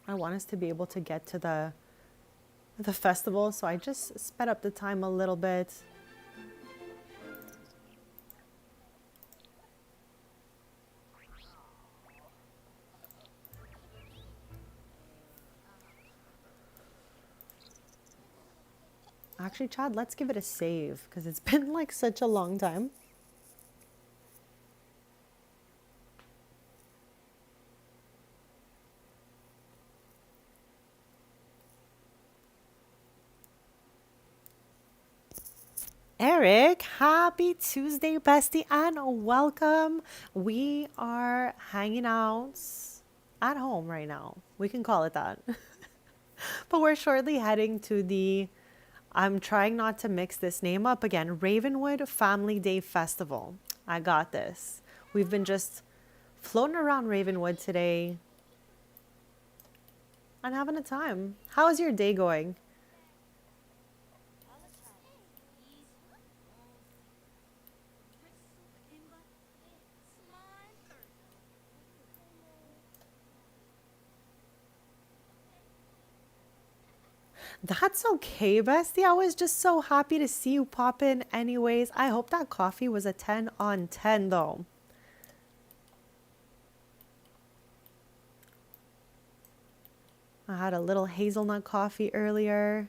I want us to be able to get to the festival, so I just sped up the time a little bit. Actually, Chad, let's give it a save because it's been like such a long time. Eric, happy Tuesday, bestie, and welcome. We are hanging out at home right now. We can call it that. But we're shortly heading to the, I'm trying not to mix this name up again, Ravenwood Family Day Festival. I got this. We've been just floating around Ravenwood today and having a time. How is your day going? That's okay, bestie. I was just so happy to see you pop in anyways. I hope that coffee was a 10 on 10 though. I had a little hazelnut coffee earlier.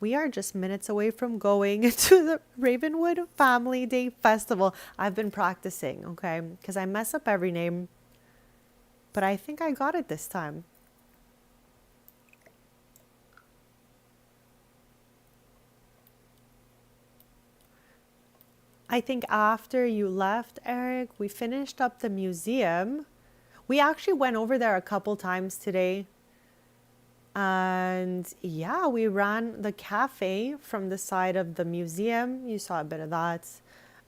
We are just minutes away from going to the Ravenwood Family Day Festival. I've been practicing, okay? Because I mess up every name, but I think I got it this time. I think after you left, Eric, we finished up the museum. We actually went over there a couple times today. And yeah, we ran the cafe from the side of the museum. You saw a bit of that.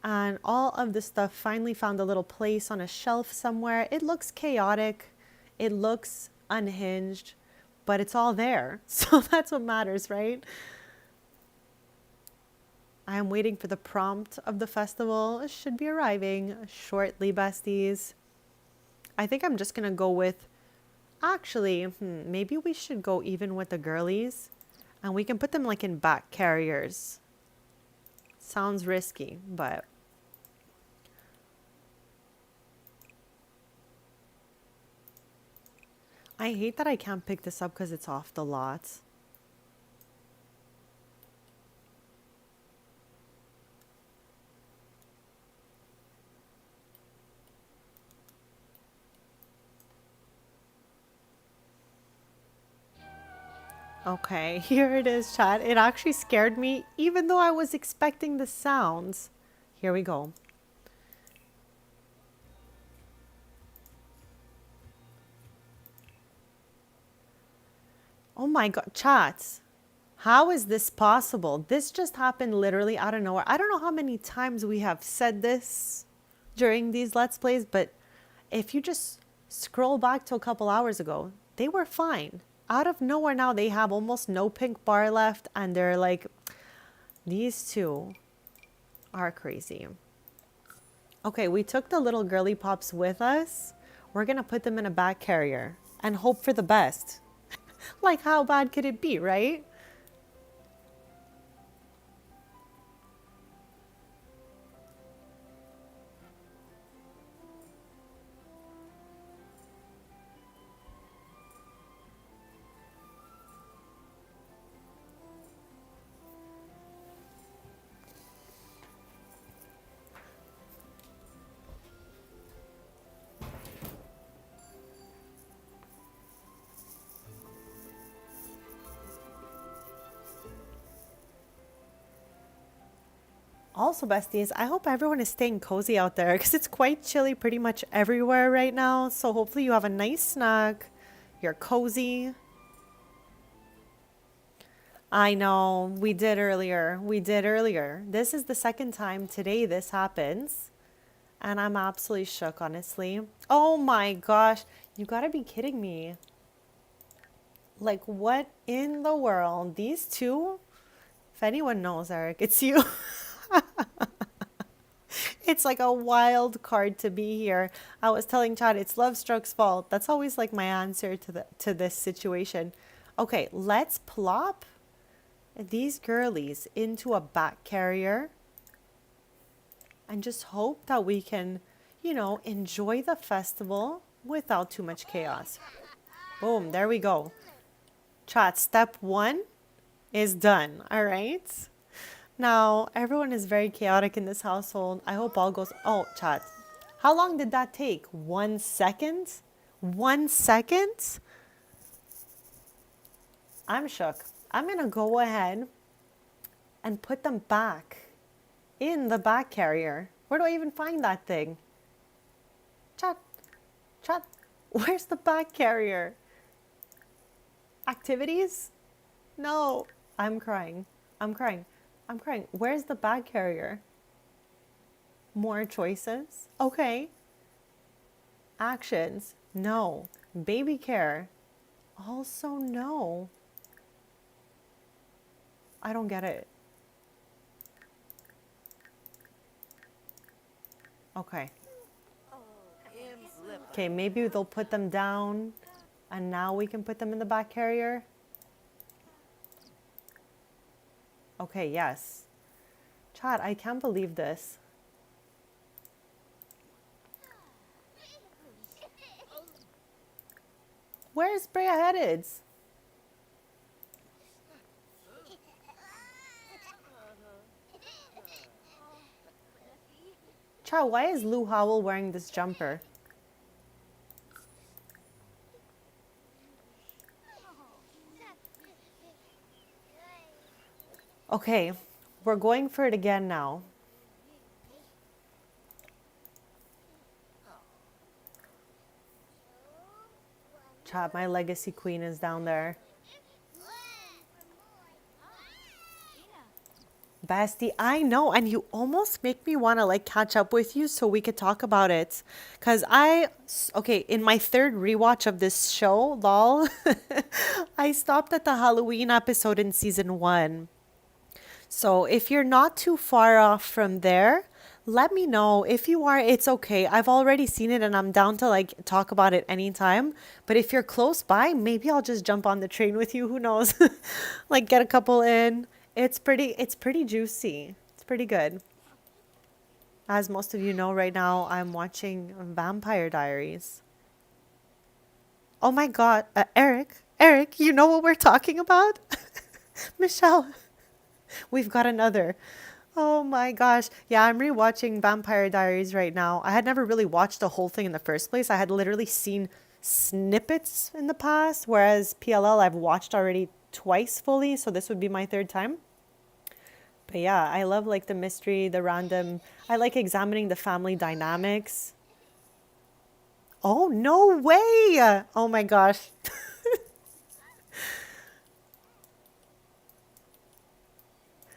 And all of the stuff finally found a little place on a shelf somewhere. It looks chaotic. It looks unhinged, but it's all there. So that's what matters, right? I am waiting for the prompt of the festival. It should be arriving shortly, besties. I think I'm just going to go with, actually, maybe we should go even with the girlies. And we can put them like in back carriers. Sounds risky, but... I hate that I can't pick this up because it's off the lot. Okay, here it is, chat. It actually scared me, even though I was expecting the sounds. Here we go. Oh my god, chat. How is this possible? This just happened literally out of nowhere. I don't know how many times we have said this during these Let's Plays, but if you just scroll back to a couple hours ago, they were fine. Out of nowhere now, they have almost no pink bar left, and they're like, these two are crazy. Okay, we took the little girly pops with us. We're gonna put them in a bag carrier and hope for the best. Like, how bad could it be, right? Also, besties, I hope everyone is staying cozy out there because it's quite chilly pretty much everywhere right now. So hopefully you have a nice snack, you're cozy. I know, we did earlier. We did earlier. This is the second time today this happens. And I'm absolutely shook, honestly. Oh my gosh, you gotta be kidding me. Like, what in the world? These two? If anyone knows, Eric, it's you. It's like a wild card to be here. I was telling Chad it's Lovestruck's fault. That's always like my answer to this situation. Okay, let's plop these girlies into a back carrier and just hope that we can, you know, enjoy the festival without too much chaos. Boom, there we go. Chat, step one is done. All right. Now, everyone is very chaotic in this household. I hope all goes. Oh, chat. How long did that take? 1 second? 1 second? I'm shook. I'm going to go ahead and put them back in the back carrier. Where do I even find that thing? Chat, chat, where's the back carrier? Activities? No, I'm crying. I'm crying. I'm crying. Where's the bag carrier? More choices? Okay. Actions? No. Baby care? Also no. I don't get it. Okay. Okay, maybe they'll put them down and now we can put them in the back carrier. Okay, yes. Chat, I can't believe this. Where's Brea headed? Chat, why is Lou Howell wearing this jumper? Okay, we're going for it again now. Chat, my legacy queen is down there. Bestie, I know, and you almost make me want to like catch up with you so we could talk about it. Cause okay, in my third rewatch of this show, lol, I stopped at the Halloween episode in season 1. So if you're not too far off from there, let me know. If you are, it's okay. I've already seen it and I'm down to like talk about it anytime. But if you're close by, maybe I'll just jump on the train with you. Who knows? Like get a couple in. It's pretty juicy. It's pretty good. As most of you know right now, I'm watching Vampire Diaries. Oh my God, Eric, you know what we're talking about? Michelle, we've got another. Oh my gosh. Yeah, I'm rewatching Vampire Diaries right now. I had never really watched the whole thing in the first place. I had literally seen snippets in the past, whereas PLL I've watched already twice fully, so this would be my third time. But yeah, I love like the mystery, the random. I like examining the family dynamics. Oh, no way. Oh my gosh.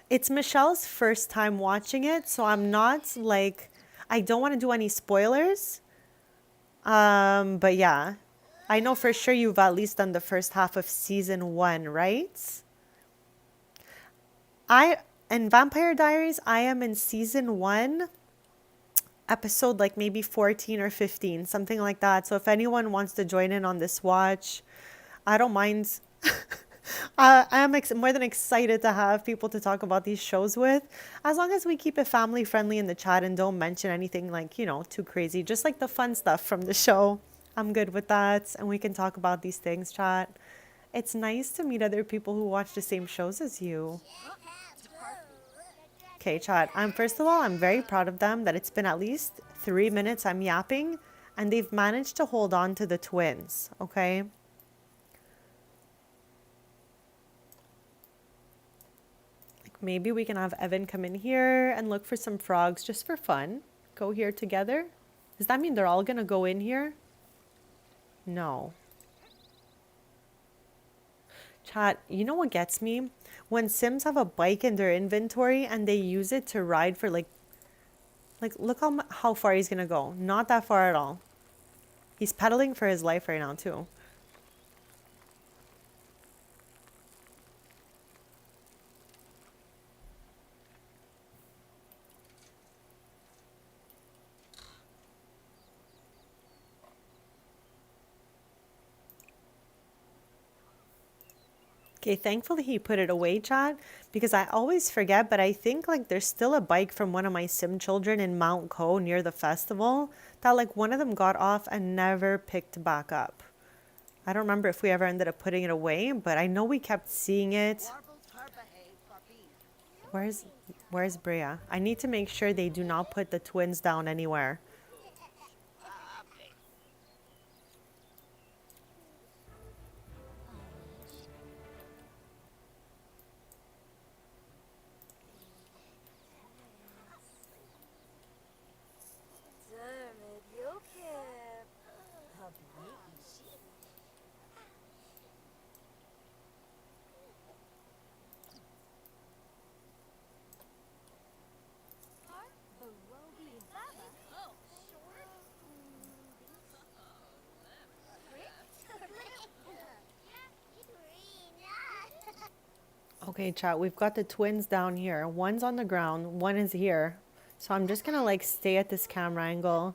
It's Michelle's first time watching it, so I'm not like I don't want to do any spoilers. But yeah. I know for sure you've at least done the first half of season 1, right? I in Vampire Diaries, I am in season 1, episode like maybe 14 or 15, something like that. So if anyone wants to join in on this watch, I don't mind. I am more than excited to have people to talk about these shows with, as long as we keep it family friendly in the chat and don't mention anything like, too crazy. Just like the fun stuff from the show. I'm good with that. And we can talk about these things, chat. It's nice to meet other people who watch the same shows as you. Okay, chat. First of all, I'm very proud of them that it's been at least 3 minutes I'm yapping and they've managed to hold on to the twins, okay? Like maybe we can have Evan come in here and look for some frogs just for fun. Go here together. Does that mean they're all gonna go in here? No. Chat, you know what gets me? When Sims have a bike in their inventory and they use it to ride for like look how far he's gonna go. Not that far at all. He's pedaling for his life right now too. Okay, thankfully he put it away, chat, because I always forget, but I think like there's still a bike from one of my sim children in Mount Co near the festival that like one of them got off and never picked back up. I don't remember if we ever ended up putting it away, but I know we kept seeing it. Where's where's Brea? I need to make sure they do not put the twins down anywhere. Okay, chat, we've got the twins down here. One's on the ground, one is here. So I'm just gonna like stay at this camera angle.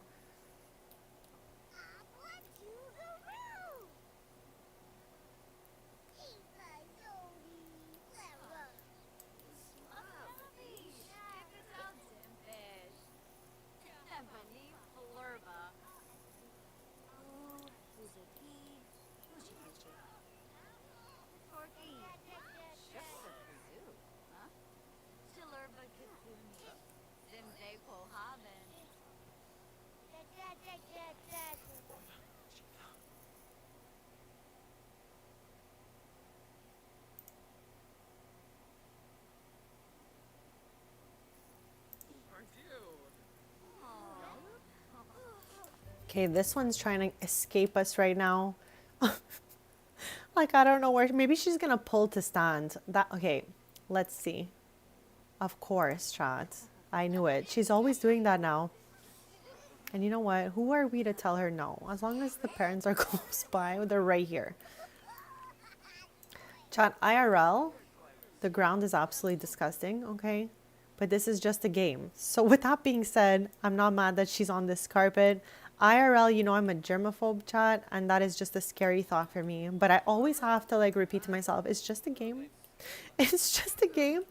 Okay, this one's trying to escape us right now. Like, I don't know where. Maybe she's gonna pull to stand. That okay, let's see. Of course, chat. I knew it. She's always doing that now. And you know what? Who are we to tell her no? As long as the parents are close by, they're right here. Chat, IRL, the ground is absolutely disgusting, okay? But this is just a game. So with that being said, I'm not mad that she's on this carpet. IRL, you know I'm a germaphobe, chat, and that is just a scary thought for me. But I always have to like repeat to myself, it's just a game. It's just a game.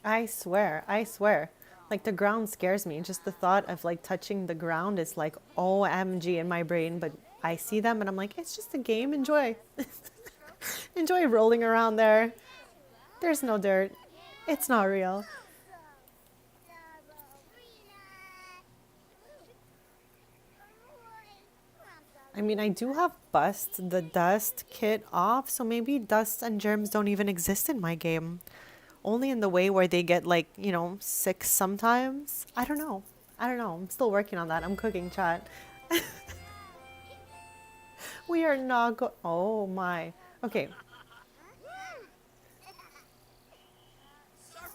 I swear, I swear. Like the ground scares me. Just the thought of like touching the ground is like OMG in my brain. But I see them and I'm like, it's just a game. Enjoy. Enjoy rolling around there. There's no dirt. It's not real. I mean, I do have Bust the Dust kit off, so maybe dust and germs don't even exist in my game. Only in the way where they get like, you know, sick sometimes. I don't know. I don't know. I'm still working on that. I'm cooking, chat. We are not go. Oh my. Okay.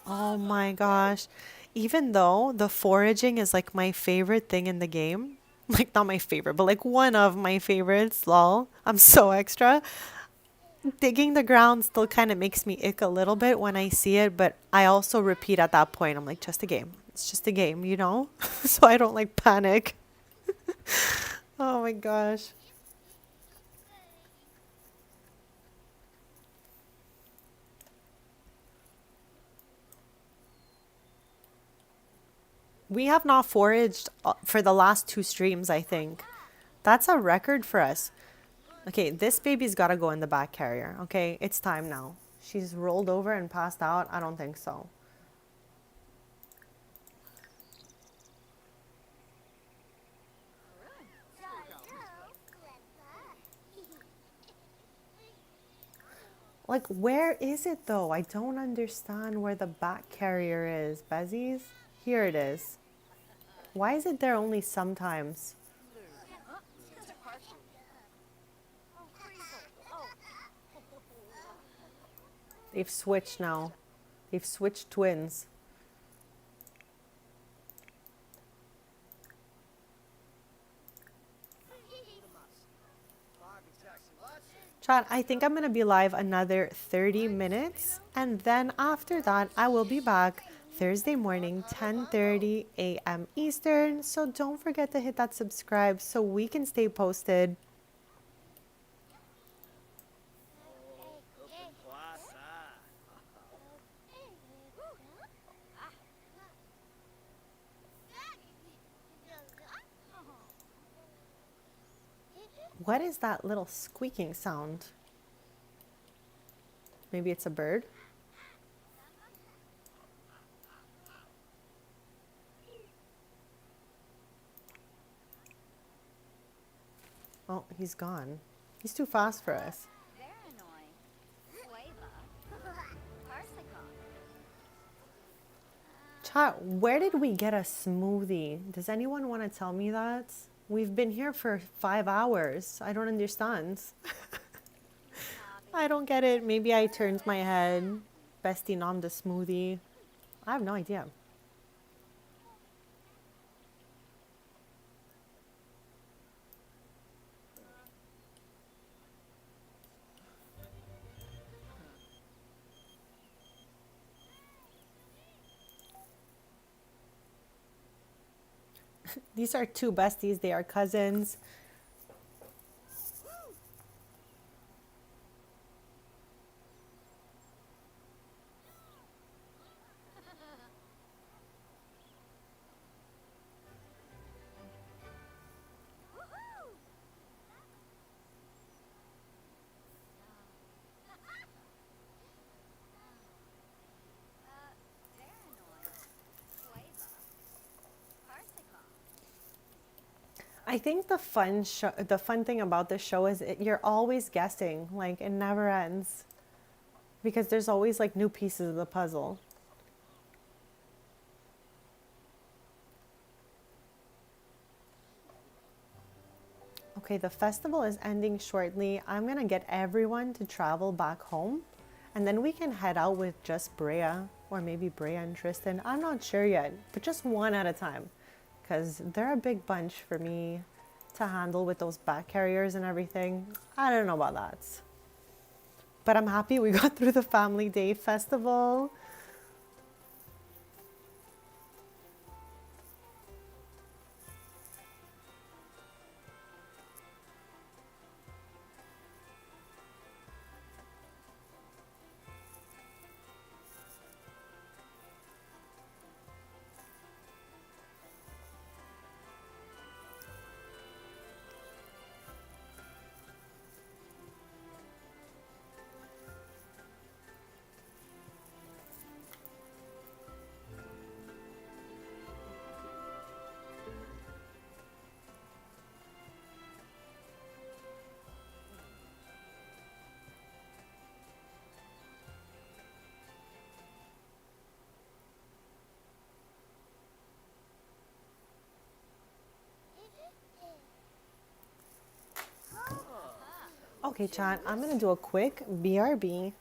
Oh my gosh. Even though the foraging is like my favorite thing in the game, like not my favorite, but like one of my favorites, lol. I'm so extra. Digging the ground still kind of makes me ick a little bit when I see it, but I also repeat at that point, I'm like, just a game. It's just a game, you know? So I don't like panic. Oh my gosh. We have not foraged for the last two streams, I think. That's a record for us. Okay, this baby's got to go in the back carrier. Okay, it's time now. She's rolled over and passed out. I don't think so. Like, where is it though? I don't understand where the back carrier is. Besties? Here it is. Why is it there only sometimes? They've switched now. They've switched twins. Chat, I think I'm going to be live another 30 minutes. And then after that, I will be back Thursday morning, 10:30 a.m. Eastern. So don't forget to hit that subscribe so we can stay posted. What is that little squeaking sound? Maybe it's a bird? Oh, he's gone. He's too fast for us. Chat, where did we get a smoothie? Does anyone want to tell me that? We've been here for 5 hours. I don't understand. I don't get it. Maybe I turned my head. Bestie nom the smoothie. I have no idea. These are two besties. They are cousins. I think the fun thing about this show is you're always guessing. Like it never ends because there's always like new pieces of the puzzle. Okay, the festival is ending shortly. I'm gonna get everyone to travel back home and then we can head out with just Brea or maybe Brea and Tristan. I'm not sure yet, but just one at a time because they're a big bunch for me to handle with those back carriers and everything. I don't know about that. But I'm happy we got through the Family Day festival. Okay, chat, I'm gonna do a quick BRB.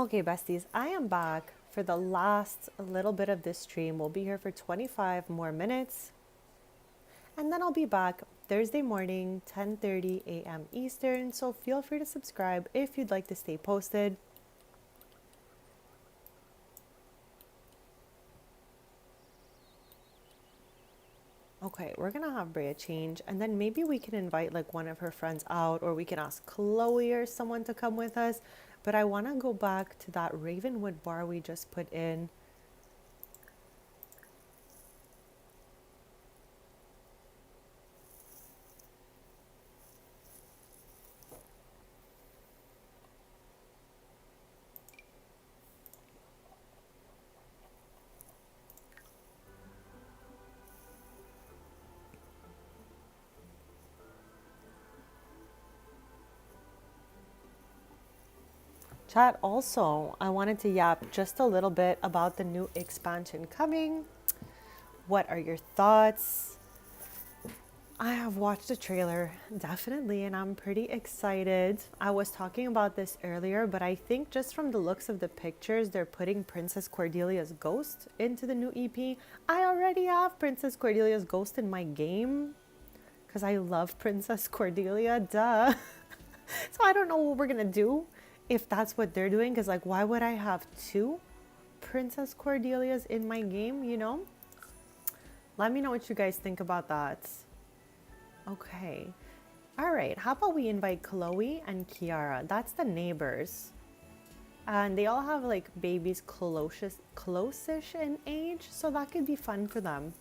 Okay, besties, I am back for the last little bit of this stream. We'll be here for 25 more minutes, and then I'll be back Thursday morning, 10:30 a.m. Eastern. So feel free to subscribe if you'd like to stay posted. Okay, we're gonna have Brea change, and then maybe we can invite like one of her friends out, or we can ask Chloe or someone to come with us. But I want to go back to that Ravenwood bar we just put in. Chat, also, I wanted to yap just a little bit about the new expansion coming. What are your thoughts? I have watched the trailer, definitely, and I'm pretty excited. I was talking about this earlier, but I think just from the looks of the pictures, they're putting Princess Cordelia's ghost into the new EP. I already have Princess Cordelia's ghost in my game because I love Princess Cordelia, duh. So I don't know what we're gonna do if that's what they're doing, because like, why would I have two Princess Cordelias in my game, you know? Let me know what you guys think about that. Okay. All right. How about we invite Chloe and Kiara? That's the neighbors. And they all have like babies close-ish in age, so that could be fun for them.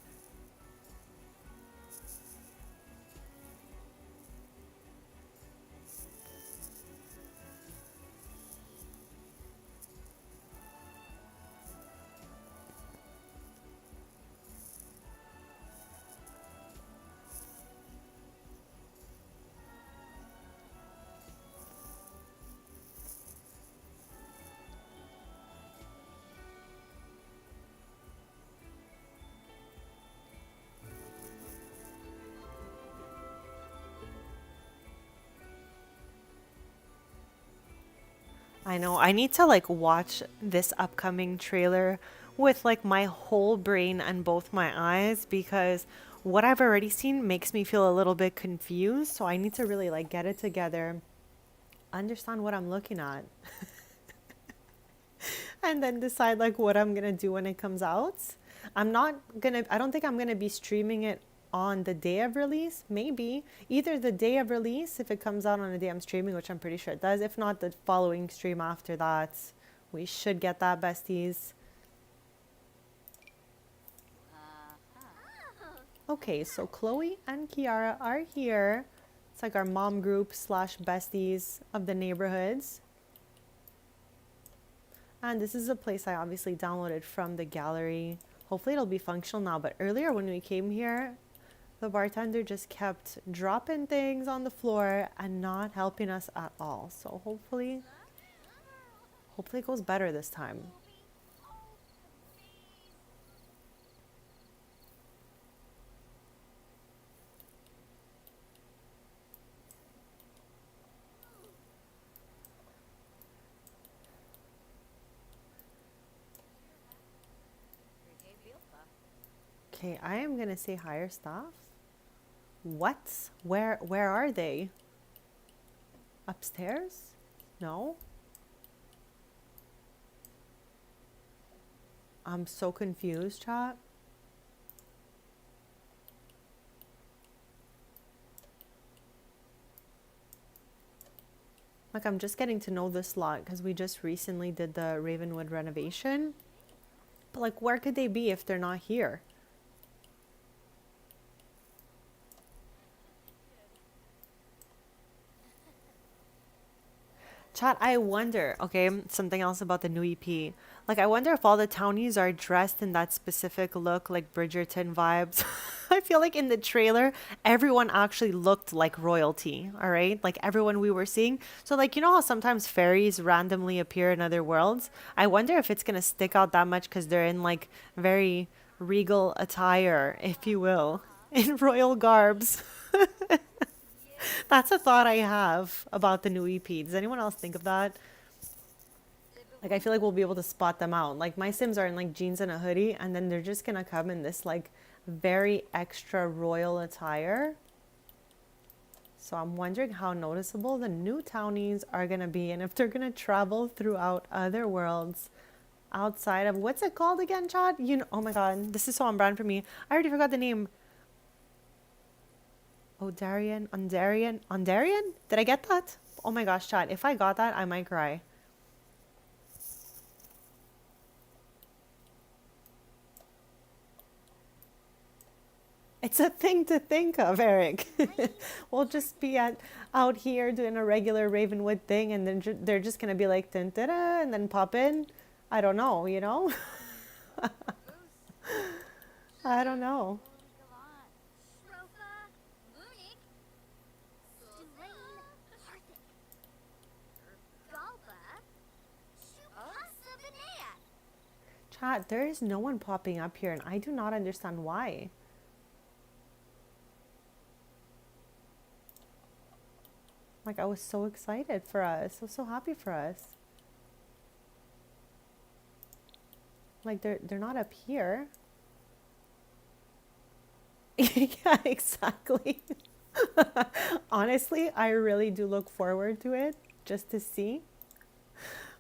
I know. I need to like watch this upcoming trailer with like my whole brain and both my eyes, because what I've already seen makes me feel a little bit confused. So I need to really like get it together, understand what I'm looking at, and then decide like what I'm gonna do when it comes out. I don't think I'm gonna be streaming it on the day of release. Maybe either the day of release if it comes out on the day I'm streaming, which I'm pretty sure it does. If not, the following stream after that. We should get that, besties. Okay, so Chloe and Kiara are here. It's like our mom group slash besties of the neighborhoods. And this is a place I obviously downloaded from the gallery. Hopefully it'll be functional now. But earlier when we came here, the bartender just kept dropping things on the floor and not helping us at all. So hopefully it goes better this time. Okay, I am gonna say hire staff. What? Where are they? Upstairs? No? I'm so confused, chat. Like, I'm just getting to know this lot because we just recently did the Ravenwood renovation. But like, where could they be if they're not here? Chat, I wonder, okay, something else about the new EP. Like, I wonder if all the townies are dressed in that specific look, like Bridgerton vibes. I feel like in the trailer, everyone actually looked like royalty, all right? Like, everyone we were seeing. So, like, you know how sometimes fairies randomly appear in other worlds? I wonder if it's gonna stick out that much because they're in, like, very regal attire, if you will, in royal garbs. That's a thought I have about the new EP. Does anyone else think of that? Like I feel like we'll be able to spot them out. Like my Sims are in like jeans and a hoodie, and then they're just gonna come in this like very extra royal attire. So I'm wondering how noticeable the new townies are gonna be, and if they're gonna travel throughout other worlds outside of what's it called again, Chad? You know, oh my god, this is so on brand for me. I already forgot the name. Ondarian, Ondarian, Ondarian? Did I get that? Oh my gosh, Chad, if I got that, I might cry. It's a thing to think of, Eric. We'll just be out here doing a regular Ravenwood thing, and then they're just gonna be like, dun, dun, dun, and then pop in. I don't know, you know? I don't know. Chat, there is no one popping up here, and I do not understand why. Like, I was so excited for us. I was so happy for us. Like, they're not up here. Yeah, exactly. Honestly, I really do look forward to it just to see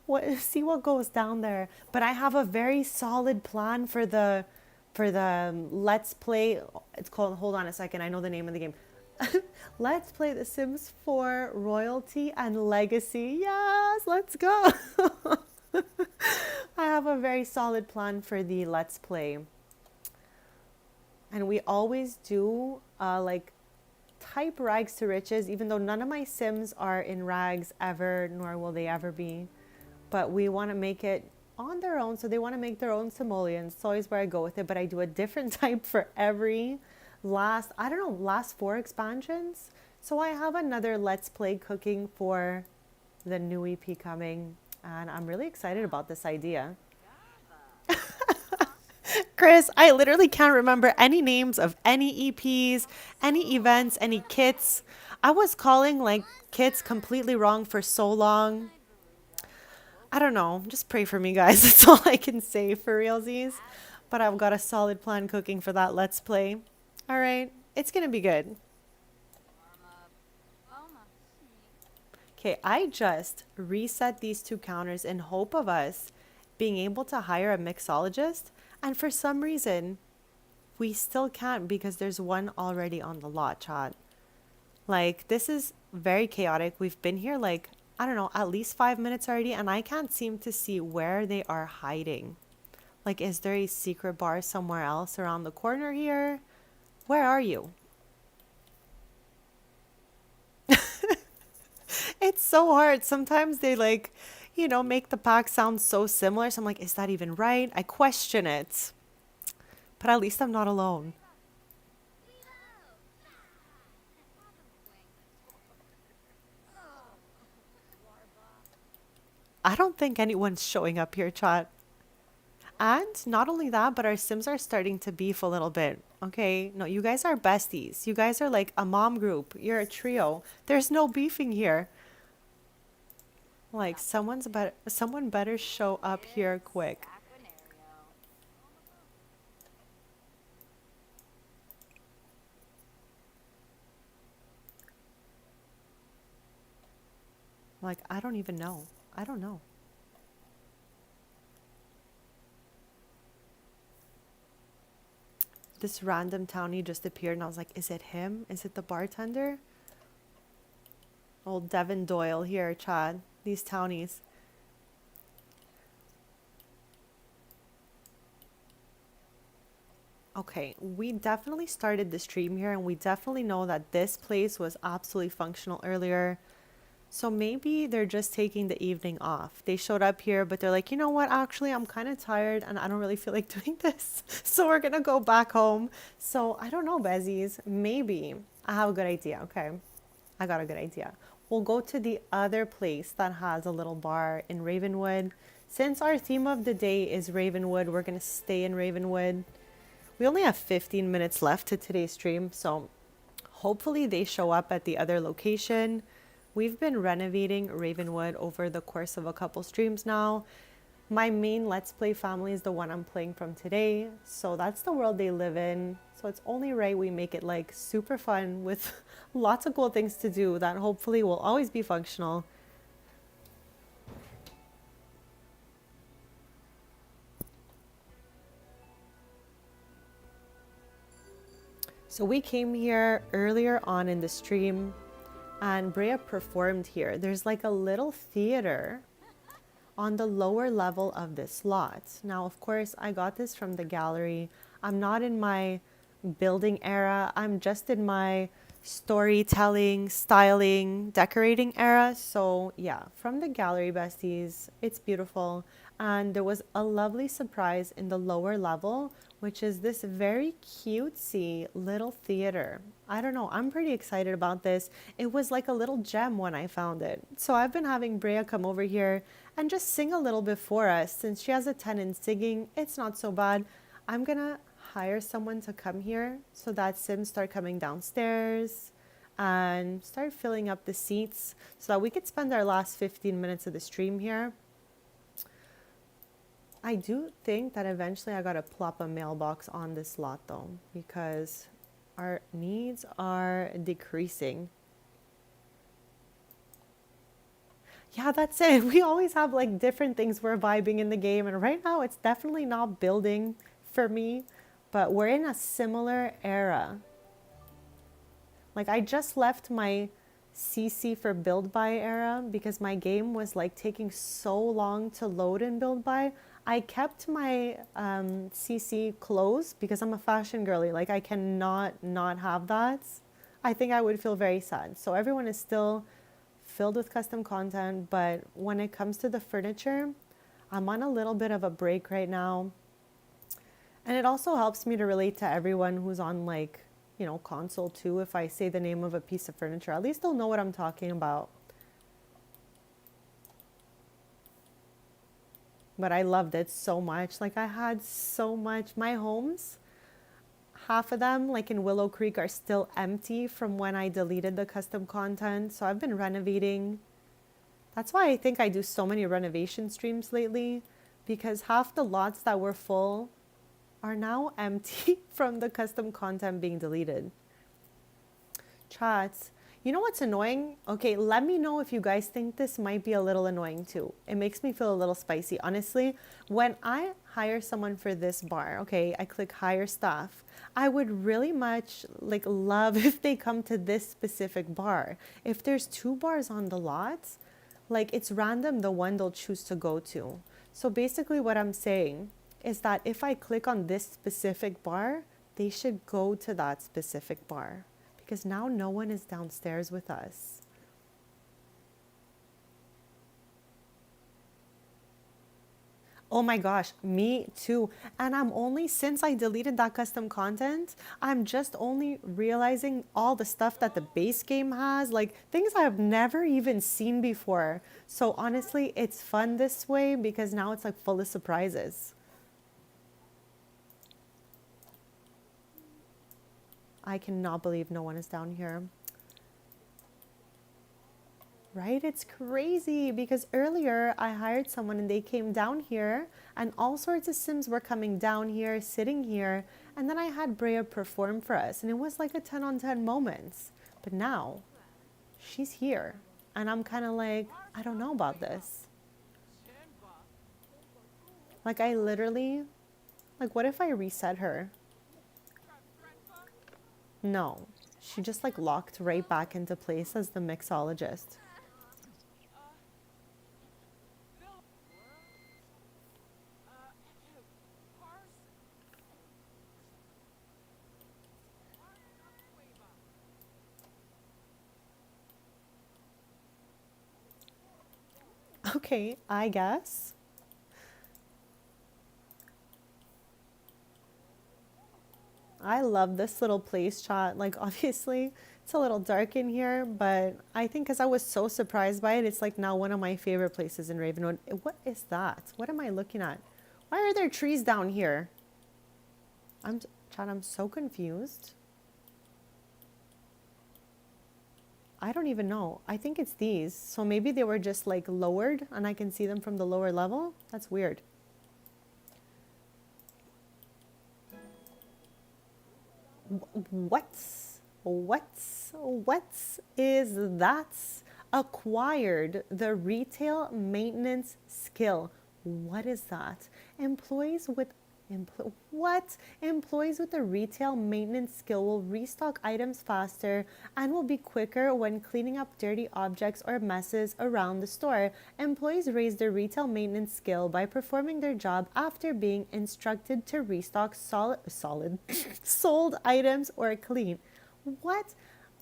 what goes down there. But I have a very solid plan for the let's play. It's called, hold on a second, I know the name of the game. Let's play The Sims 4 Royalty and Legacy. Yes, let's go. I have a very solid plan for the let's play. And we always do like type rags to riches, even though none of my Sims are in rags ever, nor will they ever be. But we want to make it on their own, so they want to make their own simoleons. It's always where I go with it, but I do a different type for every last 4 expansions. So I have another let's play cooking for the new EP coming, and I'm really excited about this idea. Chris, I literally can't remember any names of any EPs, any events, any kits. I was calling like kits completely wrong for so long. I don't know. Just pray for me, guys. That's all I can say for realsies. But I've got a solid plan cooking for that let's play. All right. It's going to be good. Okay, I just reset these 2 counters in hope of us being able to hire a mixologist. And for some reason, we still can't because there's one already on the lot, chat. Like, this is very chaotic. We've been here like, I don't know, at least 5 minutes already, and I can't seem to see where they are hiding. Like, is there a secret bar somewhere else around the corner here? Where are you? It's so hard. Sometimes they like, make the pack sound so similar. So I'm like, is that even right? I question it. But at least I'm not alone. I don't think anyone's showing up here, chat. And not only that, but our Sims are starting to beef a little bit. Okay, no, you guys are besties. You guys are like a mom group. You're a trio. There's no beefing here. Like someone better show up here quick. Like I don't even know. I don't know. This random townie just appeared and I was like, is it him? Is it the bartender? Old Devin Doyle here, Chad. These townies. Okay, we definitely started the stream here and we definitely know that this place was absolutely functional earlier. So maybe they're just taking the evening off. They showed up here, but they're like, you know what? Actually, I'm kind of tired and I don't really feel like doing this. So we're going to go back home. So I don't know, Bezies. Maybe I have a good idea. Okay. I got a good idea. We'll go to the other place that has a little bar in Ravenwood. Since our theme of the day is Ravenwood, we're going to stay in Ravenwood. We only have 15 minutes left to today's stream, so hopefully they show up at the other location. We've been renovating Ravenwood over the course of a couple streams now. My main Let's Play family is the one I'm playing from today. So that's the world they live in. So it's only right we make it like super fun with lots of cool things to do that hopefully will always be functional. So we came here earlier on in the stream and Brea performed here. There's like a little theater on the lower level of this lot. Now, of course, I got this from the gallery. I'm not in my building era. I'm just in my storytelling, styling, decorating era. So yeah, from the gallery, besties, it's beautiful. And there was a lovely surprise in the lower level, which is this very cutesy little theater. I don't know, I'm pretty excited about this. It was like a little gem when I found it. So I've been having Brea come over here and just sing a little bit for us. Since she has a 10 in singing, it's not so bad. I'm gonna hire someone to come here so that Sims start coming downstairs and start filling up the seats so that we could spend our last 15 minutes of the stream here. I do think that eventually I gotta plop a mailbox on this lot though, because our needs are decreasing. Yeah, that's it. We always have like different things we're vibing in the game, and right now it's definitely not building for me, but we're in a similar era. Like I just left my CC for build by era because my game was like taking so long to load in build by. I kept my CC closed because I'm a fashion girly. Like I cannot not have that. I think I would feel very sad. So everyone is still filled with custom content, but when it comes to the furniture, I'm on a little bit of a break right now. And it also helps me to relate to everyone who's on like, you know, console too. If I say the name of a piece of furniture, at least they'll know what I'm talking about. But I loved it so much. Like I had so much. My homes, half of them, like in Willow Creek, are still empty from when I deleted the custom content. So I've been renovating. That's why I think I do so many renovation streams lately, because half the lots that were full are now empty from the custom content being deleted. Chats. You know what's annoying? Okay, let me know if you guys think this might be a little annoying too. It makes me feel a little spicy. Honestly, when I hire someone for this bar, okay, I click hire staff. I would really much like love if they come to this specific bar. If there's 2 bars on the lot, like it's random the one they'll choose to go to. So basically what I'm saying is that if I click on this specific bar, they should go to that specific bar because now no one is downstairs with us. Oh my gosh, me too. And I'm only, since I deleted that custom content, I'm just only realizing all the stuff that the base game has, like things I've never even seen before. So honestly, it's fun this way because now it's like full of surprises. I cannot believe no one is down here. Right? It's crazy because earlier I hired someone and they came down here and all sorts of Sims were coming down here, sitting here, and then I had Brea perform for us and it was like a 10 on 10 moments. But now she's here and I'm kind of like, I don't know about this. Like I literally, like what if I reset her? No, she just like locked right back into place as the mixologist. Okay, I guess. I love this little place shot. Like, obviously, it's a little dark in here, but I think because I was so surprised by it, it's like now one of my favorite places in Ravenwood. What is that? What am I looking at? Why are there trees down here? I'm so confused. I don't even know. I think it's these. So maybe they were just like lowered and I can see them from the lower level. That's weird. What's is that? Acquired the retail maintenance skill. What is that? Employees with what? Employees with a retail maintenance skill will restock items faster and will be quicker when cleaning up dirty objects or messes around the store. Employees raise their retail maintenance skill by performing their job after being instructed to restock solid sold items or clean. What?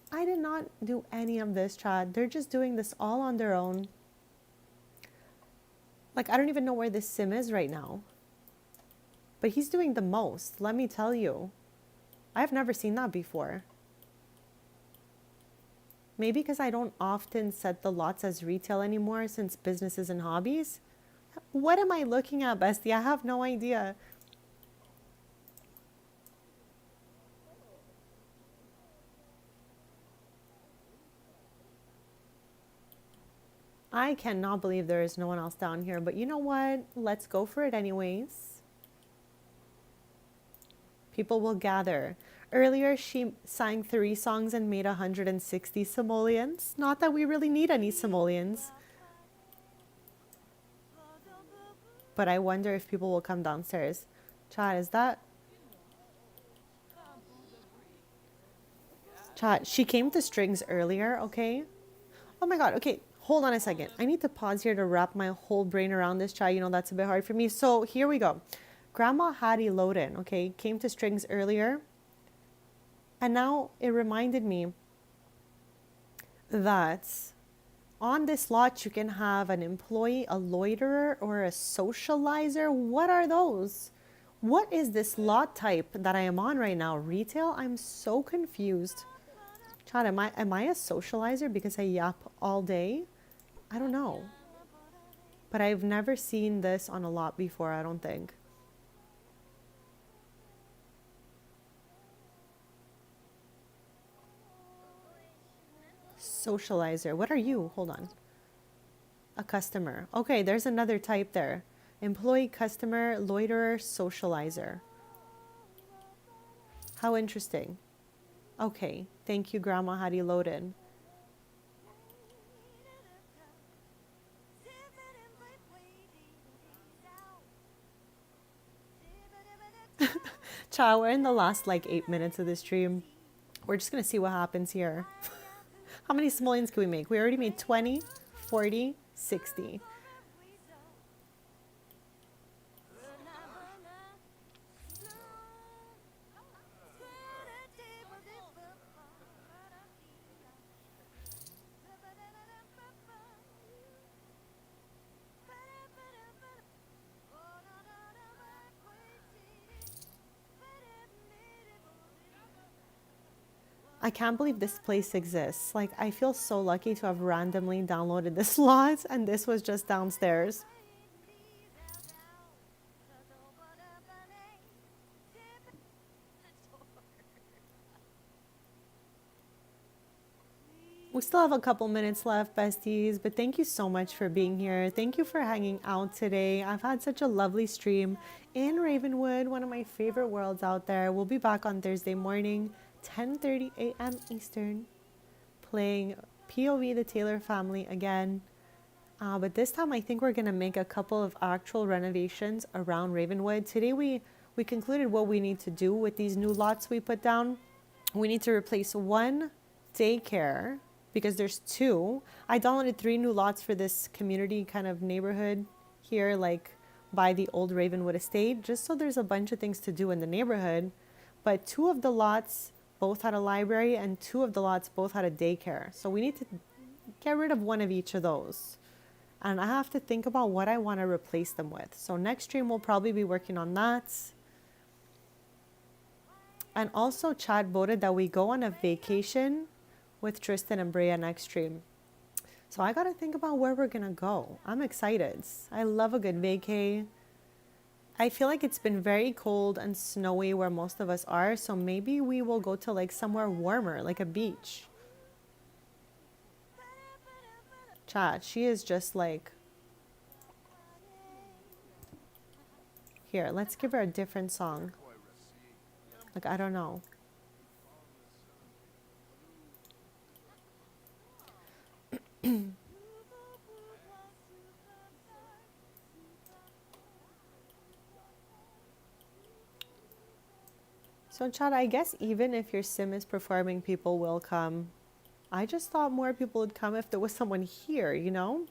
I did not do any of this, Chad. They're just doing this all on their own. Like, I don't even know where this sim is right now. But he's doing the most, let me tell you. I've never seen that before. Maybe because I don't often set the lots as retail anymore since businesses and hobbies. What am I looking at, bestie? I have no idea. I cannot believe there is no one else down here, but you know what? Let's go for it anyways. People will gather. Earlier, she sang 3 songs and made 160 simoleons. Not that we really need any simoleons. But I wonder if people will come downstairs. Chat, is that... Chat, she came to strings earlier, okay? Oh my god, okay. Hold on a second. I need to pause here to wrap my whole brain around this, chat. You know, that's a bit hard for me. So here we go. Grandma Hattie Loden, okay, came to strings earlier. And now it reminded me that on this lot you can have an employee, a loiterer, or a socializer. What are those? What is this lot type that I am on right now? Retail? I'm so confused. Chad, am I a socializer because I yap all day? I don't know. But I've never seen this on a lot before, I don't think. Socializer. What are you? Hold on. A customer. Okay, there's another type there. Employee, customer, loiterer, socializer. How interesting. Okay, thank you, Grandma Hattie Loden. Ciao, we're in the last like 8 minutes of this stream. We're just gonna see what happens here. How many simoleons can we make? We already made 20, 40, 60. I can't believe this place exists. Like, I feel so lucky to have randomly downloaded this slot and this was just downstairs. We still have a couple minutes left, besties, but thank you so much for being here. Thank you for hanging out today. I've had such a lovely stream in Ravenwood, one of my favorite worlds out there. We'll be back on Thursday morning, 10:30 a.m. Eastern, playing POV the Taylor family again. But this time I think we're going to make a couple of actual renovations around Ravenwood. Today we concluded what we need to do with these new lots we put down. We need to replace one daycare because there's 2. I downloaded 3 new lots for this community kind of neighborhood here, like by the old Ravenwood estate, just so there's a bunch of things to do in the neighborhood. But 2 of the lots both had a library and 2 of the lots both had a daycare. So we need to get rid of one of each of those. And I have to think about what I want to replace them with. So next stream we'll probably be working on that. And also Chad voted that we go on a vacation with Tristan and Brea next stream. So I got to think about where we're going to go. I'm excited. I love a good vacay. I feel like it's been very cold and snowy where most of us are. So maybe we will go to like somewhere warmer, like a beach. Chat, she is just like, here, let's give her a different song. Like, I don't know. So, Chad, I guess even if your sim is performing, people will come. I just thought more people would come if there was someone here, you know?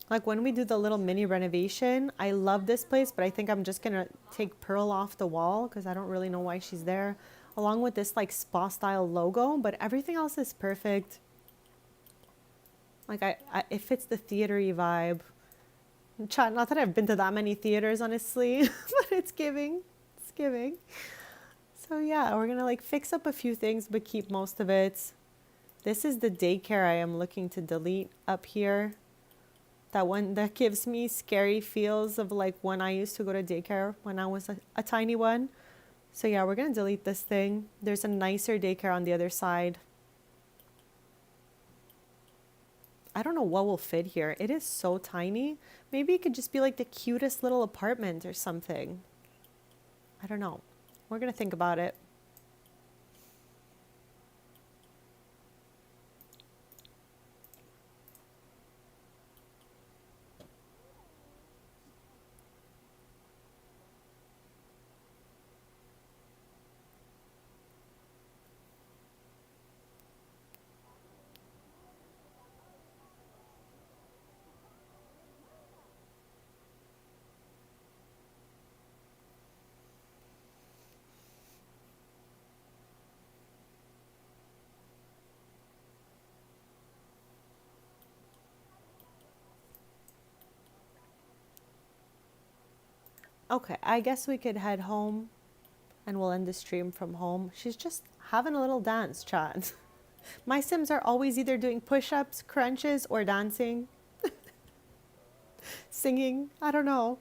Like when we do the little mini renovation, I love this place, but I think I'm just gonna take Pearl off the wall because I don't really know why she's there, along with this like spa style logo, but everything else is perfect. Like it fits the theatery vibe. Chat, not that I've been to that many theaters, honestly, but it's giving. It's giving. So yeah, we're gonna like fix up a few things, but keep most of it. This is the daycare I am looking to delete up here. That one that gives me scary feels of like when I used to go to daycare when I was a tiny one. So yeah, we're gonna delete this thing. There's a nicer daycare on the other side. I don't know what will fit here. It is so tiny. Maybe it could just be like the cutest little apartment or something. I don't know. We're gonna think about it. Okay, I guess we could head home and we'll end the stream from home. She's just having a little dance, chat. My Sims are always either doing push-ups, crunches, or dancing, singing. I don't know.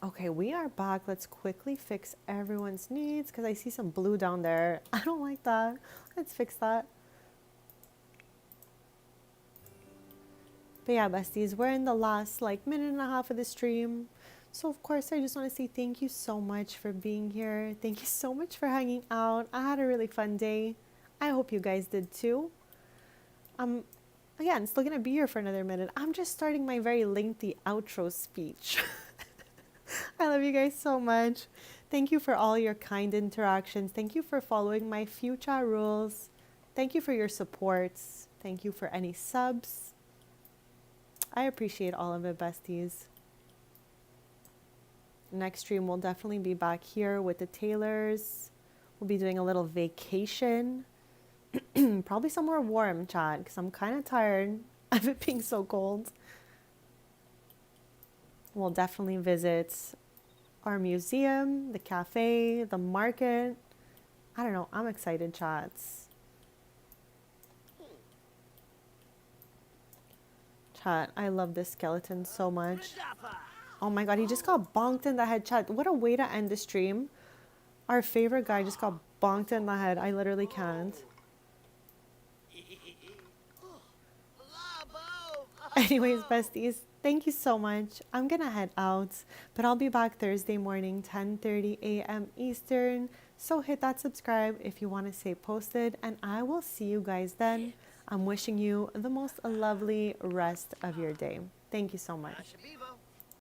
Okay, we are back. Let's quickly fix everyone's needs because I see some blue down there. I don't like that. Let's fix that. But yeah, besties, we're in the last like minute and a half of the stream. So of course, I just want to say thank you so much for being here. Thank you so much for hanging out. I had a really fun day. I hope you guys did too. Um, Again, still gonna be here for another minute. I'm just starting my very lengthy outro speech. I love you guys so much. Thank you for all your kind interactions. Thank you for following my future rules. Thank you for your supports. Thank you for any subs. I appreciate all of it, besties. Next stream, we'll definitely be back here with the Taylors. We'll be doing a little vacation. Probably somewhere warm, chat, because I'm kind of tired of it being so cold. We'll definitely visit our museum, the cafe, the market. I don't know. I'm excited, chats. Chat, I love this skeleton so much. Oh my god, he just got bonked in the head, chat. What a way to end the stream. Our favorite guy just got bonked in the head. I literally can't. Anyways, besties, thank you so much. I'm gonna head out, but I'll be back Thursday morning, 10:30 a.m. Eastern. So hit that subscribe if you want to stay posted, and I will see you guys then. I'm wishing you the most lovely rest of your day. Thank you so much.